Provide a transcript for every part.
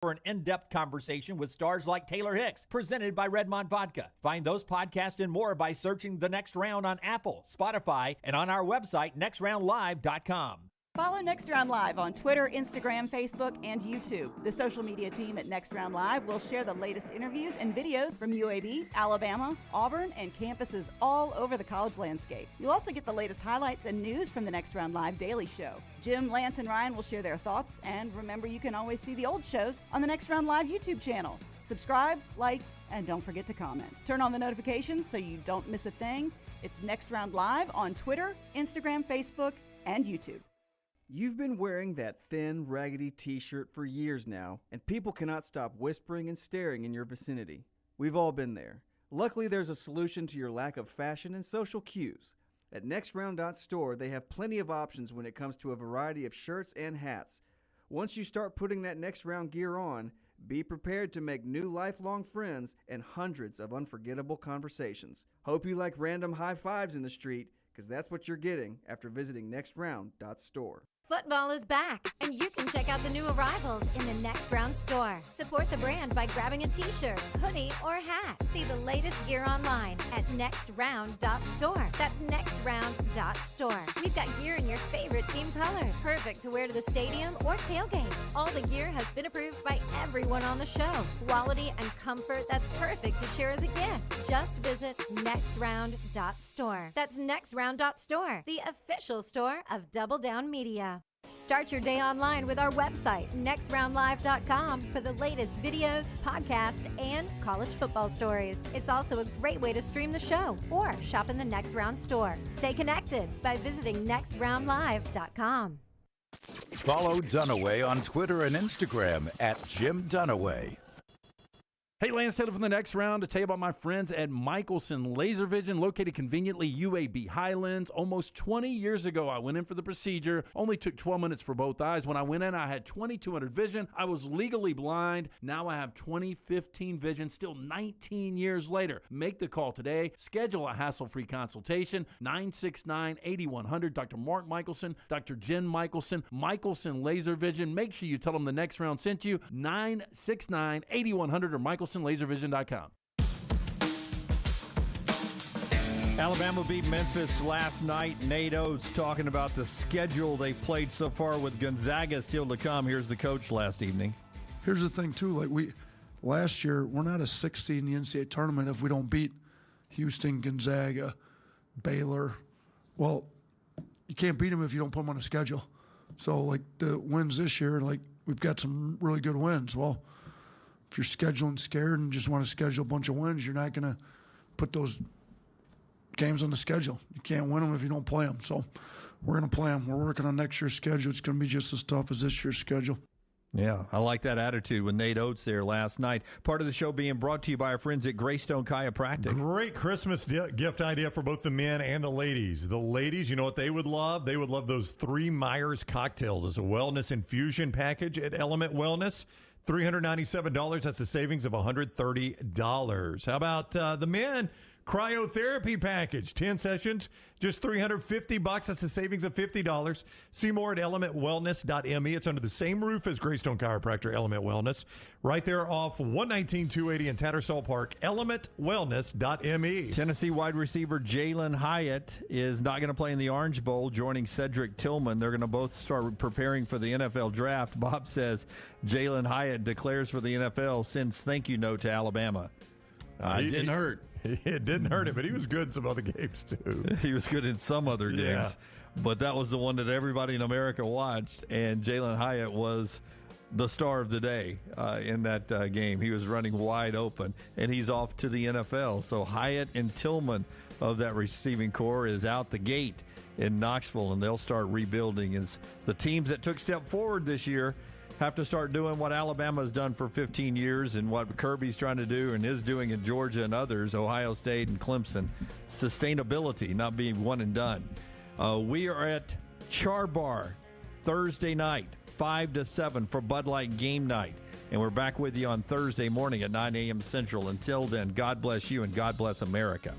For an in-depth conversation with stars like Taylor Hicks, presented by Redmond Vodka. Find those podcasts and more by searching The Next Round on Apple, Spotify, and on our website, nextroundlive.com. Follow Next Round Live on Twitter, Instagram, Facebook, and YouTube. The social media team at Next Round Live will share the latest interviews and videos from UAB, Alabama, Auburn, and campuses all over the college landscape. You'll also get the latest highlights and news from the Next Round Live Daily Show. Jim, Lance, and Ryan will share their thoughts, and remember, you can always see the old shows on the Next Round Live YouTube channel. Subscribe, like, and don't forget to comment. Turn on the notifications so you don't miss a thing. It's Next Round Live on Twitter, Instagram, Facebook, and YouTube. You've been wearing that thin, raggedy t-shirt for years now, and people cannot stop whispering and staring in your vicinity. We've all been there. Luckily, there's a solution to your lack of fashion and social cues. At NextRound.store, they have plenty of options when it comes to a variety of shirts and hats. Once you start putting that Next Round gear on, be prepared to make new lifelong friends and hundreds of unforgettable conversations. Hope you like random high fives in the street, because that's what you're getting after visiting NextRound.store. Football is back, and you can check out the new arrivals in the Next Round store. Support the brand by grabbing a t-shirt, hoodie, or hat. See the latest gear online at nextround.store. That's nextround.store. We've got gear in your favorite team colors, perfect to wear to the stadium or tailgate. All the gear has been approved by everyone on the show. Quality and comfort that's perfect to share as a gift. Just visit nextround.store. That's nextround.store, the official store of Double Down Media. Start your day online with our website, nextroundlive.com, for the latest videos, podcasts, and college football stories. It's also a great way to stream the show or shop in the Next Round store. Stay connected by visiting nextroundlive.com. Follow Dunaway on Twitter and Instagram at Jim Dunaway. Hey, Lance Taylor from the Next Round to tell you about my friends at Michelson Laser Vision, located conveniently UAB Highlands. Almost 20 years ago, I went in for the procedure. Only took 12 minutes for both eyes. When I went in, I had 20/200 vision. I was legally blind. Now I have 20/15 vision, still 19 years later. Make the call today. Schedule a hassle-free consultation, 969-8100. Dr. Mark Michelson, Dr. Jen Michelson, Michelson Laser Vision. Make sure you tell them the Next Round sent you, 969-8100 or MichelsonLaserVision.com. Alabama beat Memphis last night. Nate Oates talking about the schedule they played so far with Gonzaga still to come. Here's the coach last evening. Here's the thing, too. Last year, we're not a 6 seed in the NCAA tournament if we don't beat Houston, Gonzaga, Baylor. Well, you can't beat them if you don't put them on a schedule. So, the wins this year, we've got some really good wins. Well, if you're scheduling scared and just want to schedule a bunch of wins, you're not going to put those games on the schedule. You can't win them if you don't play them. So we're going to play them. We're working on next year's schedule. It's going to be just as tough as this year's schedule. Yeah, I like that attitude with Nate Oates there last night. Part of the show being brought to you by our friends at Greystone Chiropractic. Great Christmas gift idea for both the men and the ladies. The ladies, you know what they would love? They would love those 3 Myers cocktails as a wellness infusion package at Element Wellness. $397. That's a savings of $130. How about the men? Cryotherapy package, 10 sessions, just $350. That's a savings of $50. See more at elementwellness.me. It's under the same roof as Greystone Chiropractor Element Wellness, right there off 119-280 in Tattersall Park, elementwellness.me. Tennessee wide receiver Jalen Hyatt is not going to play in the Orange Bowl, joining Cedric Tillman. They're going to both start preparing for the NFL draft. Bob says Jalen Hyatt declares for the NFL, sends thank you note to Alabama. It didn't hurt. It didn't hurt him, but he was good in some other games, too. He was good in some other games, but that was the one that everybody in America watched, and Jalen Hyatt was the star of the day in that game. He was running wide open, and he's off to the NFL. So Hyatt and Tillman of that receiving core is out the gate in Knoxville, and they'll start rebuilding as the teams that took step forward this year have to start doing what Alabama has done for 15 years and what Kirby's trying to do and is doing in Georgia and others, Ohio State and Clemson. Sustainability, not being one and done. We are at Char Bar Thursday night, 5 to 7 for Bud Light game night. And we're back with you on Thursday morning at 9 a.m. Central. Until then, God bless you and God bless America.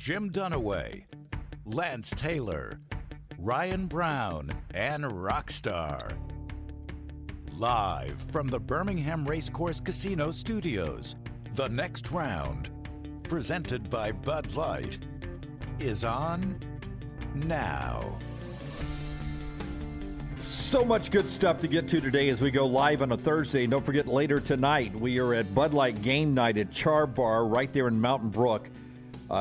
Jim Dunaway, Lance Taylor, Ryan Brown, and Rockstar. Live from the Birmingham Racecourse Casino Studios, the next round, presented by Bud Light, is on now. So much good stuff to get to today as we go live on a Thursday. And don't forget, later tonight, we are at Bud Light Game Night at Char Bar right there in Mountain Brook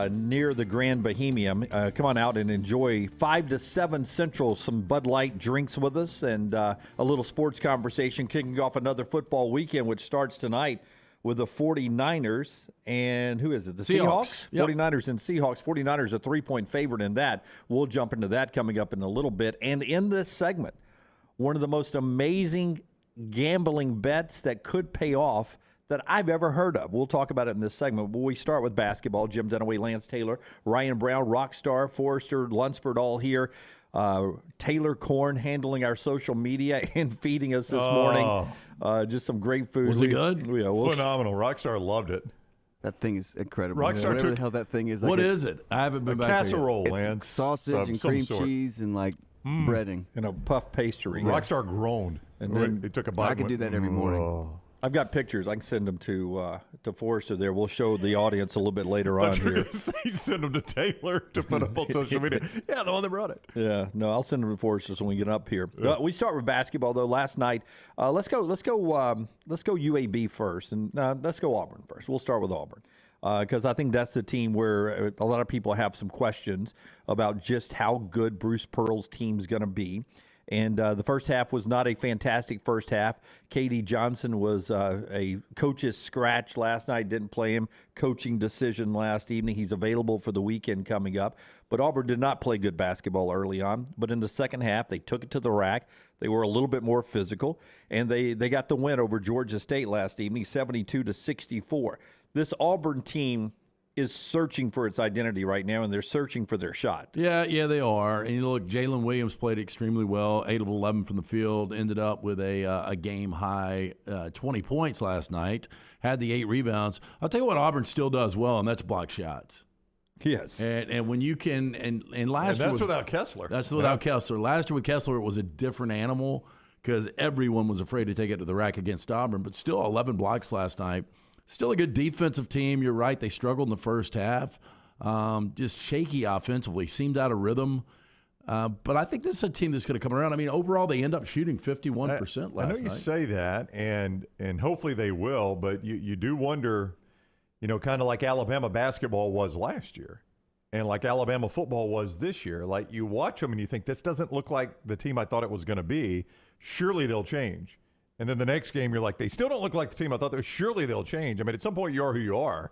near the Grand Bohemian. Come on out and enjoy 5 to 7 Central, some Bud Light drinks with us, and a little sports conversation, kicking off another football weekend, which starts tonight with the 49ers and who is it? The Seahawks? Yep. 49ers and Seahawks. 49ers a 3-point favorite in that. We'll jump into that coming up in a little bit. And in this segment, one of the most amazing gambling bets that could pay off that I've ever heard of. We'll talk about it in this segment. But we start with basketball. Jim Dunaway, Lance Taylor, Ryan Brown, Rockstar, Forrester, Lunsford all here. Taylor Korn handling our social media and feeding us this morning. Just some great food. Was it good? Yeah, Phenomenal. Rockstar loved it. That thing is incredible. Rockstar Whatever took- the hell that thing is. What is it? I haven't been back there yet. Casserole, It's man. sausage Of and some cream sort. cheese and like breading. And a puff pastry. Rockstar groaned. And then they took a bite. I could do that every morning. I've got pictures. I can send them to Forrester there. We'll show the audience a little bit later I on thought you were here. going to say send them to Taylor to put up on social media. Yeah, the one that brought it. Yeah, no, I'll send them to Forrester when we get up here. We start with basketball though. Last night, let's go UAB first, and let's go Auburn first. We'll start with Auburn because I think that's the team where a lot of people have some questions about just how good Bruce Pearl's team's going to be. And the first half was not a fantastic first half. K.D. Johnson was a coach's scratch last night, didn't play him. Coaching decision last evening. He's available for the weekend coming up. But Auburn did not play good basketball early on. But in the second half, they took it to the rack. They were a little bit more physical. And they got the win over Georgia State last evening, 72-64. This Auburn team is searching for its identity right now, and they're searching for their shot. Yeah, they are. And you look, Jalen Williams played extremely well, 8 of 11 from the field, ended up with a game-high 20 points last night, had the 8 rebounds. I'll tell you what Auburn still does well, and that's block shots. Yes. And when you can – and last year And that's was, without Kessler. That's without Kessler. Last year with Kessler, it was a different animal because everyone was afraid to take it to the rack against Auburn, but still 11 blocks last night. Still a good defensive team. You're right. They struggled in the first half. Just shaky offensively. Seemed out of rhythm. But I think this is a team that's going to come around. I mean, overall, they end up shooting 51% last night. I know you say that, and hopefully they will, but you do wonder, kind of like Alabama basketball was last year and like Alabama football was this year. Like, you watch them and you think, this doesn't look like the team I thought it was going to be. Surely they'll change. And then the next game, you're like, they still don't look like the team I thought they were. Surely they'll change. I mean, at some point, you are who you are.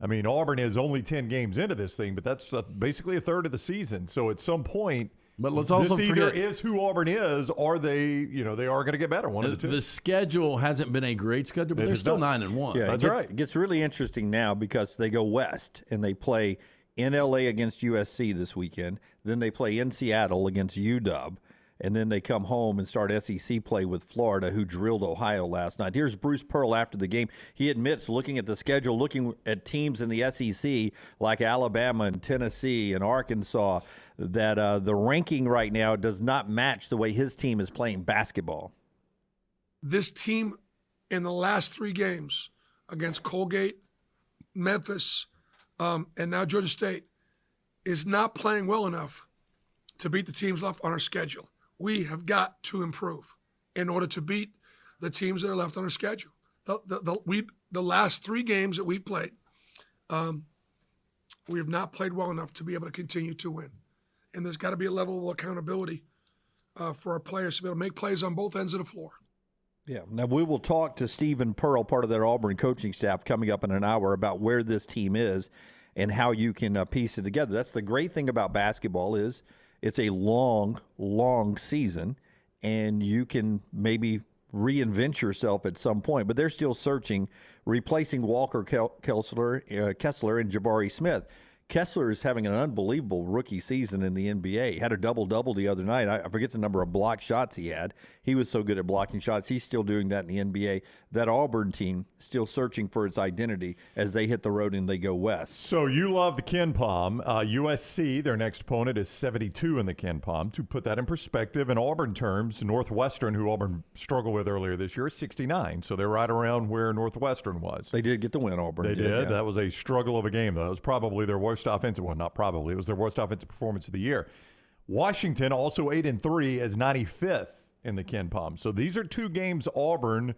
I mean, Auburn is only 10 games into this thing, but that's basically a third of the season. So at some point, but let's also this either forget, is who Auburn is, or they are going to get better. One of the two. The schedule hasn't been a great schedule, but they're still 9-1. Yeah, That's right. It gets really interesting now because they go west and they play in L.A. against USC this weekend. Then they play in Seattle against UW. And then they come home and start SEC play with Florida, who drilled Ohio last night. Here's Bruce Pearl after the game. He admits, looking at the schedule, looking at teams in the SEC like Alabama and Tennessee and Arkansas, that the ranking right now does not match the way his team is playing basketball. This team in the last 3 games against Colgate, Memphis, and now Georgia State is not playing well enough to beat the teams left on our schedule. We have got to improve in order to beat the teams that are left on our schedule. The last 3 games that we've played, we have not played well enough to be able to continue to win. And there's got to be a level of accountability for our players to be able to make plays on both ends of the floor. Yeah. Now, we will talk to Stephen Pearl, part of their Auburn coaching staff, coming up in an hour about where this team is and how you can piece it together. That's the great thing about basketball is it's a long, long season, and you can maybe reinvent yourself at some point. But they're still searching, replacing Walker Kessler and Jabari Smith. Kessler is having an unbelievable rookie season in the NBA. He had a double-double the other night. I forget the number of block shots he had. He was so good at blocking shots. He's still doing that in the NBA. That Auburn team still searching for its identity as they hit the road and they go west. So you love the Ken Palm. USC, their next opponent, is 72 in the Ken Palm. To put that in perspective, in Auburn terms, Northwestern, who Auburn struggled with earlier this year, is 69. So they're right around where Northwestern was. They did get the win, Auburn. They did. Yeah. That was a struggle of a game, though. It was probably their worst offensive one. Not probably. It was their worst offensive performance of the year. Washington, also 8-3, is 95th in the Ken Palm. So these are two games Auburn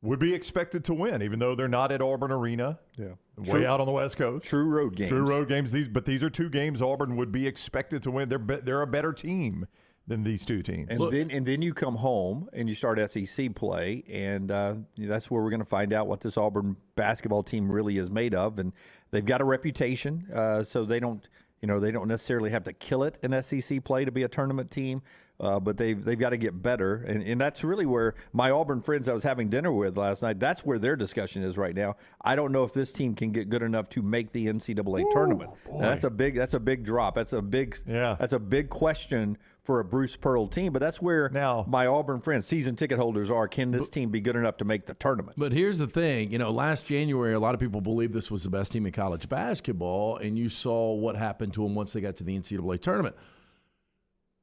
would be expected to win, even though they're not at Auburn Arena. Yeah. Way out on the West Coast. True road games. True road games. These are two games Auburn would be expected to win. They're a better team than these two teams. And then you come home and you start SEC play, and that's where we're going to find out what this Auburn basketball team really is made of. And they've got a reputation, so they don't necessarily have to kill it in SEC play to be a tournament team. But they've got to get better, and that's really where my Auburn friends I was having dinner with last night, that's where their discussion is right now. I don't know if this team can get good enough to make the NCAA tournament. That's a big drop. That's a big question for a Bruce Pearl team. But that's where now my Auburn friends, season ticket holders, are. Can this team be good enough to make the tournament? But here's the thing. Last January, a lot of people believed this was the best team in college basketball, and you saw what happened to them once they got to the NCAA tournament.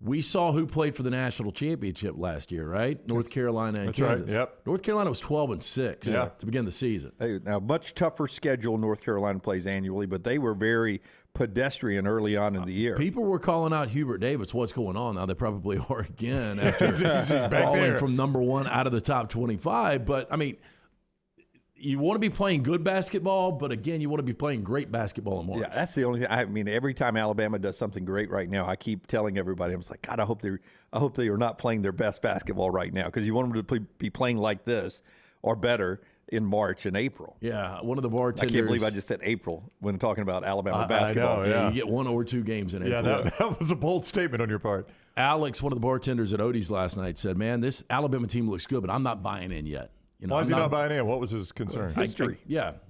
We saw who played for the national championship last year, right? North Carolina and Kansas. Right. Yep. North Carolina was 12-6 to begin the season. Now, much tougher schedule North Carolina plays annually, but they were very pedestrian early on in the year. People were calling out Hubert Davis. What's going on now? They probably are again after he's back falling there from number one out of the top 25. But, I mean, you want to be playing good basketball, but again, you want to be playing great basketball in March. Yeah, that's the only thing. I mean, every time Alabama does something great right now, I keep telling everybody, I'm just like, God, I hope they are not playing their best basketball right now, because you want them to be playing like this or better in March and April. Yeah, one of the bartenders. I can't believe I just said April when talking about Alabama basketball. I know, yeah. You get 1 or 2 games in April. Yeah, that was a bold statement on your part. Alex, one of the bartenders at Odie's last night, said, man, this Alabama team looks good, but I'm not buying in yet. Why is he not buying in? What was his concern? History.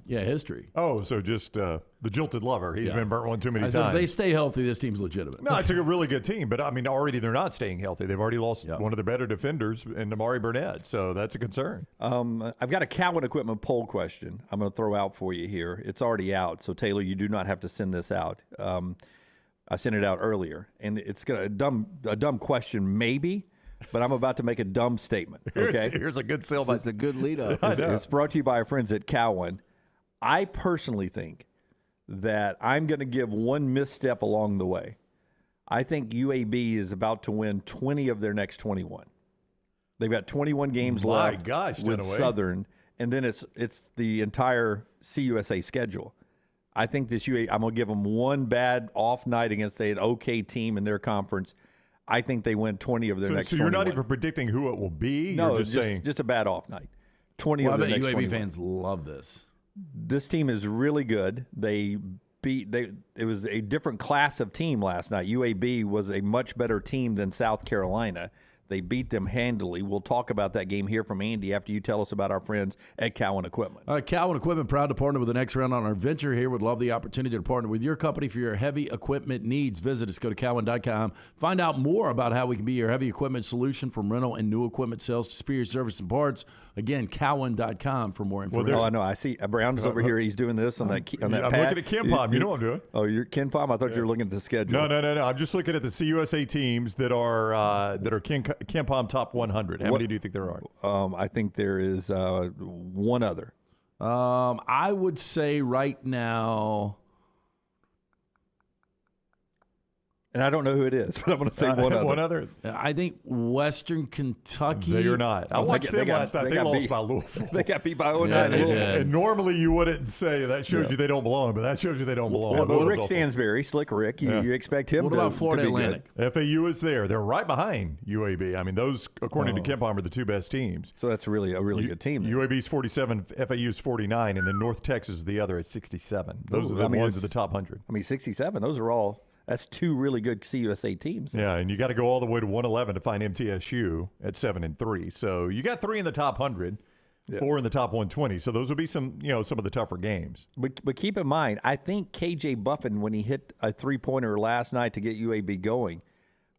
History. Oh, so just the jilted lover. He's been burnt one too many times. If they stay healthy, this team's legitimate. No, it's a really good team, but I mean, already they're not staying healthy. They've already lost one of their better defenders in Amari Burnett, so that's a concern. I've got a Cowan Equipment poll question I'm going to throw out for you here. It's already out, so Taylor, you do not have to send this out. I sent it out earlier, and it's a dumb question, maybe. But I'm about to make a dumb statement. Okay, here's a good sale. That's a good lead up. It's brought to you by our friends at Cowan. I personally think that I'm going to give one misstep along the way. I think UAB is about to win 20 of their next 21. They've got 21 games left with Dunaway. Southern, and then it's the entire CUSA schedule. I think this UAB, I'm going to give them one bad off night against an okay team in their conference. I think they win 20 of their next 21. So you're not even predicting who it will be? No, you're just saying. Just a bad off night. 20 of their next 21. UAB fans love this. This team is really good. It was a different class of team last night. UAB was a much better team than South Carolina. They beat them handily. We'll talk about that game here from Andy after you tell us about our friends at Cowan Equipment. Cowan Equipment, proud to partner with the next round on our venture here. Would love the opportunity to partner with your company for your heavy equipment needs. Visit us. Go to cowan.com. Find out more about how we can be your heavy equipment solution, from rental and new equipment sales to superior service and parts. Again, cowan.com for more information. I know. I see Brown is over here. He's doing this on that pad. I'm looking at Ken Palm. You know what I'm doing. Oh, you're Ken Palm? I thought you were looking at the schedule. No. I'm just looking at the CUSA teams that are Ken Palm top 100. How many do you think there are? I think there is one other. I would say right now, and I don't know who it is, but I'm going to say one other. One other. I think Western Kentucky. They are not. I watched them last night. They lost by Louisville. They got beat by 09. And normally you wouldn't say that shows you they don't belong, but that shows you they don't belong. Well, but Rick Stansberry, Slick Rick, you expect him what about Florida to be Atlantic? good. FAU is there. They're right behind UAB. I mean, those, according to Ken Palm, are the two best teams. So that's really a really good team. UAB's 47, FAU's 49, and then North Texas is the other at 67. Those are the ones at the top 100. I mean, 67. Those are all. That's two really good CUSA teams. Yeah, and you got to go all the way to 111 to find MTSU at 7-3. So you got 3 in the top 100. 4 in the top 120. So those would be some of the tougher games. But keep in mind, I think KJ Buffin, when he hit a three-pointer last night to get UAB going,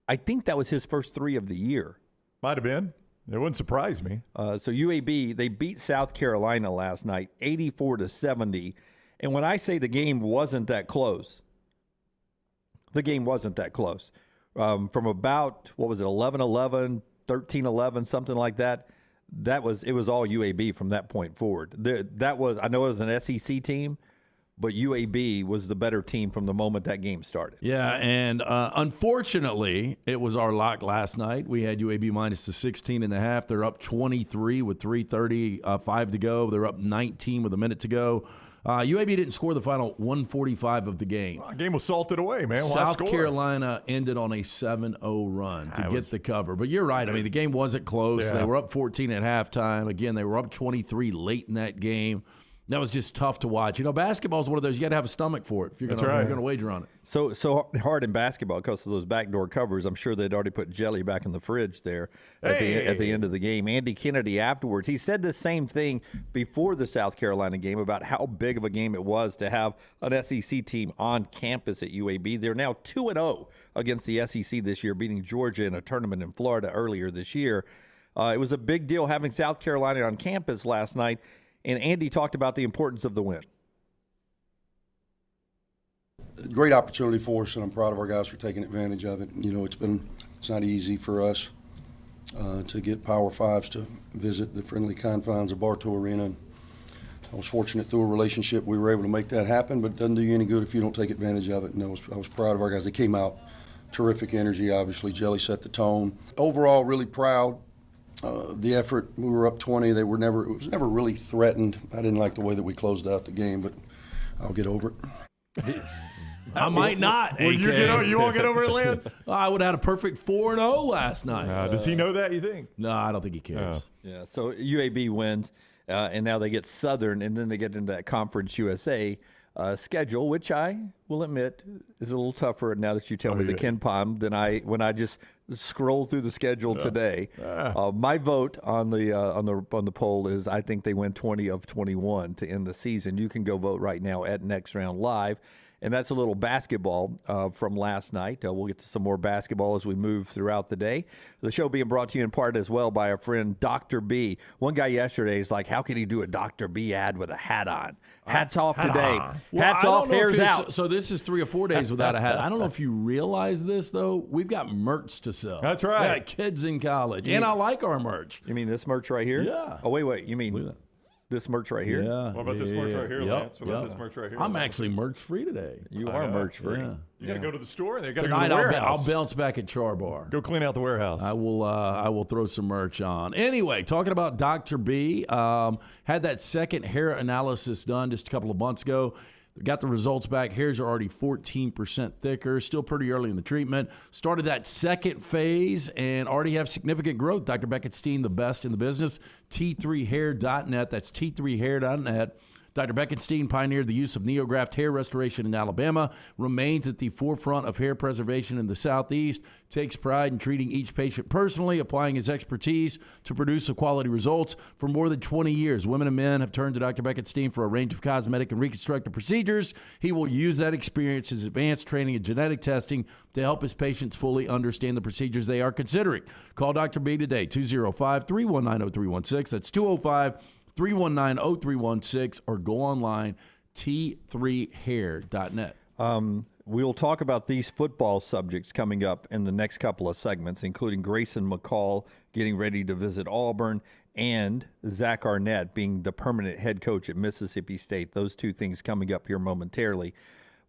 I think that was his first 3 of the year. Might have been. It wouldn't surprise me. So UAB, they beat South Carolina last night, 84-70. And when I say the game wasn't that close, the game wasn't that close. From about, 11-11, 13-11, something like that, it was all UAB from that point forward. I know it was an SEC team, but UAB was the better team from the moment that game started. Yeah, and unfortunately, it was our lock last night. We had UAB minus the 16.5. They're up 23 with 3:35 to go. They're up 19 with a minute to go. UAB didn't score the final 145 of the game. The game was salted away, man. South Carolina ended on a 7-0 run to get the cover. But you're right. I mean, the game wasn't close. Yeah. They were up 14 at halftime. Again, they were up 23 late in that game. That was just tough to watch. Basketball is one of those, you got to have a stomach for it if you're going to wager on it. So hard in basketball because of those backdoor covers. I'm sure they'd already put jelly back in the fridge there at the end of the game. Andy Kennedy afterwards, he said the same thing before the South Carolina game about how big of a game it was to have an SEC team on campus at UAB. They're now 2-0 against the SEC this year, beating Georgia in a tournament in Florida earlier this year. It was a big deal having South Carolina on campus last night. And Andy talked about the importance of the win. Great opportunity for us, and I'm proud of our guys for taking advantage of it. It's not easy for us to get Power Fives to visit the friendly confines of Bartow Arena. I was fortunate through a relationship we were able to make that happen, but it doesn't do you any good if you don't take advantage of it. And I was proud of our guys. They came out, terrific energy, obviously. Jelly set the tone. Overall, really proud. The effort, we were up 20. It was never really threatened. I didn't like the way that we closed out the game, but I'll get over it. I might not. You won't get over it, Lance? I would have had a perfect 4-0 last night. Does he know that, you think? No, I don't think he cares. Yeah, so UAB wins, and now they get Southern, and then they get into that Conference USA schedule, which I will admit is a little tougher now that you tell me the Ken Palm than when I just scroll through the schedule today. My vote on the poll is I think they win 20 of 21 to end the season. You can go vote right now at Next Round Live. And that's a little basketball from last night. We'll get to some more basketball as we move throughout the day. The show being brought to you in part as well by our friend Dr. B. One guy yesterday is like, how can he do a Dr. B ad with a hat on? Hats off today. Hats off, hairs out. So this is 3 or 4 days without a hat. I don't know if you realize this, though. We've got merch to sell. That's right. We got kids in college. And I like our merch. You mean this merch right here? Yeah. Oh, wait. You mean this merch right here? Yeah. What about this merch right here, Lance? What about this merch right here? I'm actually merch free today. You are merch free. Yeah. You got to go to the store and they got to go Tonight to the warehouse. I'll bounce back at Char Bar. Go clean out the warehouse. I will throw some merch on. Anyway, talking about Dr. B, had that second hair analysis done just a couple of months ago. Got the results back. Hairs are already 14% thicker. Still pretty early in the treatment. Started that second phase and already have significant growth. Dr. Beckett's team, the best in the business. T3hair.net. That's T3hair.net. Dr. Beckenstein pioneered the use of neograft hair restoration in Alabama, remains at the forefront of hair preservation in the Southeast, takes pride in treating each patient personally, applying his expertise to produce quality results. For more than 20 years, women and men have turned to Dr. Beckenstein for a range of cosmetic and reconstructive procedures. He will use that experience, his advanced training in genetic testing, to help his patients fully understand the procedures they are considering. Call Dr. B today, 205-319-0316. That's 205-319-0316, or go online, t3hair.net. We'll talk about these football subjects coming up in the next couple of segments, including Grayson McCall getting ready to visit Auburn and Zach Arnett being the permanent head coach at Mississippi State. Those two things coming up here momentarily.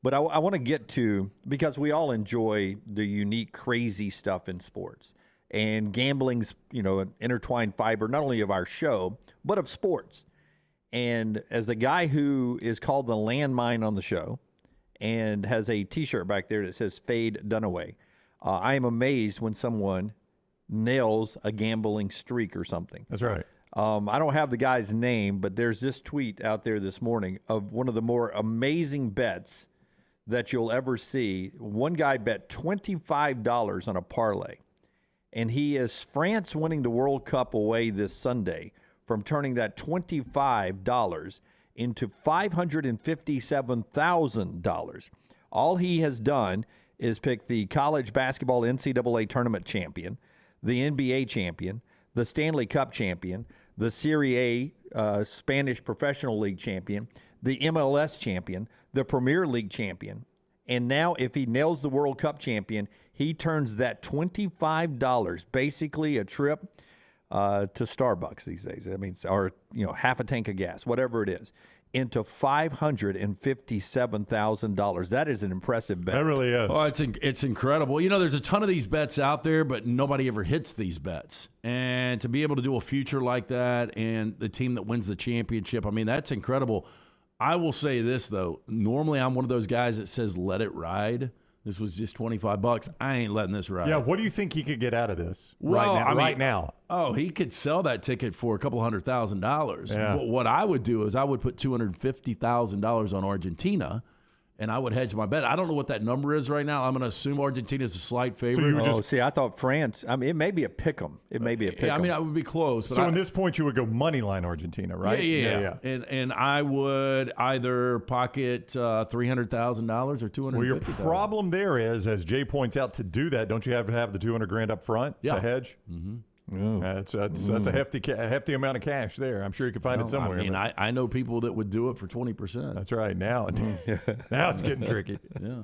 But I want to get to, because we all enjoy the unique, crazy stuff in sports. And gambling's, an intertwined fiber, not only of our show, but of sports. And as the guy who is called the landmine on the show and has a T-shirt back there that says Fade Dunaway, I am amazed when someone nails a gambling streak or something. That's right. I don't have the guy's name, but there's this tweet out there this morning of one of the more amazing bets that you'll ever see. One guy bet $25 on a parlay. And he is France winning the World Cup away this Sunday from turning that $25 into $557,000. All he has done is pick the college basketball NCAA tournament champion, the NBA champion, the Stanley Cup champion, the Serie A Spanish Professional League champion, the MLS champion, the Premier League champion. And now if he nails the World Cup champion, he turns that $25, basically a trip to Starbucks these days. I mean, or half a tank of gas, whatever it is, into $557,000. That is an impressive bet. That really is. Oh, it's incredible. There's a ton of these bets out there, but nobody ever hits these bets. And to be able to do a future like that and the team that wins the championship, I mean, that's incredible. I will say this, though. Normally, I'm one of those guys that says, let it ride. This was just $25. I ain't letting this ride. Yeah, what do you think he could get out of this well, right now? Oh, he could sell that ticket for a couple $100,000. Yeah. But what I would do is I would put $250,000 on Argentina, and I would hedge my bet. I don't know what that number is right now. I'm going to assume Argentina's a slight favorite. See, I thought France. I mean, it may be a pick'em. It may be a pick'em. I mean, I would be close. But so in this point, you would go money line Argentina, right? Yeah. And I would either pocket $300,000 or $250,000. Well, your problem there is, as Jay points out, to do that, don't you have to have the $200,000 up front to hedge? Mm-hmm. That's a hefty amount of cash there. I'm sure you can find it somewhere. I mean, I know people that would do it for 20%. That's right. Now it's getting tricky. Yeah.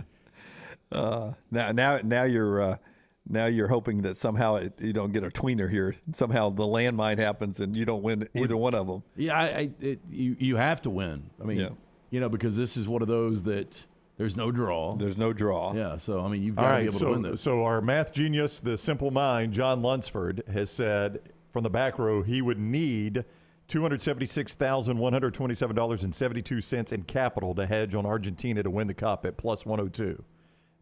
Now you're hoping that somehow you don't get a tweener here. Somehow the landmine happens and you don't win either one of them. Yeah, you have to win. I mean, because this is one of those that there's no draw. There's no draw. Yeah, so, I mean, you've got to be able to win this. So our math genius, the simple mind, John Lunsford, has said from the back row he would need $276,127.72 in capital to hedge on Argentina to win the Cup at plus 102.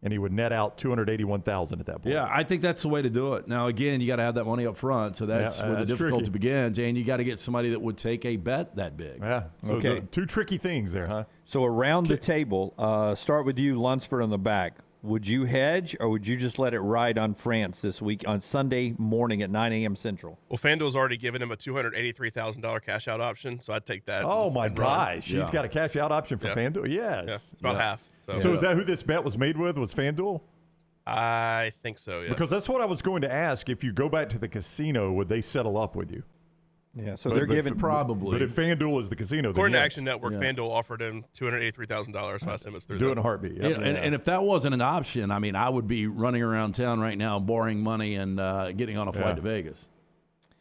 And he would net out $281,000 at that point. Yeah, I think that's the way to do it. Now, again, you got to have that money up front, so that's where the difficulty begins, and you got to get somebody that would take a bet that big. Yeah. So okay. Two tricky things there, huh? So around the table, start with you, Lunsford, on the back. Would you hedge, or would you just let it ride on France this week on Sunday morning at 9 a.m. Central? Well, FanDuel's already given him a $283,000 cash-out option, so I'd take that. Oh, my gosh. He's got a cash-out option for FanDuel? Yes. Yeah, it's about half. So is that who this bet was made with, was FanDuel? I think so, yeah. Because that's what I was going to ask. If you go back to the casino, would they settle up with you? Yeah, so they're giving probably. But if FanDuel is the casino, according then to Action Network, FanDuel offered him $283,000, so I assume it's through do it in a heartbeat. Yep. And if that wasn't an option, I mean, I would be running around town right now borrowing money and getting on a flight to Vegas.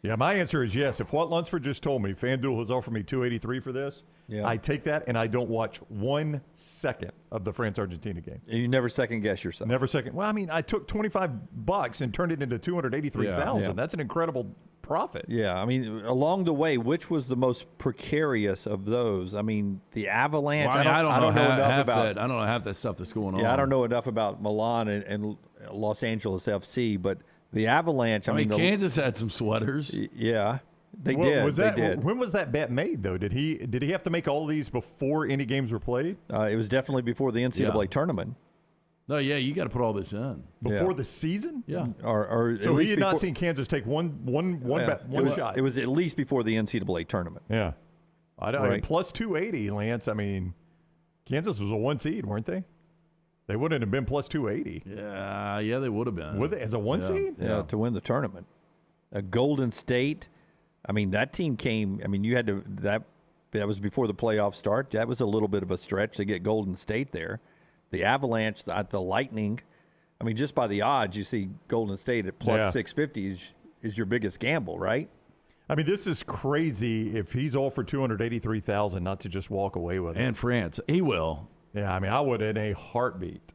Yeah, my answer is yes. If what Lunsford just told me, FanDuel has offered me $283 for this, I take that and I don't watch 1 second of the France-Argentina game. And you never second guess yourself. Never second. Well, I mean, I took $25 and turned it into $283,000. Yeah. That's an incredible profit. Yeah, I mean, along the way, which was the most precarious of those? I mean, the Avalanche. Well, I don't know enough about that. I don't know half that stuff that's going on. Yeah, I don't know enough about Milan and Los Angeles FC, but the Avalanche. I mean, Kansas had some sweaters. Yeah, they did. They did. When was that bet made, though? Did he have to make all these before any games were played? It was definitely before the NCAA tournament. No, you got to put all this in before the season. Yeah, or so he had not seen Kansas take one shot. It was at least before the NCAA tournament. Yeah, I mean, plus 280, Lance. I mean, Kansas was a 1 seed, weren't they? They wouldn't have been plus 280. Yeah, they would have been. Would they, as a 1 seed? Yeah, to win the tournament. Golden State. I mean, that team came. I mean, you had to that was before the playoff start. That was a little bit of a stretch to get Golden State there. The Avalanche, the Lightning. I mean, just by the odds, you see Golden State at plus 650 is your biggest gamble, right? I mean, this is crazy. If he's all for $283,000, not to just walk away with it. And France, he will. Yeah, I mean, I would in a heartbeat.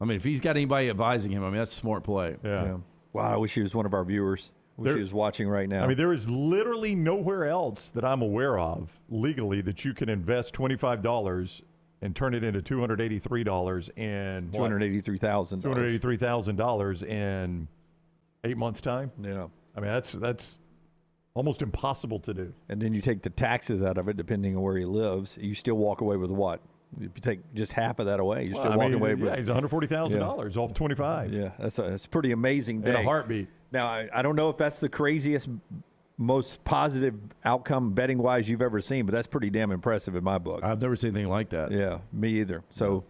I mean, if he's got anybody advising him, I mean, that's a smart play. Yeah. Wow, I wish he was one of our viewers. I wish he was watching right now. I mean, there is literally nowhere else that I'm aware of legally that you can invest $25 and turn it into $283 and $283,000. $283,000 in 8 months' time. Yeah. I mean, that's almost impossible to do. And then you take the taxes out of it, depending on where he lives. You still walk away with what? If you take just half of that away, you're still walking away with. Yeah, he's $140,000 off 25. Yeah, that's a pretty amazing day. In a heartbeat. Now, I don't know if that's the craziest most positive outcome betting wise you've ever seen, but that's pretty damn impressive in my book. I've never seen anything like that. Yeah, me either. So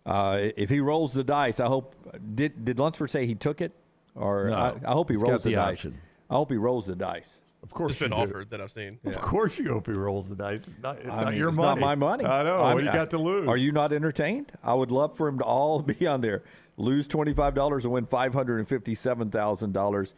if he rolls the dice, I hope did Lunsford say he took it, or No, I hope he he's rolls got the dice. option. I hope he rolls the dice. Of course, It's been you do. offered that I've seen. Of course, you hope he rolls the dice. It's not your it's money. not my money. I know. What do you got to lose? Are you not entertained? I would love for him to all be on there. Lose $25 and win $557,000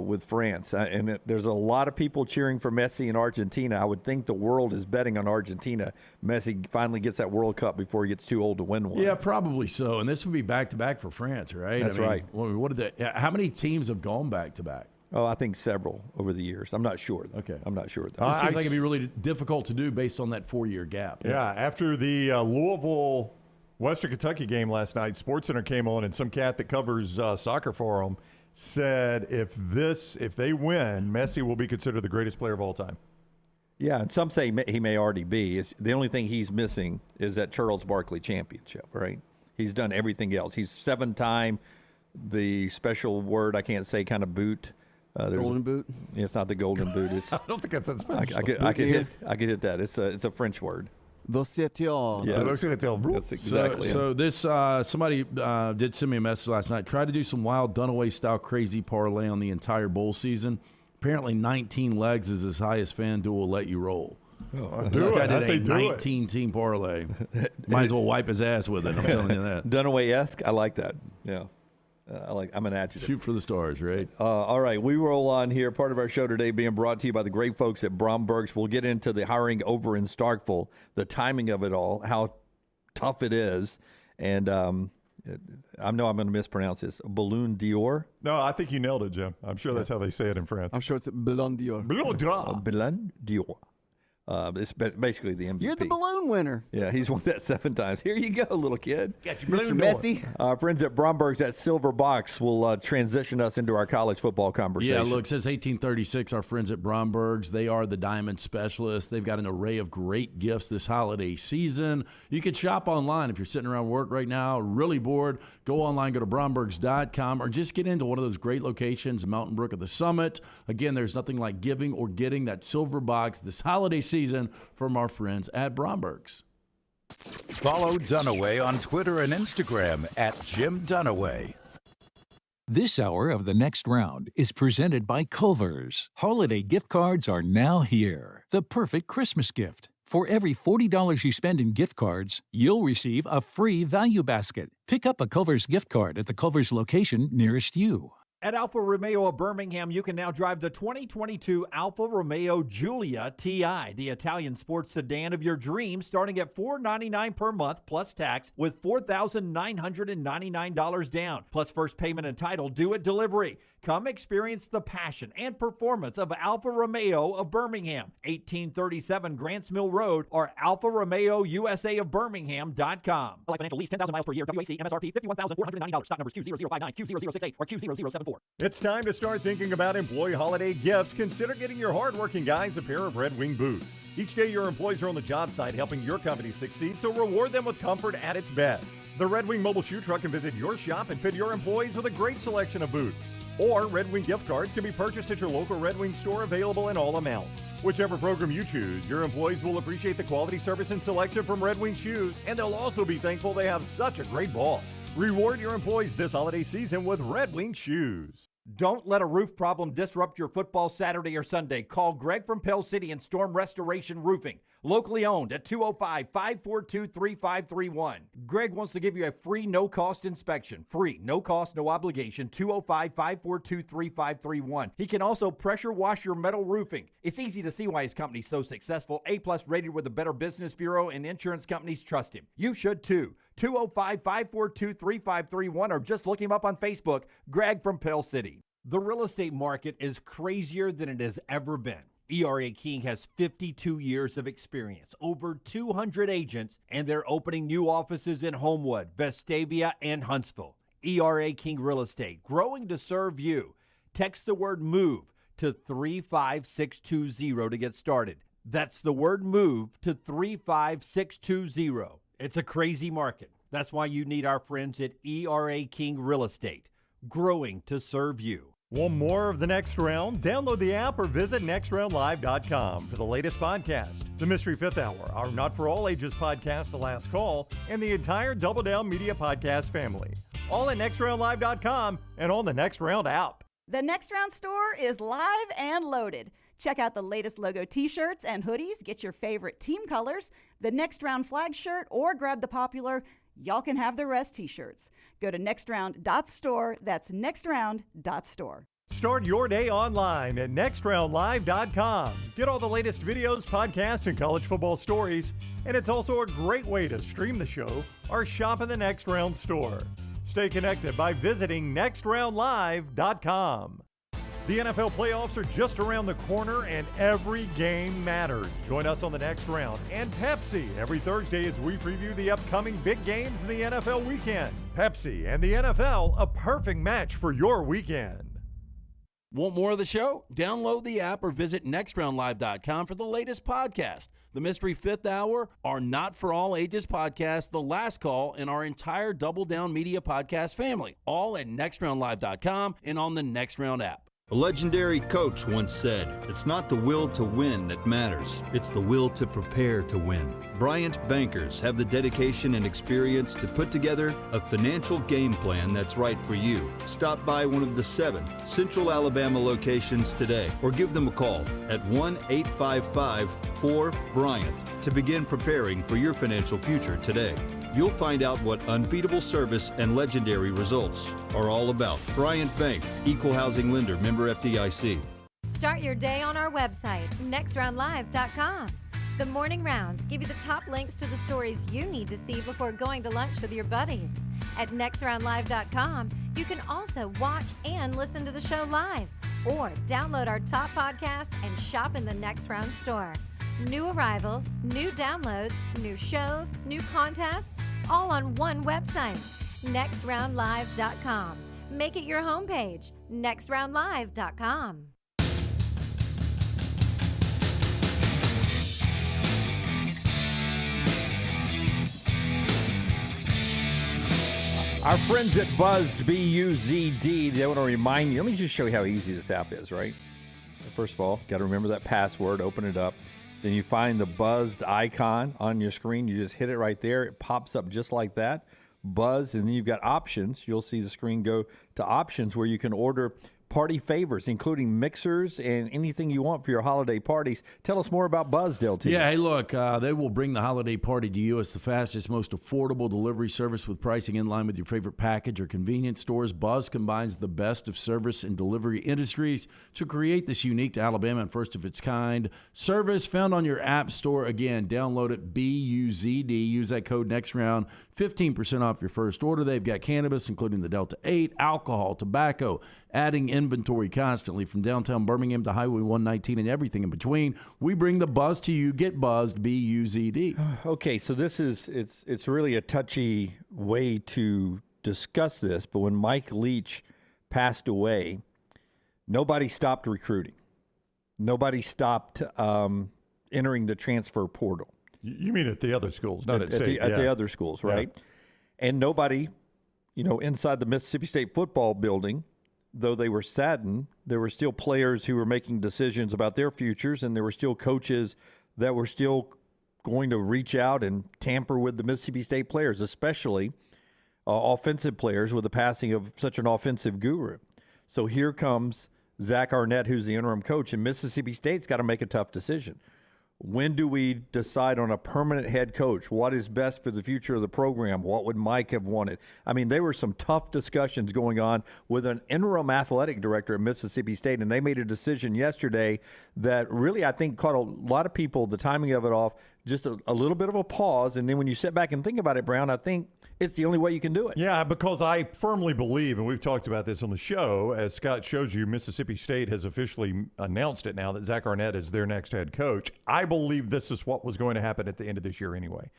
with France. And there's a lot of people cheering for Messi in Argentina. I would think the world is betting on Argentina. Messi finally gets that World Cup before he gets too old to win one. Yeah, probably so. And this would be back-to-back for France, right? That's right. What did how many teams have gone back-to-back? Oh, I think several over the years. I'm not sure. Okay. I'm not sure. It seems like it'd be really difficult to do based on that 4-year gap. Yeah, after the Louisville Western Kentucky game last night, SportsCenter came on, and some cat that covers soccer for them said if they win, Messi will be considered the greatest player of all time. Yeah, and some say he may already be. The only thing he's missing is that Charles Barkley championship, right? He's done everything else. He's 7-time, the special word I can't say, kind of boot. Golden boot? It's not the golden boot. It's, I don't think that's that special. I could hit that. It's a French word. Vociation. Yeah, That's exactly. So this somebody did send me a message last night. Tried to do some wild Dunaway style crazy parlay on the entire bowl season. Apparently 19 legs is as high as FanDuel will let you roll. Do it. I Did say a do it. 19-team parlay. Might as well wipe his ass with it. I'm telling you that. Dunaway-esque. I like that. Yeah. I'm an adjective. Shoot for the stars, right? All right, we roll on here. Part of our show today being brought to you by the great folks at Bromberg's. We'll get into the hiring over in Starkville, the timing of it all, how tough it is, and I know I'm going to mispronounce this. Balloon Dior. No, I think you nailed it, Jim. I'm sure that's how they say it in France. I'm sure it's Ballon d'Or. Balloon Dior. It's basically the MVP. You're the balloon winner. Yeah, he's won that 7 times. Here you go, little kid. Mr. Messi. Our friends at Bromberg's at Silver Box will transition us into our college football conversation. Yeah, look, it says 1836, our friends at Bromberg's. They are the diamond specialists. They've got an array of great gifts this holiday season. You can shop online if you're sitting around work right now, really bored. Go online, go to brombergs.com, or just get into one of those great locations, Mountain Brook or the Summit. Again, there's nothing like giving or getting that Silver Box this holiday season from our friends at Bromberg's. Follow Dunaway on Twitter and Instagram at Jim Dunaway. This hour of The Next Round is presented by Culver's. Holiday gift cards are now here. The perfect Christmas gift. For every $40 you spend in gift cards, you'll receive a free value basket. Pick up a Culver's gift card at the Culver's location nearest you. At Alfa Romeo of Birmingham, you can now drive the 2022 Alfa Romeo Giulia TI, the Italian sports sedan of your dreams, starting at $499 per month plus tax with $4,999 down, plus first payment and title due at delivery. Come experience the passion and performance of Alfa Romeo of Birmingham, 1837 Grants Mill Road, or alfaromeousa of Birmingham.com. Financial lease, 10,000 miles per year, WAC, MSRP, $51,490. Stock numbers Q0059, Q0068, or Q0074. It's time to start thinking about employee holiday gifts. Consider getting your hardworking guys a pair of Red Wing boots. Each day, your employees are on the job site helping your company succeed, so reward them with comfort at its best. The Red Wing mobile shoe truck can visit your shop and fit your employees with a great selection of boots. Or Red Wing gift cards can be purchased at your local Red Wing store, available in all amounts. Whichever program you choose, your employees will appreciate the quality, service, and selection from Red Wing shoes, and they'll also be thankful they have such a great boss. Reward your employees this holiday season with Red Wing shoes. Don't let a roof problem disrupt your football Saturday or Sunday. Call Greg from Pell City and Storm Restoration Roofing. Locally owned at 205-542-3531. Greg wants to give you a free, no-cost inspection. Free, no cost, no obligation, 205-542-3531. He can also pressure wash your metal roofing. It's easy to see why his company's so successful. A-plus rated with the Better Business Bureau, and insurance companies trust him. You should too. 205-542-3531, or just look him up on Facebook, Greg from Pell City. The real estate market is crazier than it has ever been. ERA King has 52 years of experience, over 200 agents, and they're opening new offices in Homewood, Vestavia, and Huntsville. ERA King Real Estate, growing to serve you. Text the word MOVE to 35620 to get started. That's the word MOVE to 35620. It's a crazy market. That's why you need our friends at ERA King Real Estate, growing to serve you. Want more of The Next Round? Download the app or visit nextroundlive.com for the latest podcast. The Mystery Fifth Hour, our Not For All Ages podcast, The Last Call, and the entire Double Down Media podcast family. All at nextroundlive.com and on the Next Round app. The Next Round store is live and loaded. Check out the latest logo t-shirts and hoodies, get your favorite team colors, the Next Round flag shirt, or grab the popular Y'all Can Have the Rest t-shirts. Go to nextround.store. That's nextround.store. Start your day online at nextroundlive.com. Get all the latest videos, podcasts, and college football stories. And it's also a great way to stream the show or shop in the Next Round store. Stay connected by visiting nextroundlive.com. The NFL playoffs are just around the corner and every game matters. Join us on the Next Round and Pepsi every Thursday as we preview the upcoming big games in the NFL weekend. Pepsi and the NFL, a perfect match for your weekend. Want more of the show? Download the app or visit nextroundlive.com for the latest podcast. The Mystery Fifth Hour, our Not For All Ages podcast, The Last Call, and our entire Double Down Media podcast family. All at nextroundlive.com and on the Next Round app. A legendary coach once said, "It's not the will to win that matters, it's the will to prepare to win." Bryant bankers have the dedication and experience to put together a financial game plan that's right for you. Stop by one of the 7 Central Alabama locations today or give them a call at 1-855-4-BRYANT to begin preparing for your financial future today. You'll find out what unbeatable service and legendary results are all about. Bryant Bank, Equal Housing Lender, member FDIC. Start your day on our website, nextroundlive.com. The morning rounds give you the top links to the stories you need to see before going to lunch with your buddies. At nextroundlive.com, you can also watch and listen to the show live or download our top podcast and shop in the Next Round store. New arrivals, new downloads, new shows, new contests, all on one website, nextroundlive.com. Make it your homepage, nextroundlive.com. Our friends at Buzzed, B-U-Z-D, they want to remind you. Let me just show you how easy this app is, right? First of all, got to remember that password, open it up. Then you find the Buzzed icon on your screen. You just hit it right there. It pops up just like that. Buzz, and then you've got options. You'll see the screen go to options where you can order party favors, including mixers and anything you want for your holiday parties. Tell us more about Buzz, Delty. Yeah, hey, look, they will bring the holiday party to you. It's the fastest, most affordable delivery service with pricing in line with your favorite package or convenience stores. Buzz combines the best of service and delivery industries to create this unique to Alabama and first of its kind service found on your app store. Again, download it, B-U-Z-D. Use that code NEXTROUND. 15% off your first order. They've got cannabis, including the Delta 8, alcohol, tobacco, adding inventory constantly from downtown Birmingham to Highway 119 and everything in between. We bring the buzz to you. Get buzzed, B-U-Z-D. Okay, so this is it's really a touchy way to discuss this, but when Mike Leach passed away, nobody stopped recruiting. Nobody stopped entering the transfer portal. You mean at the other schools, not at State. At the other schools, right? Yeah. And nobody, inside the Mississippi State football building, though they were saddened, there were still players who were making decisions about their futures, and there were still coaches that were still going to reach out and tamper with the Mississippi State players, especially offensive players with the passing of such an offensive guru. So here comes Zach Arnett, who's the interim coach, and Mississippi State's got to make a tough decision. When do we decide on a permanent head coach? What is best for the future of the program? What would Mike have wanted? I mean, there were some tough discussions going on with an interim athletic director at Mississippi State, and they made a decision yesterday that really, I think, caught a lot of people, the timing of it off, just a little bit of a pause. And then when you sit back and think about it, Brown, I think it's the only way you can do it. Yeah, because I firmly believe, and we've talked about this on the show, as Scott shows you, Mississippi State has officially announced it now that Zach Arnett is their next head coach. I believe this is what was going to happen at the end of this year anyway.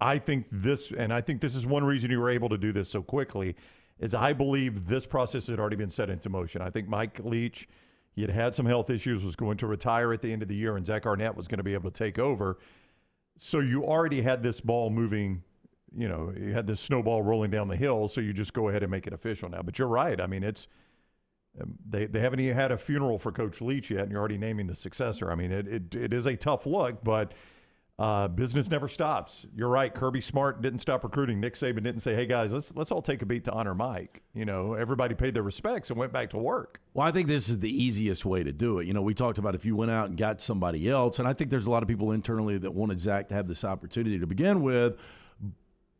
I think this is one reason you were able to do this so quickly, is I believe this process had already been set into motion. I think Mike Leach, he had some health issues, was going to retire at the end of the year, and Zach Arnett was going to be able to take over. So you already had this ball moving. You had this snowball rolling down the hill, so you just go ahead and make it official now. But you're right. I mean, They haven't even had a funeral for Coach Leach yet, and you're already naming the successor. I mean, it is a tough look, but business never stops. You're right. Kirby Smart didn't stop recruiting. Nick Saban didn't say, "Hey guys, let's all take a beat to honor Mike." Everybody paid their respects and went back to work. Well, I think this is the easiest way to do it. We talked about if you went out and got somebody else, and I think there's a lot of people internally that wanted Zach to have this opportunity to begin with.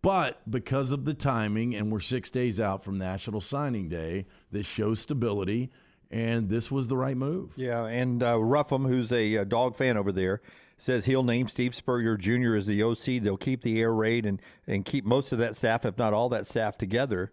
But because of the timing, and we're 6 days out from National Signing Day, this shows stability, and this was the right move. Yeah, and Ruffum, who's a dog fan over there, says he'll name Steve Spurrier Jr. as the OC. They'll keep the air raid and keep most of that staff, if not all that staff, together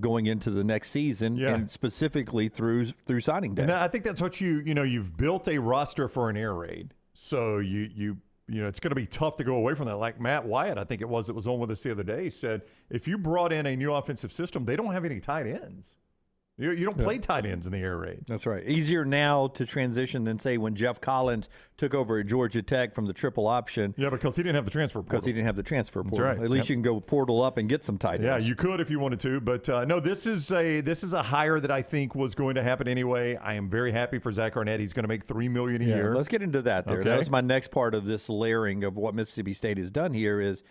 going into the next season, and specifically through signing day. And I think that's what you've built a roster for an air raid. So it's going to be tough to go away from that. Like Matt Wyatt, I think it was on with us the other day, said if you brought in a new offensive system, they don't have any tight ends. You don't play tight ends in the air raid. That's right. Easier now to transition than, say, when Jeff Collins took over at Georgia Tech from the triple option. Yeah, because he didn't have the transfer portal. That's right. At least you can go portal up and get some tight ends. Yeah, you could if you wanted to. But, no, this is a hire that I think was going to happen anyway. I am very happy for Zach Arnett. He's going to make $3 million a year. Let's get into that there. Okay. That was my next part of this layering of what Mississippi State has done here is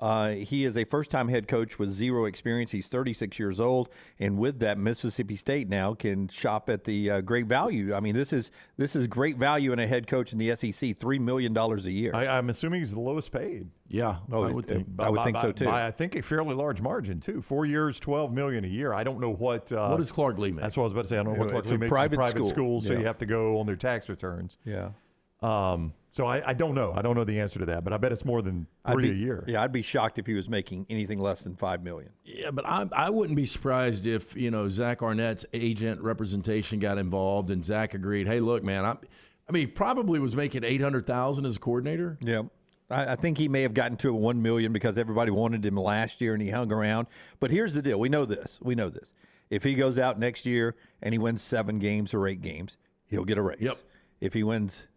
he is a first-time head coach with zero experience. He's 36 years old, and with that, Mississippi State now can shop at the great value. I mean, this is great value in a head coach in the SEC, $3 million a year. I'm assuming he's the lowest paid. Yeah, I would think so too. By, I think a fairly large margin too. 4 years, $12 million a year. I don't know what does Clark Lee make? That's what I was about to say. I don't know what Clark Lee makes. Private school, so you have to go on their tax returns. Yeah. So I don't know. I don't know the answer to that, but I bet it's more than $3 a year. Yeah, I'd be shocked if he was making anything less than $5 million. Yeah, but I wouldn't be surprised if Zach Arnett's agent representation got involved and Zach agreed. Hey, look, man, I mean, he probably was making $800,000 as a coordinator. Yeah. I think he may have gotten to $1 million because everybody wanted him last year and he hung around. But here's the deal: we know this. If he goes out next year and he wins 7 games or 8 games, he'll get a raise. Yep. If he wins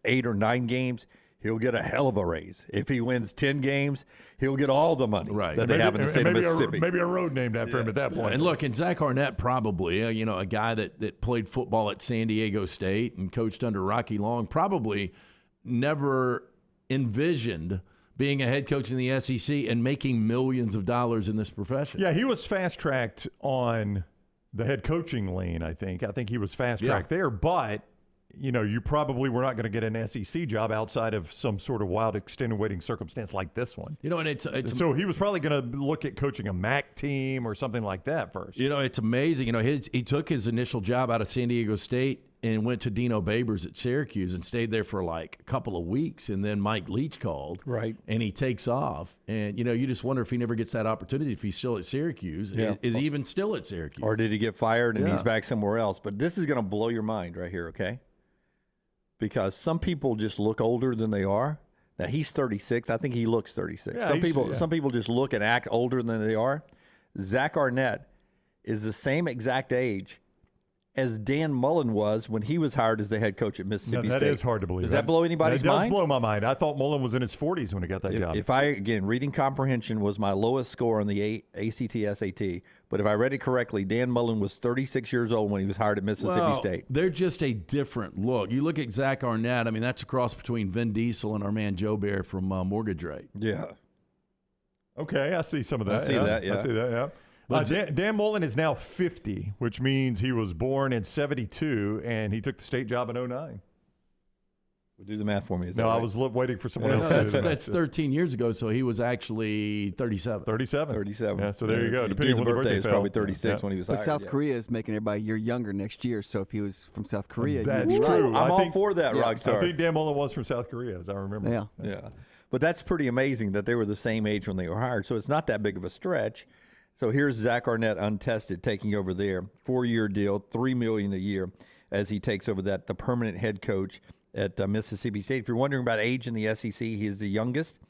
8 or 9 games, he'll get a hell of a raise. If he wins 10 games, he'll get all the money that they have in the state of Mississippi. Maybe a road named after him at that point. And look, and Zach Arnett probably, a guy that played football at San Diego State and coached under Rocky Long, probably never envisioned being a head coach in the SEC and making millions of dollars in this profession. Yeah, he was fast-tracked on the head coaching lane, I think. I think he was fast-tracked there, but you probably were not going to get an SEC job outside of some sort of wild extenuating circumstance like this one. And it's so he was probably going to look at coaching a MAC team or something like that first. It's amazing. He took his initial job out of San Diego State and went to Dino Babers at Syracuse and stayed there for like a couple of weeks, and then Mike Leach called, right? And he takes off, and you just wonder if he never gets that opportunity if he's still at Syracuse. Yeah. Is he even still at Syracuse, or did he get fired and he's back somewhere else? But this is going to blow your mind right here, okay? Because some people just look older than they are. Now he's 36. I think he looks 36. Yeah, some people just look and act older than they are. Zach Arnett is the same exact age as Dan Mullen was when he was hired as the head coach at Mississippi State. That is hard to believe. Does that blow anybody's mind? It does blow my mind. I thought Mullen was in his 40s when he got that job. Reading comprehension was my lowest score on the ACT SAT, but if I read it correctly, Dan Mullen was 36 years old when he was hired at Mississippi State. They're just a different look. You look at Zach Arnett, I mean, that's a cross between Vin Diesel and our man Joe Bear from Mortgage Rate. Yeah. Okay, I see some of that. I see that, yeah. Dan Mullen is now 50, which means he was born in 72, and he took the state job in 09. Well, do the math for me. No, right? I was waiting for someone else to do that. That's 13 years ago, so he was actually 37. 37. Yeah, so there you go. Depending on the birthday, was probably 36 when he was hired. But South Korea is making everybody a year younger next year, so if he was from South Korea. That's true. I'm all for that, Rockstar. I think Dan Mullen was from South Korea, as I remember. Yeah. But that's pretty amazing that they were the same age when they were hired, so it's not that big of a stretch. So here's Zach Arnett untested taking over there. 4-year deal, $3 million a year as he takes over the permanent head coach at Mississippi State. If you're wondering about age in the SEC, he is the youngest.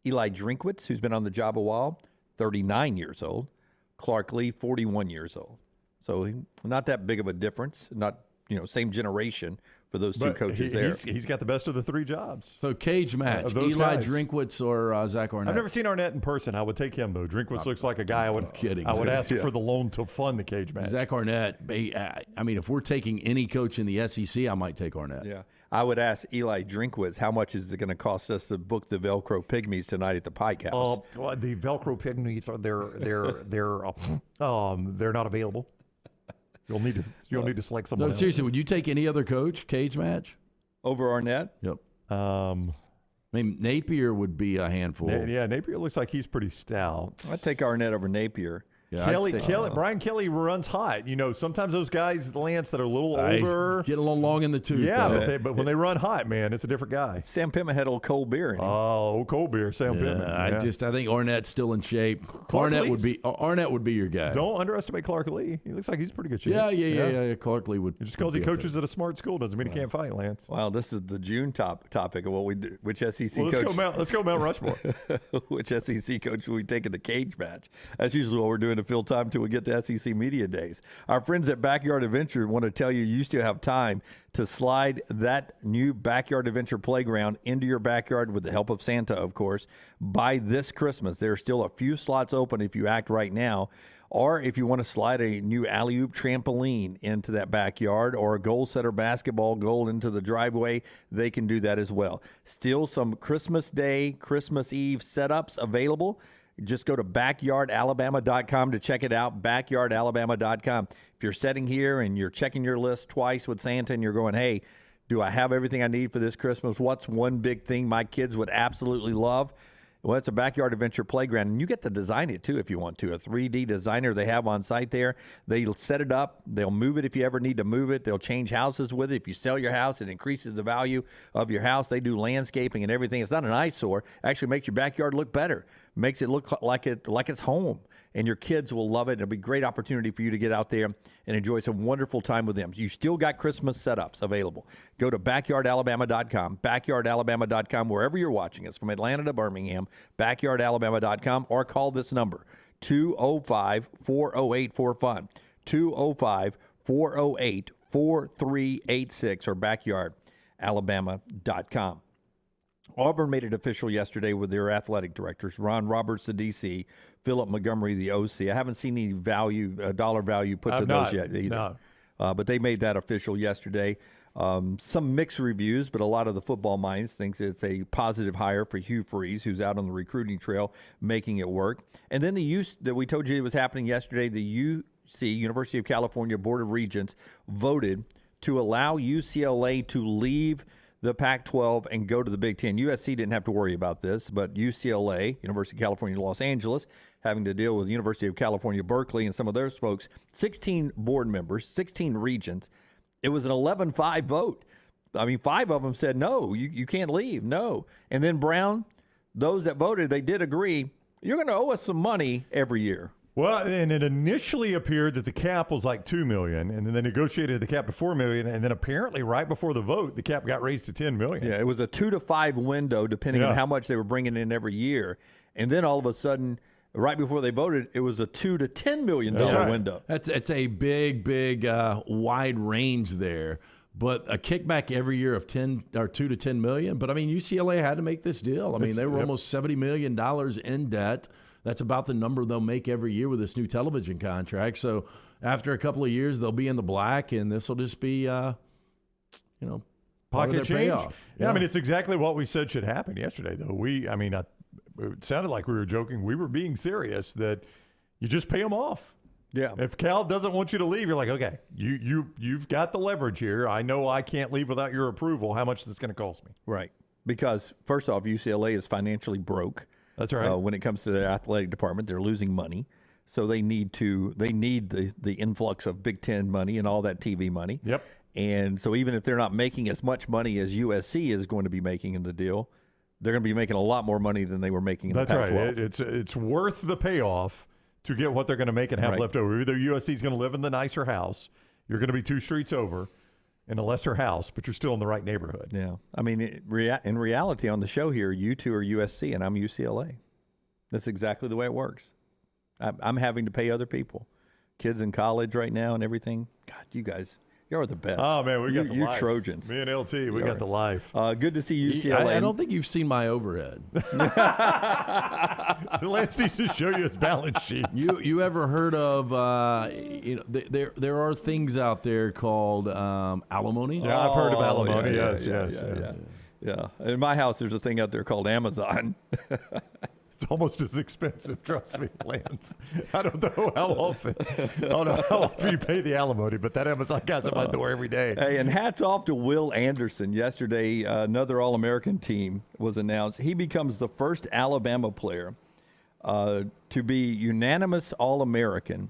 Eli Drinkwitz, who's been on the job a while, 39 years old. Clark Lee, 41 years old. So not that big of a difference. Not, same generation for those two coaches there. He's got the best of the three jobs. So cage match, those Eli guys. Drinkwitz or Zach Arnett? I've never seen Arnett in person. I would take him, though. Drinkwitz looks like a guy I would ask for the loan to fund the cage match. Zach Arnett, I mean, if we're taking any coach in the SEC, I might take Arnett. Yeah. I would ask Eli Drinkwitz, how much is it going to cost us to book the Velcro Pygmies tonight at the Pike House? Well, the Velcro Pygmies are they're not available. You'll need to select someone. No, seriously, would you take any other coach cage match over Arnett? Yep. I mean, Napier would be a handful. Napier looks like he's pretty stout. I'd take Arnett over Napier. Yeah, Brian Kelly runs hot. Sometimes those guys, Lance, that are a little older, get a little long in the tooth. Yeah, but when they run hot, man, it's a different guy. Sam Pittman had old cold beer in him. Oh, cold beer, Sam Pittman. I think Arnett's still in shape. Arnett would be your guy. Don't underestimate Clark Lee. He looks like he's in pretty good shape. Yeah. Clark Lee would. Just because he coaches at a smart school doesn't mean he can't fight, Lance. Wow, this is the June topic of what we do. Which SEC coach? Let's go Mount Rushmore. Which SEC coach will we take in the cage match? That's usually what we're doing to fill time till we get to SEC Media Days. Our friends at Backyard Adventure want to tell you still have time to slide that new Backyard Adventure playground into your backyard with the help of Santa, of course, by this Christmas. There are still a few slots open if you act right now. Or if you want to slide a new alley-oop trampoline into that backyard or a goal setter basketball goal into the driveway, they can do that as well. Still some Christmas Day, Christmas Eve setups available. Just go to backyardalabama.com to check it out, backyardalabama.com. If you're sitting here and you're checking your list twice with Santa and you're going, hey, do I have everything I need for this Christmas? What's one big thing my kids would absolutely love? Well, it's a Backyard Adventure playground, and you get to design it, too, if you want to. A 3D designer they have on site there. They'll set it up. They'll move it if you ever need to move it. They'll change houses with it. If you sell your house, it increases the value of your house. They do landscaping and everything. It's not an eyesore. Actually makes your backyard look better. Makes it look like it's home. And your kids will love it. It'll be a great opportunity for you to get out there and enjoy some wonderful time with them. You still got Christmas setups available. Go to backyardalabama.com, backyardalabama.com, wherever you're watching us, from Atlanta to Birmingham, backyardalabama.com, or call this number, 205-408-4FUN, 205-408-4386, or backyardalabama.com. Auburn made it official yesterday with their athletic directors, Ron Roberts, the DC, Philip Montgomery, the OC. I haven't seen any dollar value put to those yet either. No. But they made that official yesterday. Some mixed reviews, but a lot of the football minds thinks it's a positive hire for Hugh Freeze, who's out on the recruiting trail making it work. And then the use that we told you was happening yesterday, the UC, University of California Board of Regents, voted to allow UCLA to leave the Pac-12 and go to the Big Ten. USC didn't have to worry about this, but UCLA, University of California, Los Angeles, having to deal with University of California, Berkeley, and some of those folks, 16 board members, 16 regents. It was an 11-5 vote. I mean, 5 of them said, no, you can't leave, no. And then Brown, those that voted, they did agree, you're going to owe us some money every year. Well, and it initially appeared that the cap was like $2 million, and then they negotiated the cap to $4 million, and then apparently right before the vote, the cap got raised to $10 million. Yeah, it was a 2 to 5 window, depending on how much they were bringing in every year. And then all of a sudden, right before they voted, it was a $2 to $10 million window. It's a big, wide range there. But a kickback every year of $2 to $10 million. But I mean, UCLA had to make this deal. I mean, they were almost $70 million in debt. That's about the number they'll make every year with this new television contract. So after a couple of years, they'll be in the black, and this will just be, pocket change. Payoff. Yeah, I mean, it's exactly what we said should happen yesterday, though. It sounded like we were joking. We were being serious that you just pay them off. Yeah. If Cal doesn't want you to leave, you're like, okay, you've got the leverage here. I know I can't leave without your approval. How much is this going to cost me? Right. Because first off, UCLA is financially broke. That's right. When it comes to their athletic department, they're losing money. So they need the influx of Big Ten money and all that TV money. Yep. And so even if they're not making as much money as USC is going to be making in the deal, they're going to be making a lot more money than they were making in the Pac-12. That's right. It's worth the payoff to get what they're going to make and have left over. Either USC is going to live in the nicer house, you're going to be 2 streets over in a lesser house, but you're still in the right neighborhood. Yeah. I mean, in reality on the show here, you two are USC and I'm UCLA. That's exactly the way it works. I'm having to pay other people. Kids in college right now and everything. God, you guys, You're the best. Oh, man, we got the you life. Trojans. Me and LT, we got the life. Good to see UCLA. I don't think you've seen my overhead. Lance needs to show you his balance sheet. You ever heard of, there are things out there called alimony? Yeah, I've heard of alimony. Yeah. In my house, there's a thing out there called Amazon. It's almost as expensive, trust me, Lance. I don't know how often you pay the alimony, but that Amazon guy's at my door every day. Hey, and hats off to Will Anderson. Yesterday, another All-American team was announced. He becomes the first Alabama player to be unanimous All-American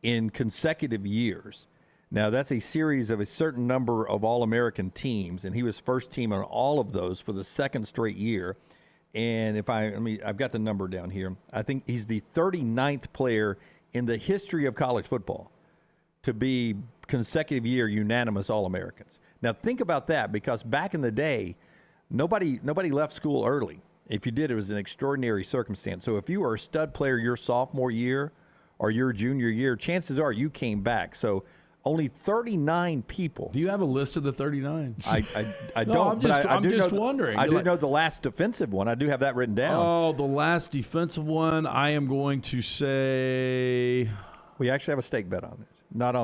in consecutive years. Now, that's a series of a certain number of All-American teams, and he was first team on all of those for the second straight year. And I've got the number down here. I think he's the 39th player in the history of college football to be consecutive year unanimous All-Americans. Now think about that, because back in the day, nobody left school early. If you did, it was an extraordinary circumstance. So if you were a stud player your sophomore year or your junior year, chances are you came back. So only 39 people. Do you have a list of the 39? I No, don't. I'm just wondering. I do know the last defensive one. I do have that written down. Oh, the last defensive one. I am going to say we actually have a stake bet on it. Not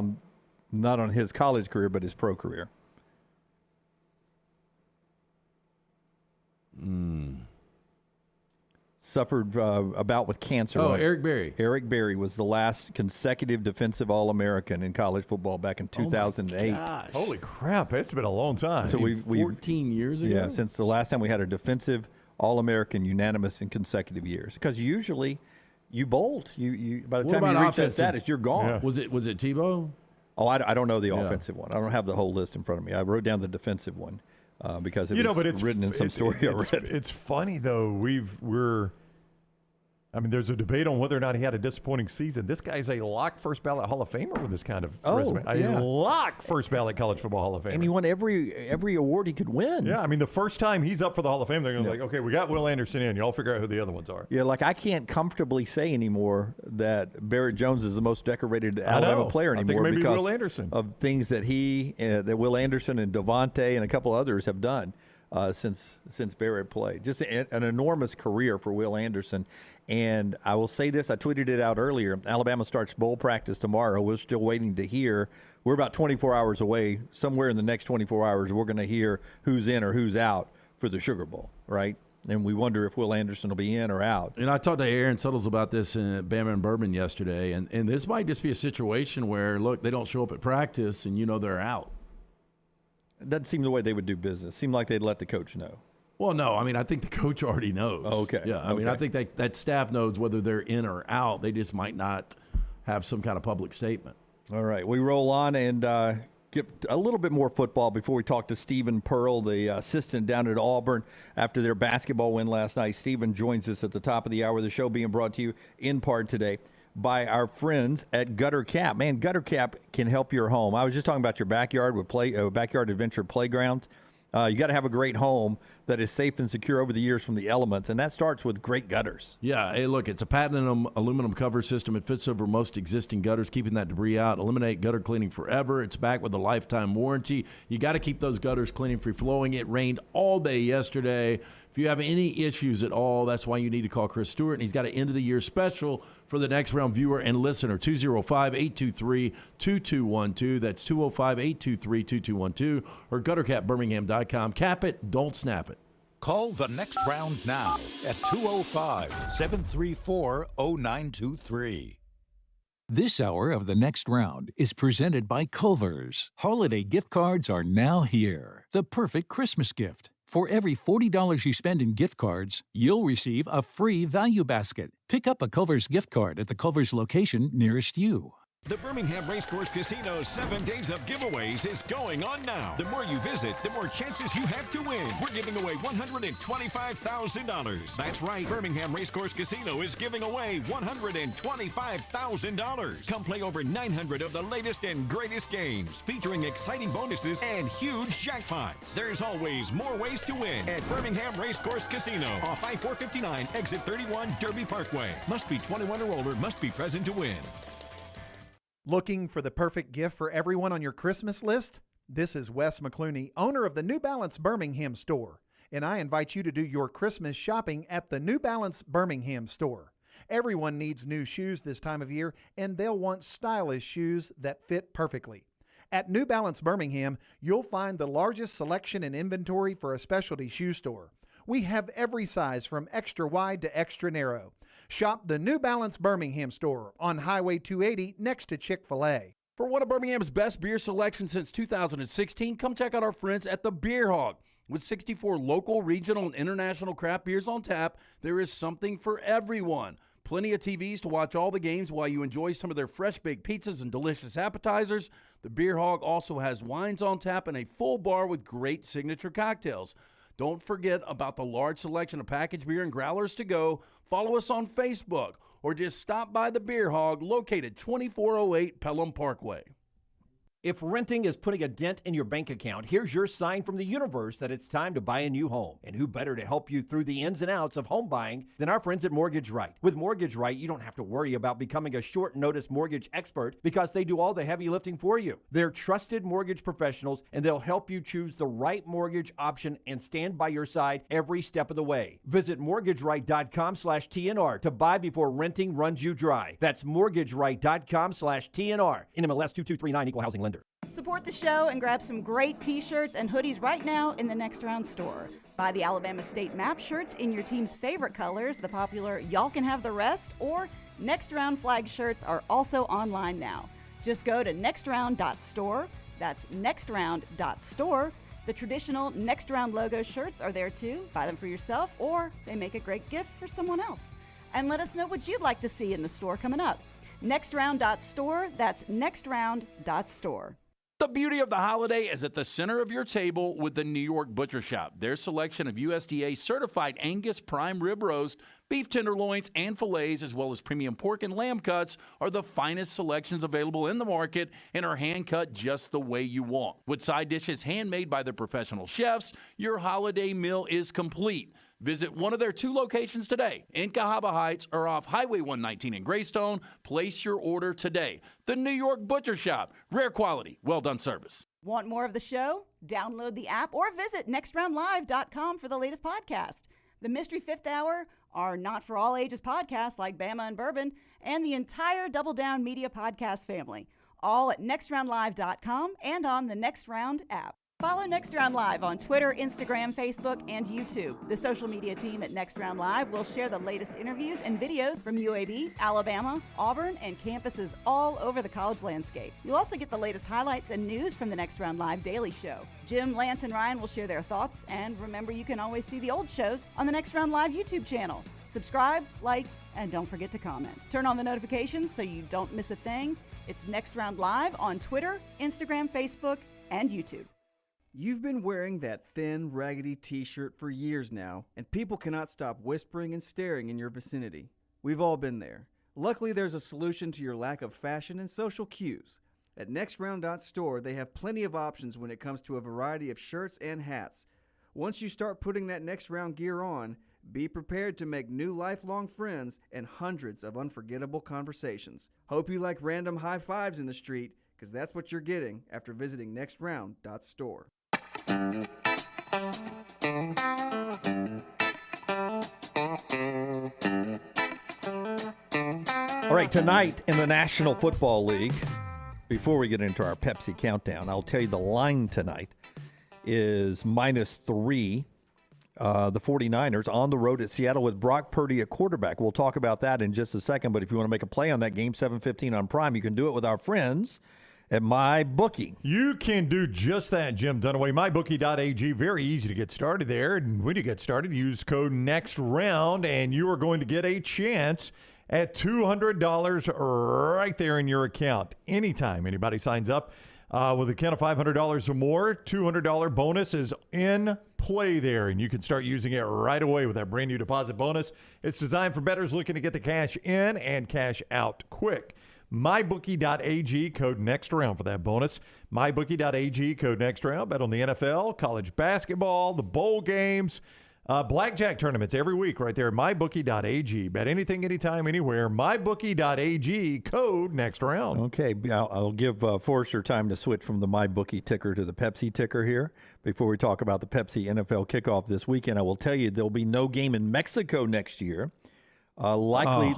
on his college career, but his pro career. Suffered a bout with cancer. Oh, Eric Berry. Eric Berry was the last consecutive defensive All-American in college football back in 2008. Holy crap, it's been a long time. So we 14 years ago? Yeah, since the last time we had a defensive All-American unanimous in consecutive years. Because usually you bolt. You by the time you reach that status, you're gone. Yeah. Was it Tebow? Oh, I don't know the offensive one. I don't have the whole list in front of me. I wrote down the defensive one because it was written in some story I read. It's funny, though. There's a debate on whether or not he had a disappointing season. This guy's a lock first ballot Hall of Famer with this kind of resume. A lock first ballot college football Hall of Famer. And he won every award he could win. Yeah, the first time he's up for the Hall of Fame, they're going to be like, okay, we got Will Anderson in. Y'all figure out who the other ones are. Yeah, I can't comfortably say anymore that Barrett Jones is the most decorated Alabama player anymore. I think maybe because Will Anderson. of things that that Will Anderson and Devontae and a couple others have done since Barrett played. Just an enormous career for Will Anderson. And I will say this, I tweeted it out earlier. Alabama starts bowl practice tomorrow. We're still waiting to hear. We're about 24 hours away. Somewhere in the next 24 hours, we're going to hear who's in or who's out for the Sugar Bowl, right? And we wonder if Will Anderson will be in or out. And I talked to Aaron Suttles about this in Bama and Bourbon yesterday, and this might just be a situation where, look, they don't show up at practice and they're out. It doesn't seem the way they would do business. Seemed like they'd let the coach know. Well, no. I think the coach already knows. Oh, okay. Yeah. I think that staff knows whether they're in or out. They just might not have some kind of public statement. All right. We roll on and get a little bit more football before we talk to Stephen Pearl, the assistant down at Auburn after their basketball win last night. Stephen joins us at the top of the hour. The show being brought to you in part today by our friends at Gutter Cap. Man, Gutter Cap can help your home. I was just talking about your backyard with backyard adventure playground. You got to have a great home that is safe and secure over the years from the elements, and that starts with great gutters. Yeah, hey, look, it's a patented aluminum cover system. It fits over most existing gutters, keeping that debris out. Eliminate gutter cleaning forever. It's backed with a lifetime warranty. You got to keep those gutters clean and free-flowing. It rained all day yesterday. If you have any issues at all, that's why you need to call Chris Stewart, and he's got an end-of-the-year special for the next round viewer and listener, 205-823-2212. That's 205-823-2212 or guttercapbirmingham.com. Cap it, don't snap it. Call the next round now at 205-734-0923. This hour of the next round is presented by Culver's. Holiday gift cards are now here. The perfect Christmas gift. For every $40 you spend in gift cards, you'll receive a free value basket. Pick up a Culver's gift card at the Culver's location nearest you. The Birmingham Racecourse Casino's 7 days of giveaways is going on now. The more you visit, the more chances you have to win. We're giving away $125,000. That's right. Birmingham Racecourse Casino is giving away $125,000. Come play over 900 of the latest and greatest games, featuring exciting bonuses and huge jackpots. There's always more ways to win at Birmingham Racecourse Casino off I-459, exit 31, Derby Parkway. Must be 21 or older, must be present to win. Looking for the perfect gift for everyone on your Christmas list? This is Wes McClooney, owner of the New Balance Birmingham store, and I invite you to do your Christmas shopping at the New Balance Birmingham store. Everyone needs new shoes this time of year, and they'll want stylish shoes that fit perfectly. At New Balance Birmingham, you'll find the largest selection and inventory for a specialty shoe store. We have every size from extra wide to extra narrow. Shop the New Balance Birmingham store on Highway 280 next to Chick-fil-A. For one of Birmingham's best beer selections since 2016, come check out our friends at the Beer Hog. With 64 local, regional, and international craft beers on tap, there is something for everyone. Plenty of TVs to watch all the games while you enjoy some of their fresh baked pizzas and delicious appetizers. The Beer Hog also has wines on tap and a full bar with great signature cocktails. Don't forget about the large selection of packaged beer and growlers to go. Follow us on Facebook or just stop by the Beer Hog located 2408 Pelham Parkway. If renting is putting a dent in your bank account, here's your sign from the universe that it's time to buy a new home. And who better to help you through the ins and outs of home buying than our friends at Mortgage Right. With Mortgage Right, you don't have to worry about becoming a short notice mortgage expert because they do all the heavy lifting for you. They're trusted mortgage professionals, and they'll help you choose the right mortgage option and stand by your side every step of the way. Visit mortgageright.com/TNR to buy before renting runs you dry. That's mortgageright.com/TNR. NMLS 2239, Equal Housing Lender. Support the show and grab some great t-shirts and hoodies right now in the Next Round store. Buy the Alabama State Map shirts in your team's favorite colors, the popular Y'all Can Have the Rest, or Next Round flag shirts are also online now. Just go to nextround.store. That's nextround.store. The traditional Next Round logo shirts are there too. Buy them for yourself, or they make a great gift for someone else. And let us know what you'd like to see in the store coming up. Nextround.store. That's nextround.store. The beauty of the holiday is at the center of your table with the New York Butcher Shop. Their selection of USDA certified Angus prime rib roast, beef tenderloins, and fillets, as well as premium pork and lamb cuts, are the finest selections available in the market and are hand-cut just the way you want. With side dishes handmade by their professional chefs, your holiday meal is complete. Visit one of their 2 locations today in Cahaba Heights or off Highway 119 in Greystone. Place your order today. The New York Butcher Shop. Rare quality, well-done service. Want more of the show? Download the app or visit nextroundlive.com for the latest podcast. The Mystery Fifth Hour, our not-for-all-ages podcast like Bama and Bourbon, and the entire Double Down Media podcast family. All at nextroundlive.com and on the Next Round app. Follow Next Round Live on Twitter, Instagram, Facebook, and YouTube. The social media team at Next Round Live will share the latest interviews and videos from UAB, Alabama, Auburn, and campuses all over the college landscape. You'll also get the latest highlights and news from the Next Round Live Daily Show. Jim, Lance, and Ryan will share their thoughts, and remember you can always see the old shows on the Next Round Live YouTube channel. Subscribe, like, and don't forget to comment. Turn on the notifications so you don't miss a thing. It's Next Round Live on Twitter, Instagram, Facebook, and YouTube. You've been wearing that thin, raggedy t-shirt for years now, and people cannot stop whispering and staring in your vicinity. We've all been there. Luckily, there's a solution to your lack of fashion and social cues. At nextround.store, they have plenty of options when it comes to a variety of shirts and hats. Once you start putting that Next Round gear on, be prepared to make new lifelong friends and hundreds of unforgettable conversations. Hope you like random high fives in the street, because that's what you're getting after visiting nextround.store. All right, tonight in the National Football League, before we get into our Pepsi countdown, I'll tell you the line tonight is -3. The 49ers on the road at Seattle with Brock Purdy at quarterback. We'll talk about that in just a second, but if you want to make a play on that game, 7:15 on Prime, you can do it with our friends at MyBookie. You can do just that, Jim Dunaway. MyBookie.ag, very easy to get started there. And when you get started, use code NEXTROUND, and you are going to get a chance at $200 right there in your account. Anytime anybody signs up with a count of $500 or more, $200 bonus is in play there, and you can start using it right away with that brand new deposit bonus. It's designed for bettors looking to get the cash in and cash out quick. MyBookie.ag, code NEXTROUND for that bonus. MyBookie.ag, code NEXTROUND. Bet on the NFL, college basketball, the bowl games, Blackjack tournaments every week right there. MyBookie.ag. Bet anything, anytime, anywhere. MyBookie.ag. Code next round. Okay, I'll give Forrester time to switch from the MyBookie ticker to the Pepsi ticker here. Before we talk about the Pepsi NFL kickoff this weekend, I will tell you there'll be no game in Mexico next year. Likely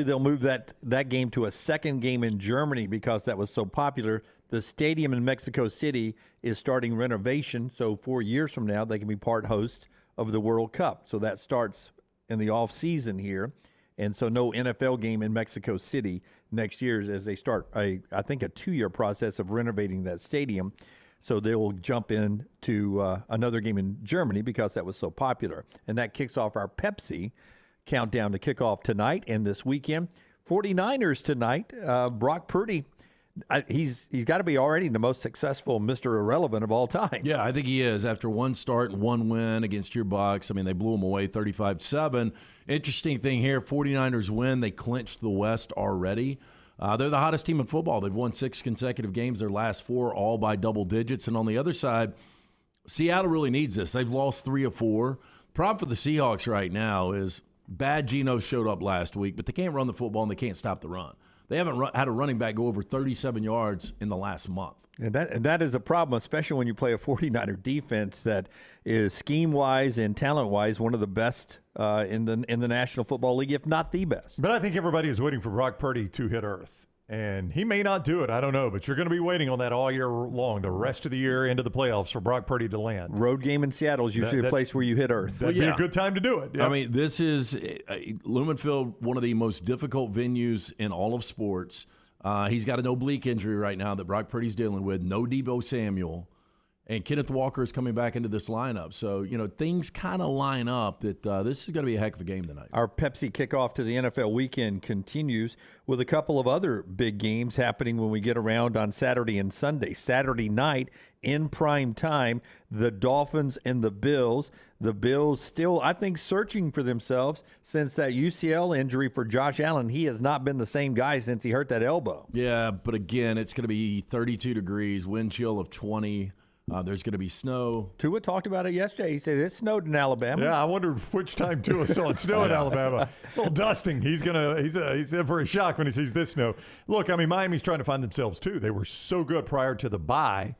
they'll move that game to a second game in Germany because that was so popular. The stadium in Mexico City is starting renovation, so 4 years from now they can be part host of the World Cup. So that starts in the off season here, and so no NFL game in Mexico City next year as they start I think a 2-year process of renovating that stadium. So they will jump into another game in Germany because that was so popular. And that kicks off our Pepsi countdown to kick off tonight and this weekend. 49ers tonight. Brock Purdy, he's got to be already the most successful Mr. Irrelevant of all time. Yeah, I think he is. After one start and one win against your Bucs, I mean, they blew him away 35-7. Interesting thing here, 49ers win. They clinched the West already. They're the hottest team in football. They've won 6 consecutive games, their last 4, all by double digits. And on the other side, Seattle really needs this. They've lost 3 of 4. Problem for the Seahawks right now is bad Geno showed up last week, but they can't run the football and they can't stop the run. They haven't had a running back go over 37 yards in the last month. And that is a problem, especially when you play a 49er defense that is scheme-wise and talent-wise one of the best in the National Football League, if not the best. But I think everybody is waiting for Brock Purdy to hit earth. And he may not do it. I don't know. But you're going to be waiting on that all year long, the rest of the year into the playoffs for Brock Purdy to land. Road game in Seattle is usually a place where you hit earth. That'd be a good time to do it. Yep. I mean, this is Lumen Field, one of the most difficult venues in all of sports. He's got an oblique injury right now that Brock Purdy's dealing with. No Deebo Samuel. And Kenneth Walker is coming back into this lineup. So, things kind of line up that this is going to be a heck of a game tonight. Our Pepsi kickoff to the NFL weekend continues with a couple of other big games happening when we get around on Saturday and Sunday. Saturday night in prime time, the Dolphins and the Bills. The Bills still, I think, searching for themselves since that UCL injury for Josh Allen. He has not been the same guy since he hurt that elbow. Yeah, but again, it's going to be 32 degrees, wind chill of 20. There's going to be snow. Tua talked about it yesterday. He said it snowed in Alabama. Yeah, I wondered which time Tua saw it snow in Alabama. A little dusting. He's in for a shock when he sees this snow. Look, I mean, Miami's trying to find themselves too. They were so good prior to the bye.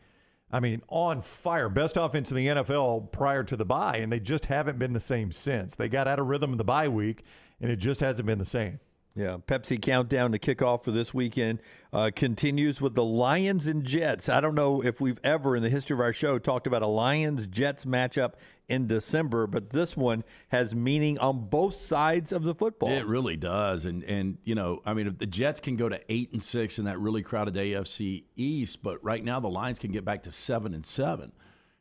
I mean, on fire. Best offense in the NFL prior to the bye, and they just haven't been the same since. They got out of rhythm in the bye week, and it just hasn't been the same. Yeah, Pepsi countdown to kickoff for this weekend continues with the Lions and Jets. I don't know if we've ever in the history of our show talked about a Lions-Jets matchup in December, but this one has meaning on both sides of the football. It really does. And I mean, if the Jets can go to 8-6 in that really crowded AFC East, but right now the Lions can get back to 7-7.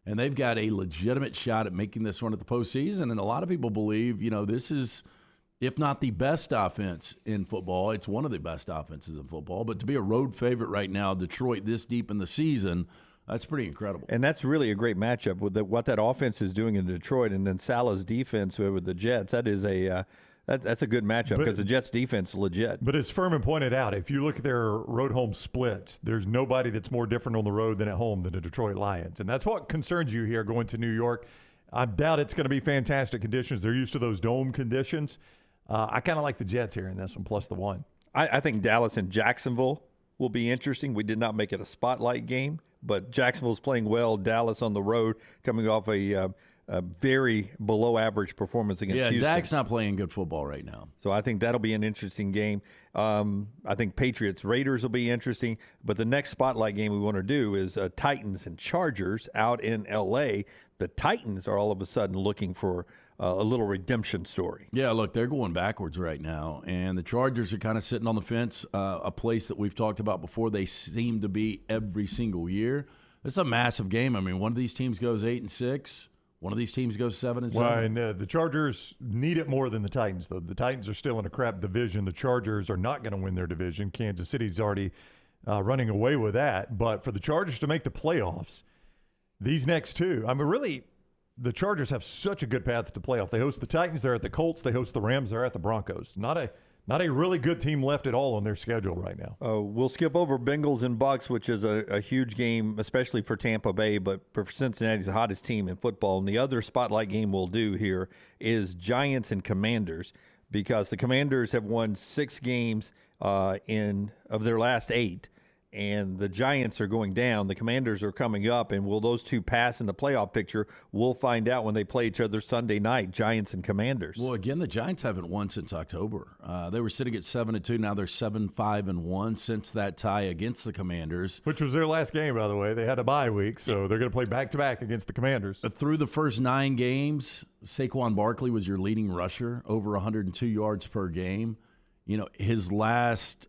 And they've got a legitimate shot at making this run at the postseason. And a lot of people believe, this is – if not the best offense in football, it's one of the best offenses in football. But to be a road favorite right now, Detroit this deep in the season, that's pretty incredible. And that's really a great matchup with what that offense is doing in Detroit, and then Salah's defense with the Jets. That is that's a good matchup because the Jets' defense is legit. But as Furman pointed out, if you look at their road-home splits, there's nobody that's more different on the road than at home than the Detroit Lions. And that's what concerns you here going to New York. I doubt it's going to be fantastic conditions. They're used to those dome conditions. I kind of like the Jets here in this one, plus the 1. I think Dallas and Jacksonville will be interesting. We did not make it a spotlight game, but Jacksonville's playing well. Dallas on the road coming off a very below-average performance against Houston. Yeah, Dak's not playing good football right now. So I think that'll be an interesting game. I think Patriots-Raiders will be interesting. But the next spotlight game we want to do is Titans and Chargers out in L.A. The Titans are all of a sudden looking for a little redemption story. Yeah, look, they're going backwards right now, and the Chargers are kind of sitting on the fence, a place that we've talked about before. They seem to be every single year. It's a massive game. I mean, one of these teams goes 8-6. One of these teams goes 7-7. Well, and the Chargers need it more than the Titans, though. The Titans are still in a crap division. The Chargers are not going to win their division. Kansas City's already running away with that. But for the Chargers to make the playoffs, these next two, I mean, really – the Chargers have such a good path to playoff. They host the Titans. They're at the Colts. They host the Rams. They're at the Broncos. Not Not a really good team left at all on their schedule right now. We'll skip over Bengals and Bucks, which is a huge game, especially for Tampa Bay, but for Cincinnati's the hottest team in football. And the other spotlight game we'll do here is Giants and Commanders, because the Commanders have won 6 games of their last 8. And the Giants are going down. The Commanders are coming up. And will those two pass in the playoff picture? We'll find out when they play each other Sunday night, Giants and Commanders. Well, again, the Giants haven't won since October. They were sitting at 7-2. Now they're 7-5-1 since that tie against the Commanders. Which was their last game, by the way. They had a bye week, so they're going to play back-to-back against the Commanders. Through the first 9 games, Saquon Barkley was your leading rusher, over 102 yards per game. You know, his last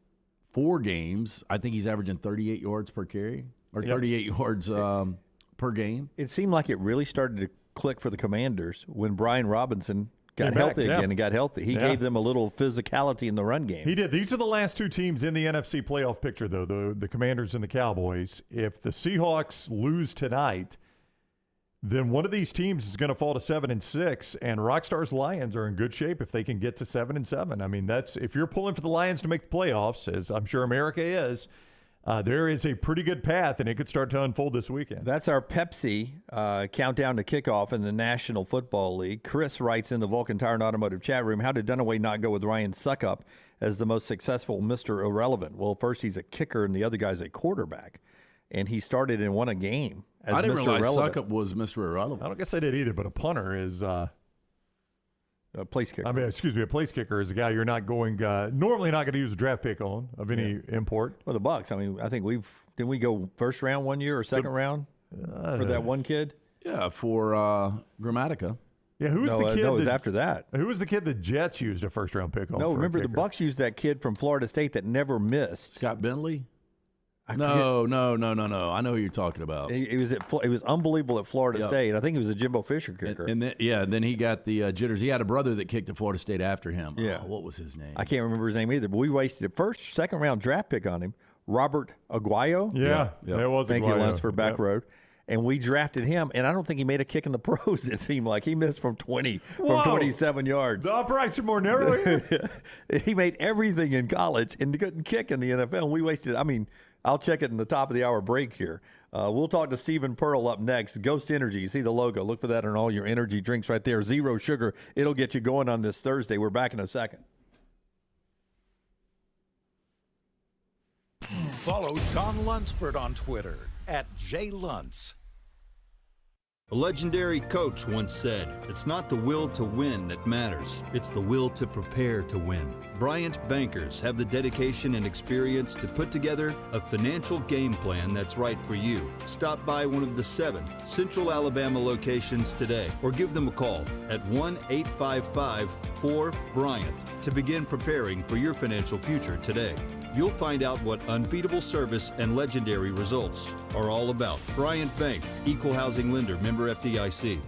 4 games, I think he's averaging 38 yards per carry, or 38 yards per game. It seemed like it really started to click for the Commanders when Brian Robinson got healthy again and got healthy. He gave them a little physicality in the run game. He did. These are the last 2 teams in the NFC playoff picture, though, the Commanders and the Cowboys. If the Seahawks lose tonight, then one of these teams is going to fall to 7-6, and Rockstar's Lions are in good shape if they can get to 7-7. I mean, that's if you're pulling for the Lions to make the playoffs, as I'm sure America is, there is a pretty good path, and it could start to unfold this weekend. That's our Pepsi countdown to kickoff in the National Football League. Chris writes in the Vulcan Tire and Automotive chat room, how did Dunaway not go with Ryan Suckup as the most successful Mr. Irrelevant? Well, first he's a kicker, and the other guy's a quarterback. And he started and won a game as I didn't Mr. realize Irrelevant. Suckup was Mr. Irrelevant. I don't guess I did either, but a punter is a place kicker. I mean, excuse me, a place kicker is a guy you're not going normally not going to use a draft pick on of any import. Well, the Bucks. I mean, I think didn't we go first round one year or second round for that one kid? Yeah, for Grammatica. Yeah, who was the kid? No, it was after that. Who was the kid the Jets used a first round pick on? No, remember the Bucks used that kid from Florida State that never missed. Scott Bentley. No. I know who you're talking about. It was unbelievable at Florida State. I think he was a Jimbo Fisher kicker. And then he got the jitters. He had a brother that kicked at Florida State after him. Yeah. What was his name? I can't remember his name either, but we wasted a second round draft pick on him. Robert Aguayo. Yeah. It was Thank Aguayo. you, Lance, for back road. And we drafted him, and I don't think he made a kick in the pros, it seemed like. He missed from 27 yards. The uprights are more narrow. He made everything in college and couldn't kick in the NFL. And we wasted, I'll check it in the top of the hour break here. We'll talk to Stephen Pearl up next. Ghost Energy, you see the logo. Look for that on all your energy drinks right there. 0 sugar. It'll get you going on this Thursday. We're back in a second. Follow John Lunsford on Twitter @JLuntz. A legendary coach once said, "It's not the will to win that matters, it's the will to prepare to win." Bryant bankers have the dedication and experience to put together a financial game plan that's right for you. Stop by one of the 7 Central Alabama locations today or give them a call at 1-855-4-BRYANT to begin preparing for your financial future today. You'll find out what unbeatable service and legendary results are all about. Bryant Bank, Equal Housing Lender, member FDIC.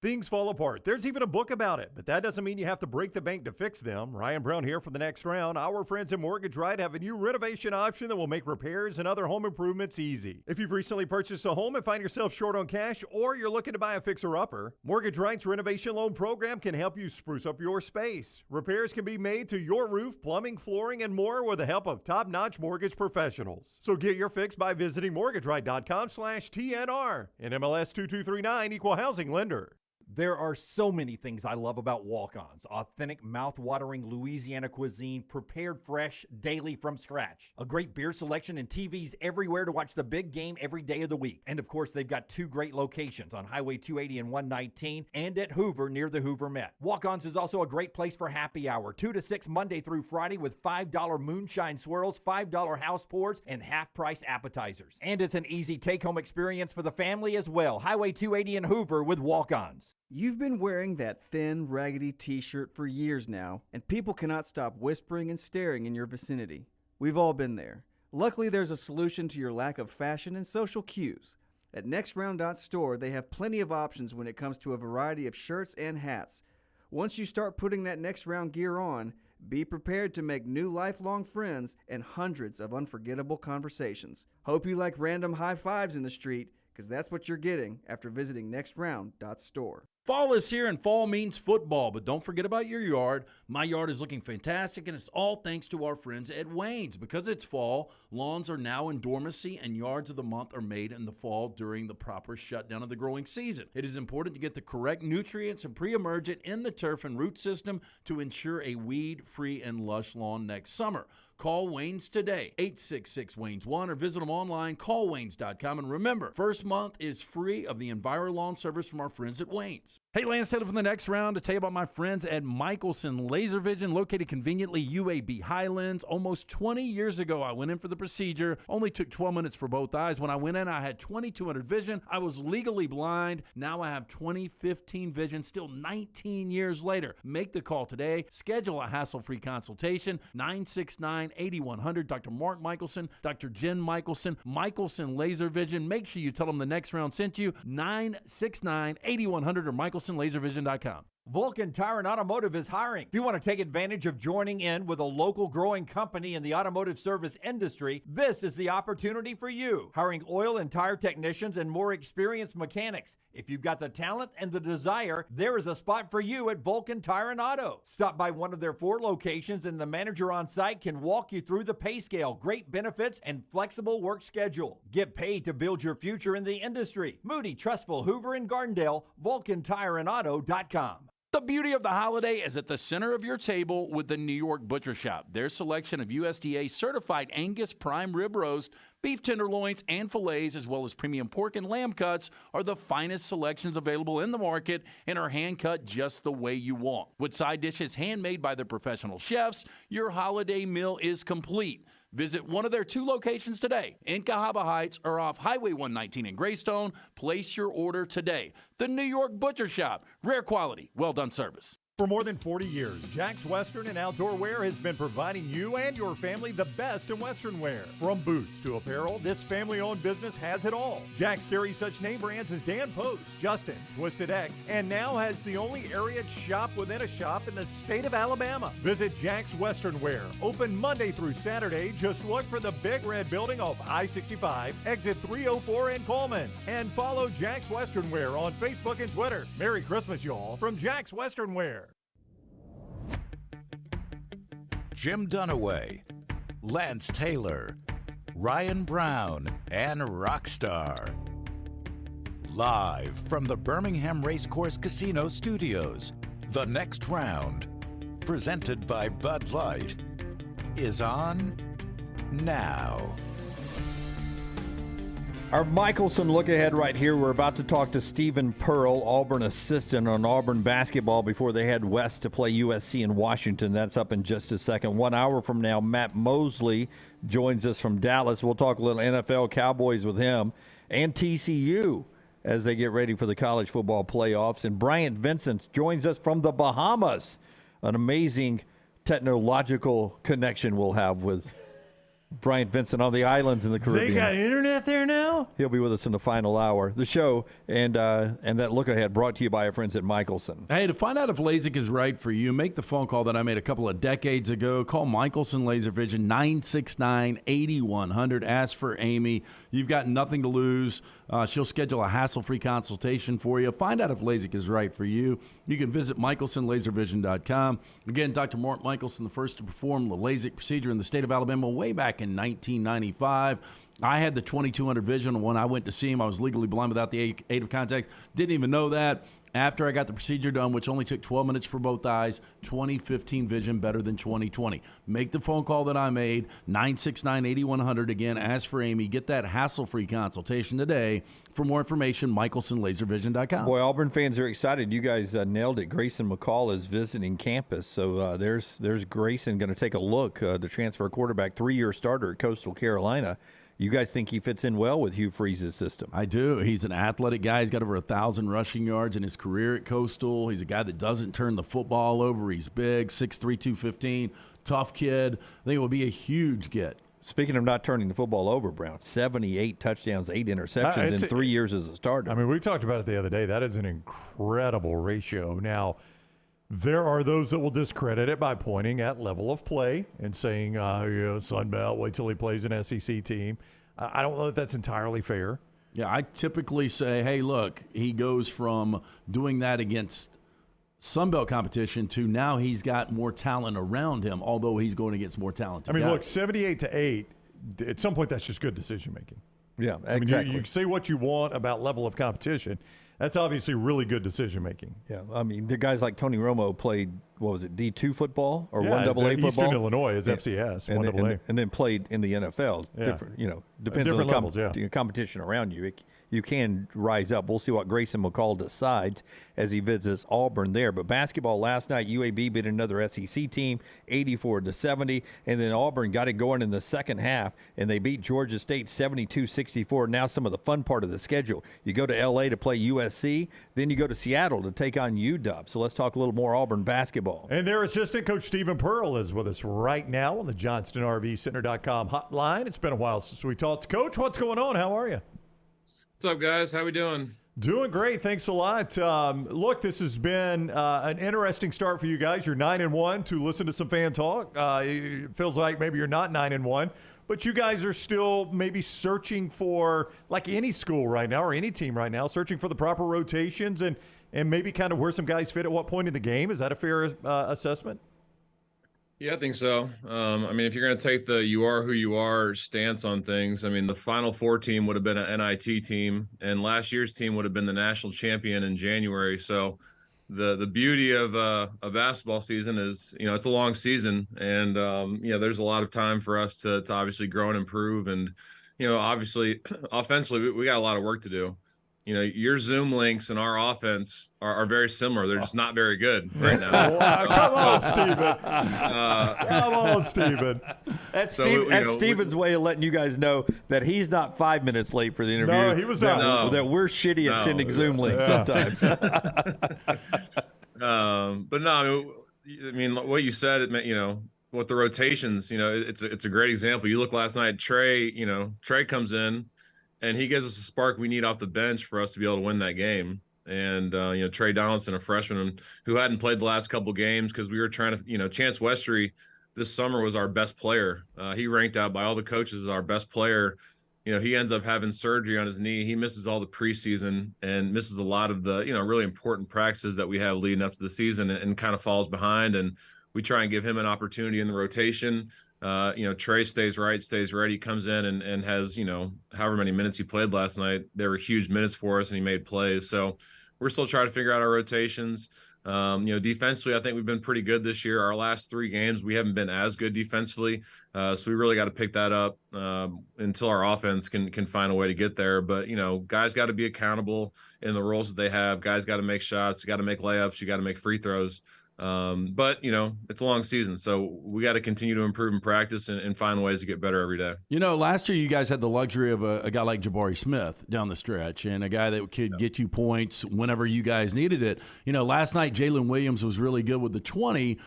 Things fall apart. There's even a book about it, but that doesn't mean you have to break the bank to fix them. Ryan Brown here for the next round. Our friends at Mortgage Right have a new renovation option that will make repairs and other home improvements easy. If you've recently purchased a home and find yourself short on cash, or you're looking to buy a fixer-upper, Mortgage Right's renovation loan program can help you spruce up your space. Repairs can be made to your roof, plumbing, flooring, and more with the help of top-notch mortgage professionals. So get your fix by visiting mortgageright.com/TNR. And MLS 2239, Equal Housing Lender. There are so many things I love about walk-ons. Authentic, mouth-watering Louisiana cuisine, prepared fresh, daily from scratch. A great beer selection and TVs everywhere to watch the big game every day of the week. And of course, they've got 2 great locations on Highway 280 and 119 and at Hoover near the Hoover Met. Walk-ons is also a great place for happy hour, 2 to 6 Monday through Friday with $5 moonshine swirls, $5 house pours, and half-price appetizers. And it's an easy take-home experience for the family as well. Highway 280 and Hoover with walk-ons. You've been wearing that thin, raggedy t-shirt for years now, and people cannot stop whispering and staring in your vicinity. We've all been there. Luckily, there's a solution to your lack of fashion and social cues. At NextRound.store, they have plenty of options when it comes to a variety of shirts and hats. Once you start putting that Next Round gear on, be prepared to make new lifelong friends and hundreds of unforgettable conversations. Hope you like random high fives in the street, because that's what you're getting after visiting NextRound.store. Fall is here and fall means football, but don't forget about your yard. My yard is looking fantastic, and it's all thanks to our friends at Wayne's. Because it's fall, lawns are now in dormancy, and yards of the month are made in the fall during the proper shutdown of the growing season. It is important to get the correct nutrients and pre-emergent in the turf and root system to ensure a weed-free and lush lawn next summer. Call Wayne's today, 866-WAYNES1, or visit them online, callwaynes.com. And remember, first month is free of the EnviroLawn service from our friends at Wayne's. Hey, Lance Taylor from the next round to tell you about my friends at Michelson Laser Vision, located conveniently UAB Highlands. Almost 20 years ago, I went in for the procedure. Only took 12 minutes for both eyes. When I went in, I had 2200 vision. I was legally blind. Now I have 20/15 vision, still 19 years later. Make the call today. Schedule a hassle-free consultation, 969-8100. Dr. Mark Michelson, Dr. Jen Michelson, Michelson Laser Vision. Make sure you tell them the next round sent you, 969-8100 or MichelsonLaserVision.com. Vulcan Tire and Automotive is hiring. If you want to take advantage of joining in with a local growing company in the automotive service industry, this is the opportunity for you. Hiring oil and tire technicians and more experienced mechanics. If you've got the talent and the desire, there is a spot for you at Vulcan Tire and Auto. Stop by one of their 4 locations and the manager on site can walk you through the pay scale, great benefits, and flexible work schedule. Get paid to build your future in the industry. Moody, Trustful, Hoover, and Gardendale, VulcanTireandAuto.com. The beauty of the holiday is at the center of your table with the New York Butcher Shop. Their selection of USDA certified Angus prime rib roast, beef tenderloins, and fillets, as well as premium pork and lamb cuts, are the finest selections available in the market and are hand-cut just the way you want. With side dishes handmade by their professional chefs, your holiday meal is complete. Visit one of their 2 locations today, in Cahaba Heights or off Highway 119 in Greystone. Place your order today. The New York Butcher Shop. Rare quality, well-done service. For more than 40 years, Jack's Western and Outdoor Wear has been providing you and your family the best in Western wear. From boots to apparel, this family-owned business has it all. Jack's carries such name brands as Dan Post, Justin, Twisted X, and now has the only area shop within a shop in the state of Alabama. Visit Jack's Western Wear, open Monday through Saturday. Just look for the big red building off I-65, exit 304 in Coleman. And follow Jack's Western Wear on Facebook and Twitter. Merry Christmas, y'all, from Jack's Western Wear. Jim Dunaway, Lance Taylor, Ryan Brown, and Rockstar. Live from the Birmingham Racecourse Casino Studios, the next round, presented by Bud Light, is on now. Our Michelson look ahead right here. We're about to talk to Stephen Pearl, Auburn assistant on Auburn basketball before they head west to play USC in Washington. That's up in just a second. 1 hour from now, Matt Mosley joins us from Dallas. We'll talk a little NFL Cowboys with him and TCU as they get ready for the college football playoffs. And Bryant Vincent joins us from the Bahamas. An amazing technological connection we'll have with Bryant Vincent on the islands in the Caribbean. They got internet there now? He'll be with us in the final hour. The show and that look ahead brought to you by our friends at Michelson. Hey, to find out if LASIK is right for you, make the phone call that I made a couple of decades ago. Call Michelson Laser Vision, 969-8100. Ask for Amy. You've got nothing to lose. She'll schedule a hassle-free consultation for you. Find out if LASIK is right for you. You can visit MichelsonLaserVision.com. Again, Dr. Mark Michelson, the first to perform the LASIK procedure in the state of Alabama way back in 1995. I had the 2200 vision when I went to see him. I was legally blind without the aid of contacts. Didn't even know that. After I got the procedure done, which only took 12 minutes for both eyes, 2015 vision better than 2020. Make the phone call that I made, 969-8100. Again, ask for Amy. Get that hassle-free consultation today. For more information, MichelsonLaserVision.com. Boy, Auburn fans are excited. You guys nailed it. Grayson McCall is visiting campus. So there's Grayson going to take a look. The transfer quarterback, 3-year starter at Coastal Carolina. You guys think he fits in well with Hugh Freeze's system? I do. He's an athletic guy. He's got over 1,000 rushing yards in his career at Coastal. He's a guy that doesn't turn the football over. He's big, 6'3", 215, tough kid. I think it will be a huge get. Speaking of not turning the football over, Brown, 78 touchdowns, 8 interceptions in 3 years as a starter. I mean, we talked about it the other day. That is an incredible ratio. Now, there are those that will discredit it by pointing at level of play and saying, Sun Belt, wait till he plays an SEC team. I don't know if that's entirely fair. Yeah, I typically say, hey, look, he goes from doing that against Sunbelt competition to now he's got more talent around him, although he's going against more talented I mean, guys. look, 78-8, at some point that's just good decision-making. Yeah, I exactly. mean, you say what you want about level of competition. That's obviously really good decision-making. Yeah, I mean, the guys like Tony Romo played, what was it, D2 football or 1AA football? Eastern Illinois is FCS, 1AA. And then played in the NFL. Yeah. Different, depends on the competition around you. You can rise up. We'll see what Grayson McCall decides as he visits Auburn there. But basketball last night, UAB beat another SEC team, 84-70, and then Auburn got it going in the second half, and they beat Georgia State 72-64. Now some of the fun part of the schedule. You go to L.A. to play USC, then you go to Seattle to take on UW. So let's talk a little more Auburn basketball. And their assistant coach Stephen Pearl is with us right now on the JohnstonRVCenter.com hotline. It's been a while since we talked. Coach, what's going on? How are you? What's up, guys? How we doing? Doing great. Thanks a lot. Look, this has been an interesting start for you guys. You're 9-1 to listen to some fan talk. It feels like maybe you're not 9-1, but you guys are still maybe searching for, like any school right now or any team right now, searching for the proper rotations and maybe kind of where some guys fit at what point in the game. Is that a fair assessment? Yeah, I think so. I mean, if you're going to take the you are who you are stance on things, I mean, the Final Four team would have been an NIT team, and last year's team would have been the national champion in January. So the beauty of a basketball season is, it's a long season, and, there's a lot of time for us to obviously grow and improve. And, obviously, offensively, we got a lot of work to do. Your Zoom links and our offense are very similar. They're just not very good right now. Come on, Steven. Come on, Steven. That's Steven's way of letting you guys know that he's not 5 minutes late for the interview. No, he was not. That we're shitty at sending Zoom links sometimes. But no, I mean, what you said, it meant, with the rotations, it's a great example. You look last night, Trey comes in, and he gives us a spark we need off the bench for us to be able to win that game. And, Trey Donaldson, a freshman who hadn't played the last couple games because we were trying to, Chance Westry this summer was our best player. He ranked out by all the coaches as our best player. He ends up having surgery on his knee. He misses all the preseason and misses a lot of the, really important practices that we have leading up to the season and kind of falls behind. And we try and give him an opportunity in the rotation. Trey stays ready, comes in and has, however many minutes he played last night. They were huge minutes for us and he made plays. So we're still trying to figure out our rotations. Defensively, I think we've been pretty good this year. Our last 3 games, we haven't been as good defensively. So we really got to pick that up until our offense can find a way to get there. But, guys got to be accountable in the roles that they have. Guys got to make shots. You got to make layups. You got to make free throws. But it's a long season, so we got to continue to improve and practice and find ways to get better every day. Last year you guys had the luxury of a guy like Jabari Smith down the stretch and a guy that could get you points whenever you guys needed it. Last night Jalen Williams was really good with the 20.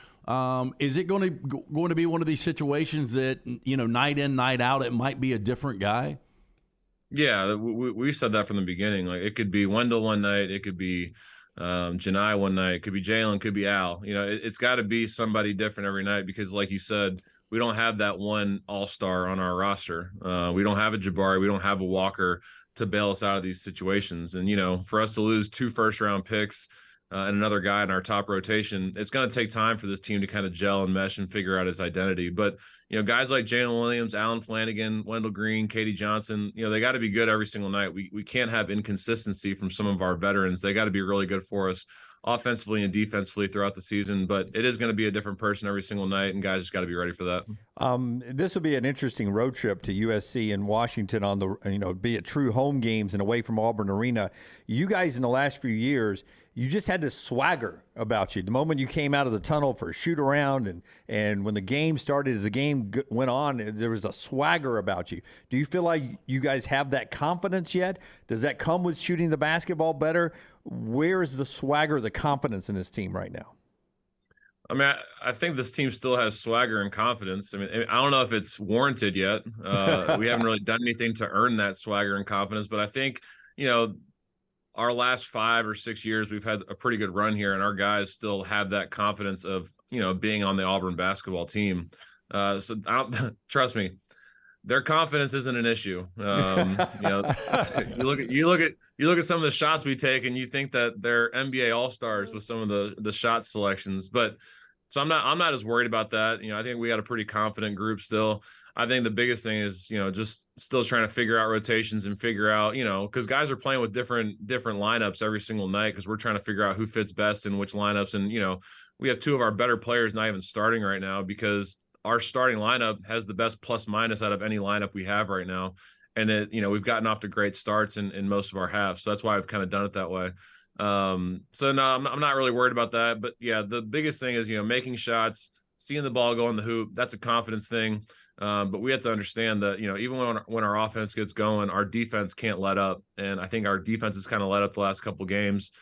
Is it going to be one of these situations that, night in, night out, it might be a different guy? Yeah, we said that from the beginning. Like, it could be Wendell one night, it could be Janai one night, could be Jalen, could be Al. It's got to be somebody different every night because, like you said, we don't have that one all-star on our roster. We don't have a Jabari, we don't have a Walker to bail us out of these situations. And for us to lose 2 first-round picks and another guy in our top rotation, it's going to take time for this team to kind of gel and mesh and figure out its identity. But guys like Jalen Williams, Alan Flanagan, Wendell Green, Katie Johnson, they got to be good every single night. We can't have inconsistency from some of our veterans. They got to be really good for us offensively and defensively throughout the season. But it is going to be a different person every single night, and guys just got to be ready for that. This will be an interesting road trip to USC and Washington on the, be it true home games and away from Auburn Arena. You guys in the last few years, you just had this swagger about you. The moment you came out of the tunnel for a shoot around and when the game started, as the game went on, there was a swagger about you. Do you feel like you guys have that confidence yet? Does that come with shooting the basketball better? Where is the swagger, the confidence in this team right now? I mean, I think this team still has swagger and confidence. I mean, I don't know if it's warranted yet. We haven't really done anything to earn that swagger and confidence, but I think, our last 5 or 6 years, we've had a pretty good run here, and our guys still have that confidence of, being on the Auburn basketball team. So trust me, their confidence isn't an issue. You know, you look at some of the shots we take, and you think that they're NBA All-Stars with some of the shot selections. But so I'm not as worried about that. You know, I think we got a pretty confident group still. I think the biggest thing is, you know, just still trying to figure out rotations and figure out, you know, because guys are playing with different lineups every single night because we're trying to figure out who fits best in which lineups. And, you know, we have two of our better players not even starting right now because our starting lineup has the best plus minus out of any lineup we have right now. And it, you know, we've gotten off to great starts in most of our halves. So that's why I've kind of done it that way. So no, I'm not really worried about that. But yeah, the biggest thing is, you know, making shots, seeing the ball go in the hoop. That's a confidence thing. But we have to understand that, you know, even when our offense gets going, our defense can't let up. And I think our defense has kind of let up the last couple of games.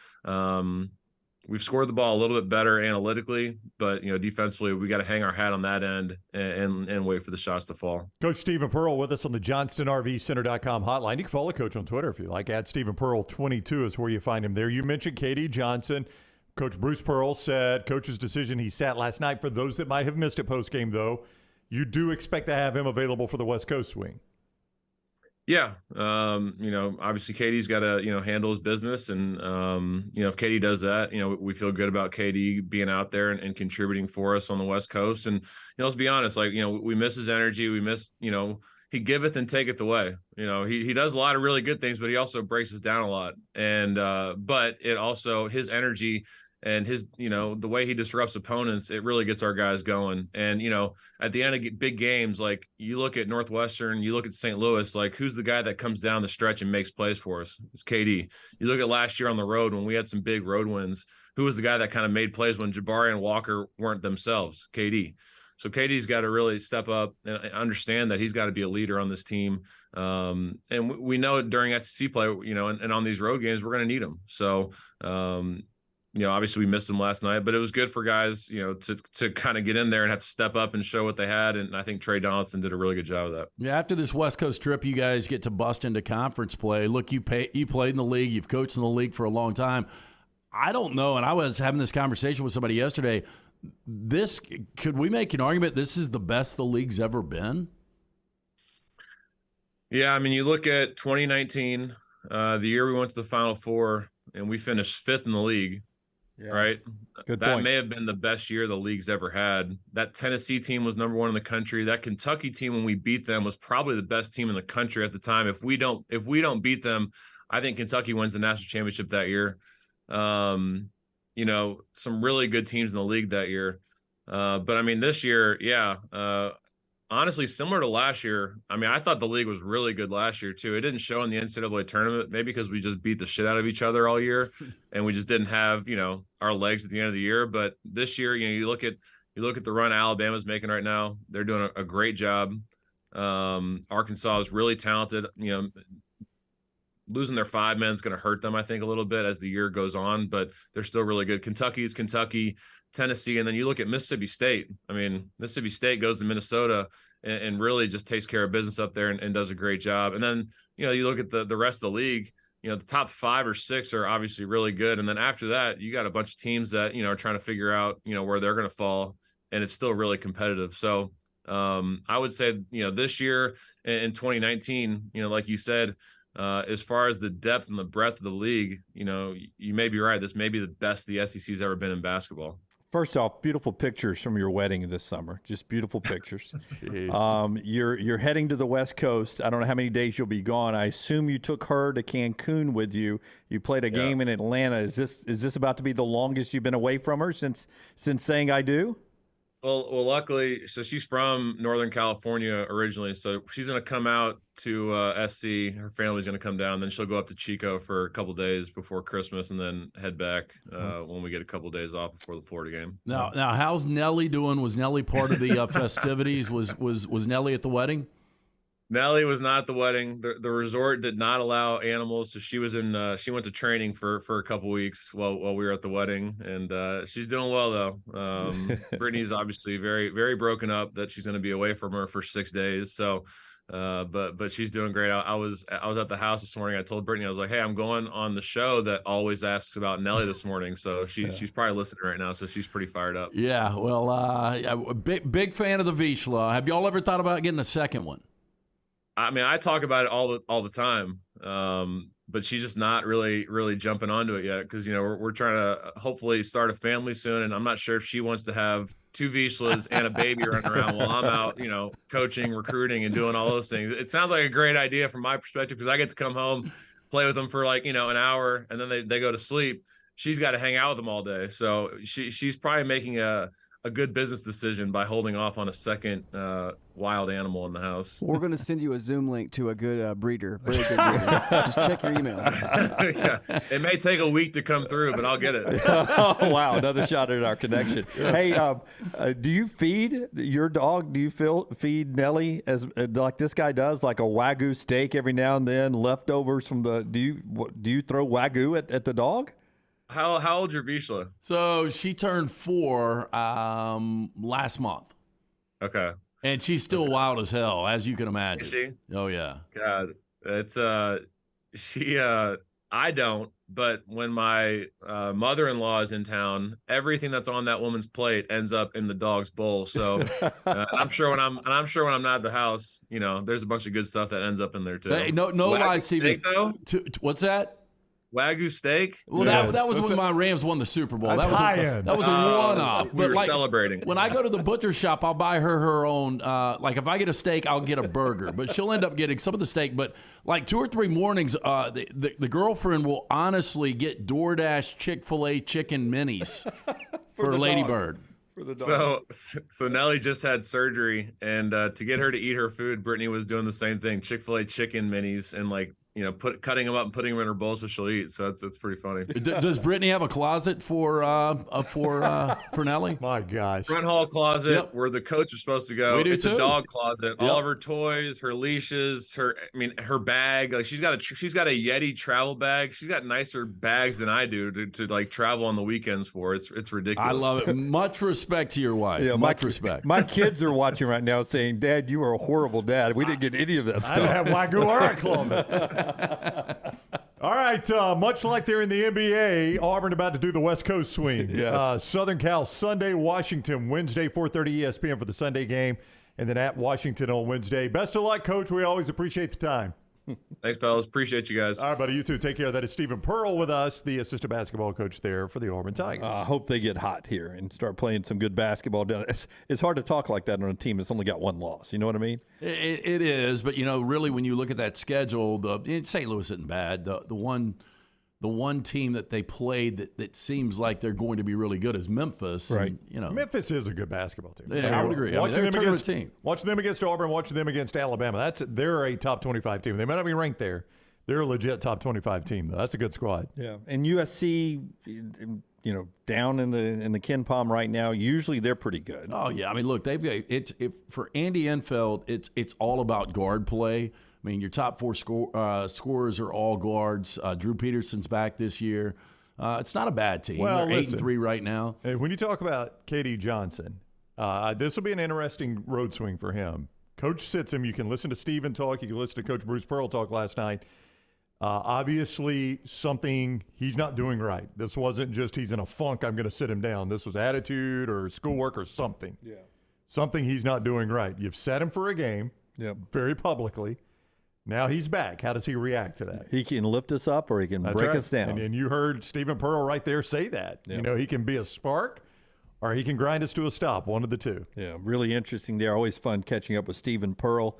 We've scored the ball a little bit better analytically, but, you know, defensively, we got to hang our hat on that end and wait for the shots to fall. Coach Stephen Pearl with us on the JohnstonRVCenter.com hotline. You can follow Coach on Twitter if you like. @StephenPearl22 is where you find him there. You mentioned KD Johnson. Coach Bruce Pearl said coach's decision, he sat last night. For those that might have missed it post-game, though, you do expect to have him available for the West Coast swing. Yeah. You know, obviously KD's got to, you know, handle his business. And, you know, if KD does that, you know, we feel good about KD being out there and contributing for us on the West Coast. And, you know, let's be honest, like, you know, we miss his energy. We miss, you know, he giveth and taketh away. You know, he does a lot of really good things, but he also breaks us down a lot. And, but it also, his energy and his, you know, the way he disrupts opponents, it really gets our guys going. And, you know, at the end of big games, like you look at Northwestern, you look at St. Louis, like who's the guy that comes down the stretch and makes plays for us? It's KD. You look at last year on the road when we had some big road wins, who was the guy that kind of made plays when Jabari and Walker weren't themselves? KD. So KD's got to really step up and understand that he's got to be a leader on this team. And we know during SEC play, you know, and on these road games, we're going to need him. So, you know, obviously we missed them last night, but it was good for guys, you know, to kind of get in there and have to step up and show what they had. And I think Trey Donaldson did a really good job of that. Yeah, after this West Coast trip, you guys get to bust into conference play. Look, you played in the league. You've coached in the league for a long time. I don't know, and I was having this conversation with somebody yesterday. Could we make an argument this is the best the league's ever been? Yeah, I mean, you look at 2019, the year we went to the Final Four, and we finished 5th in the league. Yeah. Right. Good that point. May have been the best year the league's ever had. That Tennessee team was number 1 in the country. That Kentucky team, when we beat them, was probably the best team in the country at the time. If we don't beat them, I think Kentucky wins the national championship that year. You know, some really good teams in the league that year. But I mean, this year, yeah. Honestly, similar to last year. I mean, I thought the league was really good last year too. It didn't show in the NCAA tournament, maybe because we just beat the shit out of each other all year, and we just didn't have, you know, our legs at the end of the year. But this year, you know, you look at the run Alabama's making right now. They're doing a great job. Arkansas is really talented. You know, losing their 5 men is going to hurt them, I think, a little bit as the year goes on, but they're still really good. Kentucky's Kentucky, Tennessee, and then you look at Mississippi State. I mean, Mississippi State goes to Minnesota and really just takes care of business up there and does a great job. And then, you know, you look at the rest of the league, you know, the top 5 or 6 are obviously really good. And then after that, you got a bunch of teams that, you know, are trying to figure out, you know, where they're going to fall, and it's still really competitive. So I would say, you know, this year in 2019, you know, like you said, as far as the depth and the breadth of the league, you know, you may be right. This may be the best the SEC's ever been in basketball. First off, beautiful pictures from your wedding this summer. Just beautiful pictures. You're heading to the West Coast. I don't know how many days you'll be gone. I assume you took her to Cancun with you. You played a game in Atlanta. Is this about to be the longest you've been away from her since saying I do? Well, luckily, so she's from Northern California originally, so she's going to come out to SC. Her family's going to come down, then she'll go up to Chico for a couple days before Christmas, and then head back when we get a couple days off before the Florida game. Now, how's Nellie doing? Was Nellie part of the festivities? Was Nellie at the wedding? Nellie was not at the wedding. The resort did not allow animals, so she was she went to training for a couple weeks while we were at the wedding, and she's doing well though. Brittany's obviously very, very broken up that she's going to be away from her for 6 days. So, but she's doing great. I was at the house this morning. I told Brittany, I was like, hey, I'm going on the show that always asks about Nellie this morning. So she's probably listening right now. So she's pretty fired up. Yeah. Well, big fan of the Vizsla. Have y'all ever thought about getting a second one? I mean, I talk about it all the time, but she's just not really jumping onto it yet because, we're trying to hopefully start a family soon, and I'm not sure if she wants to have 2 Vizslas and a baby running around while I'm out, coaching, recruiting, and doing all those things. It sounds like a great idea from my perspective because I get to come home, play with them for an hour, and then they go to sleep. She's got to hang out with them all day. So she's probably making a good business decision by holding off on a second wild animal in the house. We're going to send you a Zoom link to a good breeder. Very good breeder. Just check your email. Yeah, it may take a week to come through, but I'll get it. Oh, wow. Another shot at our connection. Hey, do you feed your dog? Do you feed Nellie as like this guy does, like a Wagyu steak every now and then, leftovers from the – do you throw Wagyu at the dog? How old's your Vizsla? So she turned 4 last month. Okay. And she's still wild as hell, as you can imagine. Is she? Oh, yeah. God, it's I don't, but when my mother-in-law is in town, everything that's on that woman's plate ends up in the dog's bowl. So I'm sure when I'm not at the house, there's a bunch of good stuff that ends up in there too. Hey, no lies, Steven. What's that? Wagyu steak? Well, yes. that was when my Rams won the Super Bowl. That's that was a one-off. We were celebrating. When I go to the butcher shop, I'll buy her own. Like if I get a steak, I'll get a burger. But she'll end up getting some of the steak. But like 2 or 3 mornings, the girlfriend will honestly get DoorDash Chick-fil-A chicken minis for Ladybird. So Nellie just had surgery, and to get her to eat her food, Brittany was doing the same thing: Chick-fil-A chicken minis, and cutting them up and putting them in her bowl so she'll eat. So it's pretty funny. Does Brittany have a closet for Nellie? My gosh. Front hall closet where the coats are supposed to go. We do it's too. A dog closet. All of her toys, her leashes, her bag. Like she's got a Yeti travel bag. She's got nicer bags than I do to travel on the weekends for. It's ridiculous. I love it. Much respect to your wife. Yeah, much respect. My kids are watching right now saying, "Dad, you are a horrible dad. We didn't get any of that stuff." I don't have Wagyu or a closet. All right, much like they're in the NBA, Auburn about to do the West Coast swing. Yes. Southern Cal Sunday, Washington Wednesday, 4:30 ESPN for the Sunday game, and then at Washington on Wednesday. Best of luck, Coach. We always appreciate the time. Thanks, fellas. Appreciate you guys. All right, buddy. You too. Take care. That is Stephen Pearl with us, the assistant basketball coach there for the Auburn Tigers. I hope they get hot here and start playing some good basketball. It's hard to talk like that on a team that's only got 1 loss. You know what I mean? It is, but really, when you look at that schedule, St. Louis isn't bad. The one team that they played that seems like they're going to be really good is Memphis. Right. And, Memphis is a good basketball team. Yeah, I would agree. Watching they're a tournament team. Watching them against Auburn, watching them against Alabama. They're a top 25 team. They might not be ranked there. They're a legit top 25 team, though. That's a good squad. Yeah, and USC, down in the Ken Palm right now. Usually they're pretty good. Oh yeah, I mean, look, they've got for Andy Enfield, it's all about guard play. I mean, your top 4 scorers are all guards. Drew Peterson's back this year. It's not a bad team. Well, they're 8-3 right now. When you talk about KD Johnson, this will be an interesting road swing for him. Coach sits him. You can listen to Steven talk. You can listen to Coach Bruce Pearl talk last night. Obviously, something he's not doing right. This wasn't just he's in a funk, I'm going to sit him down. This was attitude or schoolwork or something. Yeah. Something he's not doing right. You've set him for a game very publicly. Now he's back. How does he react to that? He can lift us up or he can break us down. And you heard Stephen Pearl right there say that. Yeah. He can be a spark or he can grind us to a stop, one of the two. Yeah, really interesting there. Always fun catching up with Stephen Pearl.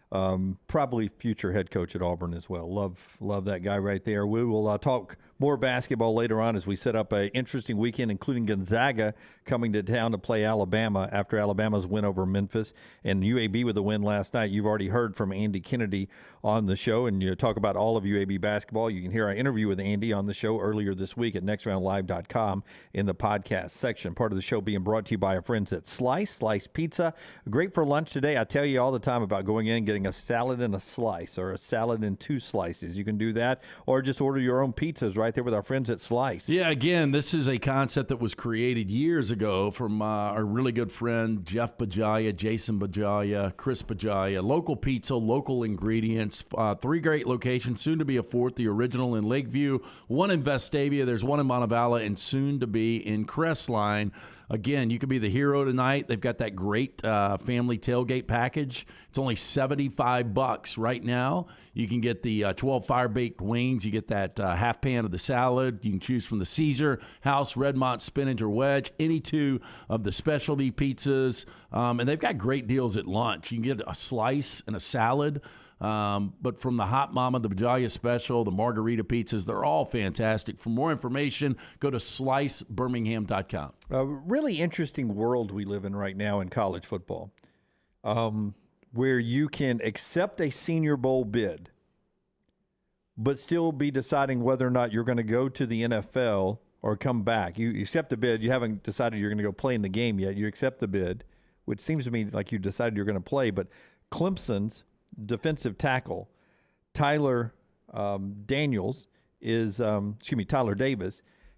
Probably future head coach at Auburn as well. Love that guy right there. We will talk more basketball later on as we set up an interesting weekend, including Gonzaga coming to town to play Alabama after Alabama's win over Memphis, and UAB with a win last night. You've already heard from Andy Kennedy on the show, and you talk about all of UAB basketball. You can hear our interview with Andy on the show earlier this week at nextroundlive.com in the podcast section. Part of the show being brought to you by our friends at Slice Pizza. Great for lunch today. I tell you all the time about going in and getting a salad and a slice or a salad and 2 slices. You can do that or just order your own pizzas right there with our friends at Slice. Yeah, again, this is a concept that was created years ago from our really good friend Jeff Bajaya, Jason Bajaya, Chris Bajaya. Local pizza, local ingredients, 3 great locations, soon to be a 4th, the original in Lakeview, 1 in Vestavia, there's 1 in Montevallo, and soon to be in Crestline. Again, you could be the hero tonight. They've got that great family tailgate package. It's only $75 right now. You can get the 12 fire-baked wings. You get that half pan of the salad. You can choose from the Caesar, House, Redmont, spinach, or wedge, any two of the specialty pizzas. And they've got great deals at lunch. You can get a slice and a salad. But from the Hot Mama, the Bajalia Special, the Margarita pizzas, they're all fantastic. For more information, go to slicebirmingham.com. A really interesting world we live in right now in college football, where you can accept a Senior Bowl bid, but still be deciding whether or not you're going to go to the NFL or come back. You accept a bid. You haven't decided you're going to go play in the game yet. You accept the bid, which seems to me like you decided you're going to play. But Clemson's defensive tackle Tyler Davis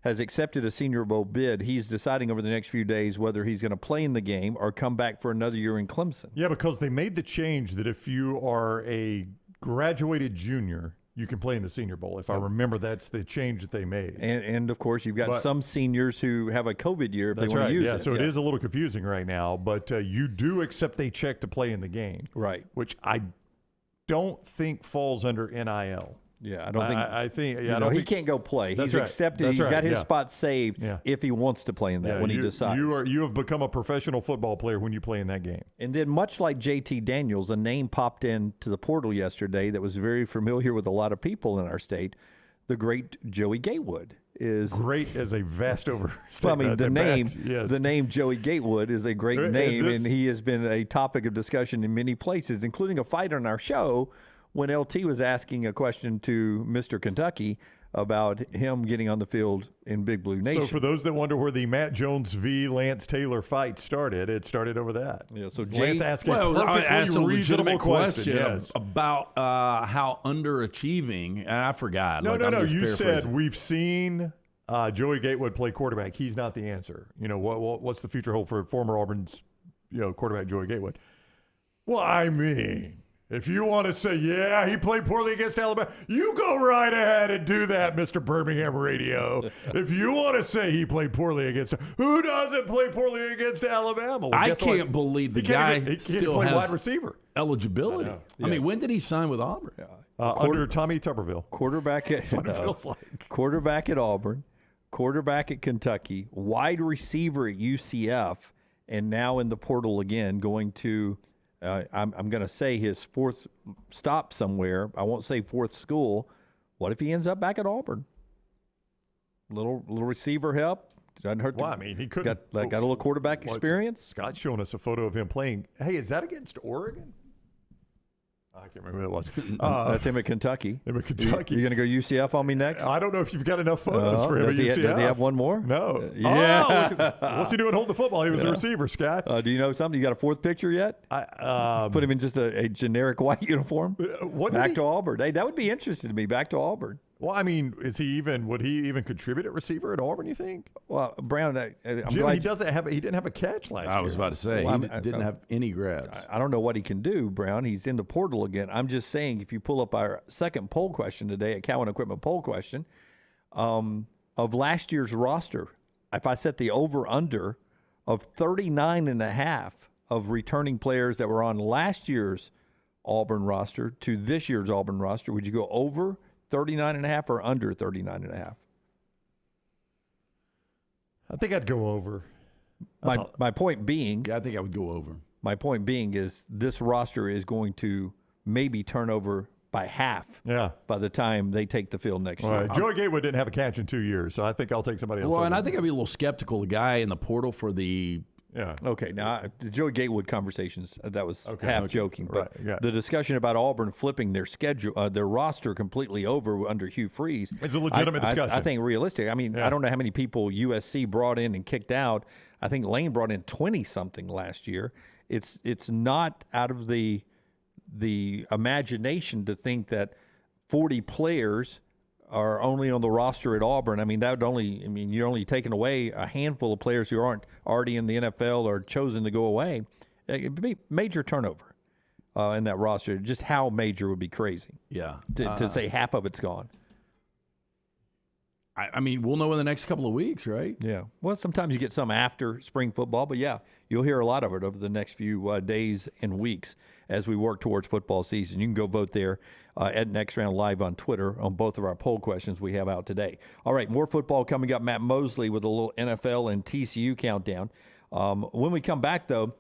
has accepted a Senior Bowl bid. He's deciding over the next few days whether he's going to play in the game or come back for another year in Clemson. Yeah, because they made the change that if you are a graduated junior, you can play in the Senior Bowl. If I remember, that's the change that they made. And of course, you've got some seniors who have a COVID year if they want to use it. So it is a little confusing right now, but you do accept a check to play in the game. Right. Which I don't think falls under NIL. Yeah, I don't think. I think. Yeah, he can't go play. He's accepted. He's got his spot saved if he wants to play in that when he decides. You have become a professional football player when you play in that game. And then, much like JT Daniels, a name popped into the portal yesterday that was very familiar with a lot of people in our state. The great Joey Gatewood is great as a vast overstatement. Well, I mean, the name Joey Gatewood is a great name, and he has been a topic of discussion in many places, including a fight on our show when LT was asking a question to Mr. Kentucky about him getting on the field in Big Blue Nation. So for those that wonder where the Matt Jones v. Lance Taylor fight started, it started over that. Yeah, so Lance asked a I asked a reasonable legitimate question yes. about how underachieving, and I forgot. No. You said we've seen Joey Gatewood play quarterback. He's not the answer. You know, what's the future hold for former Auburn's quarterback Joey Gatewood? Well, I mean, if you want to say, yeah, he played poorly against Alabama, you go right ahead and do that, Mr. Birmingham Radio. If you want to say he played poorly against, who doesn't play poorly against Alabama? Well, I can't believe the guy still has wide receiver eligibility. I mean, when did he sign with Auburn? Under Tommy Tuberville. Quarterback at quarterback at Auburn, quarterback at Kentucky, wide receiver at UCF, and now in the portal again, going to I'm going to say his fourth stop somewhere. I won't say fourth school. What if he ends up back at Auburn? Little receiver help. Doesn't hurt. Well, I mean, he could got a little quarterback experience. Scott's showing us a photo of him playing. Hey, is that against Oregon? I can't remember who it was. That's him at Kentucky. You're going to go UCF on me next? I don't know if you've got enough photos for him at UCF. Does he have one more? No. Yeah. What's he doing holding the football? He was a receiver, Scott. Do you know something? You got a fourth picture yet? Put him in just a generic white uniform? Back to Auburn. Hey, that would be interesting to me. Back to Auburn. Well, I mean, would he even contribute at receiver at Auburn, you think? Well, Brown, I'm Jim, glad he didn't have a catch last year. I was about to say, he didn't have any grabs. I don't know what he can do, Brown. He's in the portal again. I'm just saying, if you pull up our second poll question today, a Cowan Equipment poll question, of last year's roster, if I set the over-under of 39.5 of returning players that were on last year's Auburn roster to this year's Auburn roster, would you go over 39.5 or under 39.5? I think I'd go over. My point being, I think I would go over. My point being is this roster is going to maybe turn over by half by the time they take the field next year. Right. Joey Gatewood didn't have a catch in 2 years, so I think I'll take somebody else. Well, and I think I'd be a little skeptical. The guy in the portal for the Okay, now the Joey Gatewood conversations, that was joking, but the discussion about Auburn flipping their schedule, their roster completely over under Hugh Freeze. It's a legitimate discussion. I think realistic. I mean, I don't know how many people USC brought in and kicked out. I think Lane brought in 20-something last year. It's not out of the imagination to think that 40 players are only on the roster at Auburn. I mean, you're only taking away a handful of players who aren't already in the NFL or chosen to go away. It would be major turnover in that roster. Just how major would be crazy. Yeah. To say half of it's gone. I mean, we'll know in the next couple of weeks, right? Yeah. Well, sometimes you get some after spring football, but yeah, you'll hear a lot of it over the next few days and weeks as we work towards football season. You can go vote there at Next Round Live on Twitter on both of our poll questions we have out today. All right, more football coming up. Matt Mosley with a little NFL and TCU countdown. When we come back, though,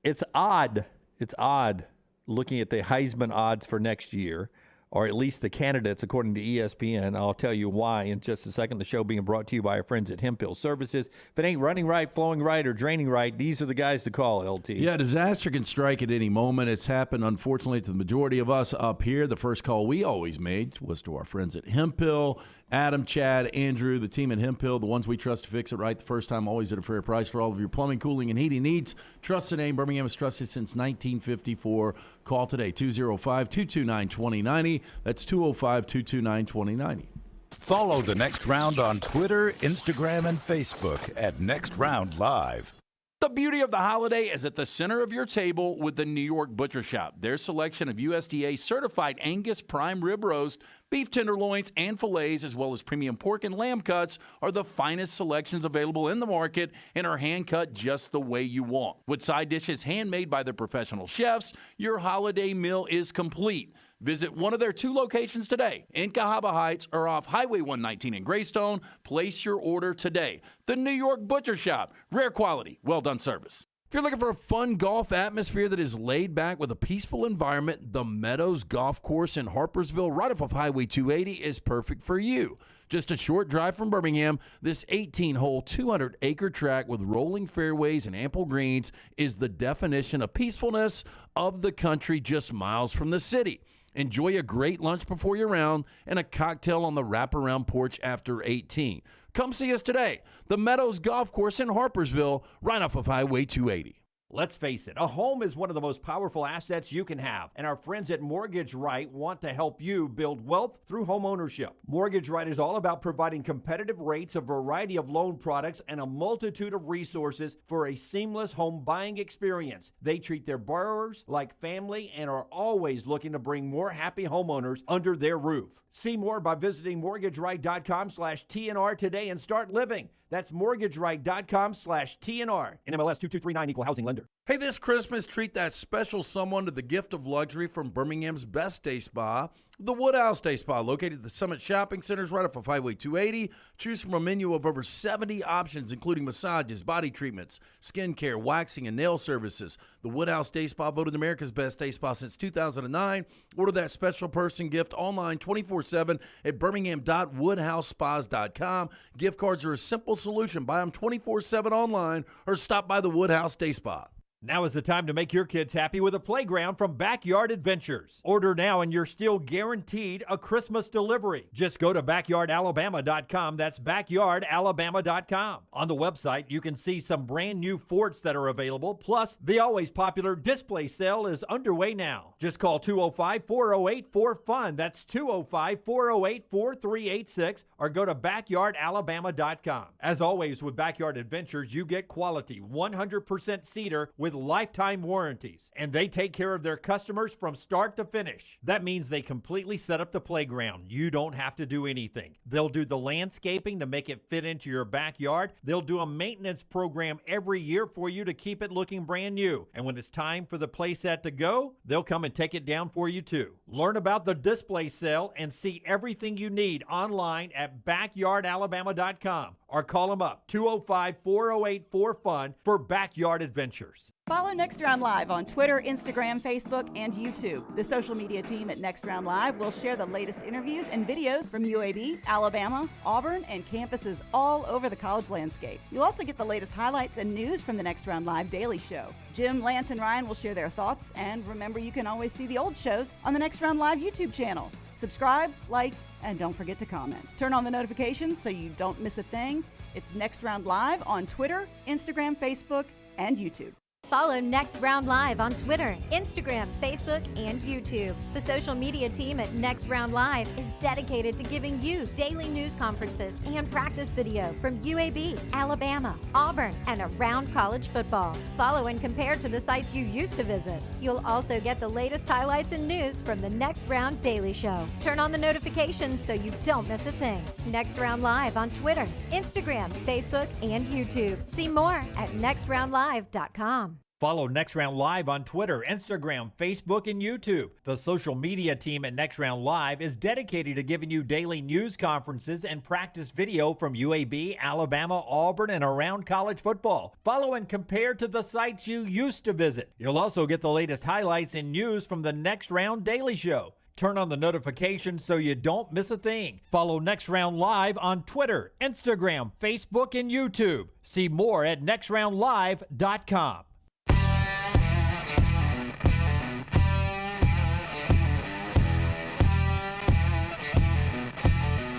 it's odd. It's odd looking at the Heisman odds for next year, or at least the candidates according to ESPN. I'll tell you why in just a second. The show being brought to you by our friends at Hemp Hill Services. If it ain't running right, flowing right, or draining right, these are the guys to call, LT. Yeah, disaster can strike at any moment. It's happened, unfortunately, to the majority of us up here. The first call we always made was to our friends at Hemp Hill. Adam, Chad, Andrew, the team at Hemp Hill, the ones we trust to fix it right the first time, always at a fair price for all of your plumbing, cooling, and heating needs. Trust the name. Birmingham has trusted since 1954. Call today, 205-229-2090. That's 205-229-2090. Follow The Next Round on Twitter, Instagram, and Facebook at Next Round Live. The beauty of the holiday is at the center of your table with the New York Butcher Shop. Their selection of USDA certified Angus prime rib roast, beef tenderloins, and fillets, as well as premium pork and lamb cuts, are the finest selections available in the market and are hand-cut just the way you want. With side dishes handmade by their professional chefs, your holiday meal is complete. Visit one of their 2 locations today, in Cahaba Heights or off Highway 119 in Greystone. Place your order today. The New York Butcher Shop. Rare quality, well-done service. If you're looking for a fun golf atmosphere that is laid back with a peaceful environment, the Meadows Golf Course in Harpersville, right off of Highway 280, is perfect for you. Just a short drive from Birmingham, this 18-hole, 200-acre track with rolling fairways and ample greens is the definition of peacefulness of the country just miles from the city. Enjoy a great lunch before your round and a cocktail on the wraparound porch after 18. Come see us today. The Meadows Golf Course in Harpersville, right off of Highway 280. Let's face it, a home is one of the most powerful assets you can have, and our friends at Mortgage Right want to help you build wealth through home ownership. Mortgage Right is all about providing competitive rates, a variety of loan products, and a multitude of resources for a seamless home buying experience. They treat their borrowers like family and are always looking to bring more happy homeowners under their roof. See more by visiting mortgageright.com/TNR today and start living. That's mortgageright.com/TNR. NMLS 2239, Equal Housing Lender. Hey, this Christmas, treat that special someone to the gift of luxury from Birmingham's best day spa, the Woodhouse Day Spa, located at the Summit Shopping Centers right off of Highway 280. Choose from a menu of over 70 options, including massages, body treatments, skincare, waxing, and nail services. The Woodhouse Day Spa, voted America's best day spa since 2009. Order that special person gift online 24/7 at birmingham.woodhousespas.com. Gift cards are a simple solution. Buy them 24/7 online or stop by the Woodhouse Day Spa. Now is the time to make your kids happy with a playground from Backyard Adventures. Order now and you're still guaranteed a Christmas delivery. Just go to backyardalabama.com. That's backyardalabama.com. On the website, you can see some brand new forts that are available. Plus, the always popular display sale is underway now. Just call 205-408-4FUN. That's 205-408-4386 or go to backyardalabama.com. As always with Backyard Adventures, you get quality 100% cedar with lifetime warranties, and they take care of their customers from start to finish. That means they completely set up the playground. You don't have to do anything. They'll do the landscaping to make it fit into your backyard. They'll do a maintenance program every year for you to keep it looking brand new. And when it's time for the playset to go, they'll come and take it down for you too. Learn about the display sale and see everything you need online at backyardalabama.com or call them up 205-408-4FUN for Backyard Adventures. Follow Next Round Live on Twitter, Instagram, Facebook, and YouTube. The social media team at Next Round Live will share the latest interviews and videos from UAB, Alabama, Auburn, and campuses all over the college landscape. You'll also get the latest highlights and news from the Next Round Live Daily Show. Jim, Lance, and Ryan will share their thoughts, and remember, you can always see the old shows on the Next Round Live YouTube channel. Subscribe, like, and don't forget to comment. Turn on the notifications so you don't miss a thing. It's Next Round Live on Twitter, Instagram, Facebook, and YouTube. Follow Next Round Live on Twitter, Instagram, Facebook, and YouTube. The social media team at Next Round Live is dedicated to giving you daily news conferences and practice video from UAB, Alabama, Auburn, and around college football. Follow and compare to the sites you used to visit. You'll also get the latest highlights and news from the Next Round Daily Show. Turn on the notifications so you don't miss a thing. Next Round Live on Twitter, Instagram, Facebook, and YouTube. See more at nextroundlive.com. Follow Next Round Live on Twitter, Instagram, Facebook, and YouTube. The social media team at Next Round Live is dedicated to giving you daily news conferences and practice video from UAB, Alabama, Auburn, and around college football. Follow and compare to the sites you used to visit. You'll also get the latest highlights and news from the Next Round Daily Show. Turn on the notifications so you don't miss a thing. Follow Next Round Live on Twitter, Instagram, Facebook, and YouTube. See more at nextroundlive.com.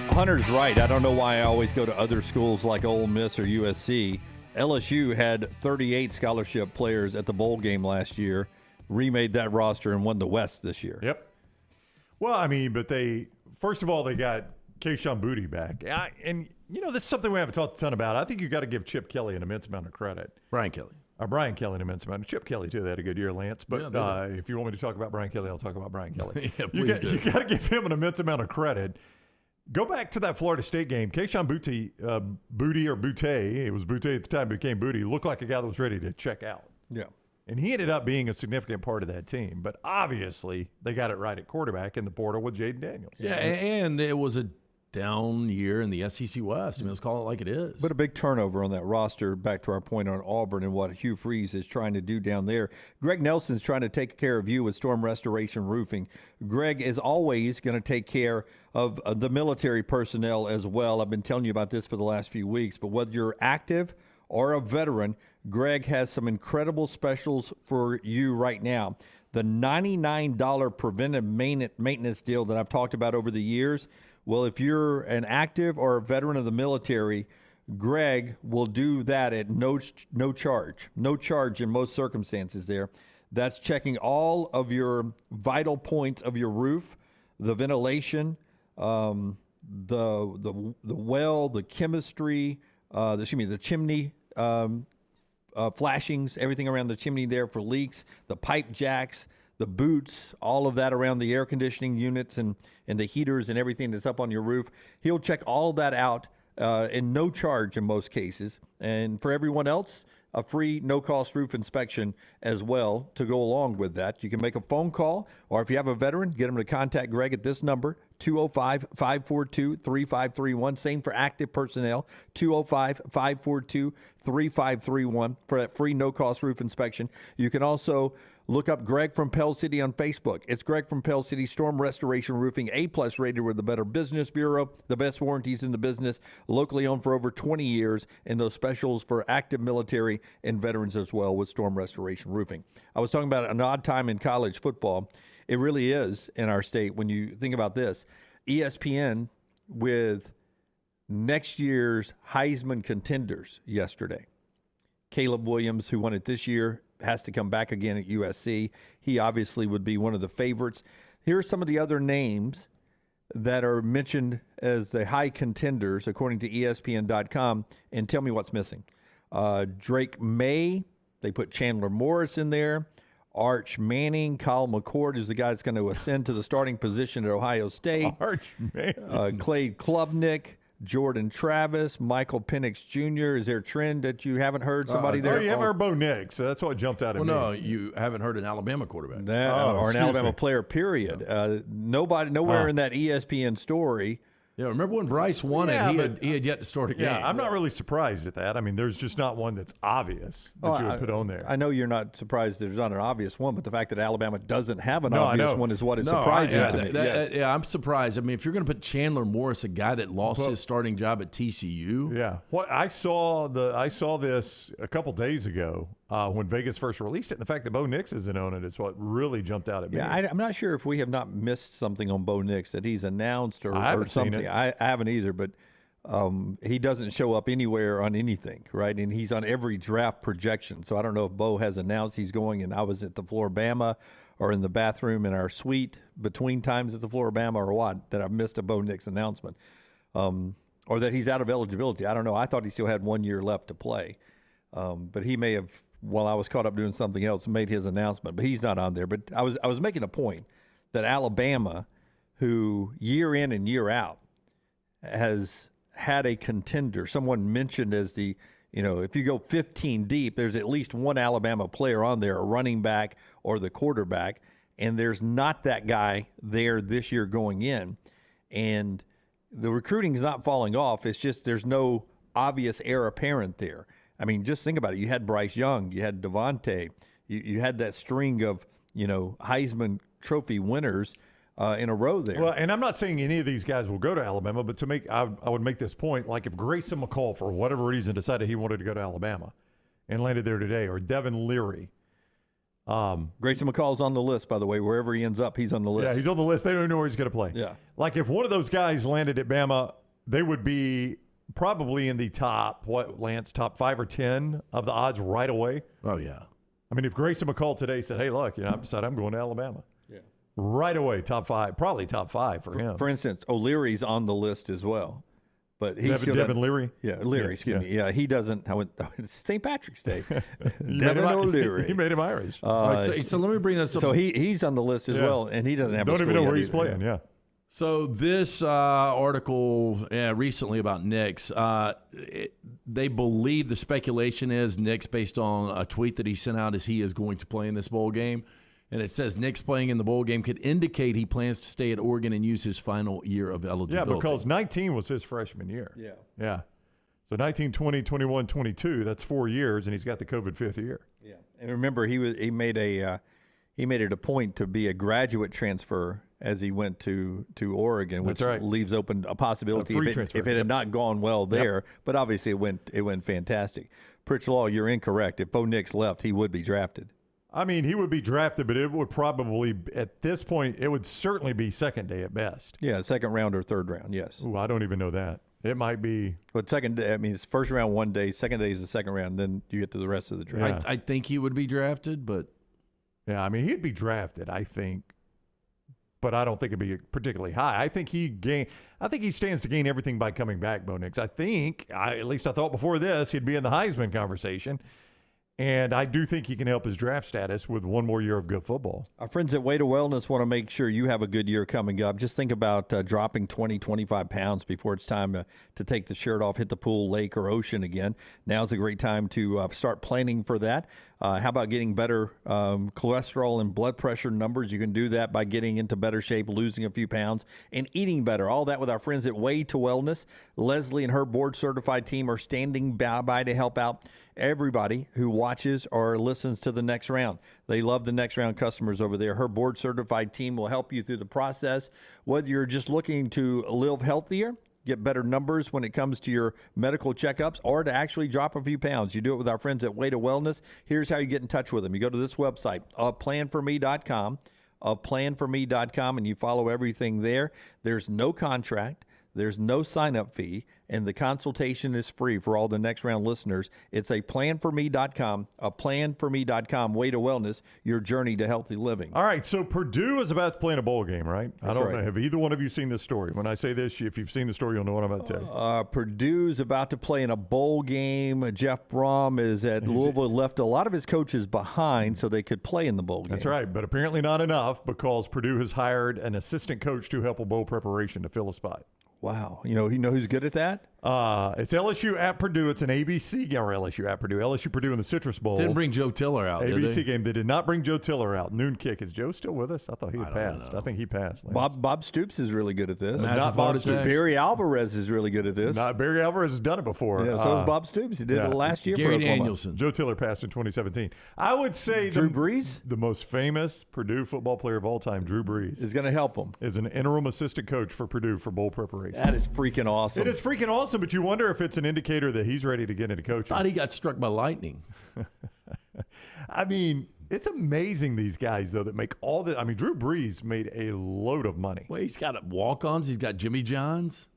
Hunter's right. I don't know why I always go to other schools like Ole Miss or USC. LSU had 38 scholarship players at the bowl game last year, remade that roster, and won the West this year. Yep. Well, I mean, but first of all, they got Keyshawn Boutte back. And, this is something we haven't talked a ton about. I think you got to give Chip Kelly an immense amount of credit. Brian Kelly an immense amount. Chip Kelly, too. They had a good year, Lance. But if you want me to talk about Brian Kelly, I'll talk about Brian Kelly. Yeah, please do. You got to give him an immense amount of credit. Go back to that Florida State game. Keyshawn Boutte, it was Boutte at the time, became Boutte, looked like a guy that was ready to check out. Yeah. And he ended up being a significant part of that team. But obviously, they got it right at quarterback in the portal with Jaden Daniels. Yeah, and it was a down year in the SEC West. I mean, let's call it like it is. But a big turnover on that roster, back to our point on Auburn and what Hugh Freeze is trying to do down there. Greg Nelson's trying to take care of you with Storm Restoration Roofing. Greg is always going to take care of the military personnel as well. I've been telling you about this for the last few weeks, but whether you're active or a veteran, Greg has some incredible specials for you right now. The $99 preventive maintenance deal that I've talked about over the years. Well, if you're an active or a veteran of the military, Greg will do that at no charge. No charge in most circumstances there. That's checking all of your vital points of your roof, the ventilation, the well, the chemistry, the chimney flashings, everything around the chimney there for leaks, the pipe jacks, the boots, all of that around the air conditioning units and the heaters and everything that's up on your roof. He'll check all of that out in no charge in most cases. And for everyone else, a free no-cost roof inspection as well to go along with that. You can make a phone call, or if you have a veteran, get them to contact Greg at this number, 205-542-3531. Same for active personnel, 205-542-3531 for that free no-cost roof inspection. You can also look up Greg from Pell City on Facebook. It's Greg from Pell City Storm Restoration Roofing, A+ rated with the Better Business Bureau, the best warranties in the business, locally owned for over 20 years, and those specials for active military and veterans as well with Storm Restoration Roofing. I was talking about an odd time in college football. It really is in our state when you think about this. ESPN with next year's Heisman contenders yesterday. Caleb Williams, who won it this year, has to come back again at USC. He obviously would be one of the favorites. Here are some of the other names that are mentioned as the high contenders, according to ESPN.com, and tell me what's missing. Drake May, they put Chandler Morris in there. Arch Manning, Kyle McCord is the guy that's going to ascend to the starting position at Ohio State. Arch Manning. Clay Klubnik, Jordan Travis, Michael Penix Jr. Is there a trend that you haven't heard somebody there? Oh, you haven't heard Bo Nix. So that's what jumped out at me. No, you haven't heard an Alabama quarterback. Or an Alabama player, period. Nowhere in that ESPN story. Yeah, remember when Bryce won it? He had yet to start a game. Yeah, I'm not really surprised at that. I mean, there's just not one that's obvious that you would put on there. I know you're not surprised there's not an obvious one, but the fact that Alabama doesn't have an obvious one is what is surprising to me. Yeah, I'm surprised. I mean, if you're going to put Chandler Morris, a guy that lost his starting job at TCU. Yeah. I saw this a couple days ago when Vegas first released it, and the fact that Bo Nix isn't on it is what really jumped out at me. Yeah, I'm not sure if we have not missed something on Bo Nix that he's announced or I haven't something. seen it. I haven't either, but he doesn't show up anywhere on anything, right? And he's on every draft projection. So I don't know if Bo has announced he's going, and I was at the Floribama or in the bathroom in our suite between times at the Floribama or what, that I've missed a Bo Nix announcement, or that he's out of eligibility. I don't know. I thought he still had 1 year left to play. But he may have, while I was caught up doing something else, made his announcement. But he's not on there. But I was making a point that Alabama, who year in and year out has had a contender, someone mentioned as the, if you go 15 deep, there's at least one Alabama player on there, a running back or the quarterback, and there's not that guy there this year going in. And the recruiting is not falling off. It's just there's no obvious heir apparent there. I mean, just think about it. You had Bryce Young, you had Devontae, you had that string of, Heisman Trophy winners in a row there. Well, and I'm not saying any of these guys will go to Alabama, but I would make this point, like if Grayson McCall, for whatever reason, decided he wanted to go to Alabama and landed there today, or Devin Leary. Grayson McCall's on the list, by the way. Wherever he ends up, he's on the list. Yeah, he's on the list. They don't know where he's going to play. Yeah. Like if one of those guys landed at Bama, they would be probably in the top 5 or 10 of the odds right away. Oh, yeah. I mean, if Grayson McCall today said, hey, look, I've decided I'm going to Alabama. Yeah. Right away, top 5, probably top 5 for him. For instance, O'Leary's on the list as well. But he's Devin Leary? Yeah, Leary, excuse me. Yeah, he doesn't. It's St. Patrick's Day. Devin O'Leary. He made him Irish. Right, so let me bring this up. So he's on the list as well, and he doesn't have Don't a even know where he's either. playing, yeah. So this article recently about Nix, they believe the speculation is Nix, based on a tweet that he sent out, is he is going to play in this bowl game. And it says Nix playing in the bowl game could indicate he plans to stay at Oregon and use his final year of eligibility. Yeah, because 19 was his freshman year. Yeah. Yeah. So 19, 20, 21, 22, that's 4 years, and he's got the COVID fifth year. Yeah. And remember, he made it a point to be a graduate transfer as he went to Oregon, which leaves open a possibility if it had not gone well there. Yep. But obviously it went fantastic. Pritchett, you're incorrect. If Bo Nix left, he would be drafted. I mean, he would be drafted, but it would probably, at this point, it would certainly be second day at best. Yeah, second round or third round, yes. Ooh, I don't even know that. It might be. But second day, I mean, it's first round 1 day, second day is the second round, then you get to the rest of the draft. I think he would be drafted, but. Yeah, I mean, he'd be drafted, I think. But I don't think it'd be particularly high. I think he stands to gain everything by coming back, Bo Nix. At least I thought before this, he'd be in the Heisman conversation. And I do think he can help his draft status with one more year of good football. Our friends at Way to Wellness want to make sure you have a good year coming up. Just think about dropping 20, 25 pounds before it's time to take the shirt off, hit the pool, lake, or ocean again. Now's a great time to start planning for that. How about getting better cholesterol and blood pressure numbers? You can do that by getting into better shape, losing a few pounds, and eating better. All that with our friends at Way to Wellness. Leslie and her board-certified team are standing by to help out everybody who watches or listens to the Next Round. They love the Next Round customers over there. Her board-certified team will help you through the process, whether you're just looking to live healthier, get better numbers when it comes to your medical checkups, or to actually drop a few pounds. You do it with our friends at Way to Wellness. Here's how you get in touch with them. You go to this website, planforme.com, planforme.com, and you follow everything there. There's no contract. There's no sign-up fee, and the consultation is free for all the Next Round listeners. It's a planforme.com, Way to Wellness, your journey to healthy living. All right, so Purdue is about to play in a bowl game, right? That's I don't right. know. Have either one of you seen this story? When I say this, if you've seen the story, you'll know what I'm about to tell you. Purdue's about to play in a bowl game. Jeff Brom is at Louisville, left a lot of his coaches behind so they could play in the bowl game. That's right, but apparently not enough, because Purdue has hired an assistant coach to help a bowl preparation to fill a spot. Wow. You know who's good at that? It's LSU at Purdue. It's an ABC game, or LSU at Purdue. LSU Purdue in the Citrus Bowl. Didn't bring Joe Tiller out, did ABC they? game. They did not bring Joe Tiller out. Noon kick. Is Joe still with us? I thought he had passed. I think he passed. Lance. Bob Stoops is really good at this. Not Bob Stoops. Barry Alvarez is really good at this. Barry Alvarez has done it before. Yeah, so has Bob Stoops. He did it last year Gary for Oklahoma. Danielson. Joe Tiller passed in 2017. I would say Drew Brees, the most famous Purdue football player of all time, Drew Brees, is going to help him. Is an interim assistant coach for Purdue for bowl preparation. That is freaking awesome. It is freaking awesome, but you wonder if it's an indicator that he's ready to get into coaching. Thought he got struck by lightning. I mean, it's amazing, these guys, though, that make all the – I mean, Drew Brees made a load of money. Well, he's got walk-ons. He's got Jimmy Johns.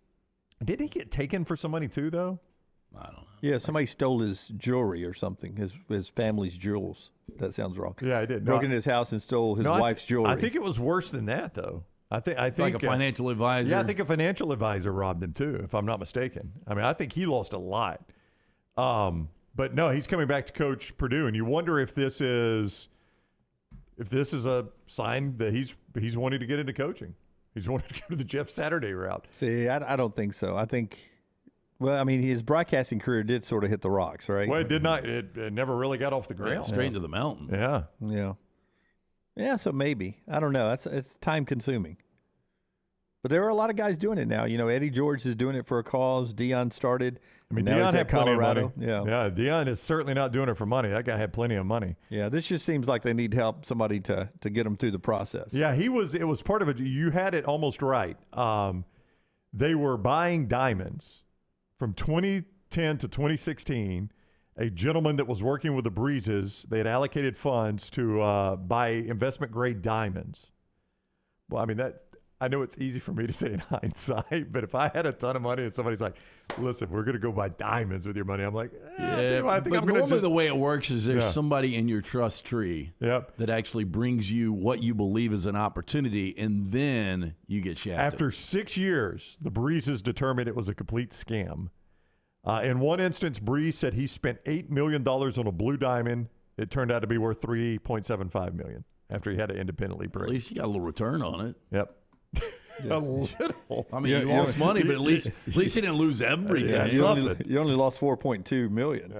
Did he get taken for some money too, though? I don't know. Yeah, somebody stole his jewelry or something, his family's jewels. That sounds wrong. Yeah, I did. Broke into his house and stole his wife's jewelry. I think it was worse than that, though. I think like a financial advisor. Yeah, I think a financial advisor robbed him too, if I'm not mistaken. I mean, I think he lost a lot. But no, he's coming back to coach Purdue, and you wonder if this is a sign that he's wanting to get into coaching. He's wanting to go to the Jeff Saturday route. See, I don't think so. I think, well, I mean, his broadcasting career did sort of hit the rocks, right? Well, it did not. It never really got off the ground. Straight into the mountain. Yeah. Yeah. Yeah, so maybe. I don't know. It's time consuming. But there are a lot of guys doing it now. You know, Eddie George is doing it for a cause. Deion started. I mean, now Deion he's had at plenty Colorado. of money. Yeah. Deion is certainly not doing it for money. That guy had plenty of money. Yeah, this just seems like they need help, somebody to get them through the process. Yeah, it was part of it. You had it almost right. They were buying diamonds from 2010 to 2016. A gentleman that was working with the Breezes, they had allocated funds to buy investment-grade diamonds. Well, I mean, I know it's easy for me to say in hindsight, but if I had a ton of money and somebody's like, listen, we're going to go buy diamonds with your money, I'm like, I think I'm going to the way it works is there's somebody in your trust tree that actually brings you what you believe is an opportunity, and then you get shafted. After 6 years, the Breezes determined it was a complete scam. In one instance, Breeze said he spent $8 million on a blue diamond. It turned out to be worth $3.75 million after he had to independently break. At least you got a little return on it. Yep. A little. I mean, you lost money, but at least he didn't lose everything. Yeah, you only lost $4.2 million.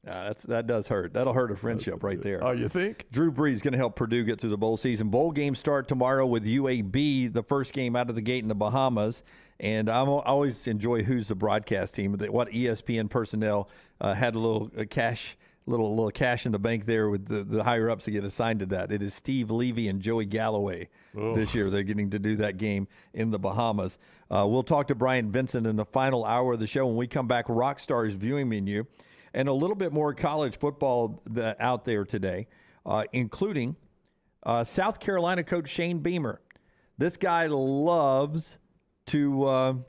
Yeah. That does hurt. That'll hurt a friendship right there. Oh, you think? Drew Brees going to help Purdue get through the bowl season. Bowl games start tomorrow with UAB, the first game out of the gate in the Bahamas. And I always enjoy who's the broadcast team. What ESPN personnel had a little cash in the bank there with the higher ups to get assigned to that. It is Steve Levy and Joey Galloway this year. They're getting to do that game in the Bahamas. We'll talk to Bryant Vincent in the final hour of the show. When we come back, Rockstar's viewing menu and a little bit more college football out there today, including South Carolina coach Shane Beamer. This guy loves to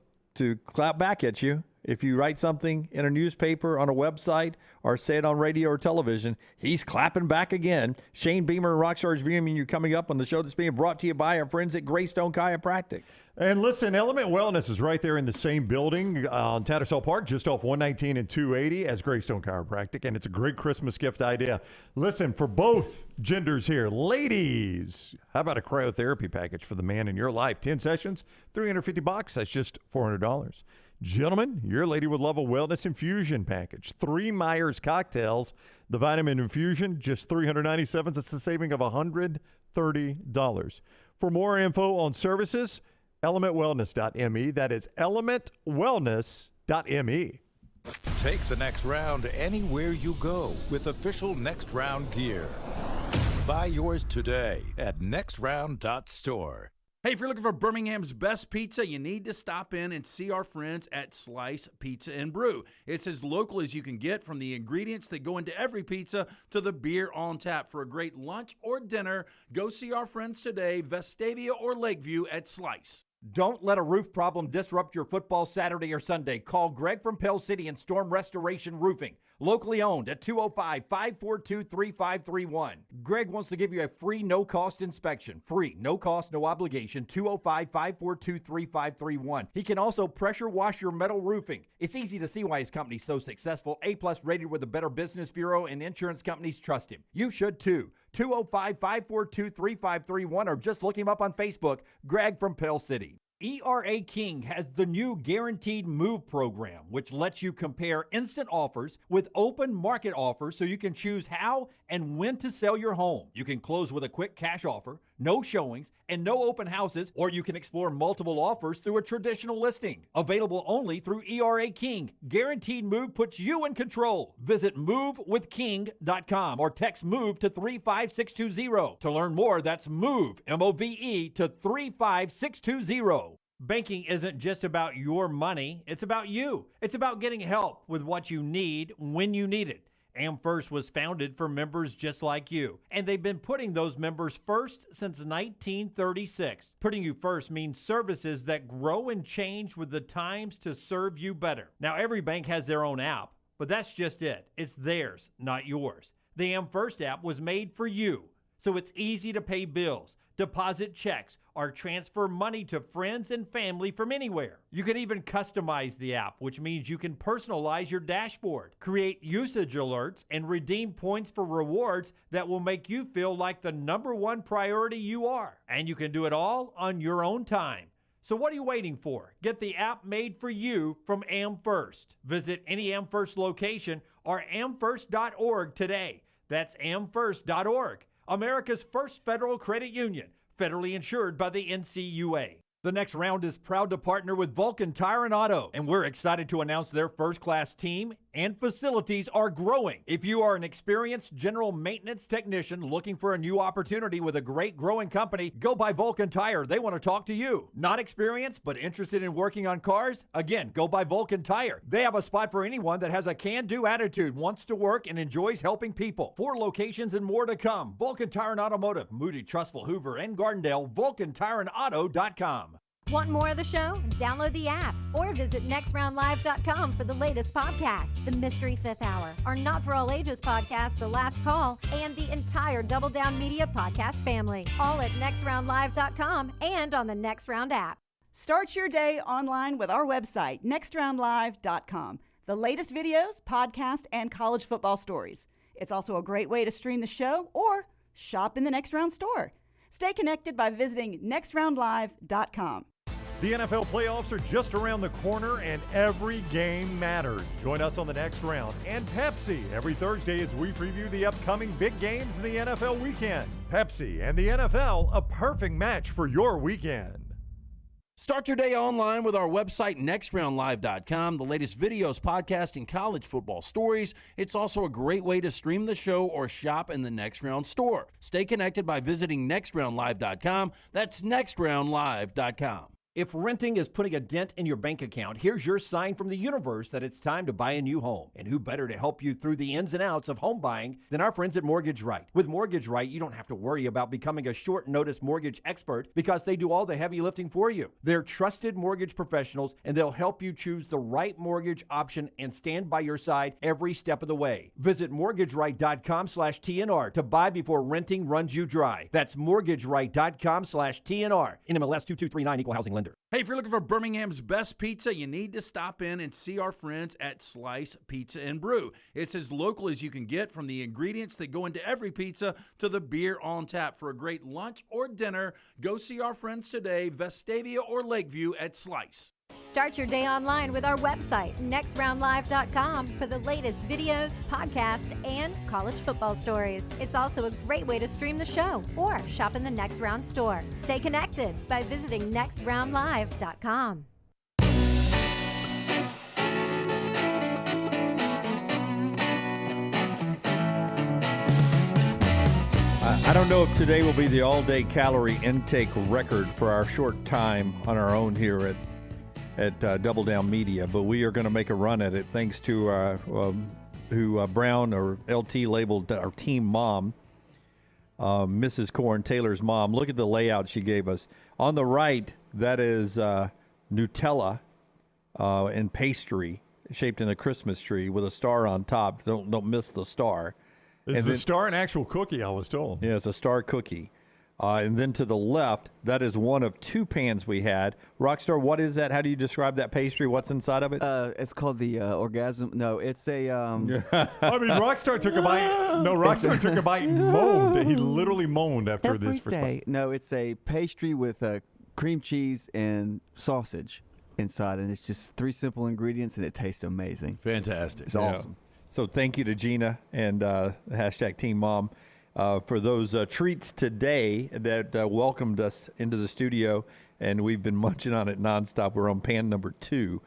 clap back at you. If you write something in a newspaper, on a website, or say it on radio or television, he's clapping back again. Shane Beamer and Rockstar's viewing menu coming up on the show that's being brought to you by our friends at Greystone Chiropractic. And listen, Element Wellness is right there in the same building on Tattersall Park, just off 119 and 280 as Greystone Chiropractic, and it's a great Christmas gift idea. Listen, for both genders here, ladies, how about a cryotherapy package for the man in your life? 10 sessions, $350. That's just $400. Gentlemen, your lady would love a wellness infusion package. 3 Myers cocktails, the vitamin infusion, just $397. That's a saving of $130. For more info on services, elementwellness.me. That is elementwellness.me. Take the next round anywhere you go with official Next Round gear. Buy yours today at nextround.store. Hey, if you're looking for Birmingham's best pizza, you need to stop in and see our friends at Slice Pizza and Brew. It's as local as you can get, from the ingredients that go into every pizza to the beer on tap. For a great lunch or dinner, go see our friends today, Vestavia or Lakeview at Slice. Don't let a roof problem disrupt your football Saturday or Sunday. Call Greg from Pell City and Storm Restoration Roofing. Locally owned at 205-542-3531. Greg wants to give you a free, no-cost inspection. Free, no cost, no obligation. 205-542-3531. He can also pressure wash your metal roofing. It's easy to see why his company's so successful. A-plus rated with the Better Business Bureau, and insurance companies trust him. You should too. 205-542-3531, or just look him up on Facebook, Greg from Pell City. ERA King has the new Guaranteed Move program, which lets you compare instant offers with open market offers so you can choose how and when to sell your home. You can close with a quick cash offer, no showings, and no open houses, or you can explore multiple offers through a traditional listing. Available only through ERA King. Guaranteed Move puts you in control. Visit movewithking.com or text MOVE to 35620. To learn more, that's MOVE, M-O-V-E, to 35620. Banking isn't just about your money, it's about you. It's about getting help with what you need when you need it. AmFirst was founded for members just like you, and they've been putting those members first since 1936. Putting you first means services that grow and change with the times to serve you better. Now, every bank has their own app, but that's just it. It's theirs, not yours. The AmFirst app was made for you, so it's easy to pay bills, deposit checks, or transfer money to friends and family from anywhere. You can even customize the app, which means you can personalize your dashboard, create usage alerts, and redeem points for rewards that will make you feel like the #1 priority you are. And you can do it all on your own time. So what are you waiting for? Get the app made for you from AmFirst. Visit any AmFirst location or amfirst.org today. That's amfirst.org, America's first federal credit union, federally insured by the NCUA. The Next Round is proud to partner with Vulcan Tire and Auto, and we're excited to announce their first-class team and facilities are growing. If you are an experienced general maintenance technician looking for a new opportunity with a great growing company, go by Vulcan Tire. They want to talk to you. Not experienced, but interested in working on cars? Again, go by Vulcan Tire. They have a spot for anyone that has a can-do attitude, wants to work, and enjoys helping people. 4 locations and more to come. Vulcan Tire and Automotive, Moody, Trustful, Hoover, and Gardendale, VulcanTireandAuto.com. Want more of the show? Download the app or visit nextroundlive.com for the latest podcast, The Mystery Fifth Hour, our Not For All Ages podcast, The Last Call, and the entire Double Down Media podcast family. All at nextroundlive.com and on the Next Round app. Start your day online with our website, nextroundlive.com. The latest videos, podcasts, and college football stories. It's also a great way to stream the show or shop in the Next Round store. Stay connected by visiting nextroundlive.com. The NFL playoffs are just around the corner, and every game matters. Join us on the Next Round and Pepsi every Thursday as we preview the upcoming big games in the NFL weekend. Pepsi and the NFL, a perfect match for your weekend. Start your day online with our website, nextroundlive.com. The latest videos, podcasts, and college football stories. It's also a great way to stream the show or shop in the Next Round store. Stay connected by visiting nextroundlive.com. That's nextroundlive.com. If renting is putting a dent in your bank account, here's your sign from the universe that it's time to buy a new home. And who better to help you through the ins and outs of home buying than our friends at Mortgage Right. With Mortgage Right, you don't have to worry about becoming a short notice mortgage expert because they do all the heavy lifting for you. They're trusted mortgage professionals, and they'll help you choose the right mortgage option and stand by your side every step of the way. Visit mortgageright.com/TNR to buy before renting runs you dry. That's mortgageright.com/TNR. NMLS 2239, Equal Housing Lender. Hey, if you're looking for Birmingham's best pizza, you need to stop in and see our friends at Slice Pizza and Brew. It's as local as you can get, from the ingredients that go into every pizza to the beer on tap. For a great lunch or dinner, go see our friends today, Vestavia or Lakeview at Slice. Start your day online with our website, nextroundlive.com, for the latest videos, podcasts, and college football stories. It's also a great way to stream the show or shop in the Next Round store. Stay connected by visiting nextroundlive.com. I don't know if today will be the all-day calorie intake record for our short time on our own here at Double Down Media, but we are going to make a run at it thanks to who Brown or LT labeled our team mom, Mrs. Corn, Taylor's mom. Look at the layout she gave us. On the right, that is Nutella and pastry shaped in a Christmas tree with a star on top. Don't miss the star. Is the star an actual cookie, I was told? Yeah, it's a star cookie. And then to the left, that is one of 2 pans we had. Rockstar, what is that? How do you describe that pastry? What's inside of it? It's called the orgasm. No, it's a. I mean, Rockstar took a bite. No, Rockstar took a bite and moaned. He literally moaned after Every this. day. No, it's a pastry with cream cheese and sausage inside, and it's just 3 simple ingredients, and it tastes amazing. Fantastic. It's awesome. So thank you to Gina and hashtag Team Mom. For those treats today that welcomed us into the studio, and we've been munching on it nonstop. We're on pan number 2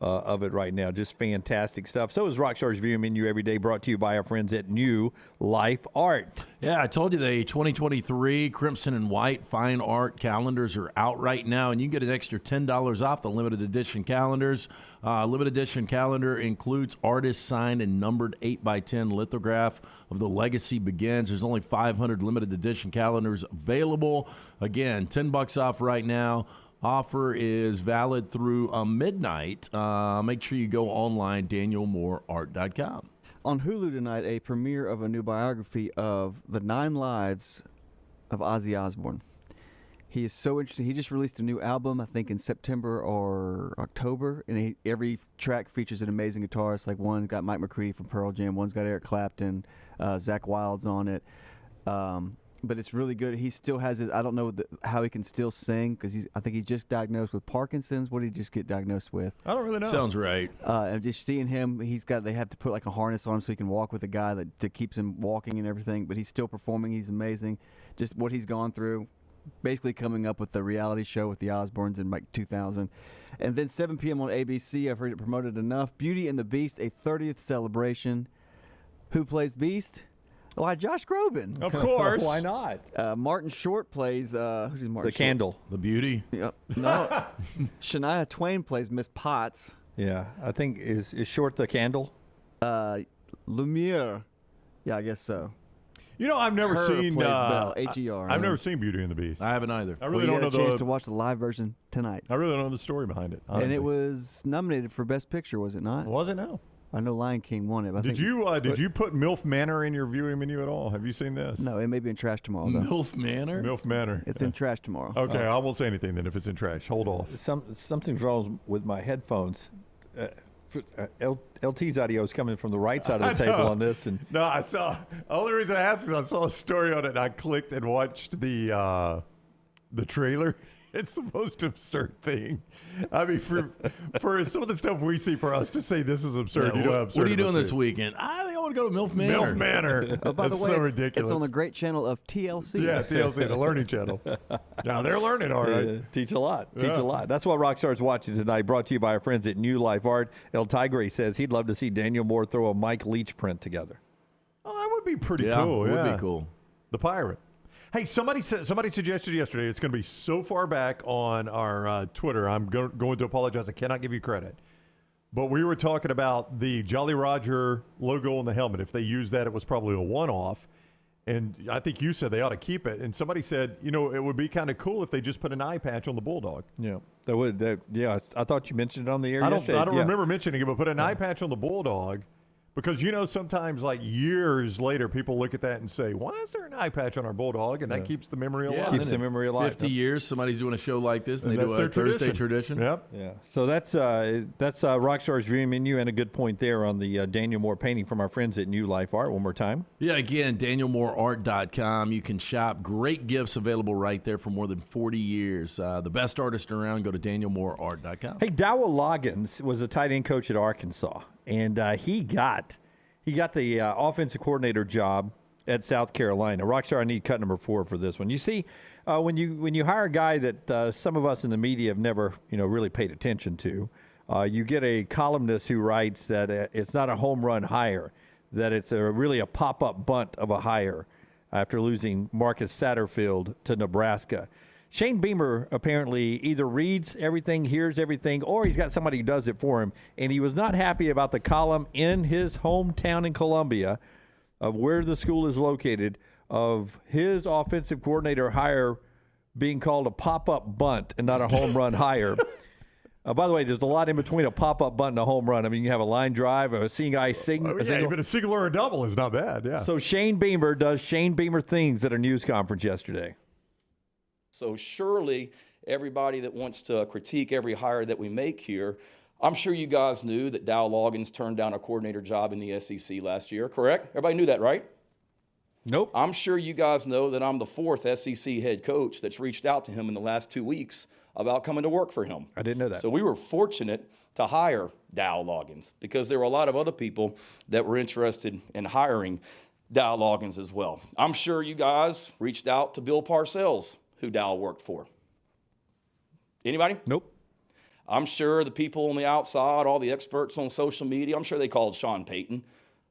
of it right now. Just fantastic stuff. So is Rockstar's View Menu every day, brought to you by our friends at New Life Art. Yeah, I told you the 2023 Crimson and White Fine Art calendars are out right now, and you can get an extra $10 off the limited edition calendars. Limited edition calendar includes artist-signed and numbered 8x10 lithograph of The Legacy Begins. There's only 500 limited edition calendars available. Again, $10 off right now. Offer is valid through midnight. Make sure you go online, danielmooreart.com. On Hulu tonight, a premiere of a new biography of the 9 lives of Ozzy Osbourne. He is so interesting. He just released a new album, I think in September or October, and every track features an amazing guitarist. Like one's got Mike McCready from Pearl Jam, one's got Eric Clapton, Zach Wilde's on it. But it's really good. He still has his, I don't know how he can still sing, because I think he's just diagnosed with Parkinson's. What did he just get diagnosed with? I don't really know. Sounds right. And just seeing him, they have to put like a harness on him so he can walk with a guy that keeps him walking and everything, but he's still performing. He's amazing. Just what he's gone through, basically coming up with the reality show with the Osbournes in like 2000. And then 7 p.m. on ABC, I've heard it promoted enough. Beauty and the Beast, a 30th celebration. Who plays Beast? Why, Josh Groban. Of course. Why not? Martin Short plays who's Martin The Short? Candle. The Beauty. Yep. No. Shania Twain plays Miss Potts. Yeah, I think is Short the Candle? Lumiere. Yeah, I guess so. You know, I've never Her seen plays Belle, H-E-R. I've never seen Beauty and the Beast. I haven't either. I really you don't know had a chance the to watch the live version tonight. I really don't know the story behind it. Honestly. And it was nominated for Best Picture, was it not? Was it now? I know Lion King won it. But Did you put MILF Manor in your viewing menu at all? Have you seen this? No, it may be in Trash Tomorrow, though. MILF Manor? MILF Manor. It's in Trash Tomorrow. Okay, I won't say anything then if it's in trash. Hold off. Something's wrong with my headphones. LT's audio is coming from the right side of the table on this, and no, I saw. The only reason I asked is I saw a story on it, and I clicked and watched the trailer. It's the most absurd thing. I mean, for some of the stuff we see, for us to say this is absurd, Yeah, you know how absurd. what are you doing it this must be. weekend? I think I want to go to MILF Manor. MILF Manor. Oh, by the That's way, so it's ridiculous. on the great channel of TLC. Yeah, TLC, the Learning Channel. Now they're learning, all right. teach a lot. Teach a lot. That's what Rockstar's watching tonight. Brought to you by our friends at New Life Art. El Tigre says he'd love to see Daniel Moore throw a Mike Leach print together. Oh, that would be pretty Yeah, cool. would Yeah, be cool. The Pirate. Hey, somebody suggested yesterday, it's going to be so far back on our Twitter, I'm going to apologize. I cannot give you credit. But we were talking about the Jolly Roger logo on the helmet. If they used that, it was probably a one-off. And I think you said they ought to keep it. And somebody said, it would be kind of cool if they just put an eye patch on the Bulldog. Yeah, that would. Yeah, I thought you mentioned it on the air I yesterday. don't remember mentioning it, but put an eye patch on the Bulldog. Because, sometimes like years later, people look at that and say, why is there an eye patch on our Bulldog? And that keeps the memory alive. Keeps the memory alive. 50 years, somebody's doing a show like this, and they that's do their a Thursday tradition. tradition. Yep. Yeah. So that's Rockstar's viewing menu, and a good point there on the Daniel Moore painting from our friends at New Life Art. One more time. Yeah, again, danielmooreart.com. You can shop. Great gifts available right there for more than 40 years. The best artist around, go to danielmooreart.com. Hey, Dowell Loggins was a tight end coach at Arkansas, and he got the offensive coordinator job at South Carolina. Rockstar, I need cut number 4 for this one. You see, when you hire a guy that some of us in the media have never really paid attention to, you get a columnist who writes that it's not a home run hire, that it's really a pop-up bunt of a hire after losing Marcus Satterfield to Nebraska. Shane Beamer apparently either reads everything, hears everything, or he's got somebody who does it for him. And he was not happy about the column in his hometown in Columbia of where the school is located of his offensive coordinator hire being called a pop-up bunt and not a home run hire. By the way, there's a lot in between a pop-up bunt and a home run. I mean, you have a line drive, a seeing eye signal. Even a single or a double is not bad, yeah. So Shane Beamer does Shane Beamer things at a news conference yesterday. So surely everybody that wants to critique every hire that we make here, I'm sure you guys knew that Dow Loggins turned down a coordinator job in the SEC last year, correct? Everybody knew that, right? Nope. I'm sure you guys know that I'm the 4th SEC head coach that's reached out to him in the last 2 weeks about coming to work for him. I didn't know that. So we were fortunate to hire Dow Loggins because there were a lot of other people that were interested in hiring Dow Loggins as well. I'm sure you guys reached out to Bill Parcells, who Dow worked for. Anybody? Nope. I'm sure the people on the outside, all the experts on social media, I'm sure they called Sean Payton,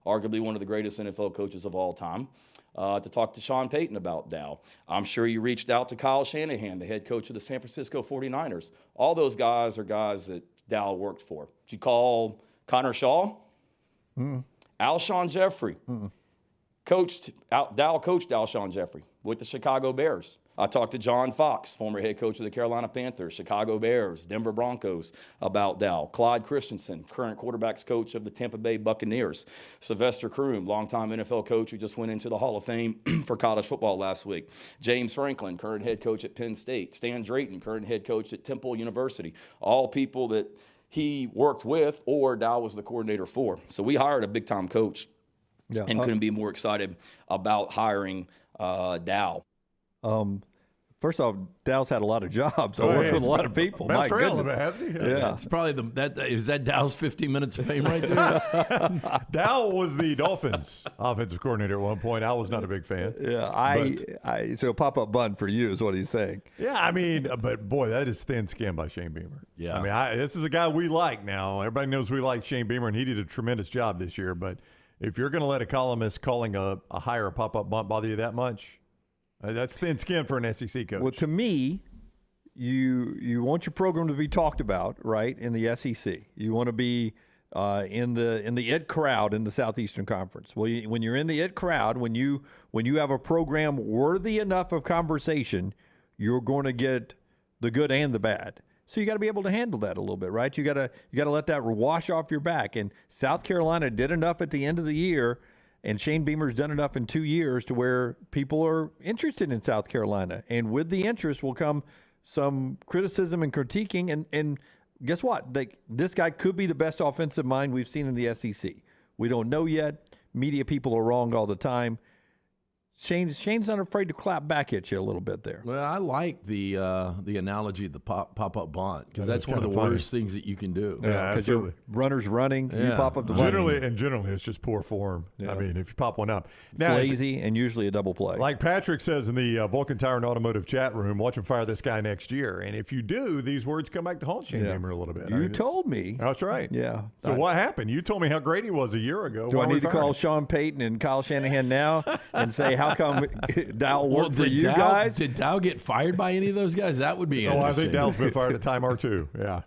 arguably one of the greatest NFL coaches of all time, to talk to Sean Payton about Dow. I'm sure you reached out to Kyle Shanahan, the head coach of the San Francisco 49ers. All those guys are guys that Dow worked for. Did you call Connor Shaw? Alshon Jeffrey. Dow coached Alshon Jeffrey with the Chicago Bears. I talked to John Fox, former head coach of the Carolina Panthers, Chicago Bears, Denver Broncos, about Dow. Clyde Christensen, current quarterbacks coach of the Tampa Bay Buccaneers. Sylvester Croom, longtime NFL coach who just went into the Hall of Fame for college football last week. James Franklin, current head coach at Penn State. Stan Drayton, current head coach at Temple University. All people that he worked with or Dow was the coordinator for. So we hired a big-time coach and couldn't be more excited about hiring Dow. First off, Dow's had a lot of jobs. I worked with a lot of people. My goodness. Yeah, it's probably is that Dow's 15 minutes of fame right there? Dow was the Dolphins offensive coordinator at one point. I was not a big fan. Yeah, so pop-up bunt for you is what he's saying. Yeah, I mean, but boy, that is thin skin by Shane Beamer. Yeah, I mean, this is a guy we like now. Everybody knows we like Shane Beamer, and he did a tremendous job this year. But if you're going to let a columnist calling a hire a pop-up bunt bother you that much, that's thin skin for an SEC coach. Well, to me, you want your program to be talked about, right, in the SEC. You want to be in the it crowd in the Southeastern Conference. Well, when you're in the it crowd, when you have a program worthy enough of conversation, you're going to get the good and the bad. So you got to be able to handle that a little bit, right? You got to let that wash off your back. And South Carolina did enough at the end of the year. And Shane Beamer's done enough in 2 years to where people are interested in South Carolina. And with the interest will come some criticism and critiquing. And guess what? This guy could be the best offensive mind we've seen in the SEC. We don't know yet. Media people are wrong all the time. Shane's not afraid to clap back at you a little bit there. Well, I like the analogy of the pop-up bunt because that's one of the worst things that you can do. Yeah, because your runner's running, you pop up the bunt. Generally, it's just poor form. Yeah. I mean, if you pop one up. Now, it's lazy and usually a double play. Like Patrick says in the Vulcan Tire and Automotive chat room, watch him fire this guy next year. And if you do, these words come back to haunt Shane Beamer a little bit. You told me. That's right. Yeah. So what happened? You told me how great he was a year ago. Do I need to call Sean Payton and Kyle Shanahan now and say, how come Dow worked for you guys? Did Dow get fired by any of those guys? That would be interesting. I think Dow's been fired a time or two. Yeah.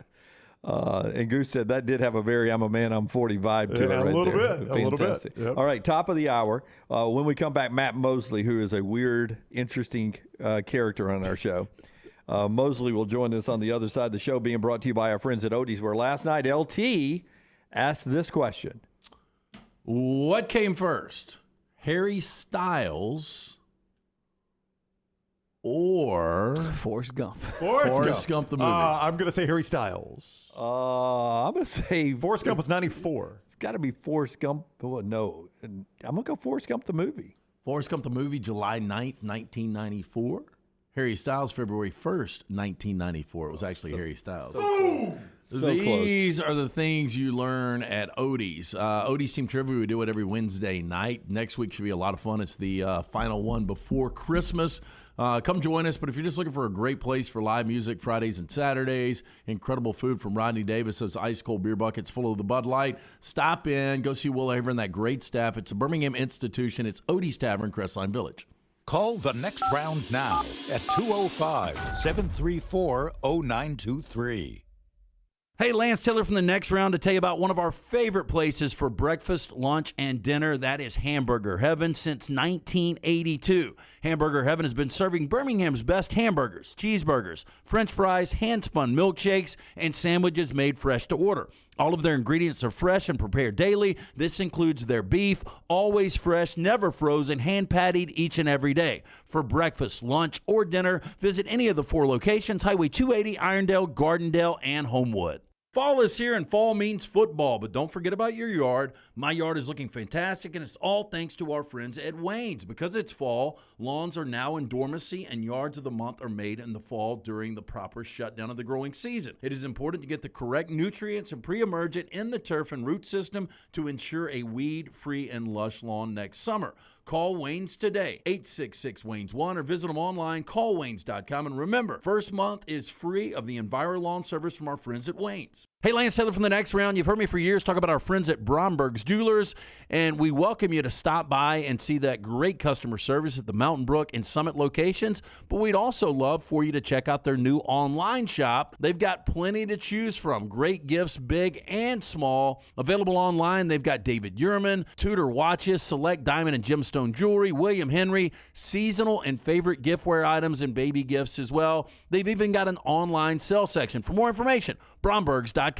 And Goose said that did have a very I'm a man, I'm 40 vibe to it. A little bit. Fantastic. Yep. All right, top of the hour. When we come back, Matt Mosley, who is a weird, interesting character on our show. Mosley will join us on the other side of the show, being brought to you by our friends at Odie's, where last night LT asked this question. What came first? Harry Styles or Forrest Gump? Forrest Gump the movie. I'm going to say Harry Styles. I'm going to say Forrest Gump was 94. It's got to be Forrest Gump. Oh, no. I'm going to go Forrest Gump the movie. Forrest Gump the movie, July 9th, 1994. Harry Styles, February 1st, 1994. It was actually Harry Styles. These are the things you learn at Odie's. Odie's Team Trivia, we do it every Wednesday night. Next week should be a lot of fun. It's the final one before Christmas. Come join us. But if you're just looking for a great place for live music Fridays and Saturdays, incredible food from Rodney Davis, those ice-cold beer buckets full of the Bud Light, stop in, go see Will Haver and that great staff. It's a Birmingham institution. It's Odie's Tavern, Crestline Village. Call the next round now at 205-734-0923. Hey, Lance Taylor from the next round to tell you about one of our favorite places for breakfast, lunch, and dinner. That is Hamburger Heaven since 1982. Hamburger Heaven has been serving Birmingham's best hamburgers, cheeseburgers, French fries, hand-spun milkshakes, and sandwiches made fresh to order. All of their ingredients are fresh and prepared daily. This includes their beef, always fresh, never frozen, hand-pattied each and every day. For breakfast, lunch, or dinner, visit any of the 4 locations, Highway 280, Irondale, Gardendale, and Homewood. Fall is here, and fall means football, but don't forget about your yard. My yard is looking fantastic, and it's all thanks to our friends at Wayne's. Because it's fall, lawns are now in dormancy, and yards of the month are made in the fall during the proper shutdown of the growing season. It is important to get the correct nutrients and pre-emergent in the turf and root system to ensure a weed-free and lush lawn next summer. Call Wayne's today, 866-WAYNES-1, or visit them online, callwaynes.com. And remember, first month is free of the EnviroLawn service from our friends at Wayne's. Hey, Lance Taylor from the Next Round. You've heard me for years talk about our friends at Bromberg's Jewelers, and we welcome you to stop by and see that great customer service at the Mountain Brook and Summit locations. But we'd also love for you to check out their new online shop. They've got plenty to choose from. Great gifts, big and small. Available online, they've got David Yurman, Tudor watches, select diamond and gemstone jewelry, William Henry, seasonal and favorite giftware items and baby gifts as well. They've even got an online sale section. For more information, brombergs.com.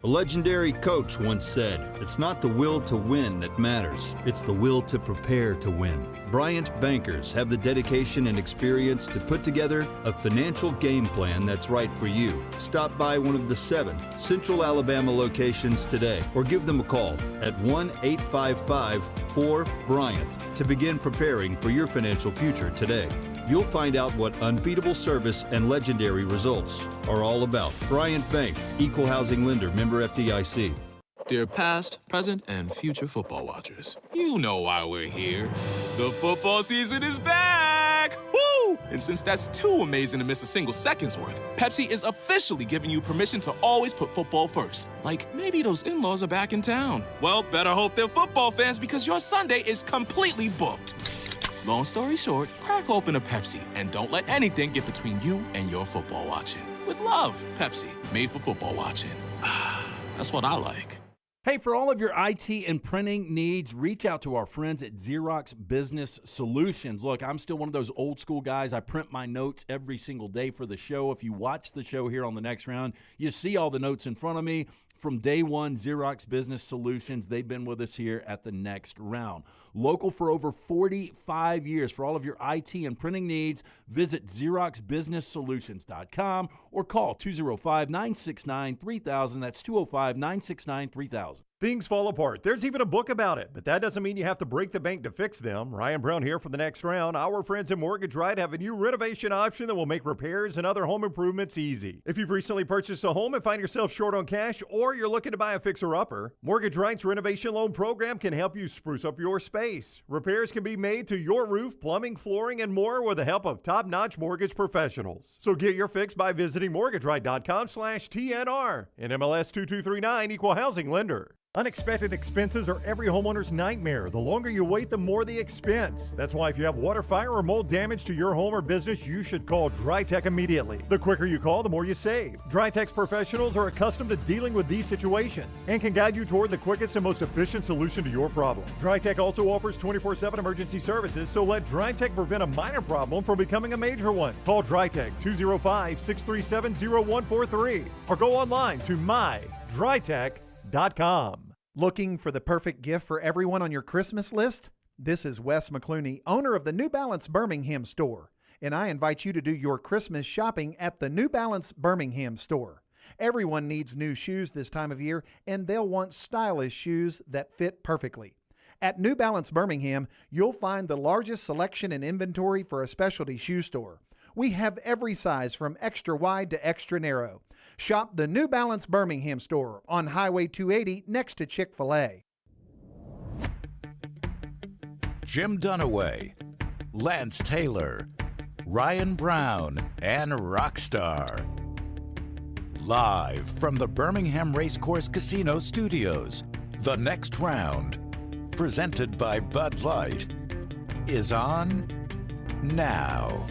A legendary coach once said, "It's not the will to win that matters, it's the will to prepare to win." Bryant bankers have the dedication and experience to put together a financial game plan that's right for you. Stop by one of the 7 Central Alabama locations today or give them a call at 1-855-4-BRYANT to begin preparing for your financial future today. You'll find out what unbeatable service and legendary results are all about. Bryant Bank, Equal Housing Lender, member FDIC. Dear past, present, and future football watchers, you know why we're here. The football season is back! Woo! And since that's too amazing to miss a single second's worth, Pepsi is officially giving you permission to always put football first. Like, maybe those in-laws are back in town. Well, better hope they're football fans because your Sunday is completely booked. Long story short, crack open a Pepsi and don't let anything get between you and your football watching. With love, Pepsi, made for football watching. That's what I like. Hey, for all of your IT and printing needs, reach out to our friends at Xerox Business Solutions. Look, I'm still one of those old school guys. I print my notes every single day for the show. If you watch the show here on The Next Round, you see all the notes in front of me. From day one, Xerox Business Solutions, they've been with us here at The Next Round. Local for over 45 years. For all of your IT and printing needs, visit XeroxBusinessSolutions.com or call 205-969-3000. That's 205-969-3000. Things fall apart. There's even a book about it, but that doesn't mean you have to break the bank to fix them. Ryan Brown here for The Next Round. Our friends at Mortgage Right have a new renovation option that will make repairs and other home improvements easy. If you've recently purchased a home and find yourself short on cash, or you're looking to buy a fixer-upper, Mortgage Right's renovation loan program can help you spruce up your space. Repairs can be made to your roof, plumbing, flooring, and more with the help of top-notch mortgage professionals. So get your fix by visiting mortgageright.com/TNR. And MLS 2239, Equal Housing Lender. Unexpected expenses are every homeowner's nightmare. The longer you wait, the more the expense. That's why if you have water, fire, or mold damage to your home or business, you should call DryTech immediately. The quicker you call, the more you save. DryTech's professionals are accustomed to dealing with these situations and can guide you toward the quickest and most efficient solution to your problem. DryTech also offers 24/7 emergency services, so let DryTech prevent a minor problem from becoming a major one. Call DryTech 205-637-0143 or go online to mydrytech.com. Looking for the perfect gift for everyone on your Christmas list? This is Wes McClooney, owner of the New Balance Birmingham store, and I invite you to do your Christmas shopping at the New Balance Birmingham store. Everyone needs new shoes this time of year, and they'll want stylish shoes that fit perfectly. At New Balance Birmingham, you'll find the largest selection and inventory for a specialty shoe store. We have every size from extra wide to extra narrow. Shop the New Balance Birmingham store on Highway 280 next to Chick-fil-A. Jim Dunaway, Lance Taylor, Ryan Brown, and Rockstar. Live from the Birmingham Racecourse Casino Studios, The Next Round, presented by Bud Light, is on now.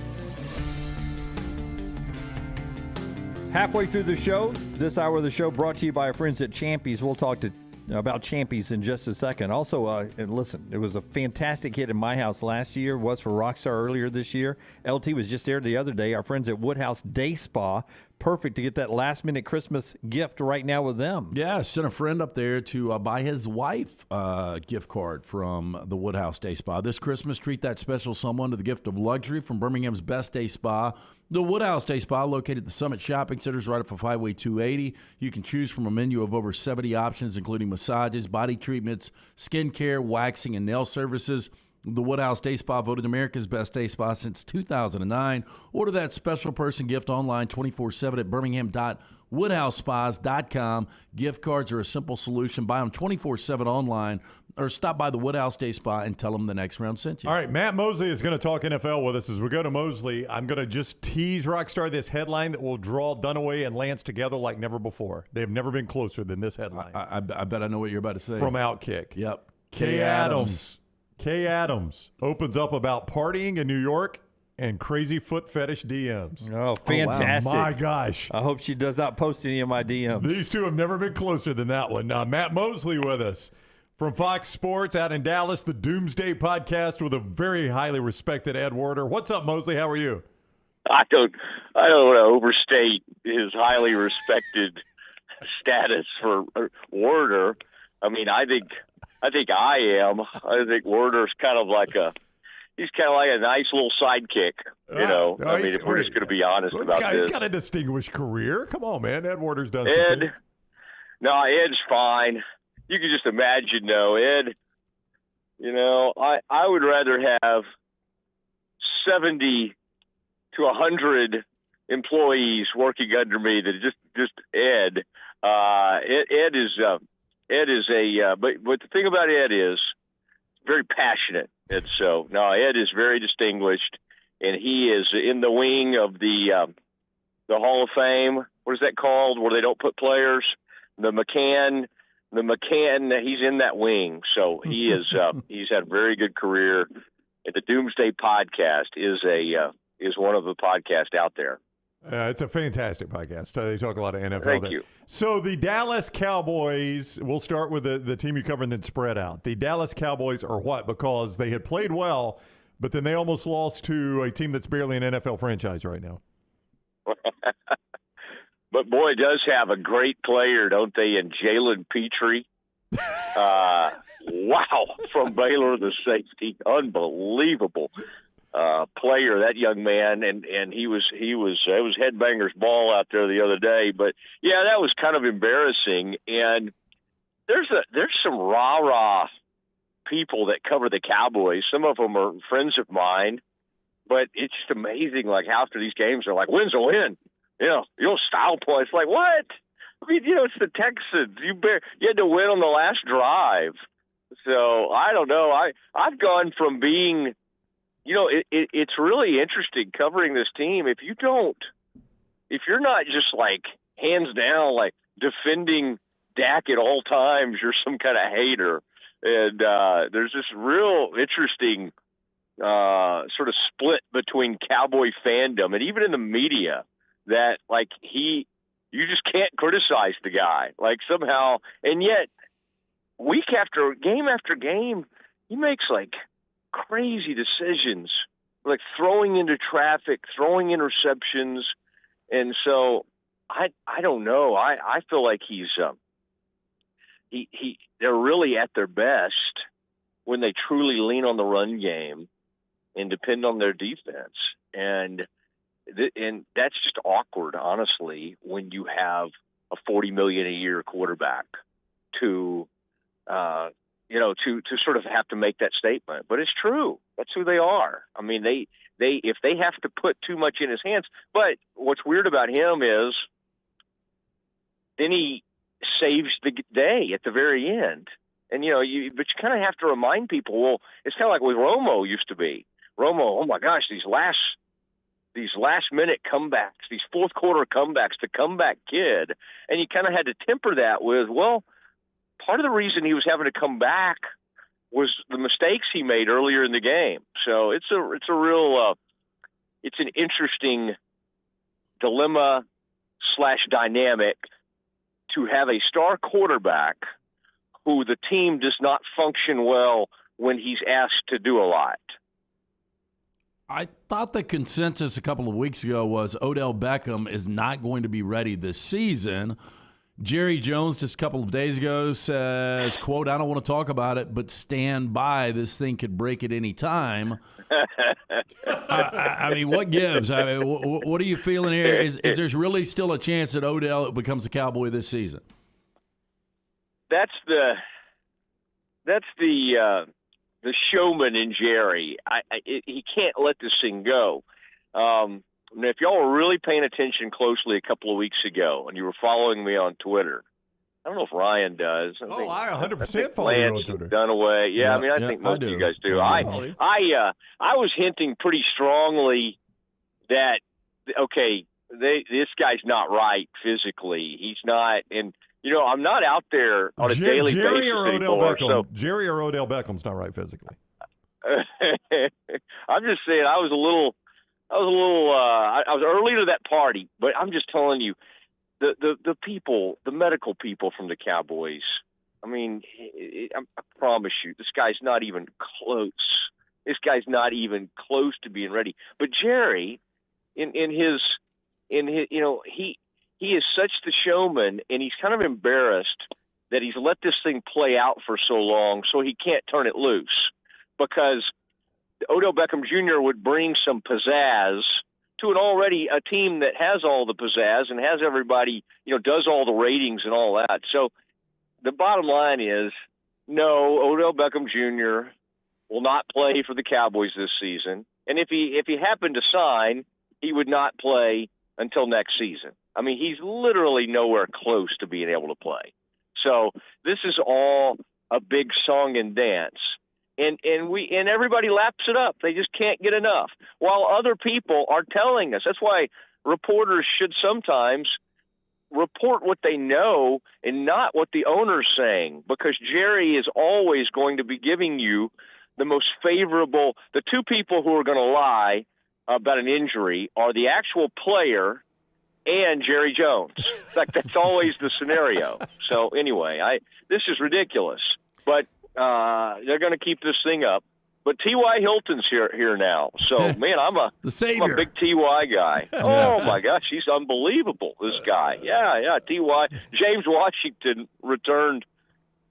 Halfway through the show, this hour of the show brought to you by our friends at Champies. We'll talk about Champies in just a second. Also, and listen, it was a fantastic hit in my house last year, was for Rockstar earlier this year. LT was just there the other day. Our friends at Woodhouse Day Spa, perfect to get that last-minute Christmas gift right now with them. Yeah, sent a friend up there to buy his wife a gift card from the Woodhouse Day Spa. This Christmas, treat that special someone to the gift of luxury from Birmingham's best day spa. The Woodhouse Day Spa, located at the Summit Shopping Centers right off of Highway 280. You can choose from a menu of over 70 options, including massages, body treatments, skincare, waxing, and nail services. The Woodhouse Day Spa, voted America's best day spa since 2009. Order that special person gift online 24/7 at birmingham.woodhousespas.com. Gift cards are a simple solution. Buy them 24/7 online or stop by the Woodhouse Day Spa and tell them the next round sent you. All right, Matt Mosley is going to talk NFL with us. As we go to Mosley, I'm going to just tease Rockstar this headline that will draw Dunaway and Lance together like never before. They've never been closer than this headline. I bet I know what you're about to say. From Outkick. Yep. Kay Adams opens up about partying in New York and crazy foot fetish DMs. Oh, fantastic. Oh, wow. My gosh. I hope she does not post any of my DMs. These two have never been closer than that one. Now, Matt Mosley with us from Fox Sports out in Dallas, the Doomsday Podcast with a very highly respected Ed Werder. What's up, Mosley? How are you? I don't want to overstate his highly respected status for Werder. I mean, I think I am. I think Werder's kind of like a nice little sidekick, you know. I mean, if we're just going to be honest about this. He's got a distinguished career. Come on, man. Ed Werder's done something. No, Ed's fine. You can just imagine, though, Ed, you know, I would rather have 70 to 100 employees working under me than just Ed. Ed is but the thing about Ed is very passionate. And so, no, Ed is very distinguished, and he is in the wing of the Hall of Fame. What is that called, where they don't put players? The McCann, he's in that wing. So he is, he's had a very good career. And the Doomsday Podcast is one of the podcasts out there. It's a fantastic podcast. They talk a lot of NFL. Thank you. So the Dallas Cowboys, we'll start with the team you cover and then spread out. The Dallas Cowboys are what? Because they had played well, but then they almost lost to a team that's barely an NFL franchise right now. But, boy, does have a great player, don't they, in Jalen Petrie? Wow, from Baylor, the safety. Unbelievable. Player, that young man, and it was headbangers ball out there the other day. But yeah, that was kind of embarrassing. And there's some rah-rah people that cover the Cowboys. Some of them are friends of mine, but it's just amazing. Like after these games, they're like, "Win's a win." You know, style points. Like what? I mean, you know, it's the Texans. You had to win on the last drive. So I don't know. I've gone from being. You know, it's really interesting covering this team. If you're not just like hands down, like defending Dak at all times, you're some kind of hater. And there's this real interesting sort of split between Cowboy fandom and even in the media that like you just can't criticize the guy like somehow. And yet week after game, he makes like crazy decisions, like throwing into traffic, throwing interceptions. And so I don't know. I feel like they're really at their best when they truly lean on the run game and depend on their defense. And that's just awkward, honestly, when you have a $40 million a year quarterback to sort of have to make that statement. But it's true. That's who they are. I mean, if they have to put too much in his hands. But what's weird about him is then he saves the day at the very end. And, but you kind of have to remind people, well, it's kind of like what Romo used to be. Romo, oh my gosh, these last minute comebacks, these fourth quarter comebacks, the comeback kid. And you kind of had to temper that with, well, part of the reason he was having to come back was the mistakes he made earlier in the game. So it's a real it's an interesting dilemma / dynamic to have a star quarterback who the team does not function well when he's asked to do a lot. I thought the consensus a couple of weeks ago was Odell Beckham is not going to be ready this season. Jerry Jones just a couple of days ago says, quote, "I don't want to talk about it, but stand by. This thing could break at any time." I mean, what gives? I mean, what are you feeling here? Is there really still a chance that Odell becomes a Cowboy this season? That's the the showman in Jerry. He can't let this thing go. If y'all were really paying attention closely a couple of weeks ago and you were following me on Twitter, I don't know if Ryan does. I 100% follow you on Twitter. Dunaway. Yeah, I mean, I think most of you guys do. I was hinting pretty strongly that, okay, this guy's not right physically. He's not, and I'm not out there on a daily basis anymore. Jerry or Odell Beckham's not right physically. I'm just saying, I was early to that party, but I'm just telling you, the people, the medical people from the Cowboys, I mean, I promise you, this guy's not even close. This guy's not even close to being ready. But Jerry, in his he is such the showman, and he's kind of embarrassed that he's let this thing play out for so long, so he can't turn it loose, because Odell Beckham Jr. would bring some pizzazz to a team that has all the pizzazz and has everybody, does all the ratings and all that. So the bottom line is, no, Odell Beckham Jr. will not play for the Cowboys this season. And if he happened to sign, he would not play until next season. I mean, he's literally nowhere close to being able to play. So this is all a big song and dance. And everybody laps it up. They just can't get enough. While other people are telling us. That's why reporters should sometimes report what they know and not what the owner's saying, because Jerry is always going to be giving you the most favorable. The two people who are going to lie about an injury are the actual player and Jerry Jones. In fact, that's always the scenario. So anyway, this is ridiculous. But they're going to keep this thing up. But T.Y. Hilton's here now. So, man, I'm a big T.Y. guy. Oh, my gosh, he's unbelievable, this guy. Yeah, T.Y. James Washington returned.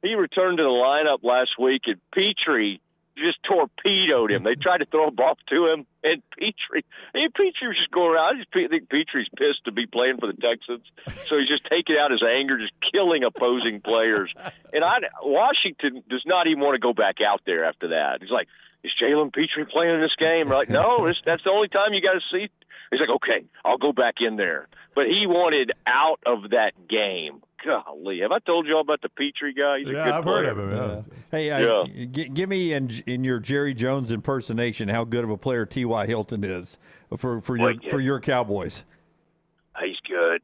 He returned to the lineup last week, and Petrie just torpedoed him. They tried to throw a ball to him, and Petrie was just going around. I think Petrie's pissed to be playing for the Texans, so he's just taking out his anger, just killing opposing players. And Washington does not even want to go back out there after that. He's like, is Jalen Petrie playing in this game? We're like, no, that's the only time you got to see. He's like, okay, I'll go back in there. But he wanted out of that game. Golly, have I told you all about the Petrie guy? He's a good I've player. heard of him. Hey, give me in your Jerry Jones impersonation how good of a player T.Y. Hilton is for your Cowboys. He's good.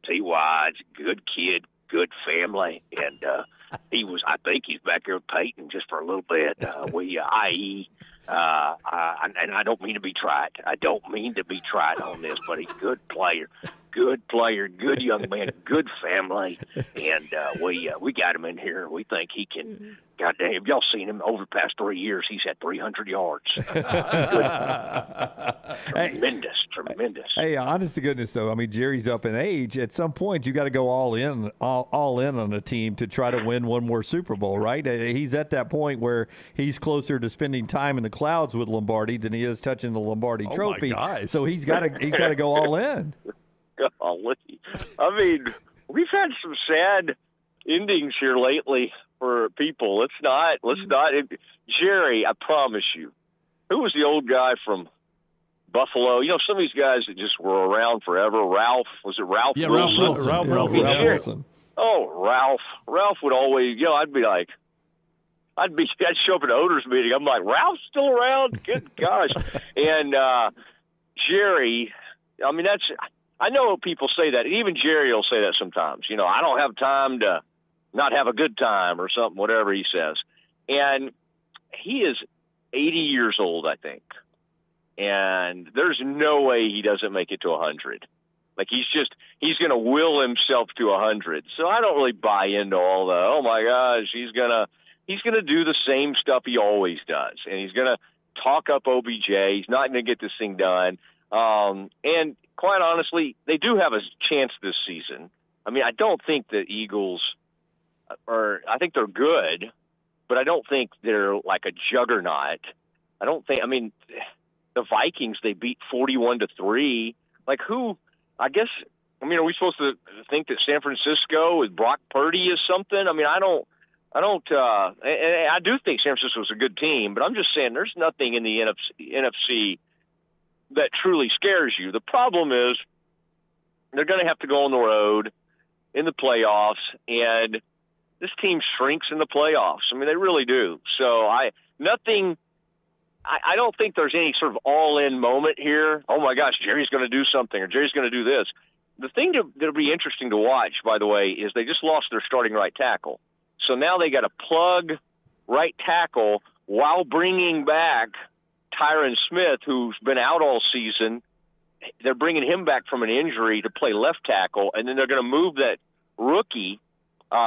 T.Y.'s a good kid, good family, and I think he's back there with Peyton just for a little bit. And I don't mean to be trite. On this, but he's a good player, good young man, good family, and we got him in here. We think he can. Goddamn, have y'all seen him over the past 3 years? He's had 300 yards. Tremendous. Hey, honest to goodness, though, I mean, Jerry's up in age. At some point, you got to go all in on a team to try to win one more Super Bowl, right? He's at that point where he's closer to spending time in the clouds with Lombardi than he is touching the Lombardi Trophy. So he's got to go all in. Golly. I mean, we've had some sad endings here lately for people. Let's not. Jerry, I promise you. Who was the old guy from Buffalo? Some of these guys that just were around forever. Ralph. Was it Ralph? Yeah, Wilson? Ralph Wilson. Ralph Wilson. Oh, Ralph. Ralph would always, I'd show up at an owners meeting. I'm like, Ralph's still around? Good gosh. And Jerry, I mean, I know people say that. Even Jerry will say that sometimes. I don't have time to not have a good time or something, whatever he says. And he is 80 years old, I think. And there's no way he doesn't make it to 100. Like, he's going to will himself to 100. So I don't really buy into all the, oh my gosh, he's going to do the same stuff he always does. And he's going to talk up OBJ. He's not going to get this thing done. And quite honestly, they do have a chance this season. I mean, I don't think the Eagles I think they're good, but I don't think they're like a juggernaut. I mean, the Vikings, they beat 41-3. Like, who, I guess, I mean, are we supposed to think that San Francisco with Brock Purdy is something? I mean, I don't I do think San Francisco was a good team, but I'm just saying there's nothing in the NFC that truly scares you. The problem is they're going to have to go on the road in the playoffs, and this team shrinks in the playoffs. I mean, they really do. So I don't think there's any sort of all-in moment here. Oh, my gosh, Jerry's going to do something or Jerry's going to do this. The thing that'll be interesting to watch, by the way, is they just lost their starting right tackle. So now they got to plug right tackle while bringing back Tyron Smith, who's been out all season. They're bringing him back from an injury to play left tackle, and then they're going to move that rookie,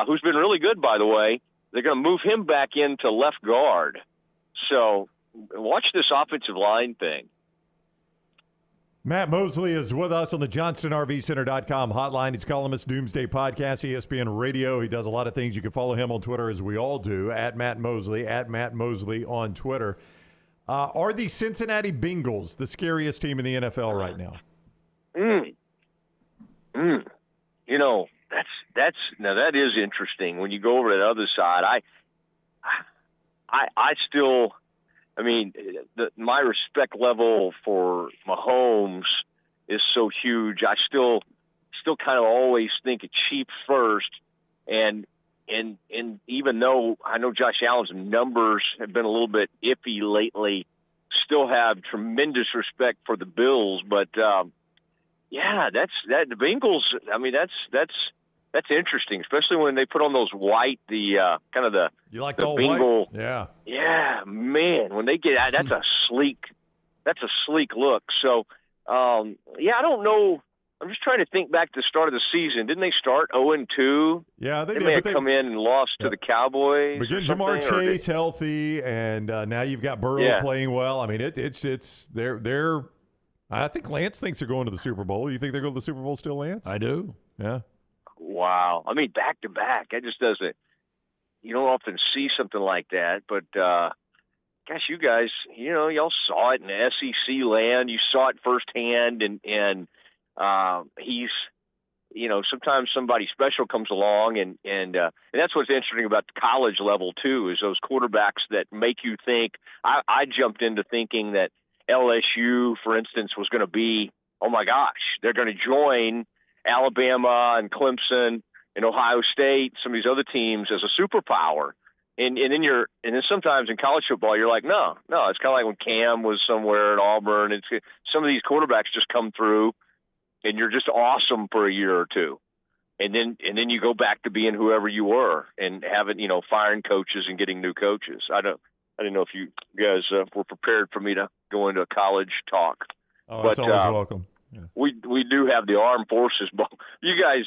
who's been really good, by the way. They're going to move him back into left guard. So watch this offensive line thing. Matt Mosley is with us on the JohnstonRVCenter.com hotline. He's columnist, Doomsday Podcast, ESPN Radio. He does a lot of things. You can follow him on Twitter, as we all do, at Matt Mosley on Twitter. Are the Cincinnati Bengals the scariest team in the NFL right now? You know, that is interesting. When you go over to the other side, I still. I mean, my respect level for Mahomes is so huge. I still kind of always think of Chiefs first, and even though I know Josh Allen's numbers have been a little bit iffy lately, still have tremendous respect for the Bills. But the Bengals. I mean, that's interesting, especially when they put on those white, you like the Bengal, white? Yeah, man. When they get that's a sleek look. So, I don't know. I'm just trying to think back to the start of the season. Didn't they start 0-2? Yeah, they did. May have come in and lost to the Cowboys. But getting Jamar Chase healthy, and now you've got Burrow playing well. I mean, they're. I think Lance thinks they're going to the Super Bowl. You think they're going to the Super Bowl still, Lance? I do. Yeah. Wow. I mean, back to back. That just doesn't. You don't often see something like that, but gosh, you guys, y'all saw it in the SEC land. You saw it firsthand, and he's, sometimes somebody special comes along, and that's what's interesting about the college level too, is those quarterbacks that make you think. I jumped into thinking that LSU, for instance, was going to be, oh my gosh, they're going to join Alabama and Clemson and Ohio State, some of these other teams, as a superpower. And then sometimes in college football, you're like, no. It's kind of like when Cam was somewhere at Auburn. Some of these quarterbacks just come through, and you're just awesome for a year or two, and then you go back to being whoever you were and having, firing coaches and getting new coaches. I didn't know if you guys were prepared for me to go into a college talk. Oh, that's always welcome. Yeah. We do have the armed forces, but you guys,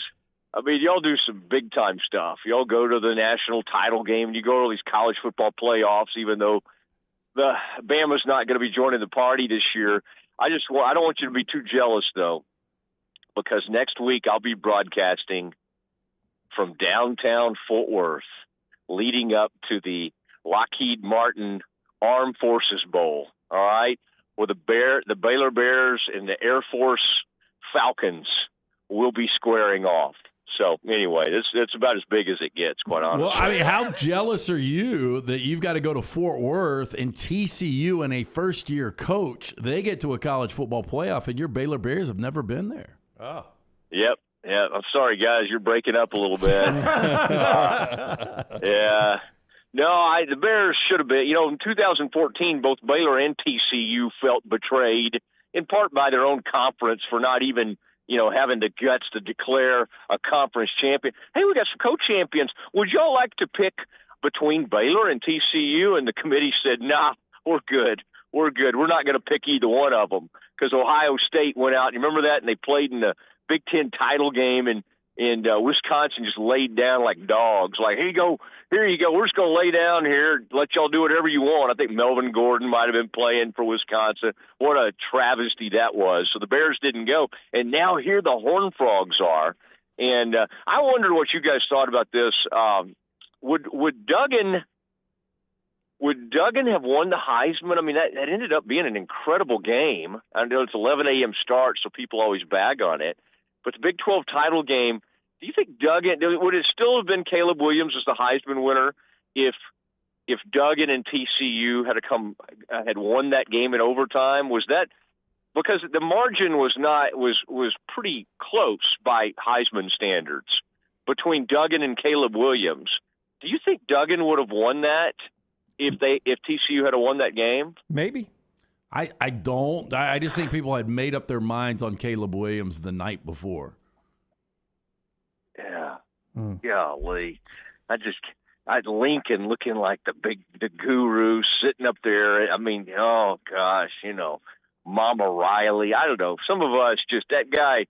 I mean, y'all do some big time stuff. Y'all go to the national title game. You go to these college football playoffs, even though the Bama's not going to be joining the party this year. I don't want you to be too jealous though, because next week I'll be broadcasting from downtown Fort Worth, leading up to the Lockheed Martin Armed Forces Bowl. All right. Where the Baylor Bears and the Air Force Falcons will be squaring off. So anyway, it's about as big as it gets, quite honestly. Well, I mean, how jealous are you that you've got to go to Fort Worth and TCU and a first-year coach, they get to a college football playoff, and your Baylor Bears have never been there? Oh. Yep. Yeah. I'm sorry, guys. You're breaking up a little bit. Yeah. No, the Bears should have been. In 2014, both Baylor and TCU felt betrayed, in part by their own conference for not even, having the guts to declare a conference champion. Hey, we got some co-champions. Would y'all like to pick between Baylor and TCU? And the committee said, nah, we're good. We're not going to pick either one of them, because Ohio State went out. You remember that? And they played in the Big Ten title game, and Wisconsin just laid down like dogs. Like, here you go. We're just going to lay down here, let y'all do whatever you want. I think Melvin Gordon might have been playing for Wisconsin. What a travesty that was. So the Bears didn't go. And now here the Horned Frogs are. And I wondered what you guys thought about this. Would Duggan have won the Heisman? I mean, that ended up being an incredible game. I know it's 11 a.m. start, so people always bag on it. But the Big 12 title game, do you think Duggan – would it still have been Caleb Williams as the Heisman winner? if Duggan and TCU had won that game in overtime? Was that because the margin was pretty close by Heisman standards between Duggan and Caleb Williams? Do you think Duggan would have won that if TCU had won that game? Maybe. I don't. I just think people had made up their minds on Caleb Williams the night before. Yeah. Golly. I'd Lincoln looking like the guru sitting up there. I mean, oh gosh, Mama Riley. I don't know. Some of us that guy,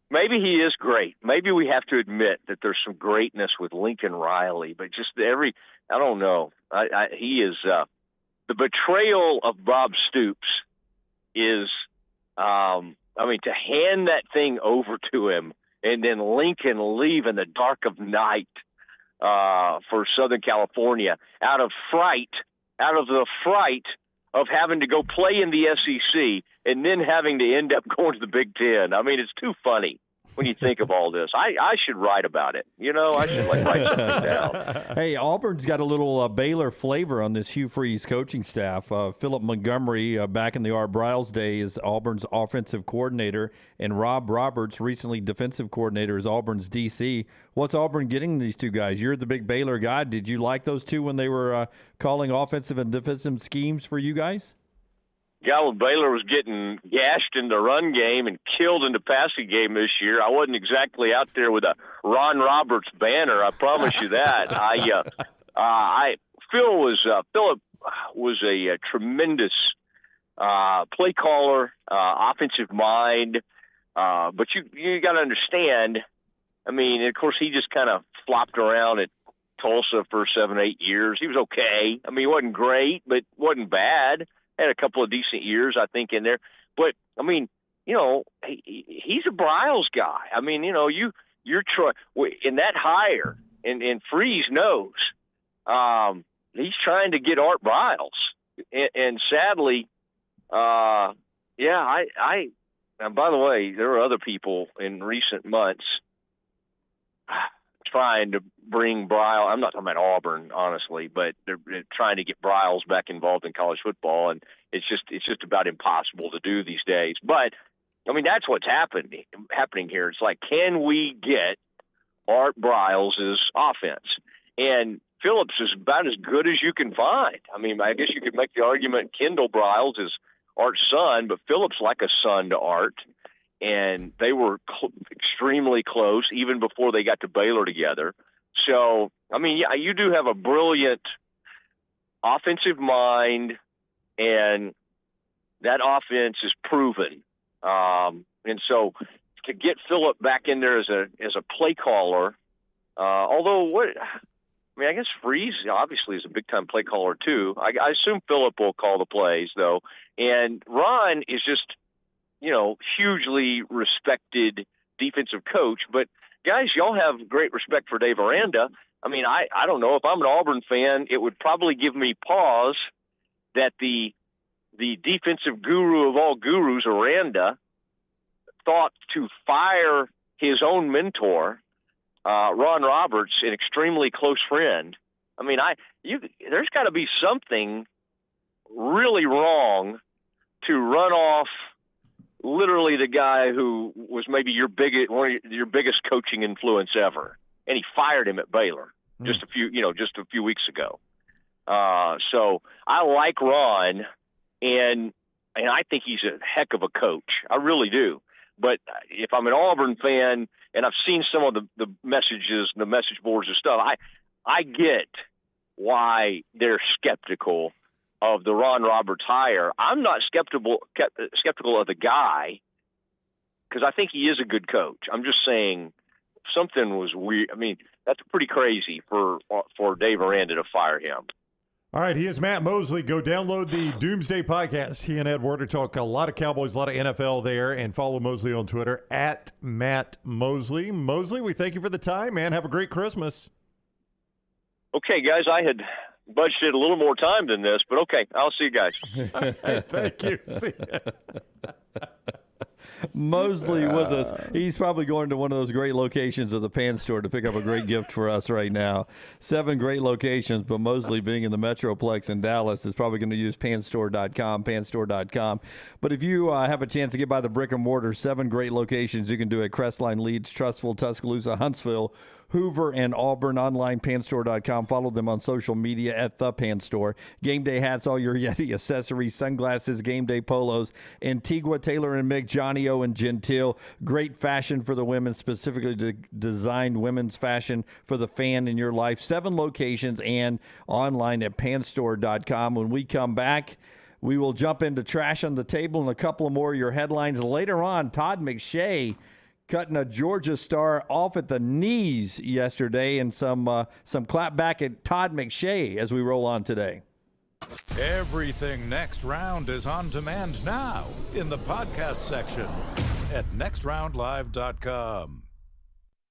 maybe he is great. Maybe we have to admit that there's some greatness with Lincoln Riley, but just I don't know. He is, the betrayal of Bob Stoops is, to hand that thing over to him and then Lincoln leave in the dark of night for Southern California out of the fright of having to go play in the SEC and then having to end up going to the Big Ten. I mean, it's too funny when you think of all this. I should write about it. I should write something down. Hey, Auburn's got a little Baylor flavor on this Hugh Freeze coaching staff. Philip Montgomery, back in the Art Briles day, is Auburn's offensive coordinator, and Rob Roberts, recently defensive coordinator, is Auburn's DC. What's Auburn getting these two guys? You're the big Baylor guy. Did you like those two when they were calling offensive and defensive schemes for you guys? Baylor was getting gashed in the run game and killed in the passing game this year. I wasn't exactly out there with a Ron Roberts banner, I promise you that. Philip was a tremendous play caller, offensive mind, but you got to understand. I mean, of course, he just kind of flopped around at Tulsa for 7-8 years. He was okay. I mean, he wasn't great, but wasn't bad. Had a couple of decent years, I think, in there. But, I mean, he's a Briles guy. I mean, you're in that hire, and Freeze knows, he's trying to get Art Briles. And sadly, and by the way, there are other people in recent months trying to bring Briles. I'm not talking about Auburn, honestly, but they're trying to get Briles back involved in college football, and it's just about impossible to do these days. But I mean, that's what's happening here. It's like, can we get Art Briles' offense? And Phillips is about as good as you can find. I mean, I guess you could make the argument Kendall Briles is Art's son, but Phillips like a son to Art. And they were extremely close even before they got to Baylor together. So, I mean, yeah, you do have a brilliant offensive mind, and that offense is proven. And so to get Phillip back in there as a play caller, I guess Freeze obviously is a big-time play caller too. I assume Phillip will call the plays, though. And Ron is just – hugely respected defensive coach. But, guys, y'all have great respect for Dave Aranda. I mean, I don't know. If I'm an Auburn fan, it would probably give me pause that the defensive guru of all gurus, Aranda, thought to fire his own mentor, Ron Roberts, an extremely close friend. I mean, there's got to be something really wrong to run off literally the guy who was maybe your biggest coaching influence ever, and he fired him at Baylor just a few weeks ago. So I like Ron, and I think he's a heck of a coach. I really do. But if I'm an Auburn fan and I've seen some of the messages, the message boards and stuff, I get why they're skeptical of the Ron Roberts hire. I'm not skeptical of the guy because I think he is a good coach. I'm just saying something was weird. I mean, that's pretty crazy for Dave Aranda to fire him. All right, he is Matt Mosley. Go download the Doomsday Podcast. He and Ed Werder talk a lot of Cowboys, a lot of NFL there, and follow Mosley on Twitter at Matt Mosley. Mosley, we thank you for the time, man. Have a great Christmas. Okay, guys, I had budgeted a little more time than this, but okay, I'll see you guys. Thank you. See ya. Mosley with us. He's probably going to one of those great locations of the Pan Store to pick up a great gift for us right now. 7 great locations, but Mosley being in the Metroplex in Dallas is probably going to use panstore.com. But if you have a chance to get by the brick and mortar, 7 great locations you can do at Crestline, Leeds, Trustful, Tuscaloosa, Huntsville, Hoover, and Auburn. Online, panstore.com. Follow them on social media at The Pan Store. Game day hats, all your Yeti accessories, sunglasses, game day polos, Antigua, Taylor and Mick, Johnny O, and Gentile. Great fashion for the women, specifically designed women's fashion for the fan in your life. 7 locations and online at panstore.com. When we come back, we will jump into Trash on the Table and a couple of more of your headlines. Later on, Todd McShay cutting a Georgia star off at the knees yesterday, and some clap back at Todd McShay as we roll on today. Everything Next Round is on demand now in the podcast section at nextroundlive.com.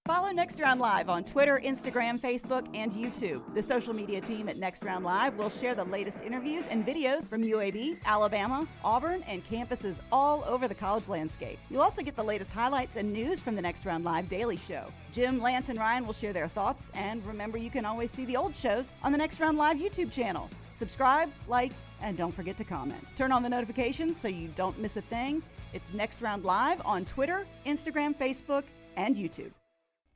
Follow Next Round Live on Twitter, Instagram, Facebook, and YouTube. The social media team at Next Round Live will share the latest interviews and videos from UAB, Alabama, Auburn, and campuses all over the college landscape. You'll also get the latest highlights and news from the Next Round Live Daily Show. Jim, Lance, and Ryan will share their thoughts, and remember, you can always see the old shows on the Next Round Live YouTube channel. Subscribe, like, and don't forget to comment. Turn on the notifications so you don't miss a thing. It's Next Round Live on Twitter, Instagram, Facebook, and YouTube.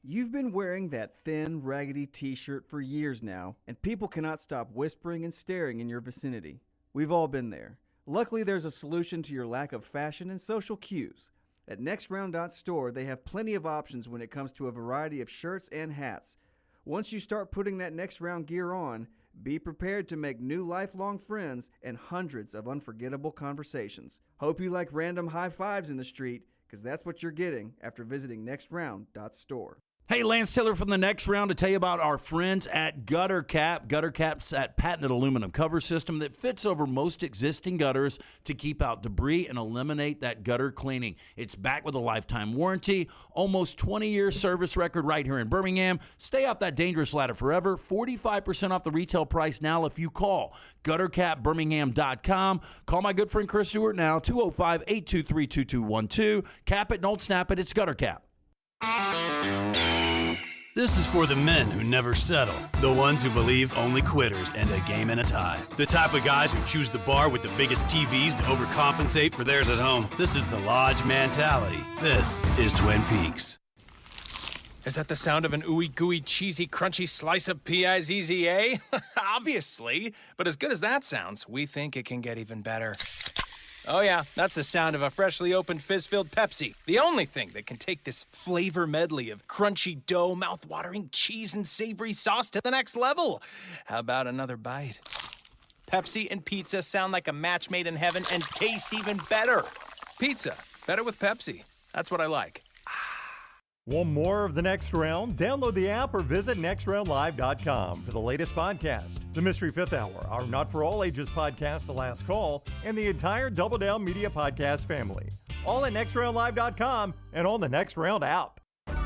You've been wearing that thin, raggedy t-shirt for years now, and people cannot stop whispering and staring in your vicinity. We've all been there. Luckily, there's a solution to your lack of fashion and social cues. At NextRound.store, they have plenty of options when it comes to a variety of shirts and hats. Once you start putting that Next Round gear on, be prepared to make new lifelong friends and hundreds of unforgettable conversations. Hope you like random high fives in the street, because that's what you're getting after visiting NextRound.store. Hey, Lance Taylor from the Next Round to tell you about our friends at Gutter Cap. Gutter Cap's that patented aluminum cover system that fits over most existing gutters to keep out debris and eliminate that gutter cleaning. It's backed with a lifetime warranty, almost 20-year service record right here in Birmingham. Stay off that dangerous ladder forever. 45% off the retail price now if you call guttercapbirmingham.com. Call my good friend Chris Stewart now, 205-823-2212. Cap it, don't snap it. It's Gutter Cap. This is for the men who never settle, the ones who believe only quitters end a game in a tie, the type of guys who choose the bar with the biggest TVs to overcompensate for theirs at home. This is the Lodge mentality. This is Twin Peaks. Is that the sound of an ooey gooey cheesy crunchy slice of P-I-Z-Z-A? Obviously, but as good as that sounds, we think it can get even better. Oh yeah, that's the sound of a freshly opened fizz-filled Pepsi. The only thing that can take this flavor medley of crunchy dough, mouth-watering cheese, and savory sauce to the next level. How about another bite? Pepsi and pizza sound like a match made in heaven and taste even better. Pizza, better with Pepsi. That's what I like. Want more of the Next Round? Download the app or visit nextroundlive.com for the latest podcast, The Mystery Fifth Hour, our Not For All Ages podcast, The Last Call, and the entire Double Down Media podcast family. All at nextroundlive.com and on the Next Round app.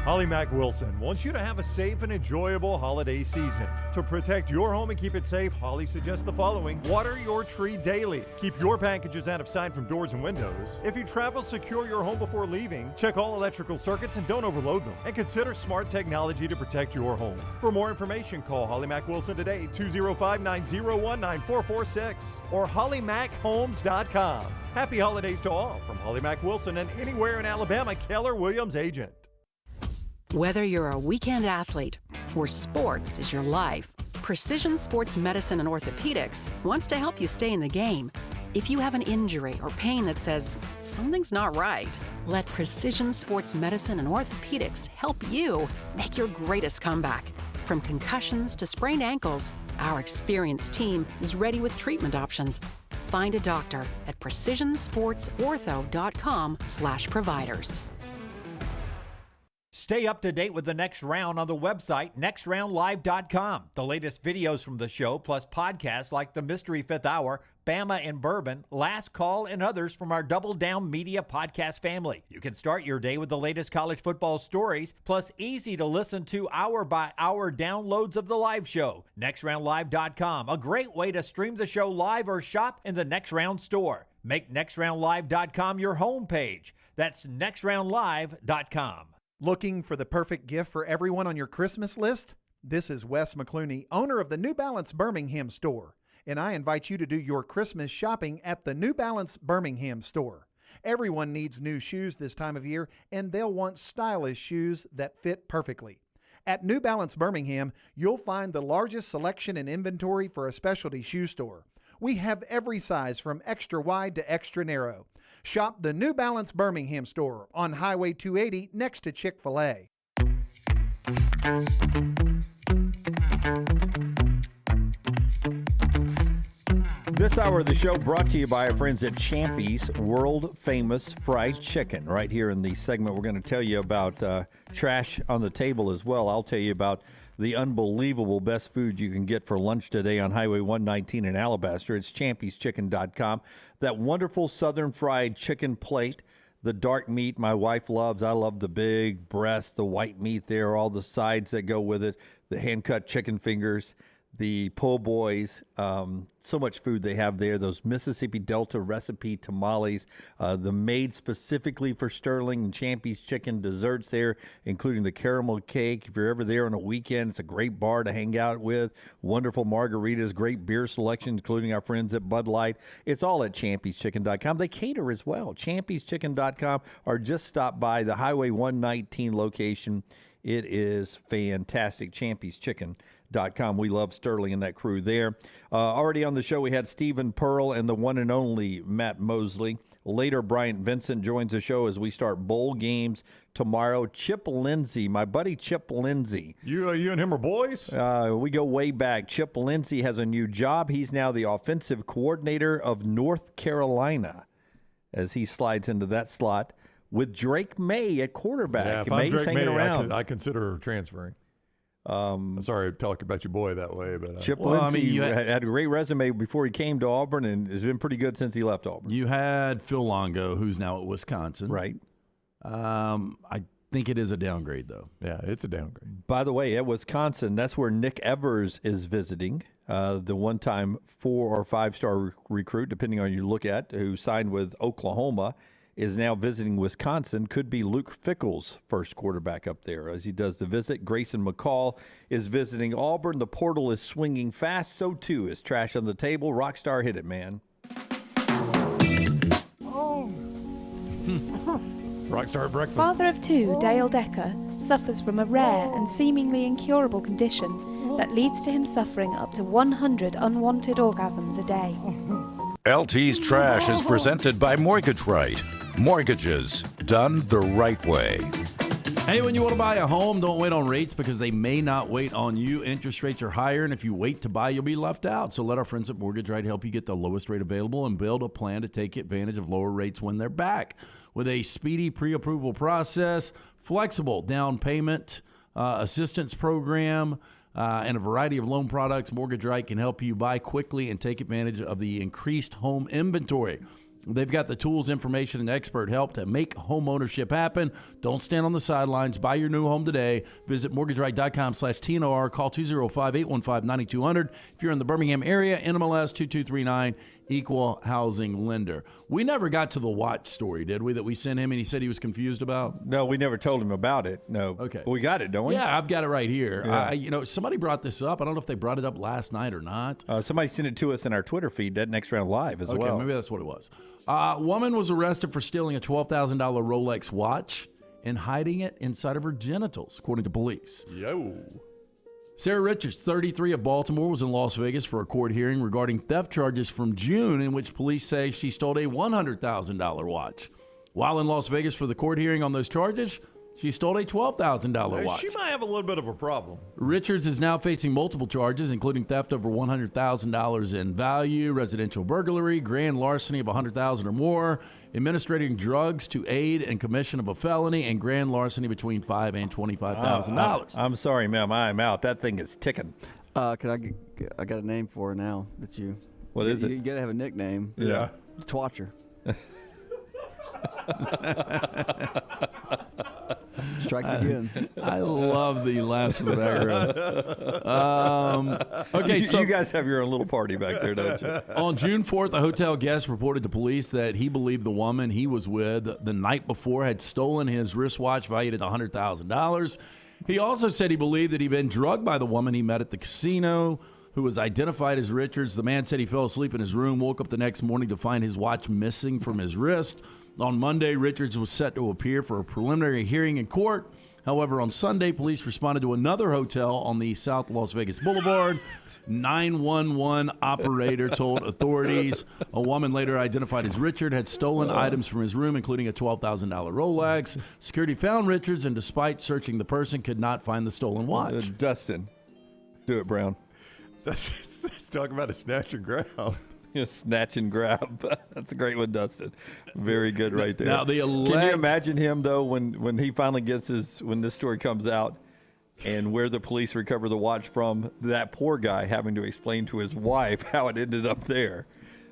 Holly Mack Wilson wants you to have a safe and enjoyable holiday season. To protect your home and keep it safe, Holly suggests the following. Water your tree daily. Keep your packages out of sight from doors and windows. If you travel, secure your home before leaving. Check all electrical circuits and don't overload them. And consider smart technology to protect your home. For more information, call Holly Mack Wilson today, 205-901-9446 or hollymachomes.com. Happy holidays to all from Holly Mack Wilson and anywhere in Alabama, Keller Williams agent. Whether you're a weekend athlete or sports is your life, Precision Sports Medicine and Orthopedics wants to help you stay in the game. If you have an injury or pain that says something's not right, let Precision Sports Medicine and Orthopedics help you make your greatest comeback. From concussions to sprained ankles, our experienced team is ready with treatment options. Find a doctor at precisionsportsortho.com/providers. Stay up to date with the Next Round on the website, nextroundlive.com. The latest videos from the show, plus podcasts like The Mystery Fifth Hour, Bama and Bourbon, Last Call, and others from our Double Down Media podcast family. You can start your day with the latest college football stories, plus easy to listen to hour-by-hour downloads of the live show. nextroundlive.com, a great way to stream the show live or shop in the Next Round store. Make nextroundlive.com your homepage. That's nextroundlive.com. Looking for the perfect gift for everyone on your Christmas list? This is Wes McClooney, owner of the New Balance Birmingham store, and I invite you to do your Christmas shopping at the New Balance Birmingham store. Everyone needs new shoes this time of year, and they'll want stylish shoes that fit perfectly. At New Balance Birmingham, you'll find the largest selection and inventory for a specialty shoe store. We have every size from extra wide to extra narrow. Shop the New Balance Birmingham store on Highway 280 next to Chick-fil-A. This hour of the show brought to you by our friends at Champy's World Famous Fried Chicken. Right here in the segment, we're going to tell you about trash on the table as well. I'll tell you about the unbelievable best food you can get for lunch today on Highway 119 in Alabaster. It's champyschicken.com. That wonderful southern fried chicken plate, the dark meat my wife loves. I love the big breast, the white meat there, all the sides that go with it, the hand-cut chicken fingers, the po' boys, so much food they have there. Those Mississippi Delta recipe tamales, the made specifically for Sterling and Champy's chicken desserts there, including the caramel cake. If you're ever there on a weekend, it's a great bar to hang out with. Wonderful margaritas, great beer selection, including our friends at Bud Light. It's all at champyschchicken.com. They cater as well. champyschchicken.com, or just stop by the Highway 119 location. It is fantastic. champyschchicken.com. We love Sterling and that crew there. Already on the show, we had Stephen Pearl and the one and only Matt Mosley. Later, Bryant Vincent joins the show as we start bowl games tomorrow. Chip Lindsey, my buddy Chip Lindsey. You and him are boys? We go way back. Chip Lindsey has a new job. He's now the offensive coordinator of North Carolina as he slides into that slot with Drake May at quarterback. Yeah, if May's I'm Drake hanging May, around. I consider transferring. I'm sorry to talk about your boy that way, but Chip Lindsey had a great resume before he came to Auburn and has been pretty good since he left Auburn. You had Phil Longo, who's now at Wisconsin. Right. I think it is a downgrade, though. Yeah, it's a downgrade. By the way, at Wisconsin, that's where Nick Evers is visiting, the one-time 4- or 5-star recruit, depending on who you look at, who signed with Oklahoma, is now visiting Wisconsin. Could be Luke Fickell's first quarterback up there as he does the visit. Grayson McCall is visiting Auburn. The portal is swinging fast. So, too, is trash on the table. Rockstar, hit it, man. Rockstar at breakfast. Father of two, Dale Decker, suffers from a rare and seemingly incurable condition that leads to him suffering up to 100 unwanted orgasms a day. LT's Trash is presented by Mortgage Right. Mortgages done the right way. Hey, when you want to buy a home, don't wait on rates because they may not wait on you. Interest rates are higher, and if you wait to buy, you'll be left out. So let our friends at Mortgage Right help you get the lowest rate available and build a plan to take advantage of lower rates when they're back. With a speedy pre-approval process, flexible down payment assistance program, and a variety of loan products, Mortgage Right can help you buy quickly and take advantage of the increased home inventory. They've got the tools, information, and expert help to make home ownership happen. Don't stand on the sidelines. Buy your new home today. Visit mortgageright.com/TNOR. Call 205-815-9200. If you're in the Birmingham area, NMLS 2239, equal housing lender. We never got to the watch story, did we, that we sent him and he said he was confused about? No, we never told him about it. No. Okay. We got it, don't we? Yeah, I've got it right here. Yeah. Somebody brought this up. I don't know if they brought it up last night or not. Somebody sent it to us in our Twitter feed, that Next Round Live as well. Okay, maybe that's what it was. A woman was arrested for stealing a $12,000 Rolex watch and hiding it inside of her genitals, according to police. Yo. Sarah Richards, 33, of Baltimore, was in Las Vegas for a court hearing regarding theft charges from June, in which police say she stole a $100,000 watch. While in Las Vegas for the court hearing on those charges, she stole a $12,000 watch. She might have a little bit of a problem. Richards is now facing multiple charges, including theft over $100,000 in value, residential burglary, grand larceny of $100,000 or more, administering drugs to aid and commission of a felony, and grand larceny between $5,000 and $25,000. I'm sorry, ma'am. I'm out. That thing is ticking. I got a name for her now that you. What is it? You got to have a nickname. Yeah. Twatcher. Strikes again. I love the last Viagra. Okay, so you guys have your own little party back there, don't you? On June 4th, a hotel guest reported to police that he believed the woman he was with the night before had stolen his wristwatch valued at $100,000. He also said he believed that he'd been drugged by the woman he met at the casino, who was identified as Richards. The man said he fell asleep in his room, woke up the next morning to find his watch missing from his wrist. On Monday, Richards was set to appear for a preliminary hearing in court. However, on Sunday, police responded to another hotel on the South Las Vegas Boulevard. 911 operator told authorities a woman later identified as Richard had stolen items from his room, including a $12,000 Rolex. Security found Richards, and despite searching the person, could not find the stolen watch. Dustin, do it, Brown. Let's talk about a snatch and grab. Snatch and grab. That's a great one, Dustin. Very good right there. Now, Can you imagine him, though, when he finally when this story comes out and where the police recover the watch from, that poor guy having to explain to his wife how it ended up there.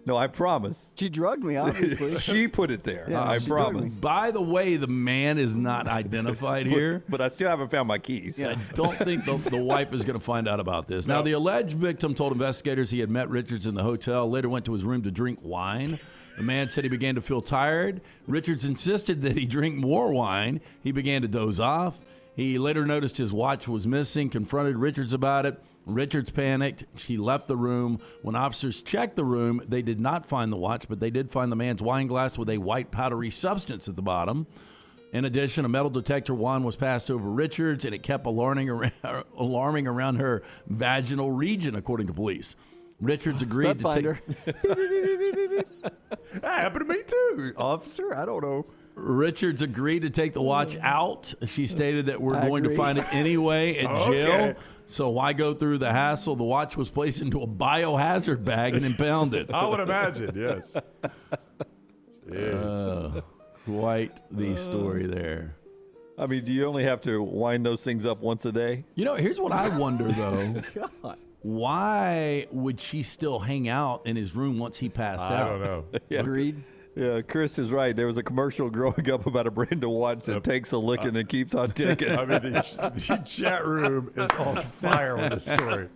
No, I promise. She drugged me, obviously. She put it there. Yeah, I she drugged promise. me. By the way, the man is not identified here. But I still haven't found my keys. I don't think the wife is going to find out about this. Now, the alleged victim told investigators he had met Richards in the hotel, later went to his room to drink wine. The man said he began to feel tired. Richards insisted that he drink more wine. He began to doze off. He later noticed his watch was missing, confronted Richards about it. Richards panicked. She left the room. When officers checked the room, they did not find the watch, but they did find the man's wine glass with a white powdery substance at the bottom. In addition, a metal detector wand was passed over Richards, and it kept alarming around her vaginal region, according to police. Richards agreed to take... That happened to me too, officer. I don't know. Richards agreed to take the watch out. She stated that we're going to find it anyway at jail. So why go through the hassle? The watch was placed into a biohazard bag and impounded. I would imagine, yes. Quite the story there. I mean, do you only have to wind those things up once a day? You know, here's what I wonder, though. Why would she still hang out in his room once he passed out? I don't know. Agreed. Yeah, Chris is right. There was a commercial growing up about a brand of watch that takes a licking and keeps on ticking. I mean, the chat room is on fire with this story.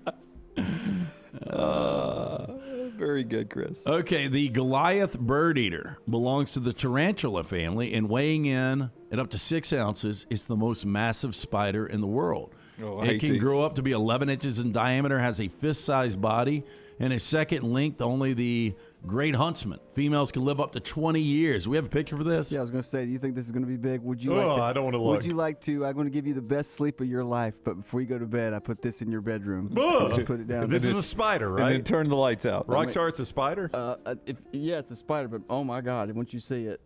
Very good, Chris. Okay, the Goliath bird eater belongs to the tarantula family, and weighing in at up to 6 ounces, it's the most massive spider in the world. It can grow up to be 11 inches in diameter, has a fist-sized body, and is second in length only the great huntsman. Females can live up to 20 years. We have a picture for this? Yeah, I was going to say, do you think this is going to be big? Would you I don't want to look. Would you like to? I'm going to give you the best sleep of your life, but before you go to bed, I put this in your bedroom. Just put it down. This is a spider, right? And then turn the lights out. Rockstar, it's a spider? Yeah, it's a spider, but oh my God, once you see it.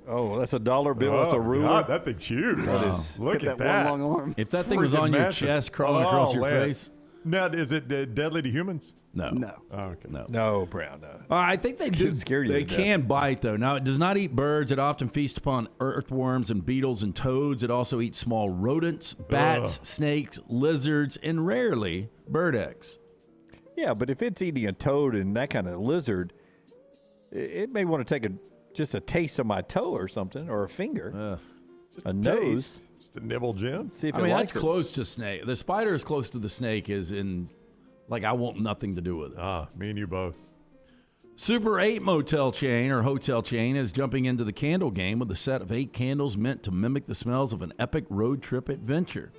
Oh, that's a dollar bill. That's a ruler. God, that thing's huge. Look at that. One long arm. If that thing was on your massive. chest, crawling across your man. face. Now, is it deadly to humans? No. Oh, okay. No, Brown. No. I think they do. Scare you They to death. can bite, though. Now, it does not eat birds. It often feasts upon earthworms and beetles and toads. It also eats small rodents, bats, snakes, lizards, and rarely bird eggs. Yeah, but if it's eating a toad and that kind of lizard, it may want to take just a taste of my toe or something, or a finger, Just a a nose. taste. Just a nibble, Jim. See if I it mean, likes that's it. close to snake. The spider is close to the snake, is in, like, I want nothing to do with it. Me and you both. Super 8 motel chain or hotel chain is jumping into the candle game with a set of 8 candles meant to mimic the smells of an epic road trip adventure.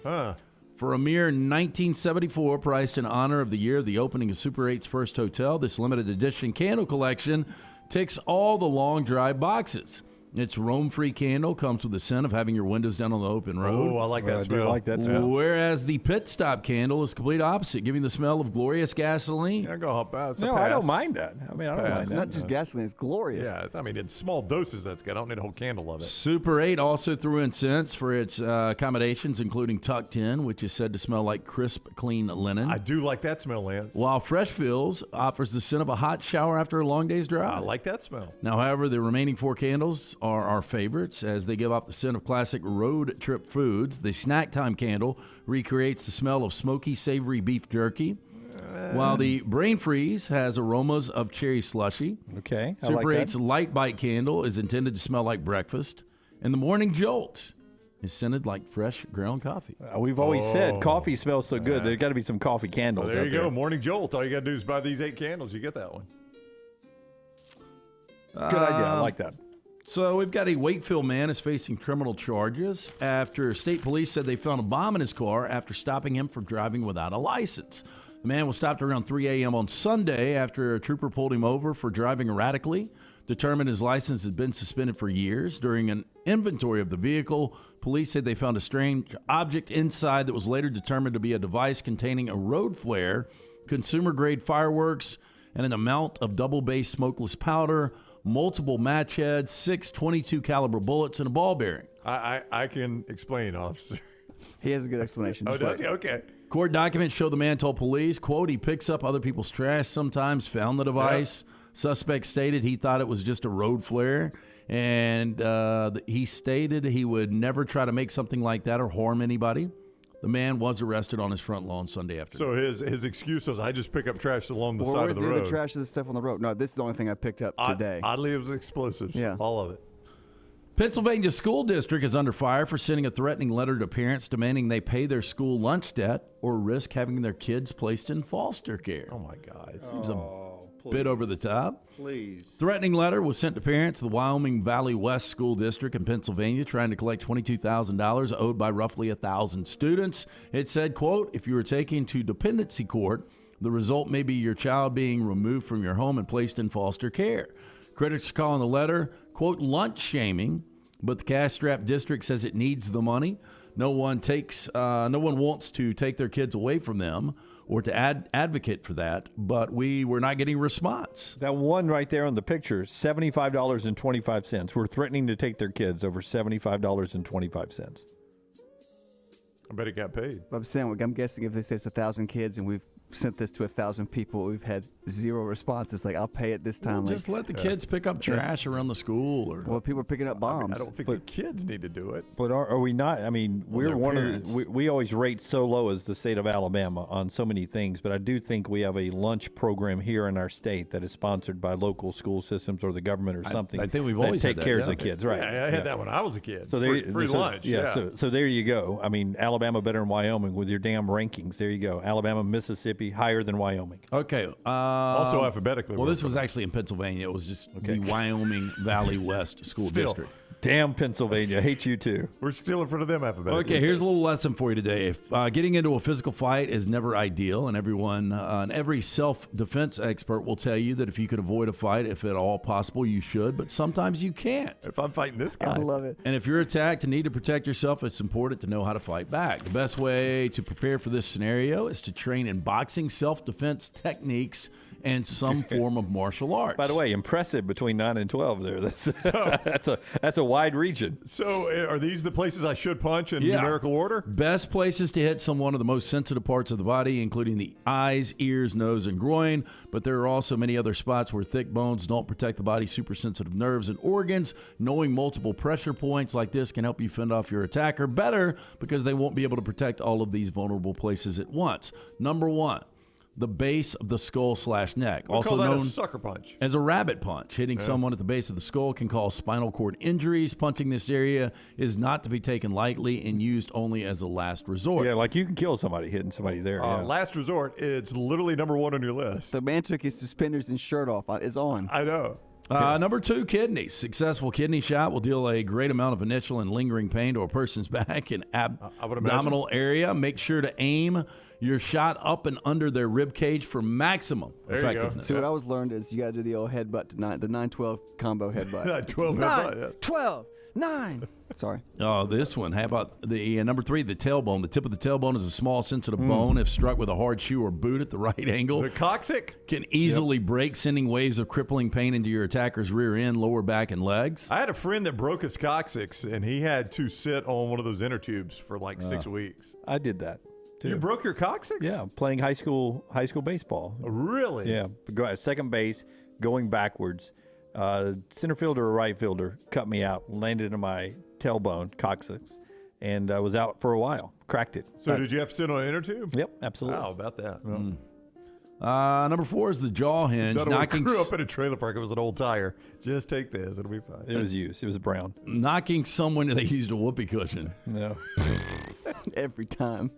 For a mere $19.74, priced in honor of the year of the opening of Super 8's first hotel, this limited edition candle collection ticks all the long dry boxes. Its roam-free candle comes with the scent of having your windows down on the open road. Oh, I like that smell. I like that smell. Whereas the pit stop candle is the complete opposite, giving the smell of glorious gasoline. I go hop out. No, I don't mind that. I mean, I don't mind It's that. not just gasoline, it's glorious. Yeah, I mean, in small doses, that's good. I don't need a whole candle of it. Super 8 also threw in scents for its accommodations, including Tucked In, which is said to smell like crisp, clean linen. I do like that smell, Lance. While Fresh Fills offers the scent of a hot shower after a long day's drive. I like that smell. Now, however, the remaining 4 candles are our favorites, as they give off the scent of classic road trip foods. The Snack Time candle recreates the smell of smoky, savory beef jerky, while the Brain Freeze has aromas of cherry slushy. Okay, I Super like 8's Light Bite candle is intended to smell like breakfast, And the morning jolt is scented like fresh ground coffee. We've always said coffee smells so good. There's got to be some coffee candles. Well, there you out go. Morning Jolt. All you got to do is buy these 8 candles. You get that one. Good idea. I like that. So we've got a Wakefield man is facing criminal charges after state police said they found a bomb in his car after stopping him for driving without a license. The man was stopped around 3 a.m. on Sunday after a trooper pulled him over for driving erratically. Determined his license had been suspended for years. During an inventory of the vehicle, police said they found a strange object inside that was later determined to be a device containing a road flare, consumer-grade fireworks, and an amount of double-base smokeless powder, multiple match heads, 6 .22 caliber bullets, and a ball bearing. I can explain, officer. He has a good explanation. Oh, does he? Okay. Court documents show the man told police, quote, he picks up other people's trash sometimes, found the device. Yep. Suspect stated he thought it was just a road flare, and he stated he would never try to make something like that or harm anybody. The man was arrested on his front lawn Sunday afternoon. So his excuse was, I just pick up trash along the side where's of the road. Where's the trash of the stuff on the road? No, this is the only thing I picked up today. Oddly, it was explosives. Yeah. All of it. Pennsylvania School District is under fire for sending a threatening letter to parents demanding they pay their school lunch debt or risk having their kids placed in foster care. Oh, my God. It seems bit over the top. Please. Threatening letter was sent to parents of the Wyoming Valley West School District in Pennsylvania trying to collect $22,000 owed by roughly 1,000 students. It said, quote, if you are taken to dependency court, the result may be your child being removed from your home and placed in foster care. Critics are calling the letter, quote, lunch shaming, but the cash-strapped district says it needs the money. No one wants to take their kids away from them or to advocate for that, but we were not getting a response. That one right there on the picture, $75.25. We're threatening to take their kids over $75.25. I bet it got paid. I'm saying, I'm guessing if they say it's 1,000 kids and we've sent this to 1,000 people, we've had 0 responses. Like, I'll pay it this time. Just let the kids pick up trash around the school. Or well, people are picking up bombs. I don't think the kids need to do it. But are we not? I mean, we're one parents. of we always rate so low as the state of Alabama on so many things, but I do think we have a lunch program here in our state that is sponsored by local school systems or the government or something. I think we've that always take had that, care yeah. of the kids, right? Yeah, I had that when I was a kid. So free lunch. Yeah. So there you go. I mean, Alabama better than Wyoming with your damn rankings. There you go. Alabama, Mississippi higher than Wyoming. Okay. Also alphabetically. Well, this was actually in Pennsylvania. It was just the Wyoming Valley West School District. Damn Pennsylvania. Hate you too. We're still in front of them alphabetically. Okay, here's a little lesson for you today. If getting into a physical fight is never ideal, and every self-defense expert will tell you that if you could avoid a fight, if at all possible, you should, but sometimes you can't. If I'm fighting this guy. I love it. And if you're attacked and need to protect yourself, it's important to know how to fight back. The best way to prepare for this scenario is to train in boxing, self-defense techniques, and some form of martial arts. By the way, impressive between 9 and 12 there. That's a wide region. So are these the places I should punch in numerical order? Best places to hit some one of the most sensitive parts of the body, including the eyes, ears, nose, and groin. But there are also many other spots where thick bones don't protect the body's super sensitive nerves and organs. Knowing multiple pressure points like this can help you fend off your attacker better because they won't be able to protect all of these vulnerable places at once. Number 1. The base of the skull/neck, also call that known a sucker punch. as a rabbit punch. Hitting someone at the base of the skull can cause spinal cord injuries. Punching this area is not to be taken lightly and used only as a last resort. Yeah, like you can kill somebody hitting somebody there. Last resort, it's literally number 1 on your list. The man took his suspenders and shirt off. It's on. I know. Number 2, kidneys. Successful kidney shot will deal a great amount of initial and lingering pain to a person's back and abdominal area. Make sure to aim your shot up and under their rib cage for maximum effectiveness. See, what I was learned is you got to do the old headbutt tonight, the 9-12 combo headbutt. 9-12 headbutt, yes. 12, 9. Sorry. Oh, this one. How about the number 3, the tailbone? The tip of the tailbone is a small, sensitive bone. If struck with a hard shoe or boot at the right angle, the coccyx can easily break, sending waves of crippling pain into your attacker's rear end, lower back, and legs. I had a friend that broke his coccyx, and he had to sit on one of those inner tubes for like 6 weeks. I did that. Too. You broke your coccyx? Yeah, playing high school baseball. Really? Yeah, go at second base, going backwards. Center fielder or right fielder cut me out, landed in my tailbone, coccyx, and I was out for a while. Cracked it. So did you have to sit on an inner tube? Yep, absolutely. How about that? Number 4 is the jaw hinge. Dunaway grew up in a trailer park. It was an old tire. Just take this. It'll be fine. It was used. It was brown. Knocking someone, they used a whoopee cushion. No. Every time.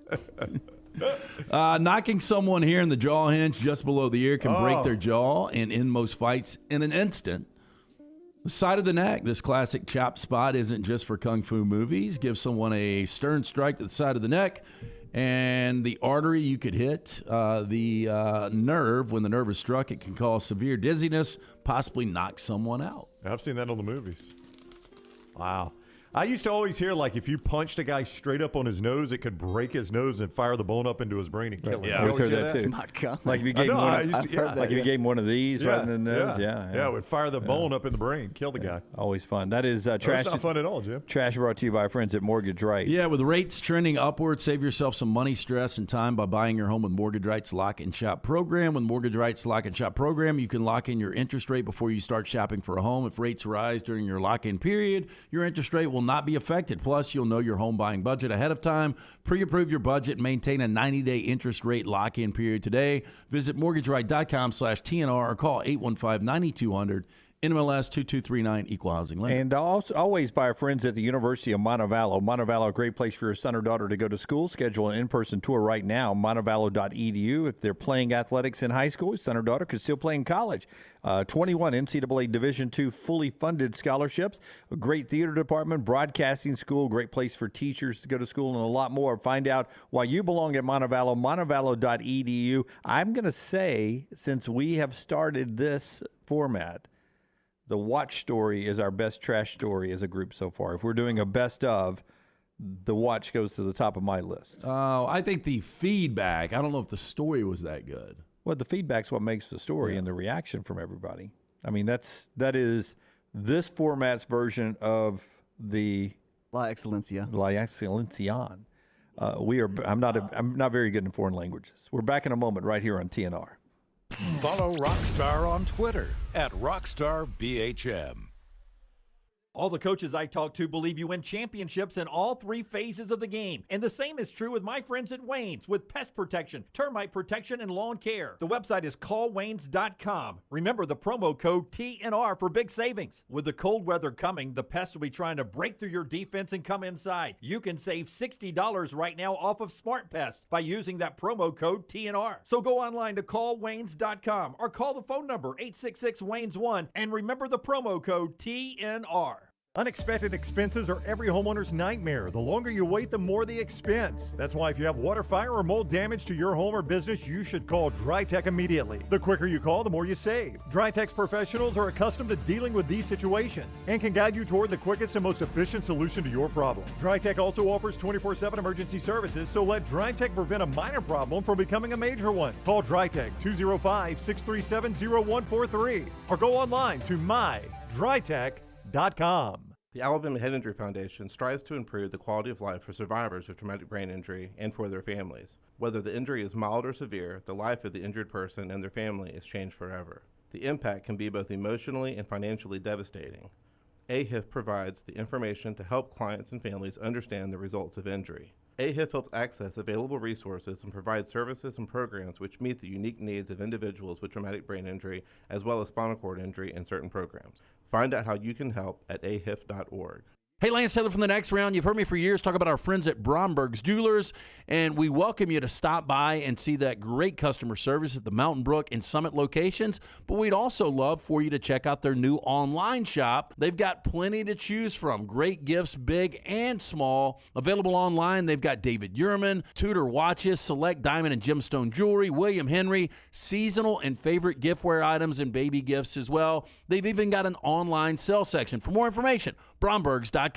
Knocking someone here in the jaw hinge just below the ear can break their jaw and end most fights in an instant. The side of the neck, this classic chop spot isn't just for kung fu movies. Give someone a stern strike to the side of the neck, and the artery you could hit, the nerve, when the nerve is struck, it can cause severe dizziness, possibly knock someone out. I've seen that on the movies. Wow. I used to always hear, like, if you punched a guy straight up on his nose, it could break his nose and fire the bone up into his brain and kill him. Yeah, I always heard that too. My God. Like if you gave if you gave him one of these right in the nose, yeah, it would fire the bone up in the brain, kill the guy. Always fun. That is trash. That's not fun at all, Jim. Trash brought to you by our friends at Mortgage Right. Yeah, with rates trending upward, save yourself some money, stress, and time by buying your home with Mortgage Right's Lock and Shop program. With Mortgage Right's Lock and Shop program, you can lock in your interest rate before you start shopping for a home. If rates rise during your lock-in period, your interest rate will not be affected. Plus, you'll know your home buying budget ahead of time. Pre-approve your budget and maintain a 90-day interest rate lock-in period today. Visit mortgageright.com/TNR or call 815-9200. NMLS 2239, Equal Housing Lender. And also, always by our friends at the University of Montevallo. Montevallo, a great place for your son or daughter to go to school. Schedule an in-person tour right now, montevallo.edu. If they're playing athletics in high school, your son or daughter could still play in college. 21 NCAA Division II fully funded scholarships, a great theater department, broadcasting school, great place for teachers to go to school, and a lot more. Find out why you belong at Montevallo, montevallo.edu. I'm going to say, since we have started this format, the watch story is our best trash story as a group so far. If we're doing a best of, the watch goes to the top of my list. Oh, I think the feedback, I don't know if the story was that good. Well, the feedback's what makes the story and the reaction from everybody. I mean, that is this format's version of the La Excelencia. La Excelencion. I'm not very good in foreign languages. We're back in a moment right here on TNR. Follow Rockstar on Twitter @RockstarBHM. All the coaches I talk to believe you win championships in all 3 phases of the game. And the same is true with my friends at Wayne's with pest protection, termite protection, and lawn care. The website is callwaynes.com. Remember the promo code TNR for big savings. With the cold weather coming, the pests will be trying to break through your defense and come inside. You can save $60 right now off of Smart Pest by using that promo code TNR. So go online to callwaynes.com or call the phone number 866-WAYNES1 and remember the promo code TNR. Unexpected expenses are every homeowner's nightmare. The longer you wait, the more the expense. That's why if you have water, fire, or mold damage to your home or business, you should call DryTech immediately. The quicker you call, the more you save. DryTech's professionals are accustomed to dealing with these situations and can guide you toward the quickest and most efficient solution to your problem. DryTech also offers 24/7 emergency services, so let DryTech prevent a minor problem from becoming a major one. Call DryTech 205-637-0143 or go online to mydrytech.com. The Alabama Head Injury Foundation strives to improve the quality of life for survivors of traumatic brain injury and for their families. Whether the injury is mild or severe, the life of the injured person and their family is changed forever. The impact can be both emotionally and financially devastating. AHIF provides the information to help clients and families understand the results of injury. AHIF helps access available resources and provides services and programs which meet the unique needs of individuals with traumatic brain injury as well as spinal cord injury in certain programs. Find out how you can help at ahif.org. Hey, Lance Taylor from The Next Round. You've heard me for years talk about our friends at Bromberg's Jewelers, and we welcome you to stop by and see that great customer service at the Mountain Brook and Summit locations, but we'd also love for you to check out their new online shop. They've got plenty to choose from. Great gifts, big and small. Available online, they've got David Yurman, Tudor watches, select diamond and gemstone jewelry, William Henry, seasonal and favorite giftware items and baby gifts as well. They've even got an online sale section. For more information, brombergs.com.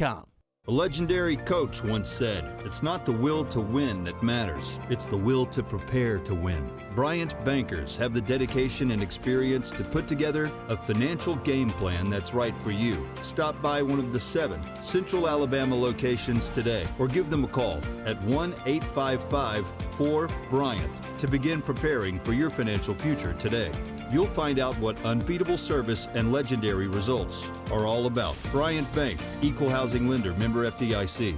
A legendary coach once said, "It's not the will to win that matters, it's the will to prepare to win." Bryant bankers have the dedication and experience to put together a financial game plan that's right for you. Stop by one of the 7 Central Alabama locations today or give them a call at 1-855-4-BRYANT to begin preparing for your financial future today. You'll find out what unbeatable service and legendary results are all about. Bryant Bank, Equal Housing Lender, member FDIC.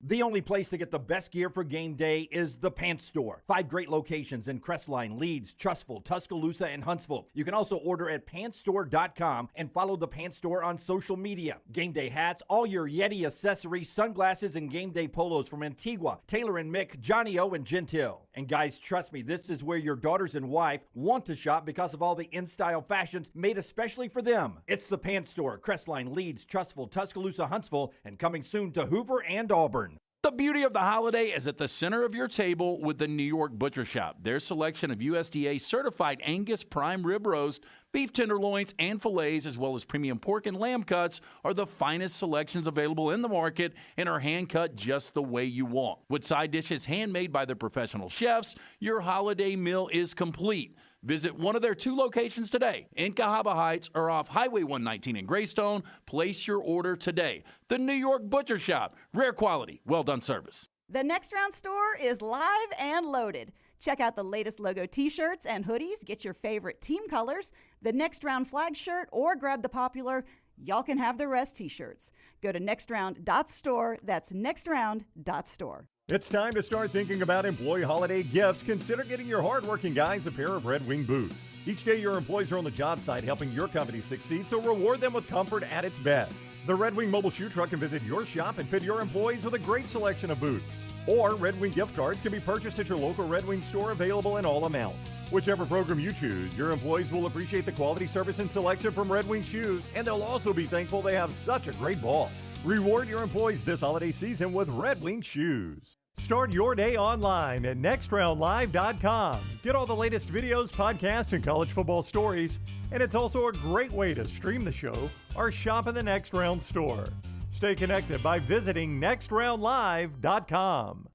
The only place to get the best gear for game day is the Pants Store. 5 great locations in Crestline, Leeds, Trustful, Tuscaloosa, and Huntsville. You can also order at pantsstore.com and follow the Pants Store on social media. Game day hats, all your Yeti accessories, sunglasses, and game day polos from Antigua, Taylor and Mick, Johnny O, and Gentile. And guys, trust me, this is where your daughters and wife want to shop because of all the in-style fashions made especially for them. It's the Pants Store, Crestline, Leeds, Trustful, Tuscaloosa, Huntsville, and coming soon to Hoover and Auburn. The beauty of the holiday is at the center of your table with the New York Butcher Shop. Their selection of USDA certified Angus prime rib roast, beef tenderloins, and fillets, as well as premium pork and lamb cuts, are the finest selections available in the market and are hand-cut just the way you want. With side dishes handmade by their professional chefs, your holiday meal is complete. Visit one of their 2 locations today in Cahaba Heights or off Highway 119 in Greystone. Place your order today. The New York Butcher Shop. Rare quality, well-done service. The Next Round store is live and loaded. Check out the latest logo t-shirts and hoodies. Get your favorite team colors, the Next Round flag shirt, or grab the popular Y'all Can Have the Rest t-shirts. Go to nextround.store. That's nextround.store. It's time to start thinking about employee holiday gifts. Consider getting your hardworking guys a pair of Red Wing boots. Each day, your employees are on the job site helping your company succeed, so reward them with comfort at its best. The Red Wing mobile shoe truck can visit your shop and fit your employees with a great selection of boots. Or Red Wing gift cards can be purchased at your local Red Wing store, available in all amounts. Whichever program you choose, your employees will appreciate the quality, service, and selection from Red Wing shoes, and they'll also be thankful they have such a great boss. Reward your employees this holiday season with Red Wing shoes. Start your day online at nextroundlive.com. Get all the latest videos, podcasts, and college football stories. And it's also a great way to stream the show or shop in the Next Round store. Stay connected by visiting nextroundlive.com.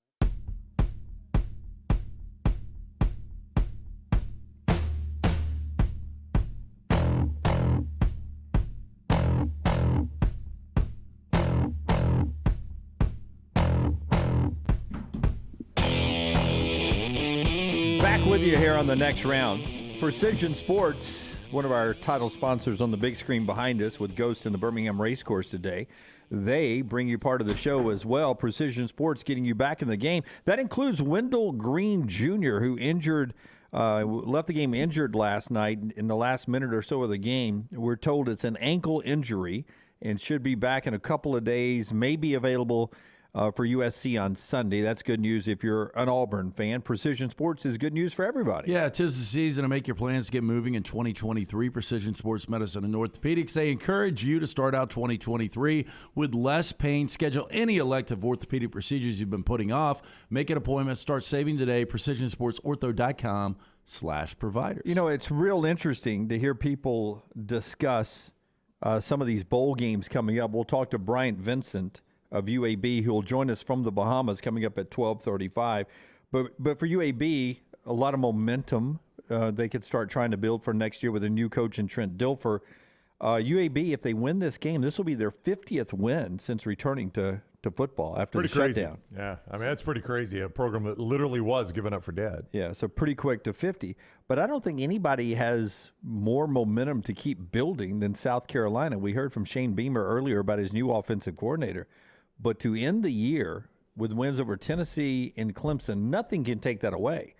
Back with you here on the Next Round. Precision Sports, one of our title sponsors on the big screen behind us with Ghost in the Birmingham Racecourse today. They bring you part of the show as well. Precision Sports getting you back in the game. That includes Wendell Green Jr., who left the game injured last night in the last minute or so of the game. We're told it's an ankle injury and should be back in a couple of days, may be available for USC on Sunday. That's good news if you're an Auburn fan. Precision Sports is good news for everybody. Yeah, 'tis the season to make your plans to get moving in 2023. Precision Sports Medicine and Orthopedics, they encourage you to start out 2023 with less pain. Schedule any elective orthopedic procedures you've been putting off. Make an appointment. Start saving today. PrecisionSportsOrtho.com/providers. You know, it's real interesting to hear people discuss some of these bowl games coming up. We'll talk to Bryant Vincent of UAB, who will join us from the Bahamas coming up at 12:35. But for UAB, a lot of momentum. They could start trying to build for next year with a new coach in Trent Dilfer. UAB, if they win this game, this will be their 50th win since returning to football after the shutdown. Yeah, I mean, that's pretty crazy. A program that literally was given up for dead. Yeah, so pretty quick to 50. But I don't think anybody has more momentum to keep building than South Carolina. We heard from Shane Beamer earlier about his new offensive coordinator. But to end the year with wins over Tennessee and Clemson, nothing can take that away.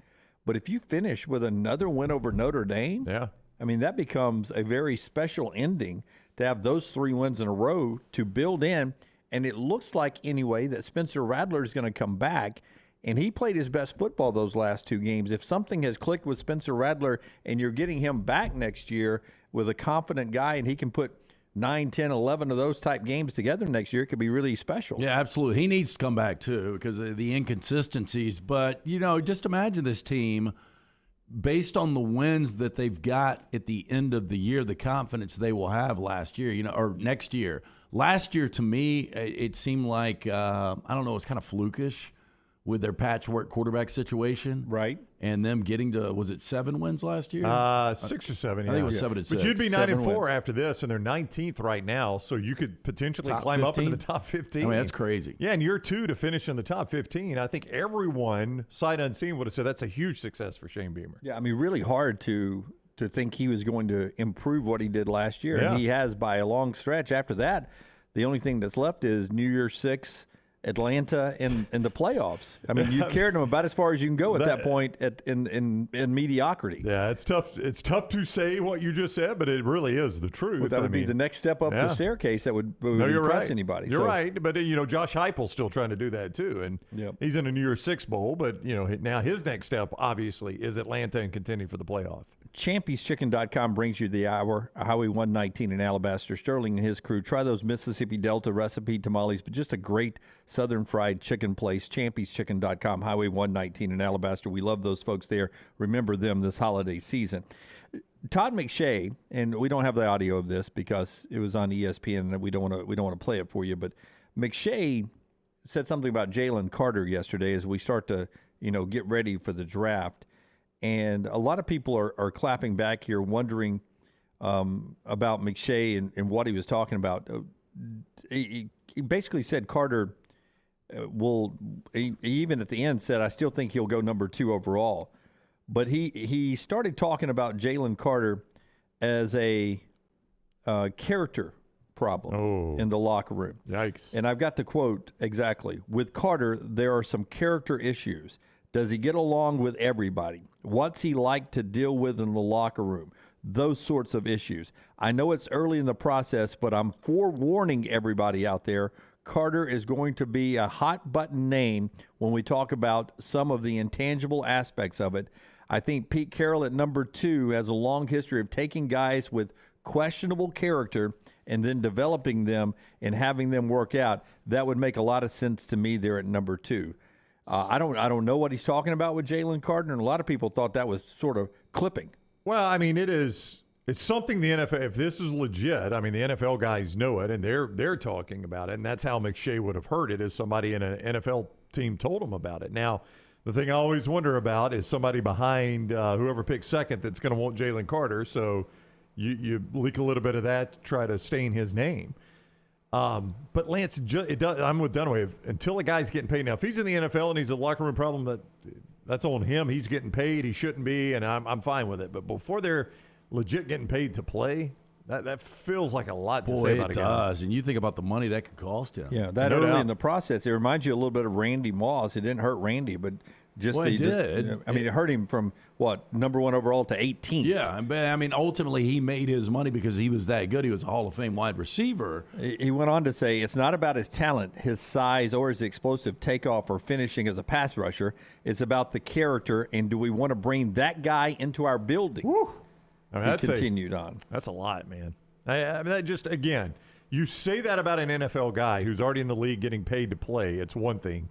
But if you finish with another win over Notre Dame, I mean, that becomes a very special ending to have those 3 wins in a row to build in. And it looks like, anyway, that Spencer Rattler is going to come back. And he played his best football those last 2 games. If something has clicked with Spencer Rattler and you're getting him back next year with a confident guy and he can put 9, 10, 11 of those type games together next year, it could be really special. Yeah, absolutely. He needs to come back, too, because of the inconsistencies. But, you know, just imagine this team, based on the wins that they've got at the end of the year, the confidence they will have last year, or next year. Last year, to me, it seemed like, I don't know, it's kind of flukish with their patchwork quarterback situation. Right. And them getting to, was it 7 wins last year? 6 or 7, yeah. I think it was 7 and 6. But you'd be 9-4 after this, and they're 19th right now, so you could potentially climb 15? Up into the top 15. I mean, that's crazy. Yeah, and year 2 to finish in the top 15. I think everyone, sight unseen, would have said that's a huge success for Shane Beamer. Yeah, I mean, really hard to think he was going to improve what he did last year. Yeah. And he has by a long stretch. After that, the only thing that's left is New Year's 6 Atlanta in the playoffs. I mean, you've carried them about as far as you can go at that point in mediocrity. Yeah, it's tough. It's tough to say what you just said, but it really is the truth. Well, that would be the next step up the staircase that would impress anybody. You're right, but Josh Heupel's still trying to do that too, and he's in a New Year's Six bowl. But now his next step obviously is Atlanta and contending for the playoff. Champy'sChicken.com brings you the hour. Highway 119 in Alabaster. Sterling and his crew. Try those Mississippi Delta recipe tamales, but just a great Southern fried chicken place. Champy'sChicken.com, Highway 119 in Alabaster. We love those folks there. Remember them this holiday season. Todd McShay, and we don't have the audio of this because it was on ESPN, and we don't want to play it for you. But McShay said something about Jalen Carter yesterday as we start to get ready for the draft. And a lot of people are clapping back here, wondering about McShay and what he was talking about. He basically said Carter he even at the end said, I still think he'll go number 2 overall. But he started talking about Jalen Carter as a character problem in the locker room. Yikes. And I've got the quote exactly. With Carter, there are some character issues. Does he get along with everybody? What's he like to deal with in the locker room? Those sorts of issues. I know it's early in the process, but I'm forewarning everybody out there, Carter is going to be a hot-button name when we talk about some of the intangible aspects of it. I think Pete Carroll at number 2 has a long history of taking guys with questionable character and then developing them and having them work out. That would make a lot of sense to me there at number 2. I don't know what he's talking about with Jalen Carter, and a lot of people thought that was sort of clipping. Well, I mean, it's something the NFL, if this is legit, I mean, the NFL guys know it, and they're talking about it, and that's how McShay would have heard it, as somebody in an NFL team told him about it. Now, the thing I always wonder about is somebody behind whoever picks second that's going to want Jalen Carter, so you leak a little bit of that to try to stain his name. But Lance, I'm with Dunaway. Until a guy's getting paid now, if he's in the NFL and he's a locker room problem, that's on him. He's getting paid. He shouldn't be, and I'm fine with it. But before they're legit getting paid to play, that feels like a lot to say about a guy. It does, and you think about the money that could cost him. Yeah, that early in the process, it reminds you a little bit of Randy Moss. It didn't hurt Randy, but it did. It hurt him from number 1 overall to 18th. Yeah, but I mean, ultimately he made his money because he was that good. He was a Hall of Fame wide receiver. He went on to say, it's not about his talent, his size, or his explosive takeoff or finishing as a pass rusher. It's about the character, and do we want to bring that guy into our building? Woo. I mean, he continued on. That's a lot, man. I mean, that just, again, you say that about an NFL guy who's already in the league getting paid to play. It's one thing.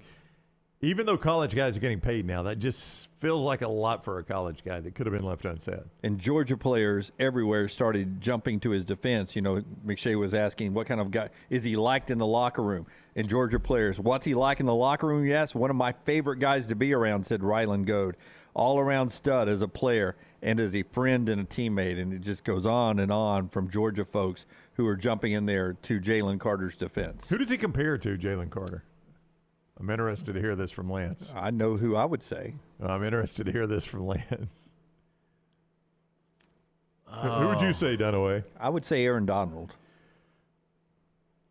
Even though college guys are getting paid now, that just feels like a lot for a college guy that could have been left unsaid. And Georgia players everywhere started jumping to his defense. McShay was asking, what kind of guy is he liked in the locker room? And Georgia players, what's he like in the locker room? Yes, one of my favorite guys to be around, said Ryland Goad. All-around stud as a player and as a friend and a teammate. And it just goes on from Georgia folks who are jumping in there to Jalen Carter's defense. Who does he compare to, Jalen Carter? I'm interested to hear this from Lance. I know who I would say. I'm interested to hear this from Lance. Who would you say, Dunaway? I would say Aaron Donald.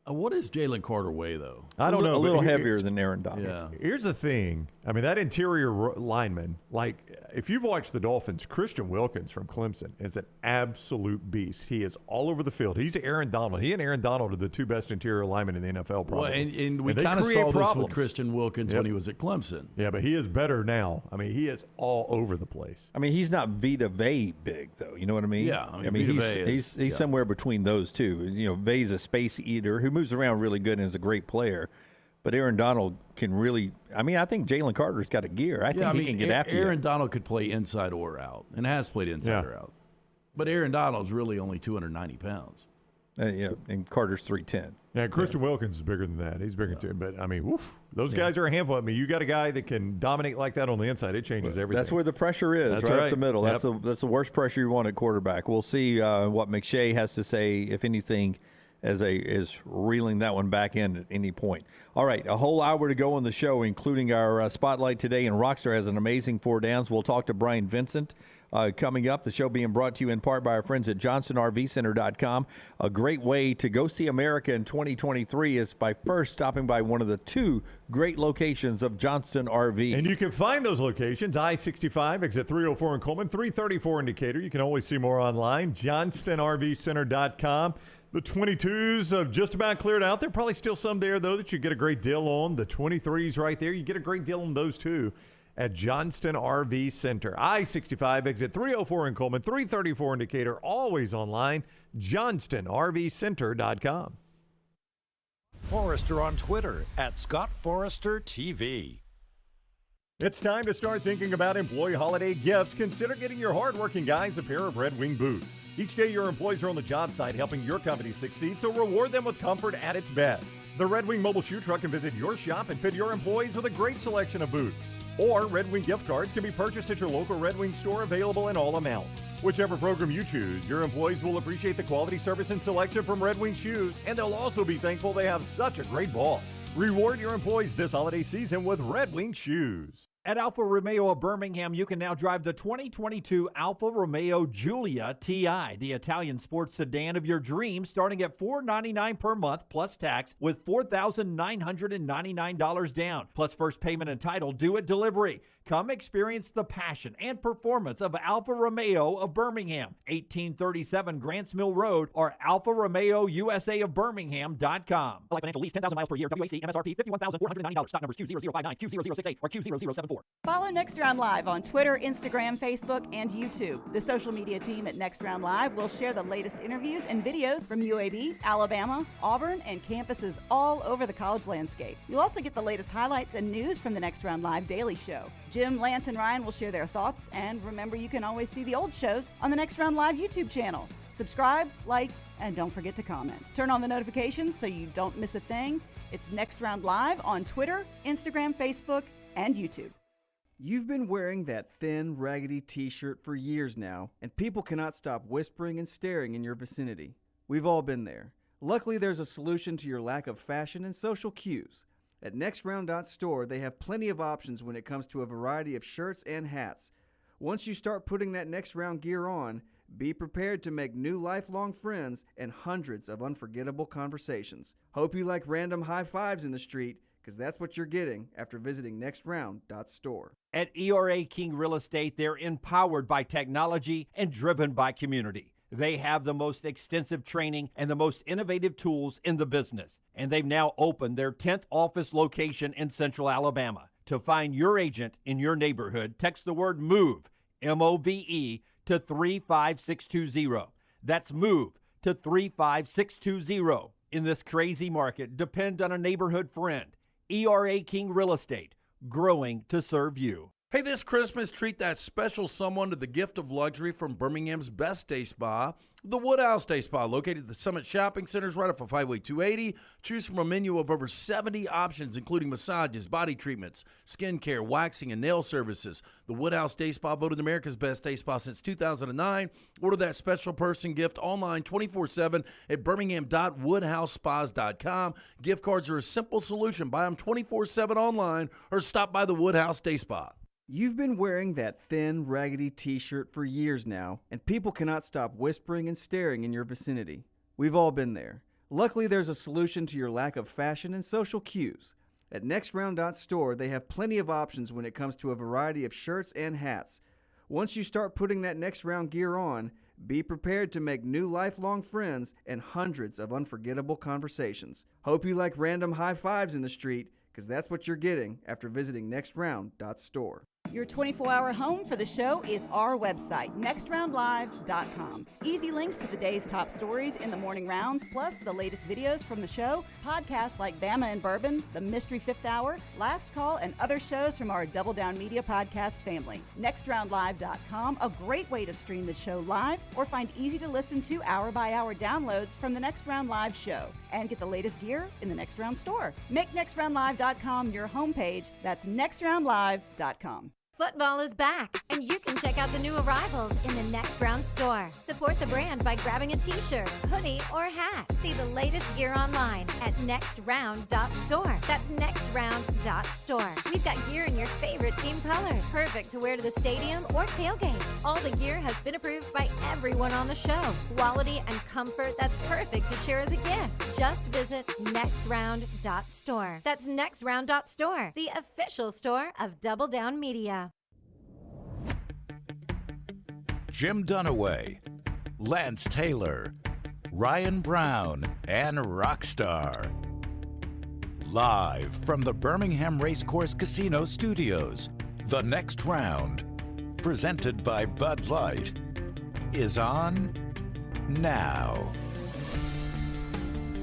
What does Jalen Carter weigh, though? I don't know. A little heavier than Aaron Donald. Yeah. Here's the thing. I mean, that interior lineman, like, if you've watched the Dolphins, Christian Wilkins from Clemson is an absolute beast. He is all over the field. He's Aaron Donald. He and Aaron Donald are the 2 best interior linemen in the NFL, probably. Well, and we kind of saw this with Christian Wilkins when he was at Clemson. Yeah, but he is better now. I mean, he is all over the place. I mean, he's not Vita Vea big, though. You know what I mean? Yeah. I mean he's somewhere between those two. Vea's a space eater who moves around really good and is a great player. But Aaron Donald can really – I mean, I think Jalen Carter's got a gear. I think he can get after you. Aaron Donald could play inside or out and has played inside or out. But Aaron Donald's really only 290 pounds. And Carter's 310. Yeah, Christian Wilkins is bigger than that. He's bigger too. But, I mean, those guys are a handful. I mean, you got a guy that can dominate like that on the inside. It changes everything. That's where the pressure is, right up the middle. Yep. That's the worst pressure you want at quarterback. We'll see what McShay has to say, if anything, is reeling that one back in at any point. All right, a whole hour to go on the show, including our spotlight today. And Rockstar has an amazing 4 downs. We'll talk to Bryant Vincent coming up. The show being brought to you in part by our friends at JohnstonRVCenter.com. A great way to go see America in 2023 is by first stopping by one of the two great locations of Johnston RV. And you can find those locations, I-65, exit 304 in Coleman, 334 in Decatur. You can always see more online, JohnstonRVCenter.com. The 22s have just about cleared out. There are probably still some there, though, that you get a great deal on. The 23s right there, you get a great deal on those, too, at Johnston RV Center. I-65, exit 304 in Coleman, 334 in Decatur. Always online, JohnstonRVCenter.com. Forrester on Twitter at Scott Forrester TV. It's time to start thinking about employee holiday gifts. Consider getting your hardworking guys a pair of Red Wing boots. Each day, your employees are on the job site helping your company succeed, so reward them with comfort at its best. The Red Wing mobile shoe truck can visit your shop and fit your employees with a great selection of boots. Or Red Wing gift cards can be purchased at your local Red Wing store, available in all amounts. Whichever program you choose, your employees will appreciate the quality, service, and selection from Red Wing shoes, and they'll also be thankful they have such a great boss. Reward your employees this holiday season with Red Wing shoes. At Alfa Romeo of Birmingham, you can now drive the 2022 Alfa Romeo Giulia TI, the Italian sports sedan of your dreams, starting at $499 per month plus tax with $4,999 down, plus first payment and title due at delivery. Come experience the passion and performance of Alfa Romeo of Birmingham, 1837 Grants Mill Road, or Alfa Romeo USA of Birmingham.com. Like financial lease, 10,000 miles per year, WAC, MSRP, $51,490. Stock numbers Q0059, Q0068, or Q0074. Follow Next Round Live on Twitter, Instagram, Facebook, and YouTube. The social media team at Next Round Live will share the latest interviews and videos from UAB, Alabama, Auburn, and campuses all over the college landscape. You'll also get the latest highlights and news from the Next Round Live Daily Show. Jim, Lance, and Ryan will share their thoughts, and remember, you can always see the old shows on the Next Round Live YouTube channel. Subscribe, like, and don't forget to comment. Turn on the notifications so you don't miss a thing. It's Next Round Live on Twitter, Instagram, Facebook, and YouTube. You've been wearing that thin, raggedy t-shirt for years now, and people cannot stop whispering and staring in your vicinity. We've all been there. Luckily, there's a solution to your lack of fashion and social cues. At NextRound.store, they have plenty of options when it comes to a variety of shirts and hats. Once you start putting that Next Round gear on, be prepared to make new lifelong friends and hundreds of unforgettable conversations. Hope you like random high fives in the street, because that's what you're getting after visiting NextRound.store. At ERA King Real Estate, they're empowered by technology and driven by community. They have the most extensive training and the most innovative tools in the business. And they've now opened their 10th office location in Central Alabama. To find your agent in your neighborhood, text the word MOVE, M-O-V-E, to 35620. That's MOVE to 35620. In this crazy market, depend on a neighborhood friend. ERA King Real Estate, growing to serve you. Hey, this Christmas, treat that special someone to the gift of luxury from Birmingham's best day spa, the Woodhouse Day Spa, located at the Summit Shopping Centers right off of Highway 280. Choose from a menu of over 70 options, including massages, body treatments, skincare, waxing, and nail services. The Woodhouse Day Spa, voted America's best day spa since 2009. Order that special person gift online 24/7 at birmingham.woodhousespas.com. Gift cards are a simple solution. Buy them 24/7 online or stop by the Woodhouse Day Spa. You've been wearing that thin, raggedy t-shirt for years now, and people cannot stop whispering and staring in your vicinity. We've all been there. Luckily, there's a solution to your lack of fashion and social cues. At NextRound.store, they have plenty of options when it comes to a variety of shirts and hats. Once you start putting that Next Round gear on, be prepared to make new lifelong friends and hundreds of unforgettable conversations. Hope you like random high fives in the street, because that's what you're getting after visiting NextRound.store. Your 24-hour home for the show is our website, nextroundlive.com. Easy links to the day's top stories in the morning rounds, plus the latest videos from the show, podcasts like Bama and Bourbon, The Mystery Fifth Hour, Last Call, and other shows from our Double Down Media podcast family. Nextroundlive.com, a great way to stream the show live or find easy-to-listen to hour-by-hour downloads from the Next Round Live show. And get the latest gear in the Next Round store. Make nextroundlive.com your homepage. That's nextroundlive.com. Football is back, and you can check out the new arrivals in the Next Round store. Support the brand by grabbing a t-shirt, hoodie, or hat. See the latest gear online at nextround.store. That's nextround.store. nextround.store. We've got gear in your favorite team colors, perfect to wear to the stadium or tailgate. All the gear has been approved by everyone on the show. Quality and comfort that's perfect to share as a gift. Just visit nextround.store. That's nextround.store, the official store of Double Down Media. Jim Dunaway, Lance Taylor, Ryan Brown, and Rockstar. Live from the Birmingham Racecourse Casino Studios, the next round, presented by Bud Light, is on now.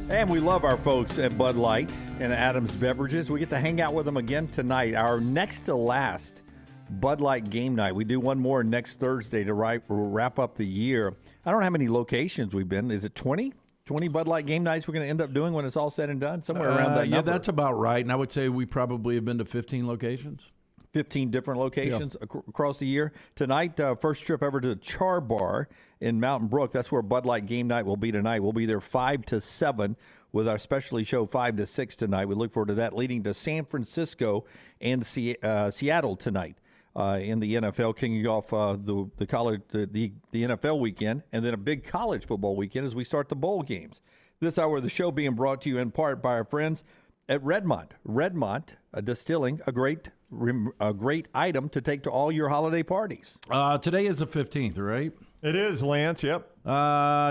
And we love our folks at Bud Light and Adams Beverages. We get to hang out with them again tonight, our next to last Bud Light game night. We do one more next Thursday to wrap up the year. I don't know how many locations we've been. Is it 20? 20 Bud Light game nights we're going to end up doing when it's all said and done? Somewhere around that number. Yeah, that's about right. And I would say we probably have been to 15 locations. 15 different locations across the year. Tonight, first trip ever to Char Bar in Mountain Brook. That's where Bud Light game night will be tonight. We'll be there 5 to 7 with our specialty show 5 to 6 tonight. We look forward to that, leading to San Francisco and Seattle tonight. In the NFL, kicking off the NFL weekend, and then a big college football weekend as we start the bowl games. This hour of the show being brought to you in part by our friends at Redmont. Redmont Distilling, a great item to take to all your holiday parties. Today is the 15th, right? It is, Lance. Yep.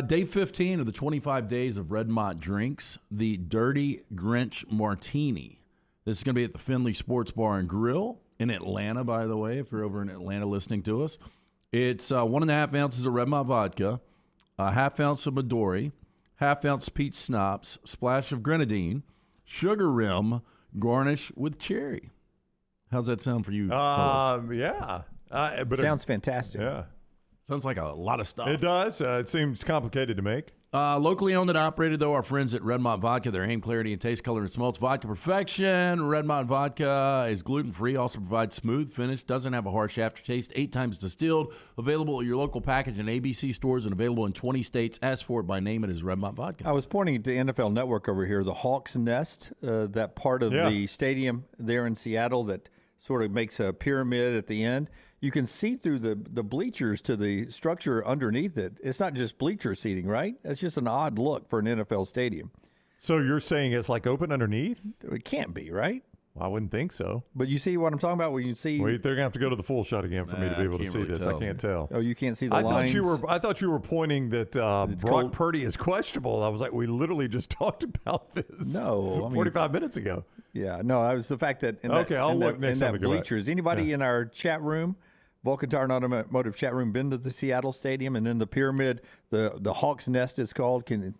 Day 15 of the 25 days of Redmont drinks, the Dirty Grinch Martini. This is going to be at the Findlay Sports Bar and Grill in Atlanta, by the way, if you're over in Atlanta listening to us. It's 1.5 ounces of Redmont vodka, a half ounce of Midori, half ounce peach schnapps, splash of grenadine, sugar rim, garnish with cherry. How's that sound for you, fellas? Yeah. Sounds fantastic. Yeah. Sounds like a lot of stuff. It does. It seems complicated to make. Locally owned and operated, though, our friends at Redmont Vodka. Their aim, clarity, and taste, color, and smells. Vodka perfection. Redmont Vodka is gluten-free, also provides smooth finish, doesn't have a harsh aftertaste, 8 times distilled. Available at your local package and ABC stores and available in 20 states. Ask for it by name. It is Redmont Vodka. I was pointing to NFL Network over here, the Hawks Nest, that part of the stadium there in Seattle that sort of makes a pyramid at the end. You can see through the bleachers to the structure underneath it. It's not just bleacher seating, right? That's just an odd look for an NFL stadium. So you're saying it's like open underneath? It can't be, right? Well, I wouldn't think so. But you see what I'm talking about? Where you see? Wait, they're gonna have to go to the full shot again for me to be able to see this. I can't tell. Oh, you can't see the lines? I thought you were pointing that Brock Purdy is questionable. I was like, we literally just talked about this. No, 45 minutes ago. Yeah, no, that was the fact that in that bleachers. Anybody in our chat room? Vulcan Tire and Automotive chat room been to the Seattle Stadium, and then the pyramid, the Hawks Nest is called. You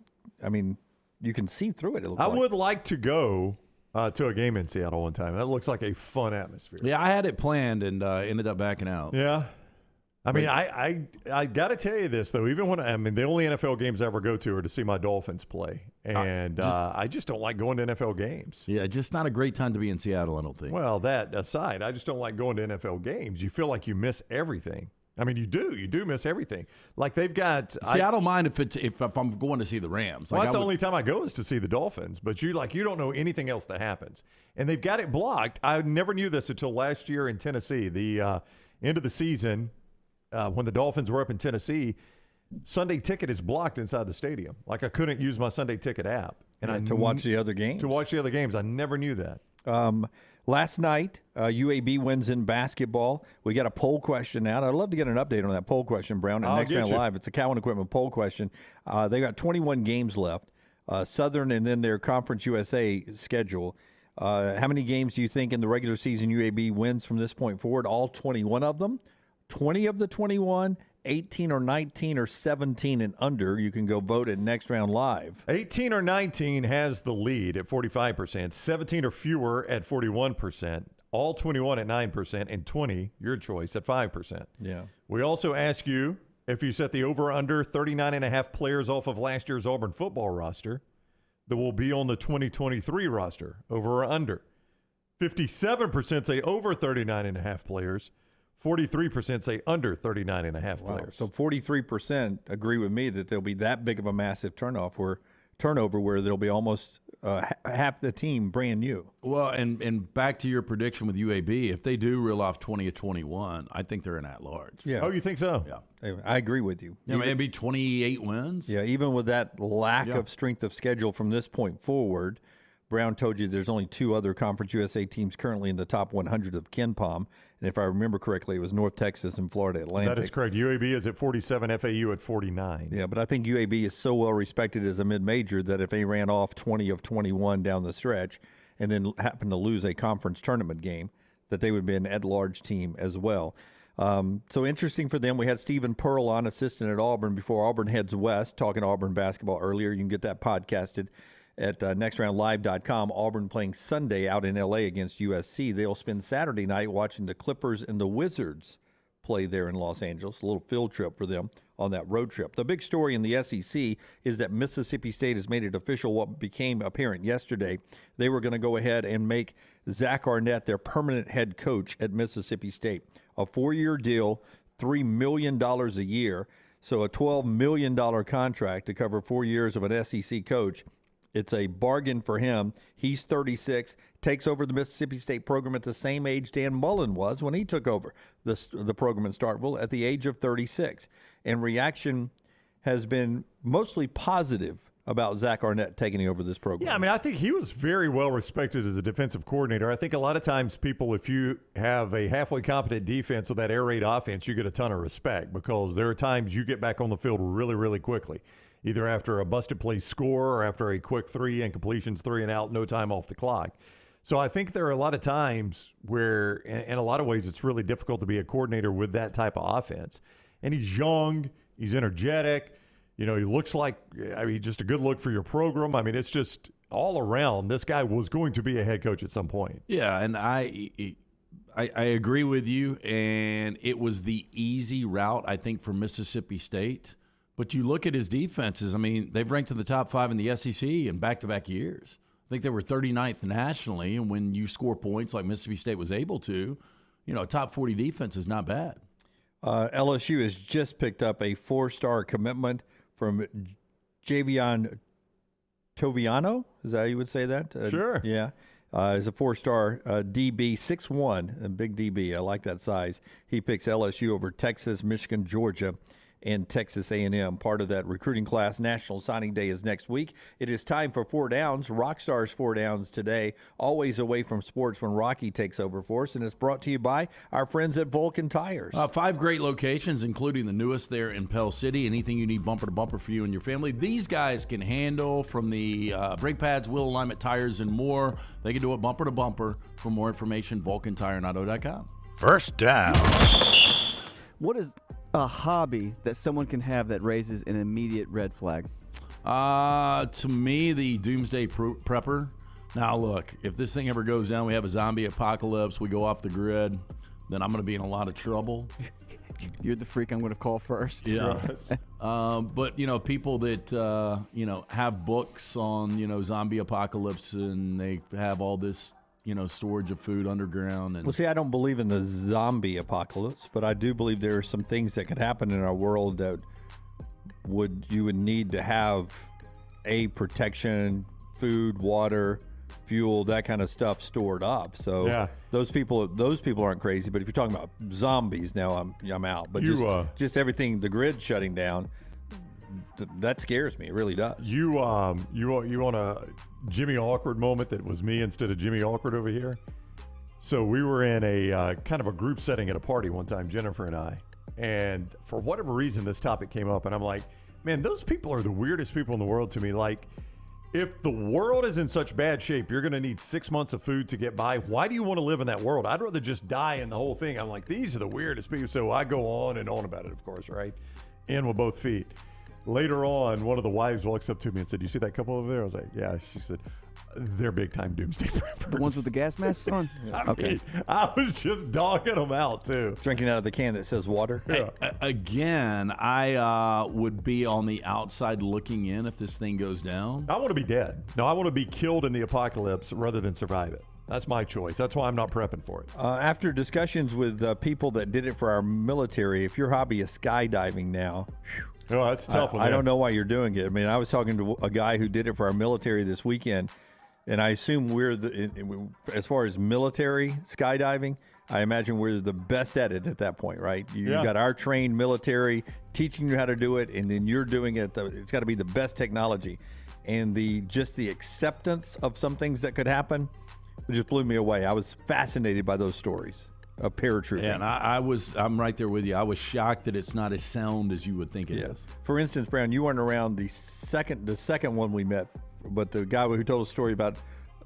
can see through it. I would like to go to a game in Seattle one time. That looks like a fun atmosphere. Yeah, I had it planned and ended up backing out. Yeah. I mean, I got to tell you this, though. Even when the only NFL games I ever go to are to see my Dolphins play. And I just don't like going to NFL games. Yeah, just not a great time to be in Seattle, I don't think. Well, that aside, I just don't like going to NFL games. You feel like you miss everything. I mean, you do miss everything. Like they've got. See, I don't mind if I'm going to see the Rams. Well, that's the only time I go is to see the Dolphins. But you don't know anything else that happens, and they've got it blocked. I never knew this until last year in Tennessee. The end of the season, when the Dolphins were up in Tennessee, Sunday ticket is blocked inside the stadium. Like I couldn't use my Sunday ticket app, to watch the other games. To watch the other games, I never knew that. Last night, UAB wins in basketball. We got a poll question out. I'd love to get an update on that poll question, Brown. At Next Round Live, it's a Cowan Equipment poll question. They got 21 games left. Southern and then their Conference USA schedule. How many games do you think in the regular season UAB wins from this point forward? All 21 of them? 20 of the 21, 18 or 19 or 17 and under. You can go vote at Next Round Live. 18 or 19 has the lead at 45%, 17 or fewer at 41%, all 21 at 9%, and 20, your choice, at 5%. Yeah. We also ask you if you set the over-under 39.5 players off of last year's Auburn football roster that will be on the 2023 roster, over or under. 57% say over 39.5 players. 43% say under 39.5 players. So 43% agree with me that there'll be that big of a massive turnoff where turnover where there'll be almost half the team brand new. Well, and back to your prediction with UAB, if they do reel off 20 of 21, I think they're an at-large. Yeah. Oh, you think so? Yeah. I agree with you. Yeah, maybe 28 wins. Yeah, even with that lack of strength of schedule from this point forward, Brown told you there's only 2 other Conference USA teams currently in the top 100 of KenPom. And if I remember correctly, it was North Texas and Florida Atlantic. That is correct. UAB is at 47, FAU at 49. Yeah, but I think UAB is so well respected as a mid-major that if they ran off 20 of 21 down the stretch and then happened to lose a conference tournament game, that they would be an at-large team as well. So interesting for them. We had Stephen Pearl on, assistant at Auburn, before Auburn heads west, talking Auburn basketball earlier. You can get that podcasted at nextroundlive.com. Auburn playing Sunday out in L.A. against USC. They'll spend Saturday night watching the Clippers and the Wizards play there in Los Angeles. A little field trip for them on that road trip. The big story in the SEC is that Mississippi State has made it official, what became apparent yesterday. They were going to go ahead and make Zach Arnett their permanent head coach at Mississippi State. A 4-year deal, $3 million a year, so a $12 million contract to cover 4 years of an SEC coach. It's a bargain for him. He's 36, takes over the Mississippi State program at the same age Dan Mullen was when he took over the program in Starkville at the age of 36. And reaction has been mostly positive about Zach Arnett taking over this program. Yeah, I mean, I think he was very well respected as a defensive coordinator. I think a lot of times people, if you have a halfway competent defense with that air raid offense, you get a ton of respect because there are times you get back on the field really, really quickly, either after a busted play score or after a quick 3 and completions 3 and out, no time off the clock. So I think there are a lot of times where, in a lot of ways, it's really difficult to be a coordinator with that type of offense. And he's young, he's energetic. You know, he looks like, I mean, just a good look for your program. I mean, it's just all around. This guy was going to be a head coach at some point. Yeah, and I agree with you. And it was the easy route, I think, for Mississippi State. But you look at his defenses. I mean, they've ranked in the top 5 in the SEC in back-to-back years. I think they were 39th nationally. And when you score points like Mississippi State was able to, you know, a top 40 defense is not bad. LSU has just picked up a 4-star commitment from Javion Toviano. Is that how you would say that? Sure. Yeah. He's a 4-star DB, 6'1", a big DB. I like that size. He picks LSU over Texas, Michigan, Georgia, and Texas A&M. Part of that recruiting class. National Signing Day is next week. It is time for 4 Downs. Rockstar's 4 Downs today. Always away from sports when Rocky takes over for us, and it's brought to you by our friends at Vulcan Tires. 5 great locations, including the newest there in Pell City. Anything you need bumper to bumper for you and your family, these guys can handle, from the brake pads, wheel alignment, tires, and more. They can do it bumper to bumper. For more information, VulcanTireAuto.com. First down. What is a hobby that someone can have that raises an immediate red flag? To me, the doomsday prepper. Now, look, if this thing ever goes down, we have a zombie apocalypse, we go off the grid, then I'm going to be in a lot of trouble. You're the freak I'm going to call first. Yeah. But, you know, people that, you know, have books on, you know, zombie apocalypse, and they have all this, you know, storage of food underground. And well, see, I don't believe in the zombie apocalypse, but I do believe there are some things that could happen in our world that you would need to have protection, food, water, fuel, that kind of stuff stored up. So yeah. those people aren't crazy. But if you're talking about zombies, now I'm out. But just everything, the grid shutting down, that scares me. It really does. You want a Jimmy Awkward moment that was me instead of Jimmy Awkward over here? So we were in a kind of a group setting at a party one time, Jennifer and I. And for whatever reason, this topic came up. And I'm like, man, those people are the weirdest people in the world to me. Like, if the world is in such bad shape, you're going to need 6 months of food to get by. Why do you want to live in that world? I'd rather just die in the whole thing. I'm like, these are the weirdest people. So I go on and on about it, of course, right? In with both feet. Later on, one of the wives walks up to me and said, "You see that couple over there?" I was like, "Yeah." She said, "They're big-time doomsday preppers." The ones with the gas masks on? Okay. I was just dogging them out, too. Drinking out of the can that says water. Yeah. Again, I would be on the outside looking in if this thing goes down. I want to be dead. No, I want to be killed in the apocalypse rather than survive it. That's my choice. That's why I'm not prepping for it. After discussions with people that did it for our military, if your hobby is skydiving now, No, that's tough. I don't know why you're doing it. I mean, I was talking to a guy who did it for our military this weekend, and I assume we're as far as military skydiving, I imagine we're the best at it at that point, right? You got our trained military teaching you how to do it, and then you're doing it. It's got to be the best technology, and the acceptance of some things that could happen just blew me away. I was fascinated by those stories of paratrooping. Yeah, and I'm right there with you. I was shocked that it's not as sound as you would think it is. For instance, Brown, you weren't around the second one we met, but the guy who told a story about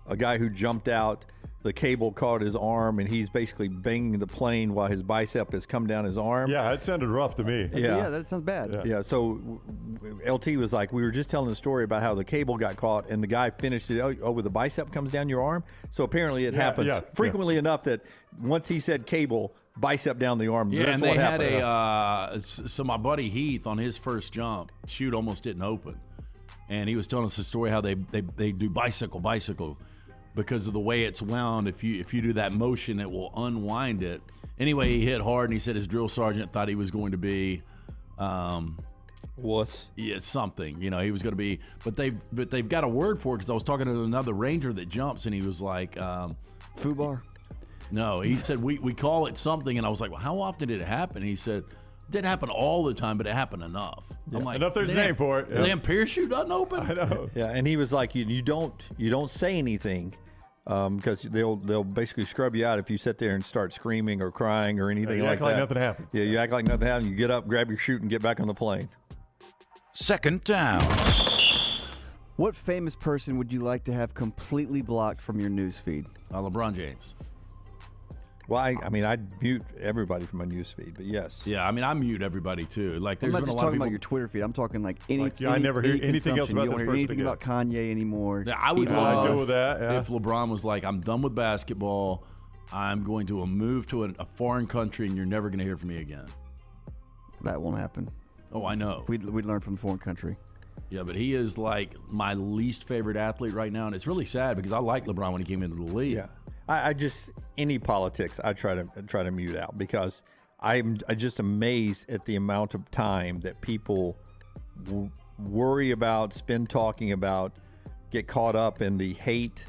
a guy who jumped out, the cable caught his arm, and he's basically banging the plane while his bicep has come down his arm. Yeah, it sounded rough to me. Yeah, that sounds bad. Yeah, so LT was like, we were just telling a story about how the cable got caught, and the guy finished it, where the bicep comes down your arm? So apparently it happens frequently enough that once he said cable, bicep down the arm. Yeah, that's and what they had happened. so my buddy Heath on his first jump, chute almost didn't open. And he was telling us a story how they do bicycle. Because of the way it's wound, if you do that motion, it will unwind it. Anyway, he hit hard, and he said his drill sergeant thought he was going to be, what? Yeah, something. He was going to be. But they've got a word for it, because I was talking to another ranger that jumps, and he was like, FUBAR. No, he said we call it something, and I was like, well, how often did it happen? He said it didn't happen all the time, but it happened enough. Yeah. I'm like, enough. There's a name for it. The damn parachute doesn't open. I know. Yeah, and he was like, you don't say anything. Because they'll basically scrub you out if you sit there and start screaming or crying or anything you like act that. like nothing happened. Yeah, you act like nothing happened. You get up, grab your chute, and get back on the plane. Second down. What famous person would you like to have completely blocked from your news feed? LeBron James. Well, I mean, I'd mute everybody from my news feed, but yes. Yeah, I mean, I mute everybody too. Like, there's I'm not been just a lot talking of people about your Twitter feed. I'm talking like anything. I never hear anything else about you this don't hear person anything again. about Kanye anymore. Yeah, I would I'd go love with that. Yeah. if LeBron was like, I'm done with basketball. I'm going to move to a foreign country, and you're never going to hear from me again. That won't happen. Oh, I know. We'd learn from the foreign country. Yeah, but he is like my least favorite athlete right now, and it's really sad because I liked LeBron when he came into the league. Yeah, I just any politics I try to mute out because I'm just amazed at the amount of time that people worry about, spend talking about, get caught up in the hate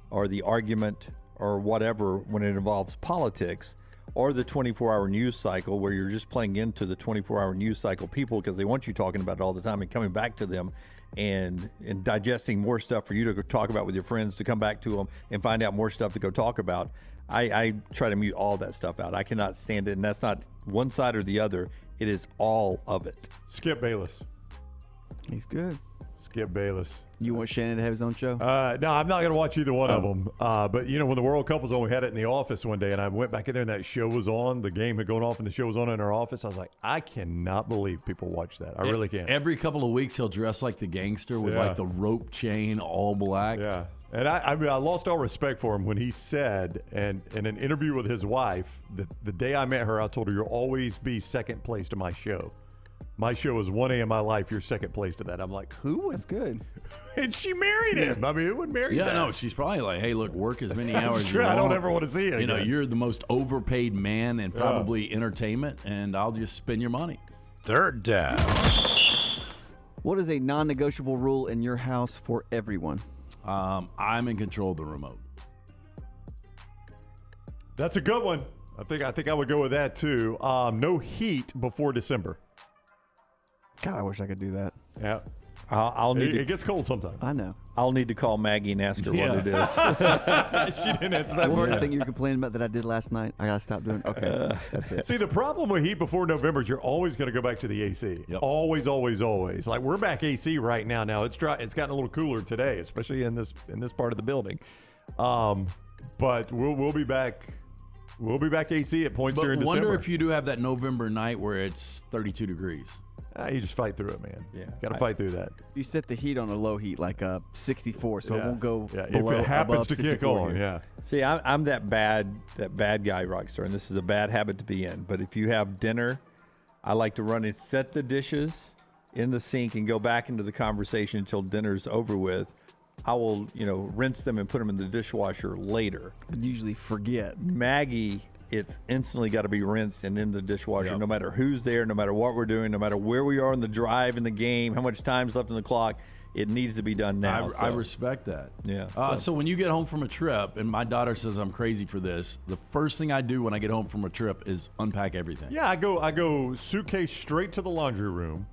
or the argument or whatever when it involves politics. Or the 24-hour news cycle where you're just playing into the 24-hour news cycle people because they want you talking about it all the time and coming back to them and digesting more stuff for you to go talk about with your friends, to come back to them and find out more stuff to go talk about. I try to mute all that stuff out. I cannot stand it, and that's not one side or the other. It is all of it. Skip Bayless. He's good. Skip Bayless. You want Shannon to have his own show? No, I'm not going to watch either one of them. But, when the World Cup was on, we had it in the office one day, and I went back in there, and that show was on. The game had gone off, and the show was on in our office. I was like, I cannot believe people watch that. I really can't. Every couple of weeks, he'll dress like the gangster with like the rope chain, all black. Yeah. And I lost all respect for him when he said, and in an interview with his wife, the day I met her, I told her, you'll always be second place to my show. My show is 1A in my life. You're second place to that. I'm like, who? That's good. And she married him. I mean, who would marry that? Yeah, no, she's probably like, hey, look, work as many hours as you I don't want. ever want to see it again. You're the most overpaid man in probably entertainment, and I'll just spend your money. Third down. What is a non-negotiable rule in your house for everyone? I'm in control of the remote. That's a good one. I think I would go with that too. No heat before December. God, I wish I could do that. Yeah. I'll need it gets cold sometimes. I know. I'll need to call Maggie and ask her what it is. She didn't answer that. What was the thing you were complaining about that I did last night? I gotta stop doing. Okay, that's it. See, the problem with heat before November is you're always going to go back to the AC. Yep. Always, always, always. Like we're back AC right now. Now it's dry. It's gotten a little cooler today, especially in this part of the building. But we'll be back. We'll be back AC at points during December. Wonder if you do have that November night where it's 32 degrees. You just fight through it, man. Yeah, got to fight through that. You set the heat on a low heat, like 64, so it won't go below. If it happens to kick on, here. yeah. See, I'm that bad guy, Rockstar, and this is a bad habit to be in. But if you have dinner, I like to run and set the dishes in the sink and go back into the conversation until dinner's over with. I will, rinse them and put them in the dishwasher later. I usually forget. Maggie it's instantly got to be rinsed and in the dishwasher, no matter who's there, no matter what we're doing, no matter where we are in the drive in the game, how much time's left on the clock. It needs to be done now. I respect that. Yeah. So when you get home from a trip, and my daughter says I'm crazy for this, the first thing I do when I get home from a trip is unpack everything. Yeah, I go suitcase straight to the laundry room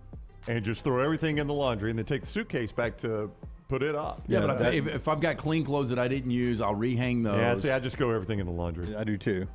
and just throw everything in the laundry and then take the suitcase back to put it up. Yeah, but if I've got clean clothes that I didn't use, I'll rehang those. Yeah, see, I just go everything in the laundry. I do too.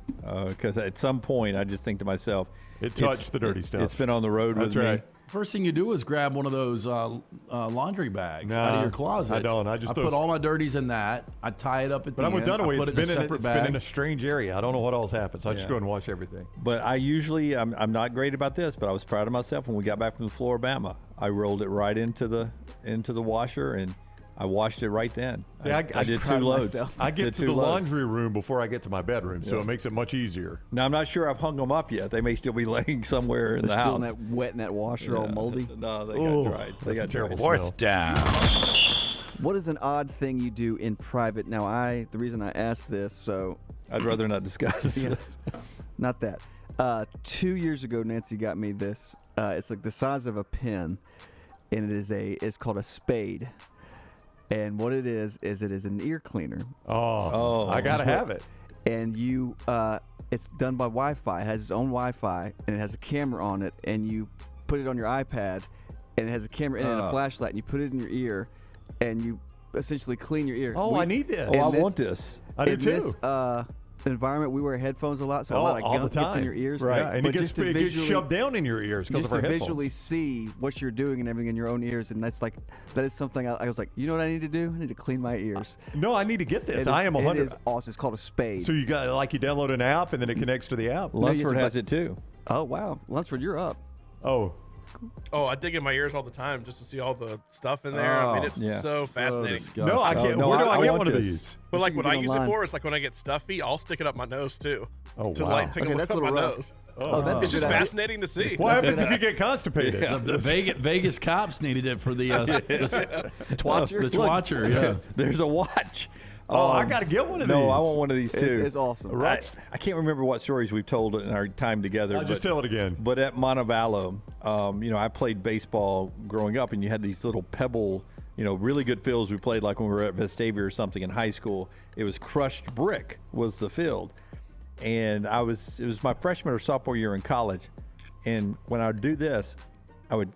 Because at some point, I just think to myself, it touched the dirty stuff. It's been on the road with me. First thing you do is grab one of those laundry bags out of your closet. I don't. I put all my dirties in that. I tie it up at the end. But I'm with Dunaway. It's been in a strange area. I don't know what else happens. So I just go and wash everything. But I usually, I'm not great about this, but I was proud of myself when we got back from the Floribama. I rolled it right into the washer and I washed it right then. See, I did 2 loads. I get to the laundry room before I get to my bedroom, so it makes it much easier. Now, I'm not sure I've hung them up yet. They may still be laying somewhere in the They're house. still wet in that washer, all moldy. No, they got dried. They got terrible dried. smell. down. What is an odd thing you do in private? Now, the reason I asked this, so I'd rather not discuss. Yes, not that. 2 years ago, Nancy got me this. It's like the size of a pin, and it's called a spade. And what it is an ear cleaner. Oh, I gotta have it. And it's done by Wi-Fi. It has its own Wi-Fi, and it has a camera on it. And you put it on your iPad, and it has a camera in it and a flashlight. And you put it in your ear, and you essentially clean your ear. I need this. I want this. I do too. This environment, we wear headphones a lot, so a lot of all gunk the time. gets in your ears. Right, and but it gets shoved down in your ears because just of our to headphones. visually see what you're doing and everything in your own ears, and that is something I was like, you know what I need to do? I need to clean my ears. No, I need to get this. I am 100. It is awesome. It's called a spade. So you got you download an app and then it connects to the app. Lunsford has it too. Oh wow, Lunsford, you're up. Oh, I dig in my ears all the time just to see all the stuff in there. I mean, it's so fascinating. No, I can't. Where do I get one of these? But like what I use it for is like when I get stuffy, I'll stick it up my nose too. Oh, to wow. like take a look up my nose. It's just fascinating to see. What happens if you get constipated? Yeah. The Vegas cops needed it for the twatcher. The twatcher, yeah. There's a watch. I got to get one of these. No, I want one of these too. It's awesome. Right. I can't remember what stories we've told in our time together. I'll just tell it again. But at Montevallo, I played baseball growing up, and you had these little pebble, really good fields we played like when we were at Vestavia or something in high school. It was crushed brick was the field. And it was my freshman or sophomore year in college. And when I would do this, I was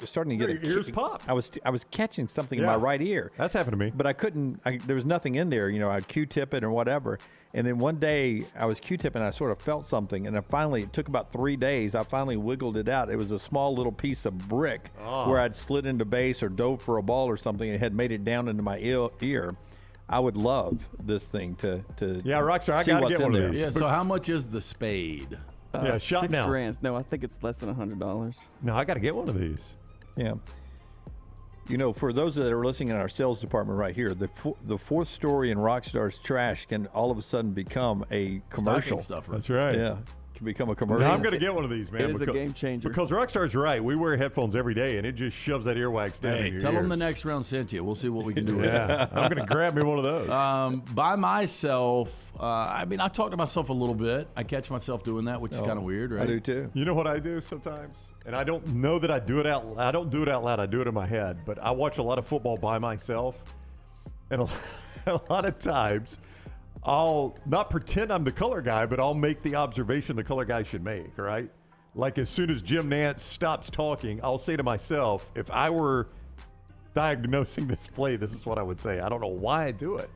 starting to get your ears pop. I was catching something in my right ear. That's happened to me. But I couldn't. There was nothing in there. I'd Q-tip it or whatever. And then one day I was Q-tipping. I sort of felt something, and it took about 3 days. I finally wiggled it out. It was a small little piece of brick where I'd slid into base or dove for a ball or something, and it had made it down into my ear. I would love this thing to Rockstar, I see gotta what's get in one of there. these. Yeah, so how much is the spade? Shop now. $6,000. No, I think it's less than $100. No, I got to get one of these. Yeah. For those that are listening in our sales department right here, the fourth story in Rockstar's trash can all of a sudden become a commercial. Stuffer. That's right. Yeah, can become a commercial. Now I'm going to get one of these, man. It is a game changer. Because Rockstar's right. We wear headphoons every day, and it just shoves that earwax down in your tell ears. them the next round sent you. We'll see what we can do with it. Yeah, I'm going to grab me one of those. By myself, I talk to myself a little bit. I catch myself doing that, which is kind of weird, right? I do too. You know what I do sometimes? And I don't know that I do it out. I don't do it out loud. I do it in my head. But I watch a lot of football by myself, and a lot of times, I'll not pretend I'm the color guy, but I'll make the observation the color guy should make. Right? Like as soon as Jim Nantz stops talking, I'll say to myself, if I were diagnosing this play, this is what I would say. I don't know why I do it.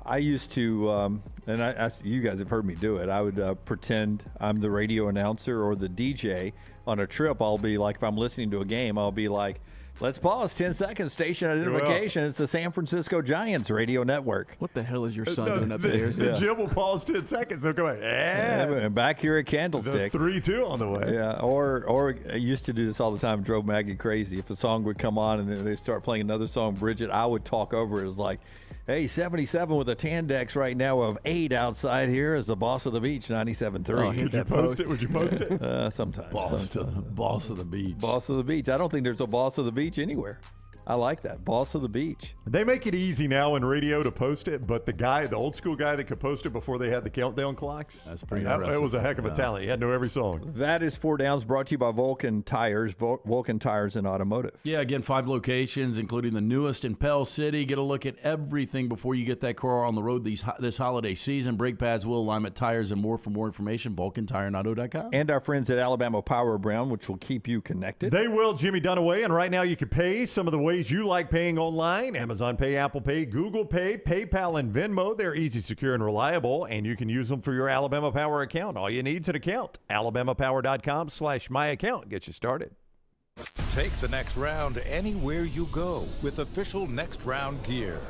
I used to, and you guys have heard me do it. I would pretend I'm the radio announcer or the DJ on a trip. I'll be like, if I'm listening to a game, I'll be like, let's pause 10 seconds, station identification. It's the San Francisco Giants radio network. What the hell is your son doing upstairs? The Jim will pause 10 seconds. They'll go, and back here at Candlestick. The 3-2 on the way. Yeah, or I used to do this all the time. Drove Maggie crazy. If a song would come on and then they start playing another song, Bridget, I would talk over it. It was like, hey, 77 with a Tandex right now of 8 outside here is the boss of the beach, 97.3. Would you post it? Would you post it? Sometimes. Boss of the beach. Boss of the beach. I don't think there's a boss of the beach anywhere. I like that. Boss of the beach. They make it easy now in radio to post it, but the old school guy that could post it before they had the countdown clocks, that's pretty That impressive. was a heck of a talent. He had to know every song. That is 4 Downs, brought to you by Vulcan Tires, Vulcan Tires and Automotive. Yeah, again, 5 locations, including the newest in Pell City. Get a look at everything before you get that car on the road this holiday season. Brake pads, wheel alignment, tires, and more. For more information, VulcanTireAndAuto.com. And our friends at Alabama Power Brown, which will keep you connected. They will, Jimmy Dunaway, and right now you can pay some of the ways you like paying online. Amazon Pay, Apple Pay, Google Pay, PayPal, and Venmo. They're easy, secure, and reliable, and you can use them for your Alabama Power account. All you need is an account. AlabamaPower.com/myaccount gets you started. Take the next round anywhere you go with official Next Round gear.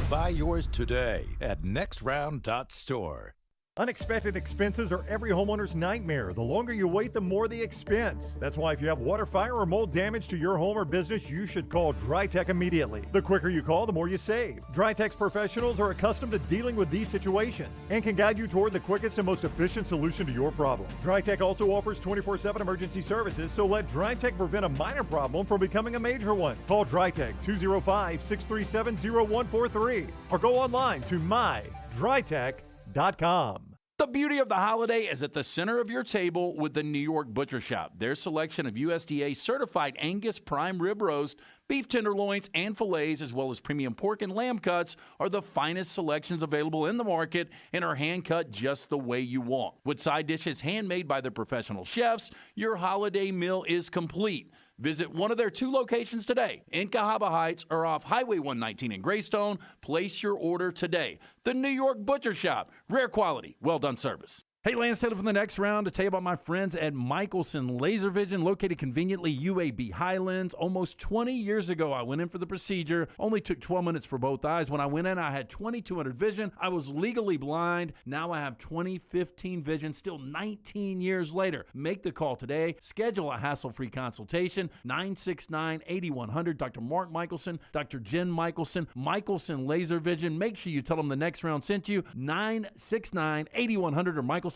Buy yours today at nextround.store. Unexpected expenses are every homeowner's nightmare. The longer you wait, the more the expense. That's why if you have water, fire, or mold damage to your home or business, you should call DryTech immediately. The quicker you call, the more you save. DryTech's professionals are accustomed to dealing with these situations and can guide you toward the quickest and most efficient solution to your problem. DryTech also offers 24/7 emergency services, so let DryTech prevent a minor problem from becoming a major one. Call DryTech 205-637-0143 or go online to mydrytech.com. The beauty of the holiday is at the center of your table with the New York Butcher Shop. Their selection of USDA certified Angus prime rib roast, beef tenderloins, and fillets, as well as premium pork and lamb cuts, are the finest selections available in the market and are hand-cut just the way you want. With side dishes handmade by their professional chefs, your holiday meal is complete. Visit one of their 2 locations today in Cahaba Heights or off Highway 119 in Greystone. Place your order today. The New York Butcher Shop. Rare quality, well-done service. Hey, Lance Taylor from the next round to tell you about my friends at Michelson Laser Vision, located conveniently UAB Highlands. Almost 20 years ago, I went in for the procedure. Only took 12 minutes for both eyes. When I went in, I had 20/200 vision. I was legally blind. Now I have 20/15 vision, still 19 years later. Make the call today. Schedule a hassle-free consultation. 969-8100. Dr. Mark Michelson, Dr. Jen Michelson, Michelson Laser Vision. Make sure you tell them the next round sent you. 969-8100 or MichelsonLaserVision.com.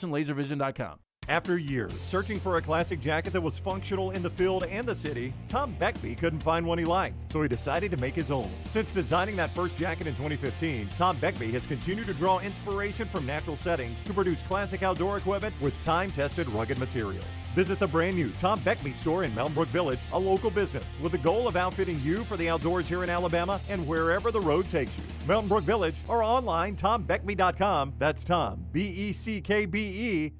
After years searching for a classic jacket that was functional in the field and the city, Tom Beckby couldn't find one he liked, so he decided to make his own. Since designing that first jacket in 2015, Tom Beckby has continued to draw inspiration from natural settings to produce classic outdoor equipment with time-tested rugged materials. Visit the brand new Tom Beckby store in Mountain Brook Village, a local business, with the goal of outfitting you for the outdoors here in Alabama and wherever the road takes you. Mountain Brook Village or online, TomBeckby.com. That's Tom, BECKBE.com.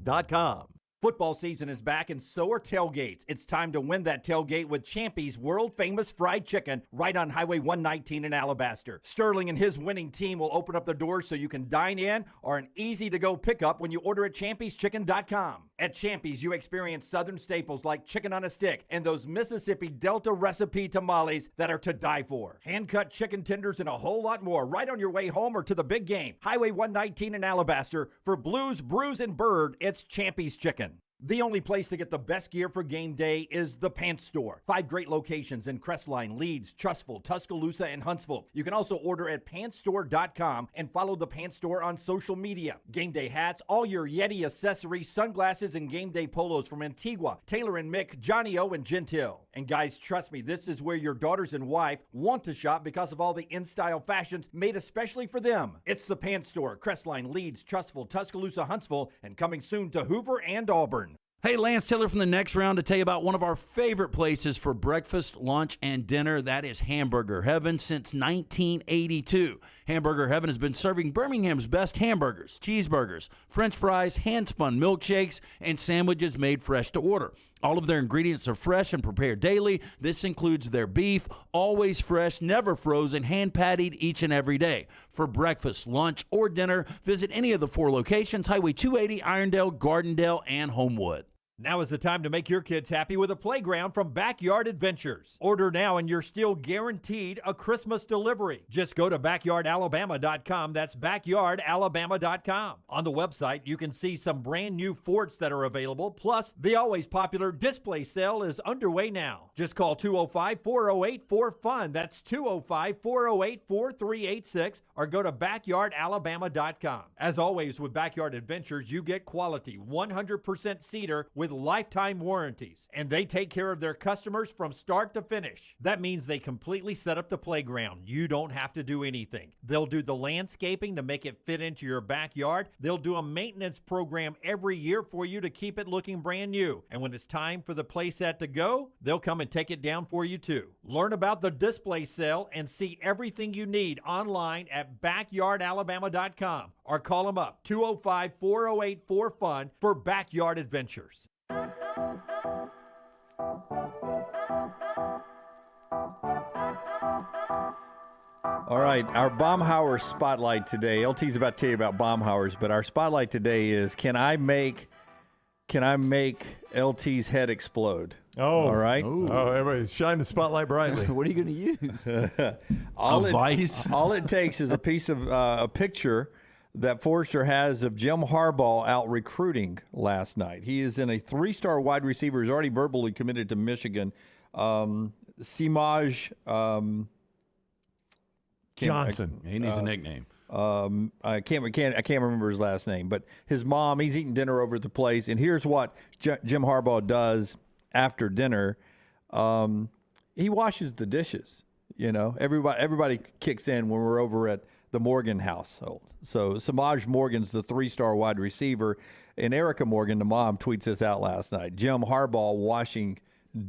Football season is back, and so are tailgates. It's time to win that tailgate with Champy's world-famous fried chicken right on Highway 119 in Alabaster. Sterling and his winning team will open up the doors so you can dine in or an easy-to-go pickup when you order at champyschicken.com. At Champy's, you experience southern staples like chicken on a stick and those Mississippi Delta recipe tamales that are to die for. Hand-cut chicken tenders and a whole lot more right on your way home or to the big game. Highway 119 in Alabaster. For Blues, Brews, and Bird, it's Champy's Chicken. The only place to get the best gear for game day is the Pants Store. 5 great locations in Crestline, Leeds, Trustful, Tuscaloosa, and Huntsville. You can also order at pantstore.com and follow the Pants Store on social media. Game day hats, all your Yeti accessories, sunglasses, and game day polos from Antigua, Taylor and Mick, Johnny O, and Gentile. And guys, trust me, this is where your daughters and wife want to shop because of all the in-style fashions made especially for them. It's the Pants Store, Crestline, Leeds, Trustful, Tuscaloosa, Huntsville, and coming soon to Hoover and Auburn. Hey, Lance Taylor from the next round to tell you about one of our favorite places for breakfast, lunch, and dinner. That is Hamburger Heaven since 1982. Hamburger Heaven has been serving Birmingham's best hamburgers, cheeseburgers, French fries, hand-spun milkshakes, and sandwiches made fresh to order. All of their ingredients are fresh and prepared daily. This includes their beef, always fresh, never frozen, hand-pattied each and every day. For breakfast, lunch, or dinner, visit any of the 4 locations, Highway 280, Irondale, Gardendale, and Homewood. Now is the time to make your kids happy with a playground from Backyard Adventures. Order now and you're still guaranteed a Christmas delivery. Just go to backyardalabama.com. That's backyardalabama.com. On the website, you can see some brand new forts that are available. Plus, the always popular display sale is underway now. Just call 205-408-4FUN. That's 205-408-4386 or go to backyardalabama.com. As always with Backyard Adventures, you get quality 100% cedar with with lifetime warranties, and they take care of their customers from start to finish. That means they completely set up the playground. You don't have to do anything. They'll do the landscaping to make it fit into your backyard. They'll do a maintenance program every year for you to keep it looking brand new. And when it's time for the playset to go, they'll come and take it down for you too. Learn about the display sale and see everything you need online at backyardalabama.com or call them up 205-408-4FUN for backyard adventures. All right, our Baumhauer spotlight today. LT's about to tell you about Baumhauer's, but our spotlight today is can I make LT's head explode? Oh, all right. Oh, everybody, shine the spotlight brightly. What are you going to use? All it takes is a piece of a picture that Forrester has of Jim Harbaugh out recruiting last night. He is in a 3-star wide receiver. He's already verbally committed to Michigan. Simaj Johnson. He needs a nickname. I can't remember his last name, but his mom, he's eating dinner over at the place, and here's what Jim Harbaugh does after dinner. He washes the dishes. You know, everybody kicks in when we're over at the Morgan household. So Samaj Morgan's the 3-star wide receiver, and Erica Morgan, the mom, tweets this out last night. Jim Harbaugh washing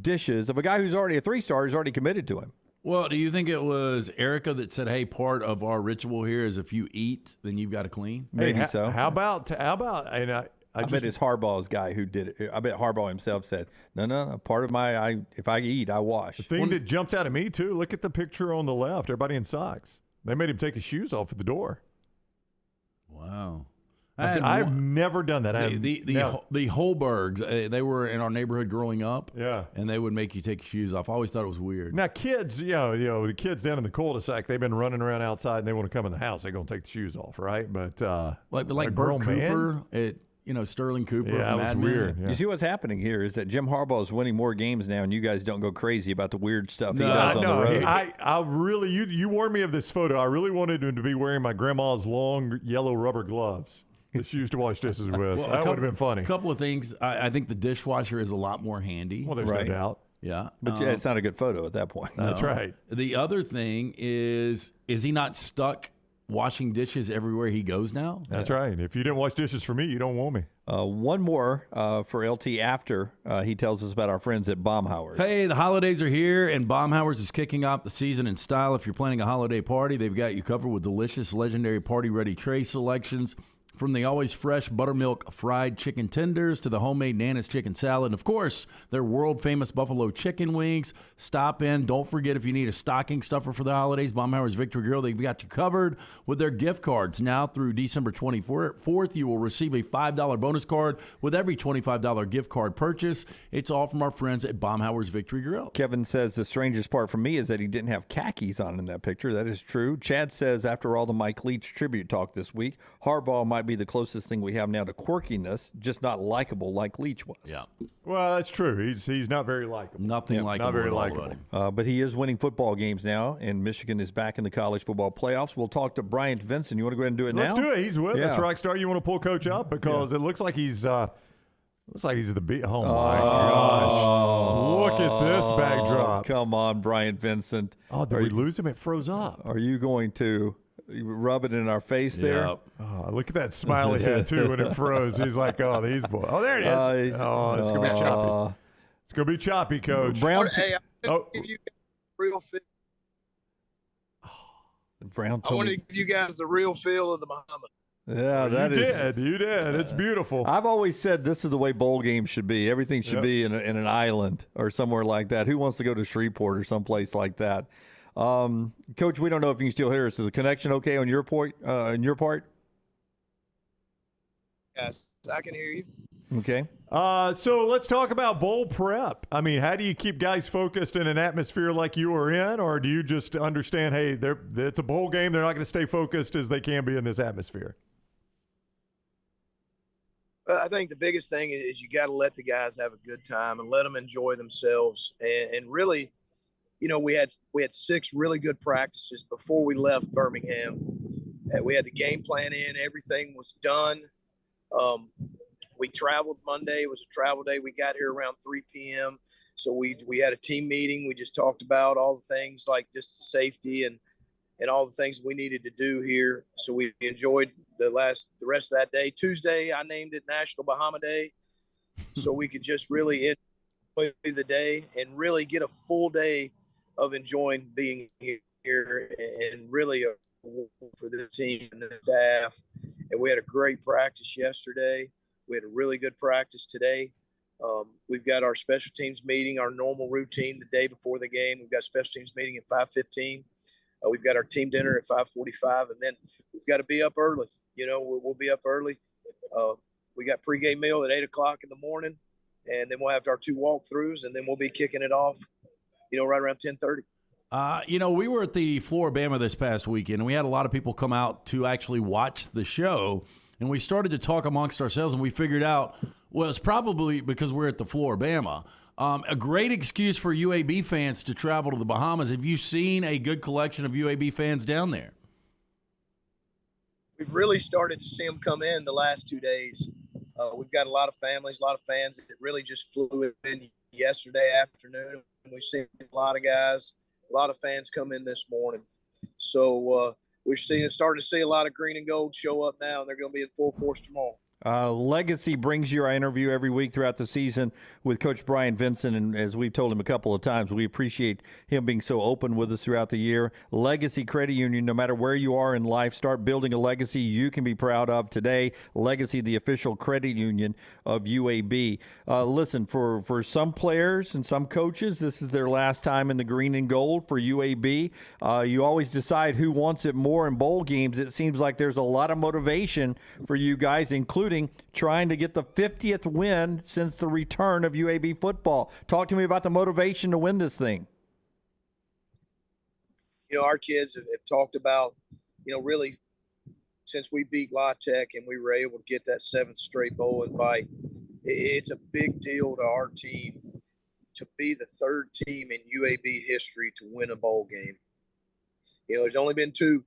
dishes of a guy who's already a 3-star, who's already committed to him. Well, do you think it was Erica that said, "Hey, part of our ritual here is if you eat, then you've got to clean"? Maybe so. How about? And I bet it's Harbaugh's guy who did it. I bet Harbaugh himself said, "No. Part of if I eat, I wash." The thing that jumps out at me too. Look at the picture on the left. Everybody in socks. They made him take his shoes off at the door. Wow. I've never done that. The Holbergs, they were in our neighborhood growing up. Yeah. And they would make you take your shoes off. I always thought it was weird. Now, kids, you know, the kids down in the cul-de-sac, they've been running around outside and they want to come in the house. They're going to take the shoes off, right? But like Bert Cooper, Sterling Cooper. Yeah, that was weird. Yeah. You see what's happening here is that Jim Harbaugh is winning more games now, and you guys don't go crazy about the weird stuff he does on the road. I really, you warned me of this photo. I really wanted him to be wearing my grandma's long yellow rubber gloves that she used to wash dishes with. That would have been funny. A couple of things. I think the dishwasher is a lot more handy. Well, there's no doubt. Yeah. But it's not a good photo at that point. That's right. The other thing is he not stuck washing dishes everywhere he goes now? That's right. If you didn't wash dishes for me, you don't want me. One more for LT after he tells us about our friends at Baumhauer's. Hey, the holidays are here, and Baumhauer's is kicking off the season in style. If you're planning a holiday party, they've got you covered with delicious, legendary party-ready tray selections. From the always fresh buttermilk fried chicken tenders to the homemade Nana's chicken salad. And, of course, their world-famous buffalo chicken wings. Stop in. Don't forget, if you need a stocking stuffer for the holidays, Baumhauer's Victory Grill, they've got you covered with their gift cards. Now through December 24th, you will receive a $5 bonus card with every $25 gift card purchase. It's all from our friends at Baumhauer's Victory Grill. Kevin says the strangest part for me is that he didn't have khakis on in that picture. That is true. Chad says after all the Mike Leach tribute talk this week, Harbaugh might be the closest thing we have now to quirkiness, just not likable like Leach was. Yeah. Well, that's true. He's not very likable. Nothing likable. Not very likable. But he is winning football games now, and Michigan is back in the college football playoffs. We'll talk to Bryant Vincent. You want to go ahead and do it now? Let's do it. He's with us. Rockstar, you want to pull Coach up? Because it looks like he's the beat. Oh, my gosh. Look at this backdrop. Come on, Bryant Vincent. Oh, did we lose him? It froze up. Are you going to rub it in our face there? Yep. Oh, look at that smile he had, too, when it froze. He's like, oh, these boys. Oh, there it is. It's going to be choppy. It's going to be choppy, Coach. Hey, I'm going to give you real feel. Brown I want to give you guys the real feel of the Bahamas. Yeah, You did. It's beautiful. I've always said this is the way bowl games should be. Everything should be in an island or somewhere like that. Who wants to go to Shreveport or someplace like that? Coach, we don't know if you can still hear us. Is the connection okay on your part? Yes, I can hear you. Okay. So let's talk about bowl prep. I mean, how do you keep guys focused in an atmosphere like you are in, or do you just understand, hey, it's a bowl game, they're not going to stay focused as they can be in this atmosphere? I think the biggest thing is you got to let the guys have a good time and let them enjoy themselves. And really, you know, we had 6 really good practices before we left Birmingham. We had the game plan in, everything was done. We traveled Monday. It was a travel day. We got here around 3 p.m. So we had a team meeting. We just talked about all the things like just safety and all the things we needed to do here. So we enjoyed the rest of that day. Tuesday, I named it National Bahama Day, so we could just really enjoy the day and really get a full day of enjoying being here and really for the team and the staff. And we had a great practice yesterday. We had a really good practice today. We've got our special teams meeting, our normal routine the day before the game. We've got special teams meeting at 5:15. We've got our team dinner at 5:45, and then we've got to be up early. We'll be up early. We got pregame meal at 8 o'clock in the morning, and then we'll have our 2 walkthroughs, and then we'll be kicking it off, right around 10:30. We were at the Floribama this past weekend, and we had a lot of people come out to actually watch the show. And we started to talk amongst ourselves, and we figured out, well, it's probably because we're at the Floribama. A great excuse for UAB fans to travel to the Bahamas. Have you seen a good collection of UAB fans down there? We've really started to see them come in the last 2 days. We've got a lot of families, a lot of fans that really just flew in yesterday afternoon. We've seen a lot of guys, a lot of fans come in this morning. So we're starting to see a lot of green and gold show up now, and they're going to be in full force tomorrow. Legacy brings you our interview every week throughout the season with Coach Bryant Vincent, and as we've told him a couple of times, we appreciate him being so open with us throughout the year. Legacy Credit Union, no matter where you are in life, start building a legacy you can be proud of today. Legacy, the official credit union of UAB. Listen, for some players and some coaches, this is their last time in the green and gold for UAB. You always decide who wants it more in bowl games. It seems like there's a lot of motivation for you guys, including trying to get the 50th win since the return of UAB football. Talk to me about the motivation to win this thing. Our kids have talked about, really since we beat La Tech and we were able to get that 7th straight bowl invite, it's a big deal to our team to be the 3rd team in UAB history to win a bowl game. There's only been 2,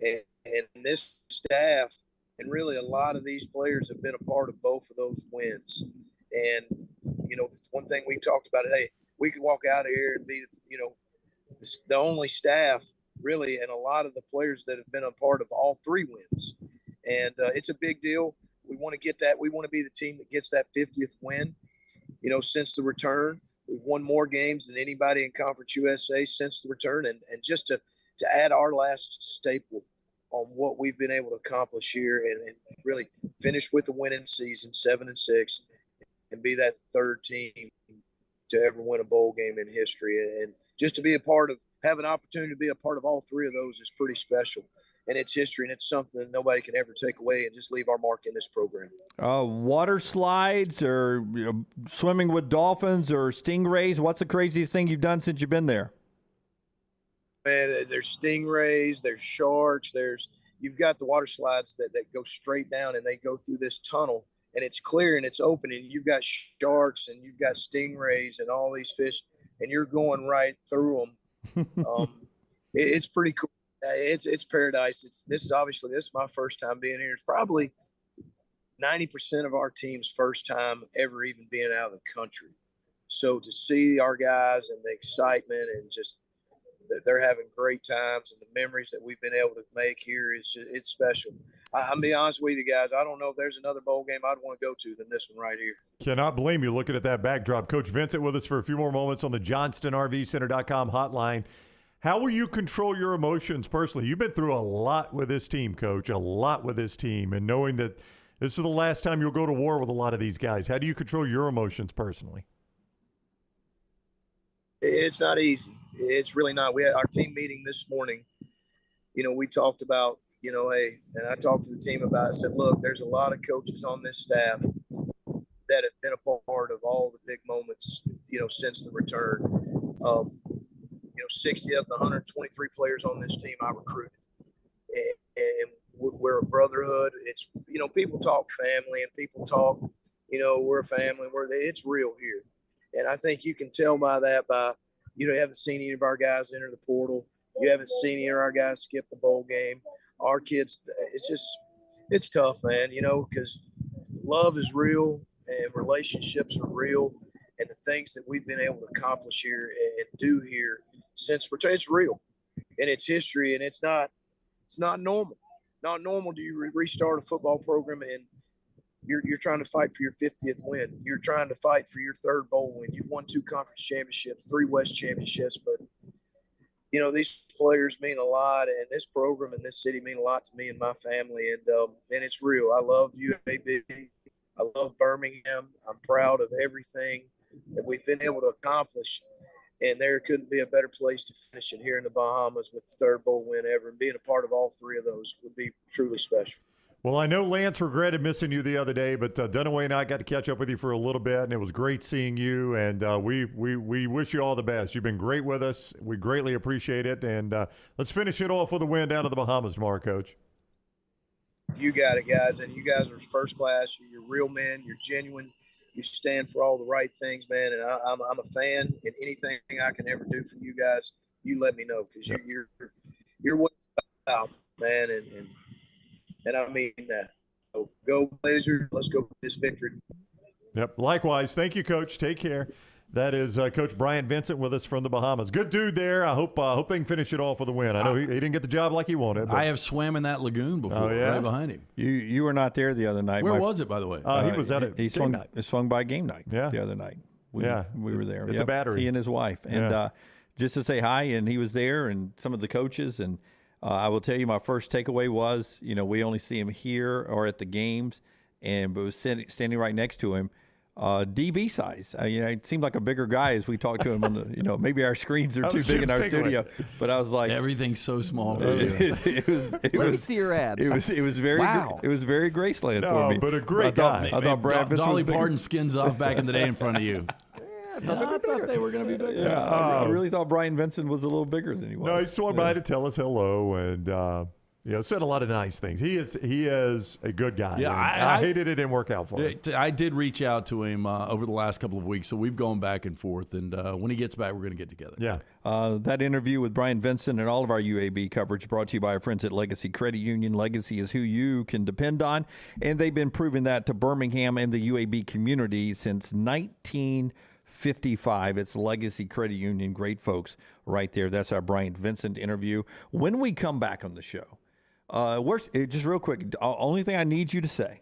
and this staff and really a lot of these players have been a part of both of those wins. And, one thing we talked about, hey, we could walk out of here and be, the only staff really, and a lot of the players that have been a part of all 3 wins. And it's a big deal. We want to get that. We want to be the team that gets that 50th win, since the return. We've won more games than anybody in Conference USA since the return. And just to add our last staple on what we've been able to accomplish here and really finish with the winning season, 7-6, and be that 3rd team to ever win a bowl game in history. And just to be have an opportunity to be a part of all 3 of those is pretty special. And it's history, and it's something that nobody can ever take away and just leave our mark in this program. Water slides or swimming with dolphins or stingrays, what's the craziest thing you've done since you've been there? Man, there's stingrays, there's sharks, you've got the water slides that go straight down and they go through this tunnel and it's clear and it's open and you've got sharks and you've got stingrays and all these fish and you're going right through them. It's pretty cool. It's paradise. This is my first time being here. It's probably 90% of our team's first time ever even being out of the country. So to see our guys and the excitement and just they're having great times and the memories that we've been able to make here it's special. I'm be honest with you guys. I don't know if there's another bowl game I'd want to go to than this one right here. Cannot blame you looking at that backdrop. Coach Vincent with us for a few more moments on the JohnstonRVCenter.com hotline. How will you control your emotions personally? You've been through a lot with this team, Coach, a lot with this team, and knowing that this is the last time you'll go to war with a lot of these guys. How do you control your emotions personally? It's not easy. It's really not. We had our team meeting this morning. We talked about, hey, and I talked to the team about it. I said, look, there's a lot of coaches on this staff that have been a part of all the big moments, since the return. 60 of the 123 players on this team I recruited. And we're a brotherhood. It's, people talk family and people talk, we're a family. It's real here. And I think you can tell by that, you haven't seen any of our guys enter the portal. You haven't seen any of our guys skip the bowl game. Our kids, it's tough, man, because love is real and relationships are real, and the things that we've been able to accomplish here and do here since it's real, and it's history, and it's not normal. Not normal do you restart a football program and you're trying to fight for your 50th win. You're trying to fight for your third bowl win. You've won 2 conference championships, 3 West championships, but these players mean a lot, and this program and this city mean a lot to me and my family, and it's real. I love UAB. I love Birmingham. I'm proud of everything that we've been able to accomplish, and there couldn't be a better place to finish it here in the Bahamas with the third bowl win ever, and being a part of all 3 of those would be truly special. Well, I know Lance regretted missing you the other day, but Dunaway and I got to catch up with you for a little bit, and it was great seeing you, and we wish you all the best. You've been great with us. We greatly appreciate it, and let's finish it off with a win down to the Bahamas tomorrow, Coach. You got it, guys, and you guys are first class. You're real men. You're genuine. You stand for all the right things, man, and I'm a fan, and anything I can ever do for you guys, you let me know, because you're what it's about, man, and I mean that. So go Blazers. Let's go with this victory. Yep. Likewise. Thank you, Coach. Take care. That is Coach Bryant Vincent with us from the Bahamas. Good dude there. I hope they can finish it off with a win. I know he didn't get the job like he wanted. But. I have swam in that lagoon before, right behind him. You were not there the other night. Where was it, by the way? He was at it. He swung by game night the other night. We were there. At the Battery. He and his wife. And just to say hi, and he was there, and some of the coaches. And I will tell you, my first takeaway was, we only see him here or at the games, but was standing right next to him. DB size. It seemed like a bigger guy as we talked to him on the, maybe our screens are too big in our studio, but I was like, everything's so small. Let me see your abs. It was very, it was very Graceland for me. But a great guy. I thought Brad Vincent Dolly was Parton skins off back in the day in front of you. I thought they were going to be bigger. Yeah, I really thought Brian Vincent was a little bigger than he was. No, he swung by to tell us hello and said a lot of nice things. He is a good guy. Yeah, I hated it didn't work out for him. I did reach out to him over the last couple of weeks, so we've gone back and forth. And when he gets back, we're going to get together. Yeah. That interview with Bryant Vincent and all of our UAB coverage brought to you by our friends at Legacy Credit Union. Legacy is who you can depend on, and they've been proving that to Birmingham and the UAB community since 1955. It's Legacy Credit Union. Great folks right there. That's our Bryant Vincent interview. When we come back on the show, just real quick, only thing I need you to say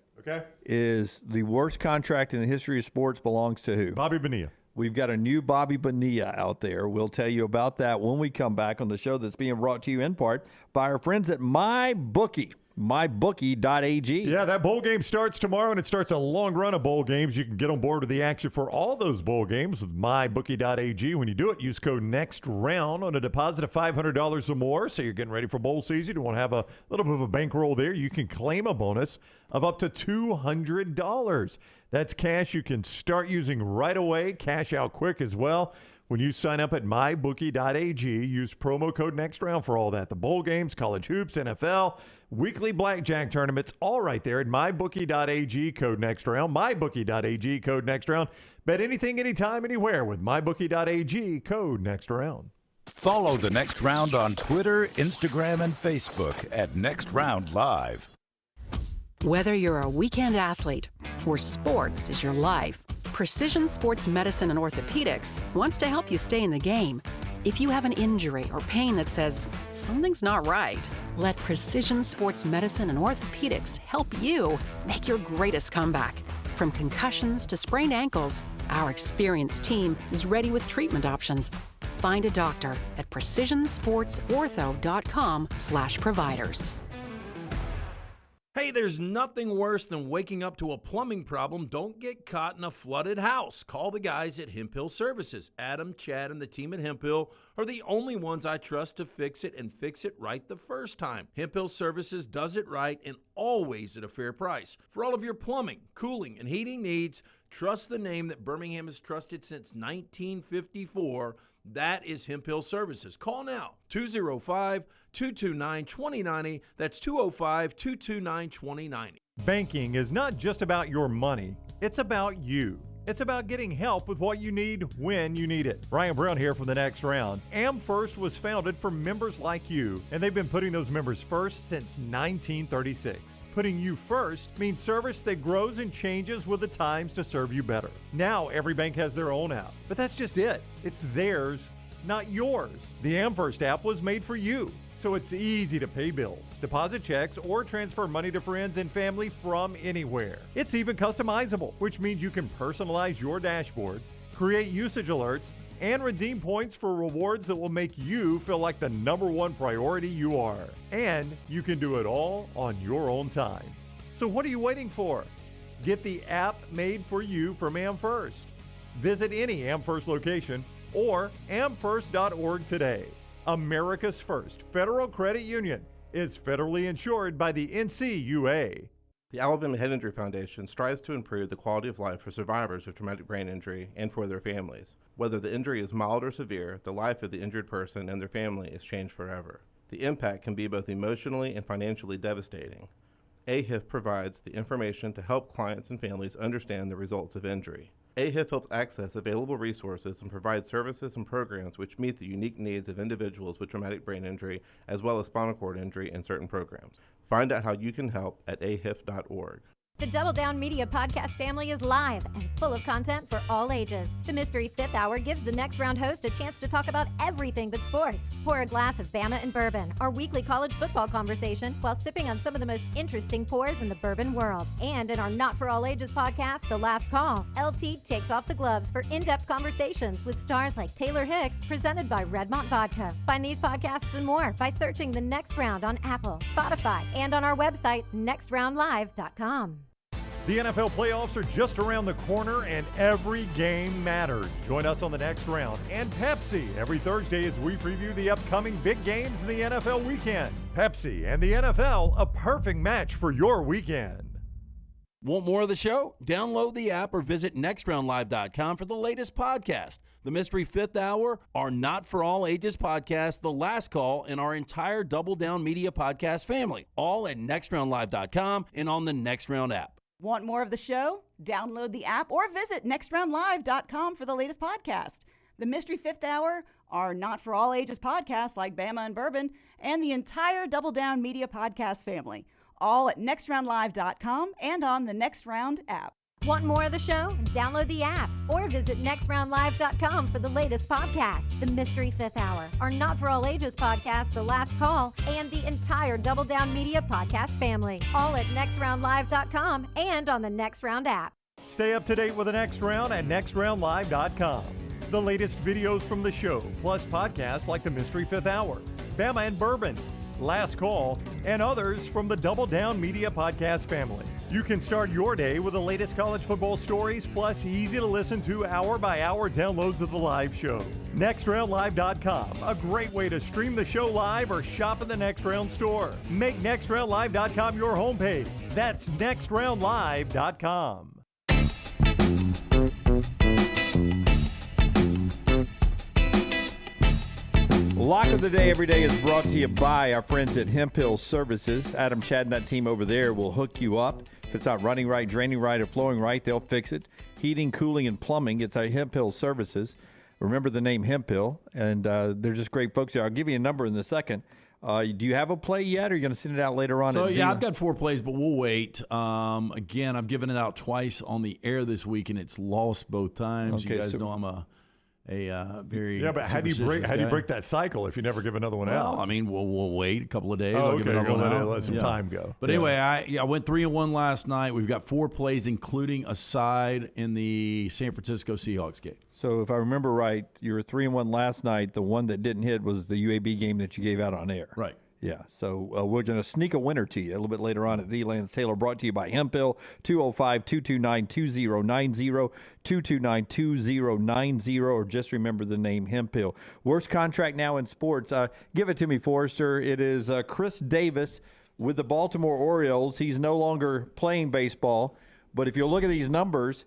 is the worst contract in the history of sports belongs to who? Bobby Bonilla. We've got a new Bobby Bonilla out there. We'll tell you about that when we come back on the show that's being brought to you in part by our friends at MyBookie. MyBookie.ag. Yeah, that bowl game starts tomorrow, and it starts a long run of bowl games. You can get on board with the action for all those bowl games with MyBookie.ag. When you do it, use code NEXTROUND on a deposit of $500 or more. So you're getting ready for bowl season. You want to have a little bit of a bankroll there. You can claim a bonus of up to $200. That's cash you can start using right away, cash out quick as well. When you sign up at MyBookie.ag, use promo code NEXTROUND for all that. The bowl games, college hoops, NFL, weekly blackjack tournaments, all right there at MyBookie.ag, code NEXTROUND. MyBookie.ag, code NEXTROUND. Bet anything, anytime, anywhere with MyBookie.ag, code NEXTROUND. Follow the Next Round on Twitter, Instagram, and Facebook at Next Round Live. Whether you're a weekend athlete or sports is your life, Precision Sports Medicine and Orthopedics wants to help you stay in the game. If you have an injury or pain that says something's not right, let Precision Sports Medicine and Orthopedics help you make your greatest comeback. From concussions to sprained ankles, our experienced team is ready with treatment options. Find a doctor at precisionsportsortho.com/providers. Hey, there's nothing worse than waking up to a plumbing problem. Don't get caught in a flooded house. Call the guys at Hemp Hill Services. Adam, Chad, and the team at Hemp Hill are the only ones I trust to fix it and fix it right the first time. Hemp Hill Services does it right and always at a fair price. For all of your plumbing, cooling, and heating needs, trust the name that Birmingham has trusted since 1954. That is Hemp Hill Services. Call now, 205-229-2090. That's 205-229-2090. Banking is not just about your money, it's about you. It's about getting help with what you need when you need it. Brian Brown here from The Next Round. AmFirst was founded for members like you, and they've been putting those members first since 1936. Putting you first means service that grows and changes with the times to serve you better. Now every bank has their own app, but that's just it. It's theirs, not yours. The AmFirst app was made for you, so it's easy to pay bills, deposit checks, or transfer money to friends and family from anywhere. It's even customizable, which means you can personalize your dashboard, create usage alerts, and redeem points for rewards that will make you feel like the #1 priority you are. And you can do it all on your own time. So what are you waiting for? Get the app made for you from AmFirst. Visit any AmFirst location or amfirst.org today. America's first federal credit union is federally insured by the NCUA. The Alabama Head Injury Foundation strives to improve the quality of life for survivors of traumatic brain injury and for their families. Whether the injury is mild or severe, the life of the injured person and their family is changed forever. The impact can be both emotionally and financially devastating. AHIF provides the information to help clients and families understand the results of injury. AHIF helps access available resources and provides services and programs which meet the unique needs of individuals with traumatic brain injury as well as spinal cord injury in certain programs. Find out how you can help at ahif.org. The Double Down Media podcast family is live and full of content for all ages. The Mystery Fifth Hour gives the Next Round host a chance to talk about everything but sports. Pour a glass of Bama and Bourbon, our weekly college football conversation, while sipping on some of the most interesting pours in the bourbon world. And in our Not For All Ages podcast, The Last Call, LT takes off the gloves for in-depth conversations with stars like Taylor Hicks, presented by Redmont Vodka. Find these podcasts and more by searching The Next Round on Apple, Spotify, and on our website, nextroundlive.com. The NFL playoffs are just around the corner and every game matters. Join us on The Next Round and Pepsi every Thursday as we preview the upcoming big games in the NFL weekend. Pepsi and the NFL, a perfect match for your weekend. Want more of the show? Download the app or visit nextroundlive.com for the latest podcast. The Mystery Fifth Hour, our Not For All Ages podcast, The Last Call, and our entire Double Down Media podcast family, all at nextroundlive.com and on the Next Round app. Want more of the show? Download the app or visit nextroundlive.com for the latest podcast. The Mystery Fifth Hour, our Not For All Ages podcast like Bama and Bourbon, and the entire Double Down Media podcast family, all at nextroundlive.com and on the Next Round app. Want more of the show? Download the app or visit nextroundlive.com for the latest podcast, The Mystery Fifth Hour, our Not For All Ages podcast, The Last Call, and the entire Double Down Media podcast family, all at nextroundlive.com and on the Next Round app. Stay up to date with The Next Round at nextroundlive.com. The latest videos from the show, plus podcasts like The Mystery Fifth Hour, Bama and Bourbon, Last Call, and others from the Double Down Media podcast family. You can start your day with the latest college football stories, plus easy to listen to hour-by-hour downloads of the live show. NextRoundLive.com, a great way to stream the show live or shop at the Next Round store. Make NextRoundLive.com your homepage. That's NextRoundLive.com. Lock of the Day every day is brought to you by our friends at Hemp Hill Services. Adam, Chad, and that team over there will hook you up. If it's not running right, draining right, or flowing right, they'll fix it. Heating, cooling, and plumbing, it's our Hemp Hill Services. Remember the name Hemp Hill, and they're just great folks there. I'll give you a number in a second. Do you have a play yet, or are you going to send it out later on? So, yeah, I've got 4 plays, but we'll wait. Again, I've given it out twice on the air this week, and it's lost both times. Okay, you guys know I'm a very but how do you break that cycle if you never give another one out? I mean, we'll wait a couple of days. Oh, I'll give another one out. Let some time go. But anyway, I went 3-1 last night. We've got 4 plays, including a side in the San Francisco Seahawks game. So if I remember right, you were 3-1 last night. The one that didn't hit was the UAB game that you gave out on air. Right. Yeah, so we're going to sneak a winner to you a little bit later on at the Lance Taylor, brought to you by Hemp Hill, 205-229-2090, 229-2090, or just remember the name Hemp Hill. Worst contract now in sports. Give it to me, Forrester. It is Chris Davis with the Baltimore Orioles. He's no longer playing baseball, but if you look at these numbers,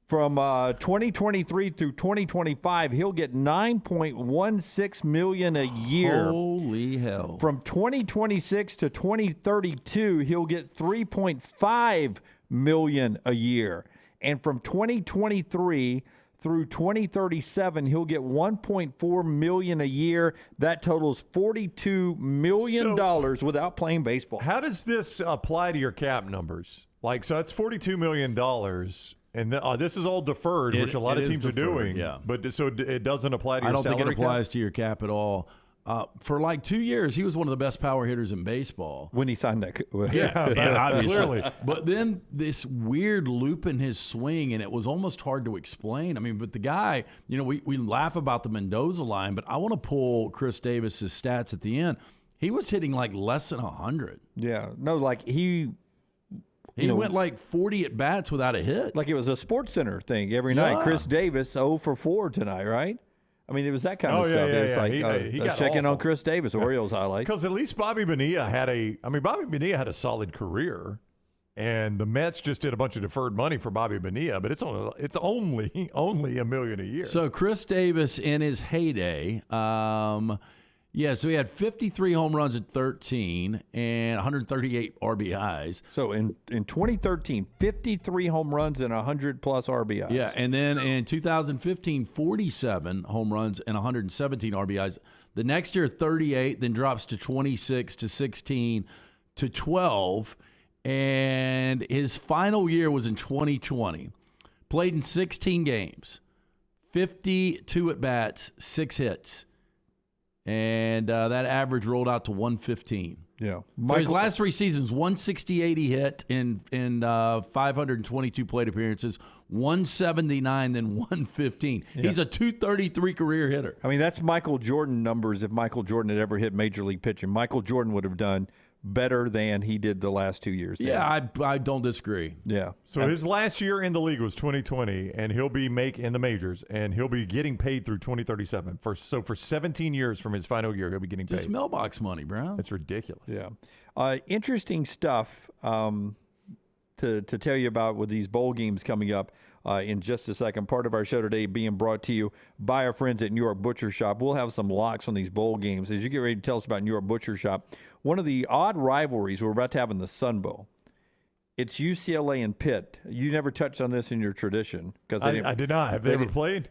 from 2023 through 2025, he'll get $9.16 million a year. Holy hell. From 2026 to 2032, he'll get $3.5 million a year. And from 2023 through 2037, he'll get $1.4 million a year. That totals $42 million without playing baseball. How does this apply to your cap numbers? Like, so that's $42 million. And this is all deferred, which a lot of teams are doing. Yeah. But so it doesn't apply to your salary cap? I don't think it applies to your cap at all. For like 2 years, he was one of the best power hitters in baseball. When he signed that. Yeah, obviously. Clearly. But then this weird loop in his swing, and it was almost hard to explain. I mean, but the guy, we laugh about the Mendoza line, but I want to pull Chris Davis's stats at the end. He was hitting like less than 100. Yeah. No, like he went like 40 at bats without a hit. Like it was a Sports Center thing every night. Chris Davis 0 for 4 tonight, right? I mean, it was that kind of stuff. Yeah, it's like he let's got check in awful. on Chris Davis, Orioles highlights. Because at least Bobby Bonilla had a solid career, and the Mets just did a bunch of deferred money for Bobby Bonilla, but it's only $1 million a year. So Chris Davis in his heyday, so he had 53 home runs at 13 and 138 RBIs. So in 2013, 53 home runs and 100-plus RBIs. Yeah, and then in 2015, 47 home runs and 117 RBIs. The next year, 38, then drops to 26 to 16 to 12. And his final year was in 2020. Played in 16 games, 52 at-bats, 6 hits. And that average rolled out to 115. Yeah. So his last 3 seasons, 168 he hit in 522 plate appearances, 179, then 115. Yeah. He's a 233 career hitter. I mean, that's Michael Jordan numbers if Michael Jordan had ever hit Major League pitching. Michael Jordan would have done better than he did the last 2 years. Yeah, I don't disagree. Yeah. So his last year in the league was 2020, and he'll be in the majors, and he'll be getting paid through 2037. For 17 years from his final year, he'll be getting paid. Just mailbox money, bro. It's ridiculous. Yeah. Interesting stuff to tell you about with these bowl games coming up in just a second. Part of our show today being brought to you by our friends at New York Butcher Shop. We'll have some locks on these bowl games. As you get ready to tell us about New York Butcher Shop, one of the odd rivalries we're about to have in the Sun Bowl, it's UCLA and Pitt. You never touched on this in your tradition. I did not. Have they ever played?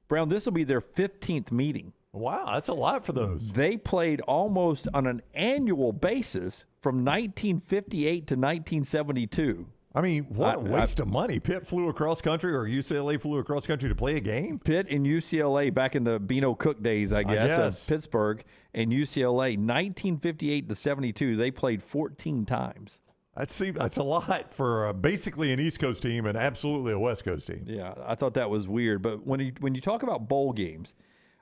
Brown, this will be their 15th meeting. Wow, that's a lot for those. They played almost on an annual basis from 1958 to 1972. I mean, what a waste of money. Pitt flew across country, or UCLA flew across country to play a game? Pitt and UCLA back in the Beano Cook days, I guess. Pittsburgh and UCLA, 1958 to 72, they played 14 times. That's a lot for basically an East Coast team and absolutely a West Coast team. Yeah, I thought that was weird. But when you talk about bowl games,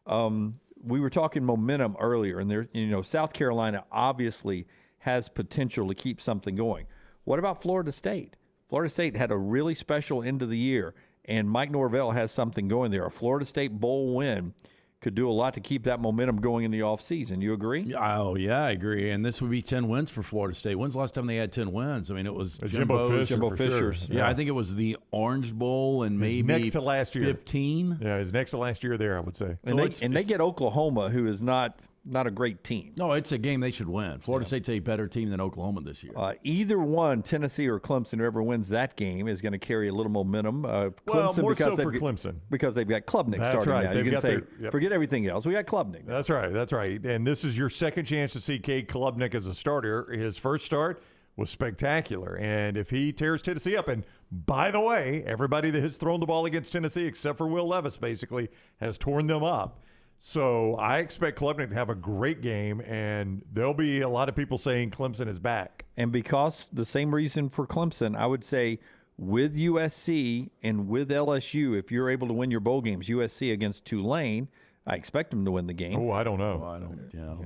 we were talking momentum earlier, and South Carolina obviously has potential to keep something going. What about Florida State? Florida State had a really special end of the year, and Mike Norvell has something going there. A Florida State bowl win could do a lot to keep that momentum going in the offseason. You agree? Oh, yeah, I agree. And this would be 10 wins for Florida State. When's the last time they had 10 wins? I mean, it was Jimbo Fisher's. Sure. Yeah, I think it was the Orange Bowl and maybe next to last year. 15. Yeah, it's next to last year there, I would say. And they get Oklahoma, who is not a great team. No, it's a game they should win. Florida State's a better team than Oklahoma this year. Either one, Tennessee or Clemson, whoever wins that game is going to carry a little momentum. Clemson, more so for Clemson. Because they've got Klubnik starting now. You can say, forget everything else. We got Klubnik. That's right. And this is your second chance to see Cade Klubnik as a starter. His first start was spectacular. And if he tears Tennessee up, and by the way, everybody that has thrown the ball against Tennessee, except for Will Levis, basically, has torn them up. So I expect Klubnik to have a great game, and there'll be a lot of people saying Clemson is back. And because the same reason for Clemson, I would say with USC and with LSU, if you're able to win your bowl games, USC against Tulane, I expect them to win the game. Oh, I don't know.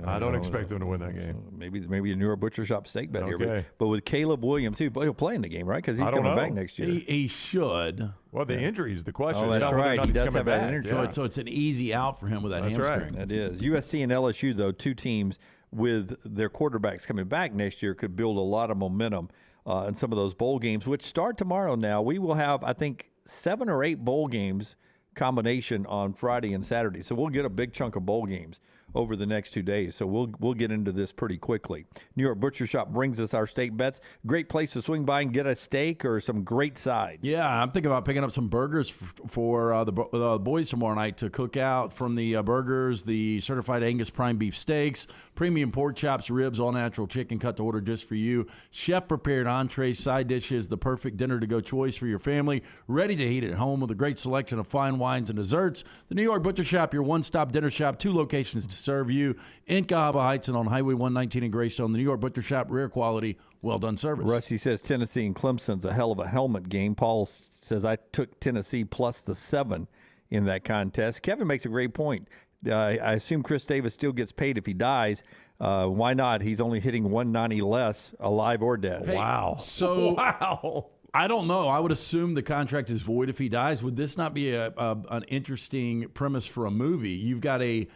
I don't expect them to win that game. Maybe a New York Butcher Shop steak bet here. Okay. But with Caleb Williams, he'll play in the game, right? Because he's coming back next year. He should. Well, the injury is the question. Oh, that's right. He does have that injury. So it's an easy out for him with that hamstring. Right. That is. USC and LSU, though, two teams with their quarterbacks coming back next year could build a lot of momentum in some of those bowl games, which start tomorrow now. We will have, I think, 7 or 8 bowl games combination on Friday and Saturday. So we'll get a big chunk of bowl games over the next 2 days. So we'll get into this pretty quickly. New York Butcher Shop brings us our steak bets. Great place to swing by and get a steak or some great sides. Yeah, I'm thinking about picking up some burgers for the boys tomorrow night to cook out. From the burgers, the certified Angus prime beef steaks, premium pork chops, ribs, all natural chicken cut to order just for you. Chef prepared entrees, side dishes, the perfect dinner to go choice for your family. Ready to heat at home with a great selection of fine wines and desserts. The New York Butcher Shop, your one-stop dinner shop, 2 locations to serve you in Cahaba Heights and on Highway 119 in Greystone. The New York Butcher Shop, rare quality, well-done service. Rusty says Tennessee and Clemson's a hell of a helmet game. Paul says I took Tennessee plus the 7 in that contest. Kevin makes a great point. I assume Chris Davis still gets paid if he dies. Why not? He's only hitting 190 less, alive or dead. Hey, wow. So wow. I don't know. I would assume the contract is void if he dies. Would this not be an interesting premise for a movie? You've got a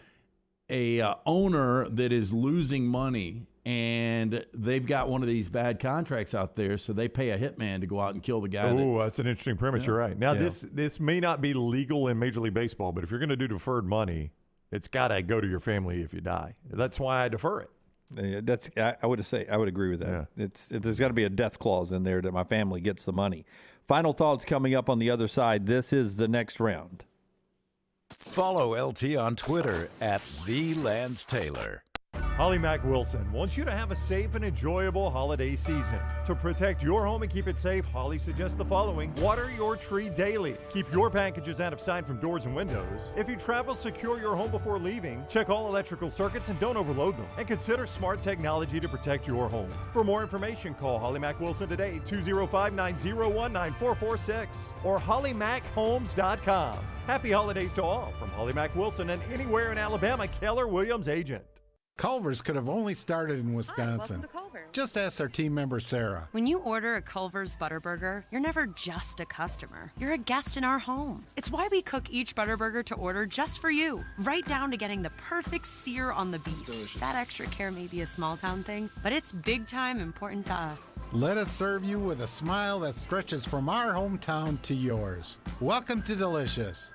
owner that is losing money, and they've got one of these bad contracts out there, so they pay a hitman to go out and kill the guy. Oh, that's an interesting premise. You're right. Now, this may not be legal in Major League Baseball, but if you're going to do deferred money, it's got to go to your family if you die. That's why I defer it. I would agree with that. Yeah. There's got to be a death clause in there that my family gets the money. Final thoughts coming up on the other side. This is the next round. Follow LT on Twitter at @TheLanceTaylor. Holly Mack Wilson wants you to have a safe and enjoyable holiday season. To protect your home and keep it safe, Holly suggests the following. Water your tree daily. Keep your packages out of sight from doors and windows. If you travel, secure your home before leaving. Check all electrical circuits and don't overload them. And consider smart technology to protect your home. For more information, call Holly Mack Wilson today, 205-901-9446 or hollymachomes.com. Happy holidays to all from Holly Mack Wilson and anywhere in Alabama, Keller Williams agent. Culver's could have only started in Wisconsin. Just ask our team member, Sarah. When you order a Culver's Butterburger, you're never just a customer. You're a guest in our home. It's why we cook each Butterburger to order just for you, right down to getting the perfect sear on the beef. That extra care may be a small town thing, but it's big time important to us. Let us serve you with a smile that stretches from our hometown to yours. Welcome to Delicious.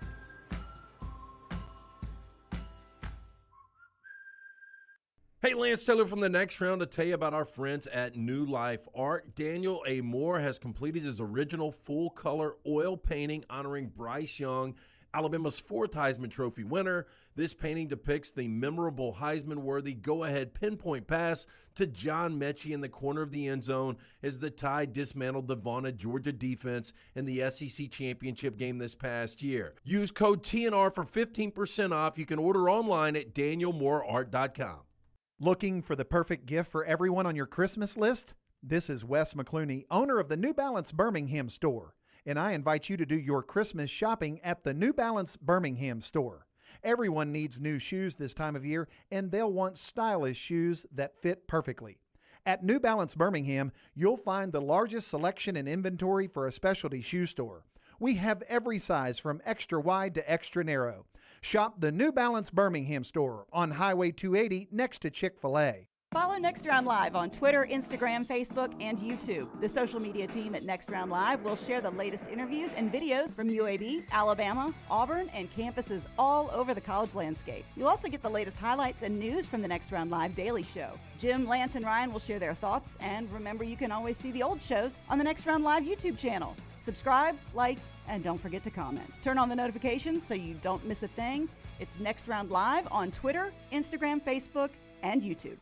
Hey, Lance Taylor from the next round to tell you about our friends at New Life Art. Daniel A. Moore has completed his original full-color oil painting honoring Bryce Young, Alabama's 4th Heisman Trophy winner. This painting depicts the memorable Heisman-worthy go-ahead pinpoint pass to John Mechie in the corner of the end zone as the Tide dismantled the vaunted Georgia defense in the SEC championship game this past year. Use code TNR for 15% off. You can order online at danielmooreart.com. Looking for the perfect gift for everyone on your Christmas list? This is Wes McClooney, owner of the New Balance Birmingham store, and I invite you to do your Christmas shopping at the New Balance Birmingham store. Everyone needs new shoes this time of year, and they'll want stylish shoes that fit perfectly. At New Balance Birmingham, you'll find the largest selection and inventory for a specialty shoe store. We have every size from extra wide to extra narrow. Shop the New Balance Birmingham store on Highway 280 next to Chick-fil-A. Follow Next Round Live on Twitter, Instagram, Facebook, and YouTube. The social media team at Next Round Live will share the latest interviews and videos from UAB, Alabama, Auburn, and campuses all over the college landscape. You'll also get the latest highlights and news from the Next Round Live Daily Show. Jim, Lance, and Ryan will share their thoughts, and remember, you can always see the old shows on the Next Round Live YouTube channel. Subscribe, like, and don't forget to comment. Turn on the notifications so you don't miss a thing. It's Next Round Live on Twitter, Instagram, Facebook, and YouTube.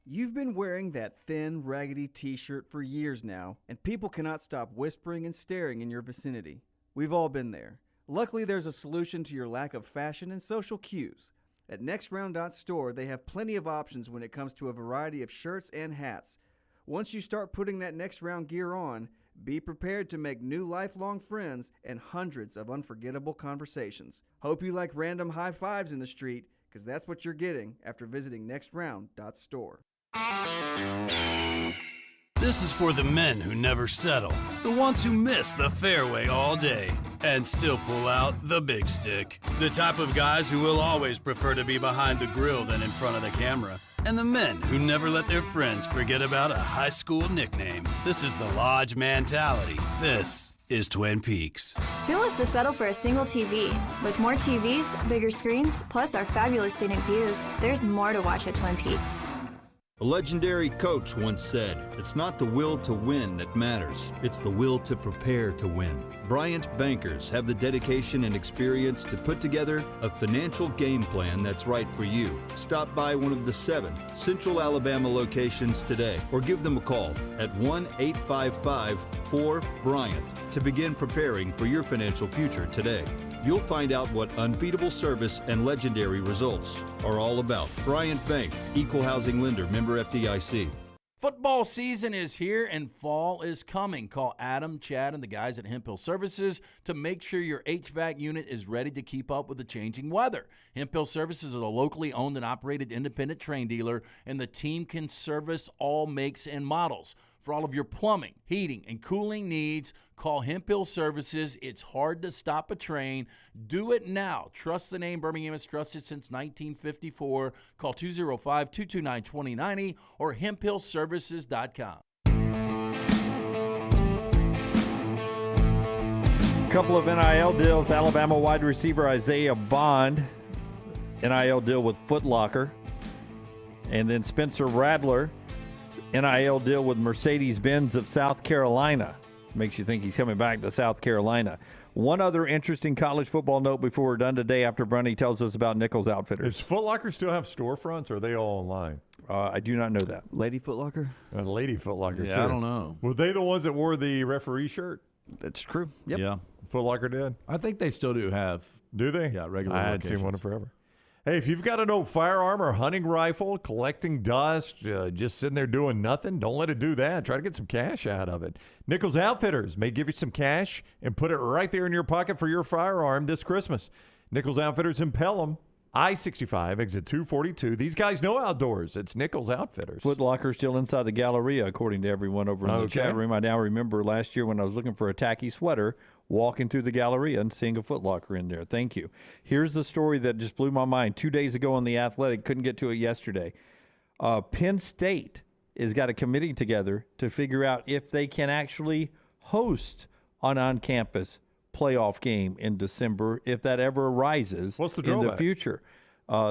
You've been wearing that thin, raggedy t-shirt for years now, and people cannot stop whispering and staring in your vicinity. We've all been there. Luckily, there's a solution to your lack of fashion and social cues. At NextRound.store, they have plenty of options when it comes to a variety of shirts and hats. Once you start putting that Next Round gear on, be prepared to make new lifelong friends and hundreds of unforgettable conversations. Hope you like random high fives in the street, because that's what you're getting after visiting NextRound.store. This is for the men who never settle, the ones who miss the fairway all day and still pull out the big stick, the type of guys who will always prefer to be behind the grill than in front of the camera, and the men who never let their friends forget about a high school nickname. This is the Lodge mentality. This is Twin Peaks. Who wants to settle for a single TV? With more TVs, bigger screens, plus our fabulous scenic views, there's more to watch at Twin Peaks. A legendary coach once said, "It's not the will to win that matters, it's the will to prepare to win." Bryant bankers have the dedication and experience to put together a financial game plan that's right for you. Stop by one of the 7 Central Alabama locations today or give them a call at 1-855-4-BRYANT to begin preparing for your financial future today. You'll find out what unbeatable service and legendary results are all about. Bryant Bank, Equal Housing Lender, member FDIC. Football season is here and fall is coming. Call Adam, Chad, and the guys at Hemp Hill Services to make sure your HVAC unit is ready to keep up with the changing weather. Hemp Hill Services is a locally owned and operated independent train dealer, and the team can service all makes and models. For all of your plumbing, heating, and cooling needs, call Hemp Hill Services. It's hard to stop a train. Do it now. Trust the name. Birmingham has trusted since 1954. Call 205-229-2090 or hemphillservices.com. Couple of NIL deals. Alabama wide receiver Isaiah Bond, NIL deal with Foot Locker. And then Spencer Rattler, NIL deal with Mercedes-Benz of South Carolina. Makes you think he's coming back to South Carolina. One other interesting college football note before we're done today after Brunny tells us about Nichols Outfitters. Does Foot Locker still have storefronts, or are they all online? I do not know that. Lady Foot Locker? Lady Foot Locker, too. Yeah, I don't know. Were they the ones that wore the referee shirt? That's true. Yep. Yeah. Foot Locker did? I think they still do have. Do they? Yeah, regular I hadn't locations. seen one in forever. Hey, if you've got an old firearm or hunting rifle, collecting dust, just sitting there doing nothing, don't let it do that. Try to get some cash out of it. Nichols Outfitters may give you some cash and put it right there in your pocket for your firearm this Christmas. Nichols Outfitters in Pelham, I-65, exit 242. These guys know outdoors. It's Nichols Outfitters. Foot Locker still inside the Galleria, according to everyone over in the chat room. I now remember last year when I was looking for a tacky sweater, walking through the Galleria and seeing a Foot Locker in there. Thank you. Here's the story that just blew my mind. 2 days ago on The Athletic, couldn't get to it yesterday. Penn State has got a committee together to figure out if they can actually host an on-campus playoff game in December if that ever arises in the future.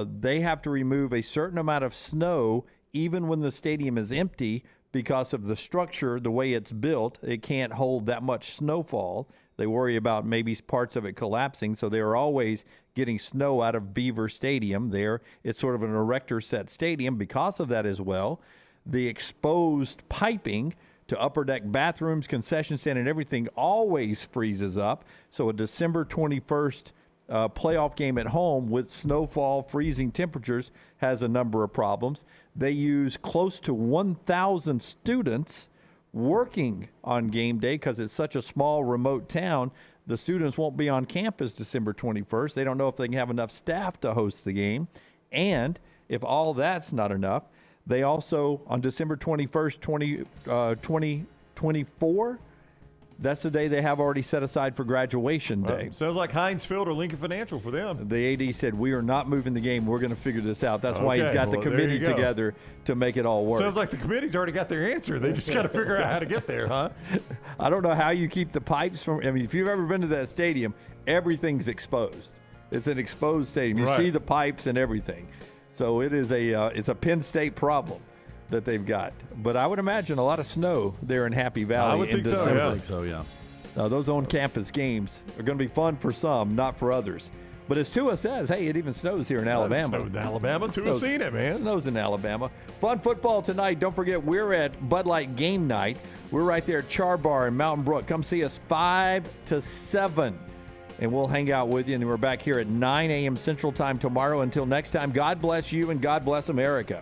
They have to remove a certain amount of snow even when the stadium is empty because of the structure, the way it's built. It can't hold that much snowfall. They worry about maybe parts of it collapsing, so they are always getting snow out of Beaver Stadium there. It's sort of an erector set stadium because of that as well. The exposed piping to upper deck bathrooms, concession stand, and everything always freezes up. So a December 21st playoff game at home with snowfall, freezing temperatures has a number of problems. They use close to 1,000 students working on game day because it's such a small, remote town. The students won't be on campus December 21st. They don't know if they can have enough staff to host the game. And if all that's not enough, they also, on December 21st, 2024, that's the day they have already set aside for graduation day. Sounds like Heinz Field or Lincoln Financial for them. The AD said, we are not moving the game. We're going to figure this out. That's why he's got the committee together to make it all work. Sounds like the committee's already got their answer. They just got to figure out how to get there, huh? I don't know how you keep the pipes from, I mean, if you've ever been to that stadium, everything's exposed. It's an exposed stadium. You see the pipes and everything. So it is it's a Penn State problem that they've got. But I would imagine a lot of snow there in Happy Valley. I would think so, yeah. I think so, yeah. Those on-campus games are going to be fun for some, not for others. But as Tua says, hey, it even snows here in Alabama. It snowed in Alabama. Tua's seen it, man. Snows in Alabama. Fun football tonight. Don't forget, we're at Bud Light Game Night. We're right there at Char Bar in Mountain Brook. Come see us 5 to 7. And we'll hang out with you. And we're back here at 9 a.m. Central Time tomorrow. Until next time, God bless you and God bless America.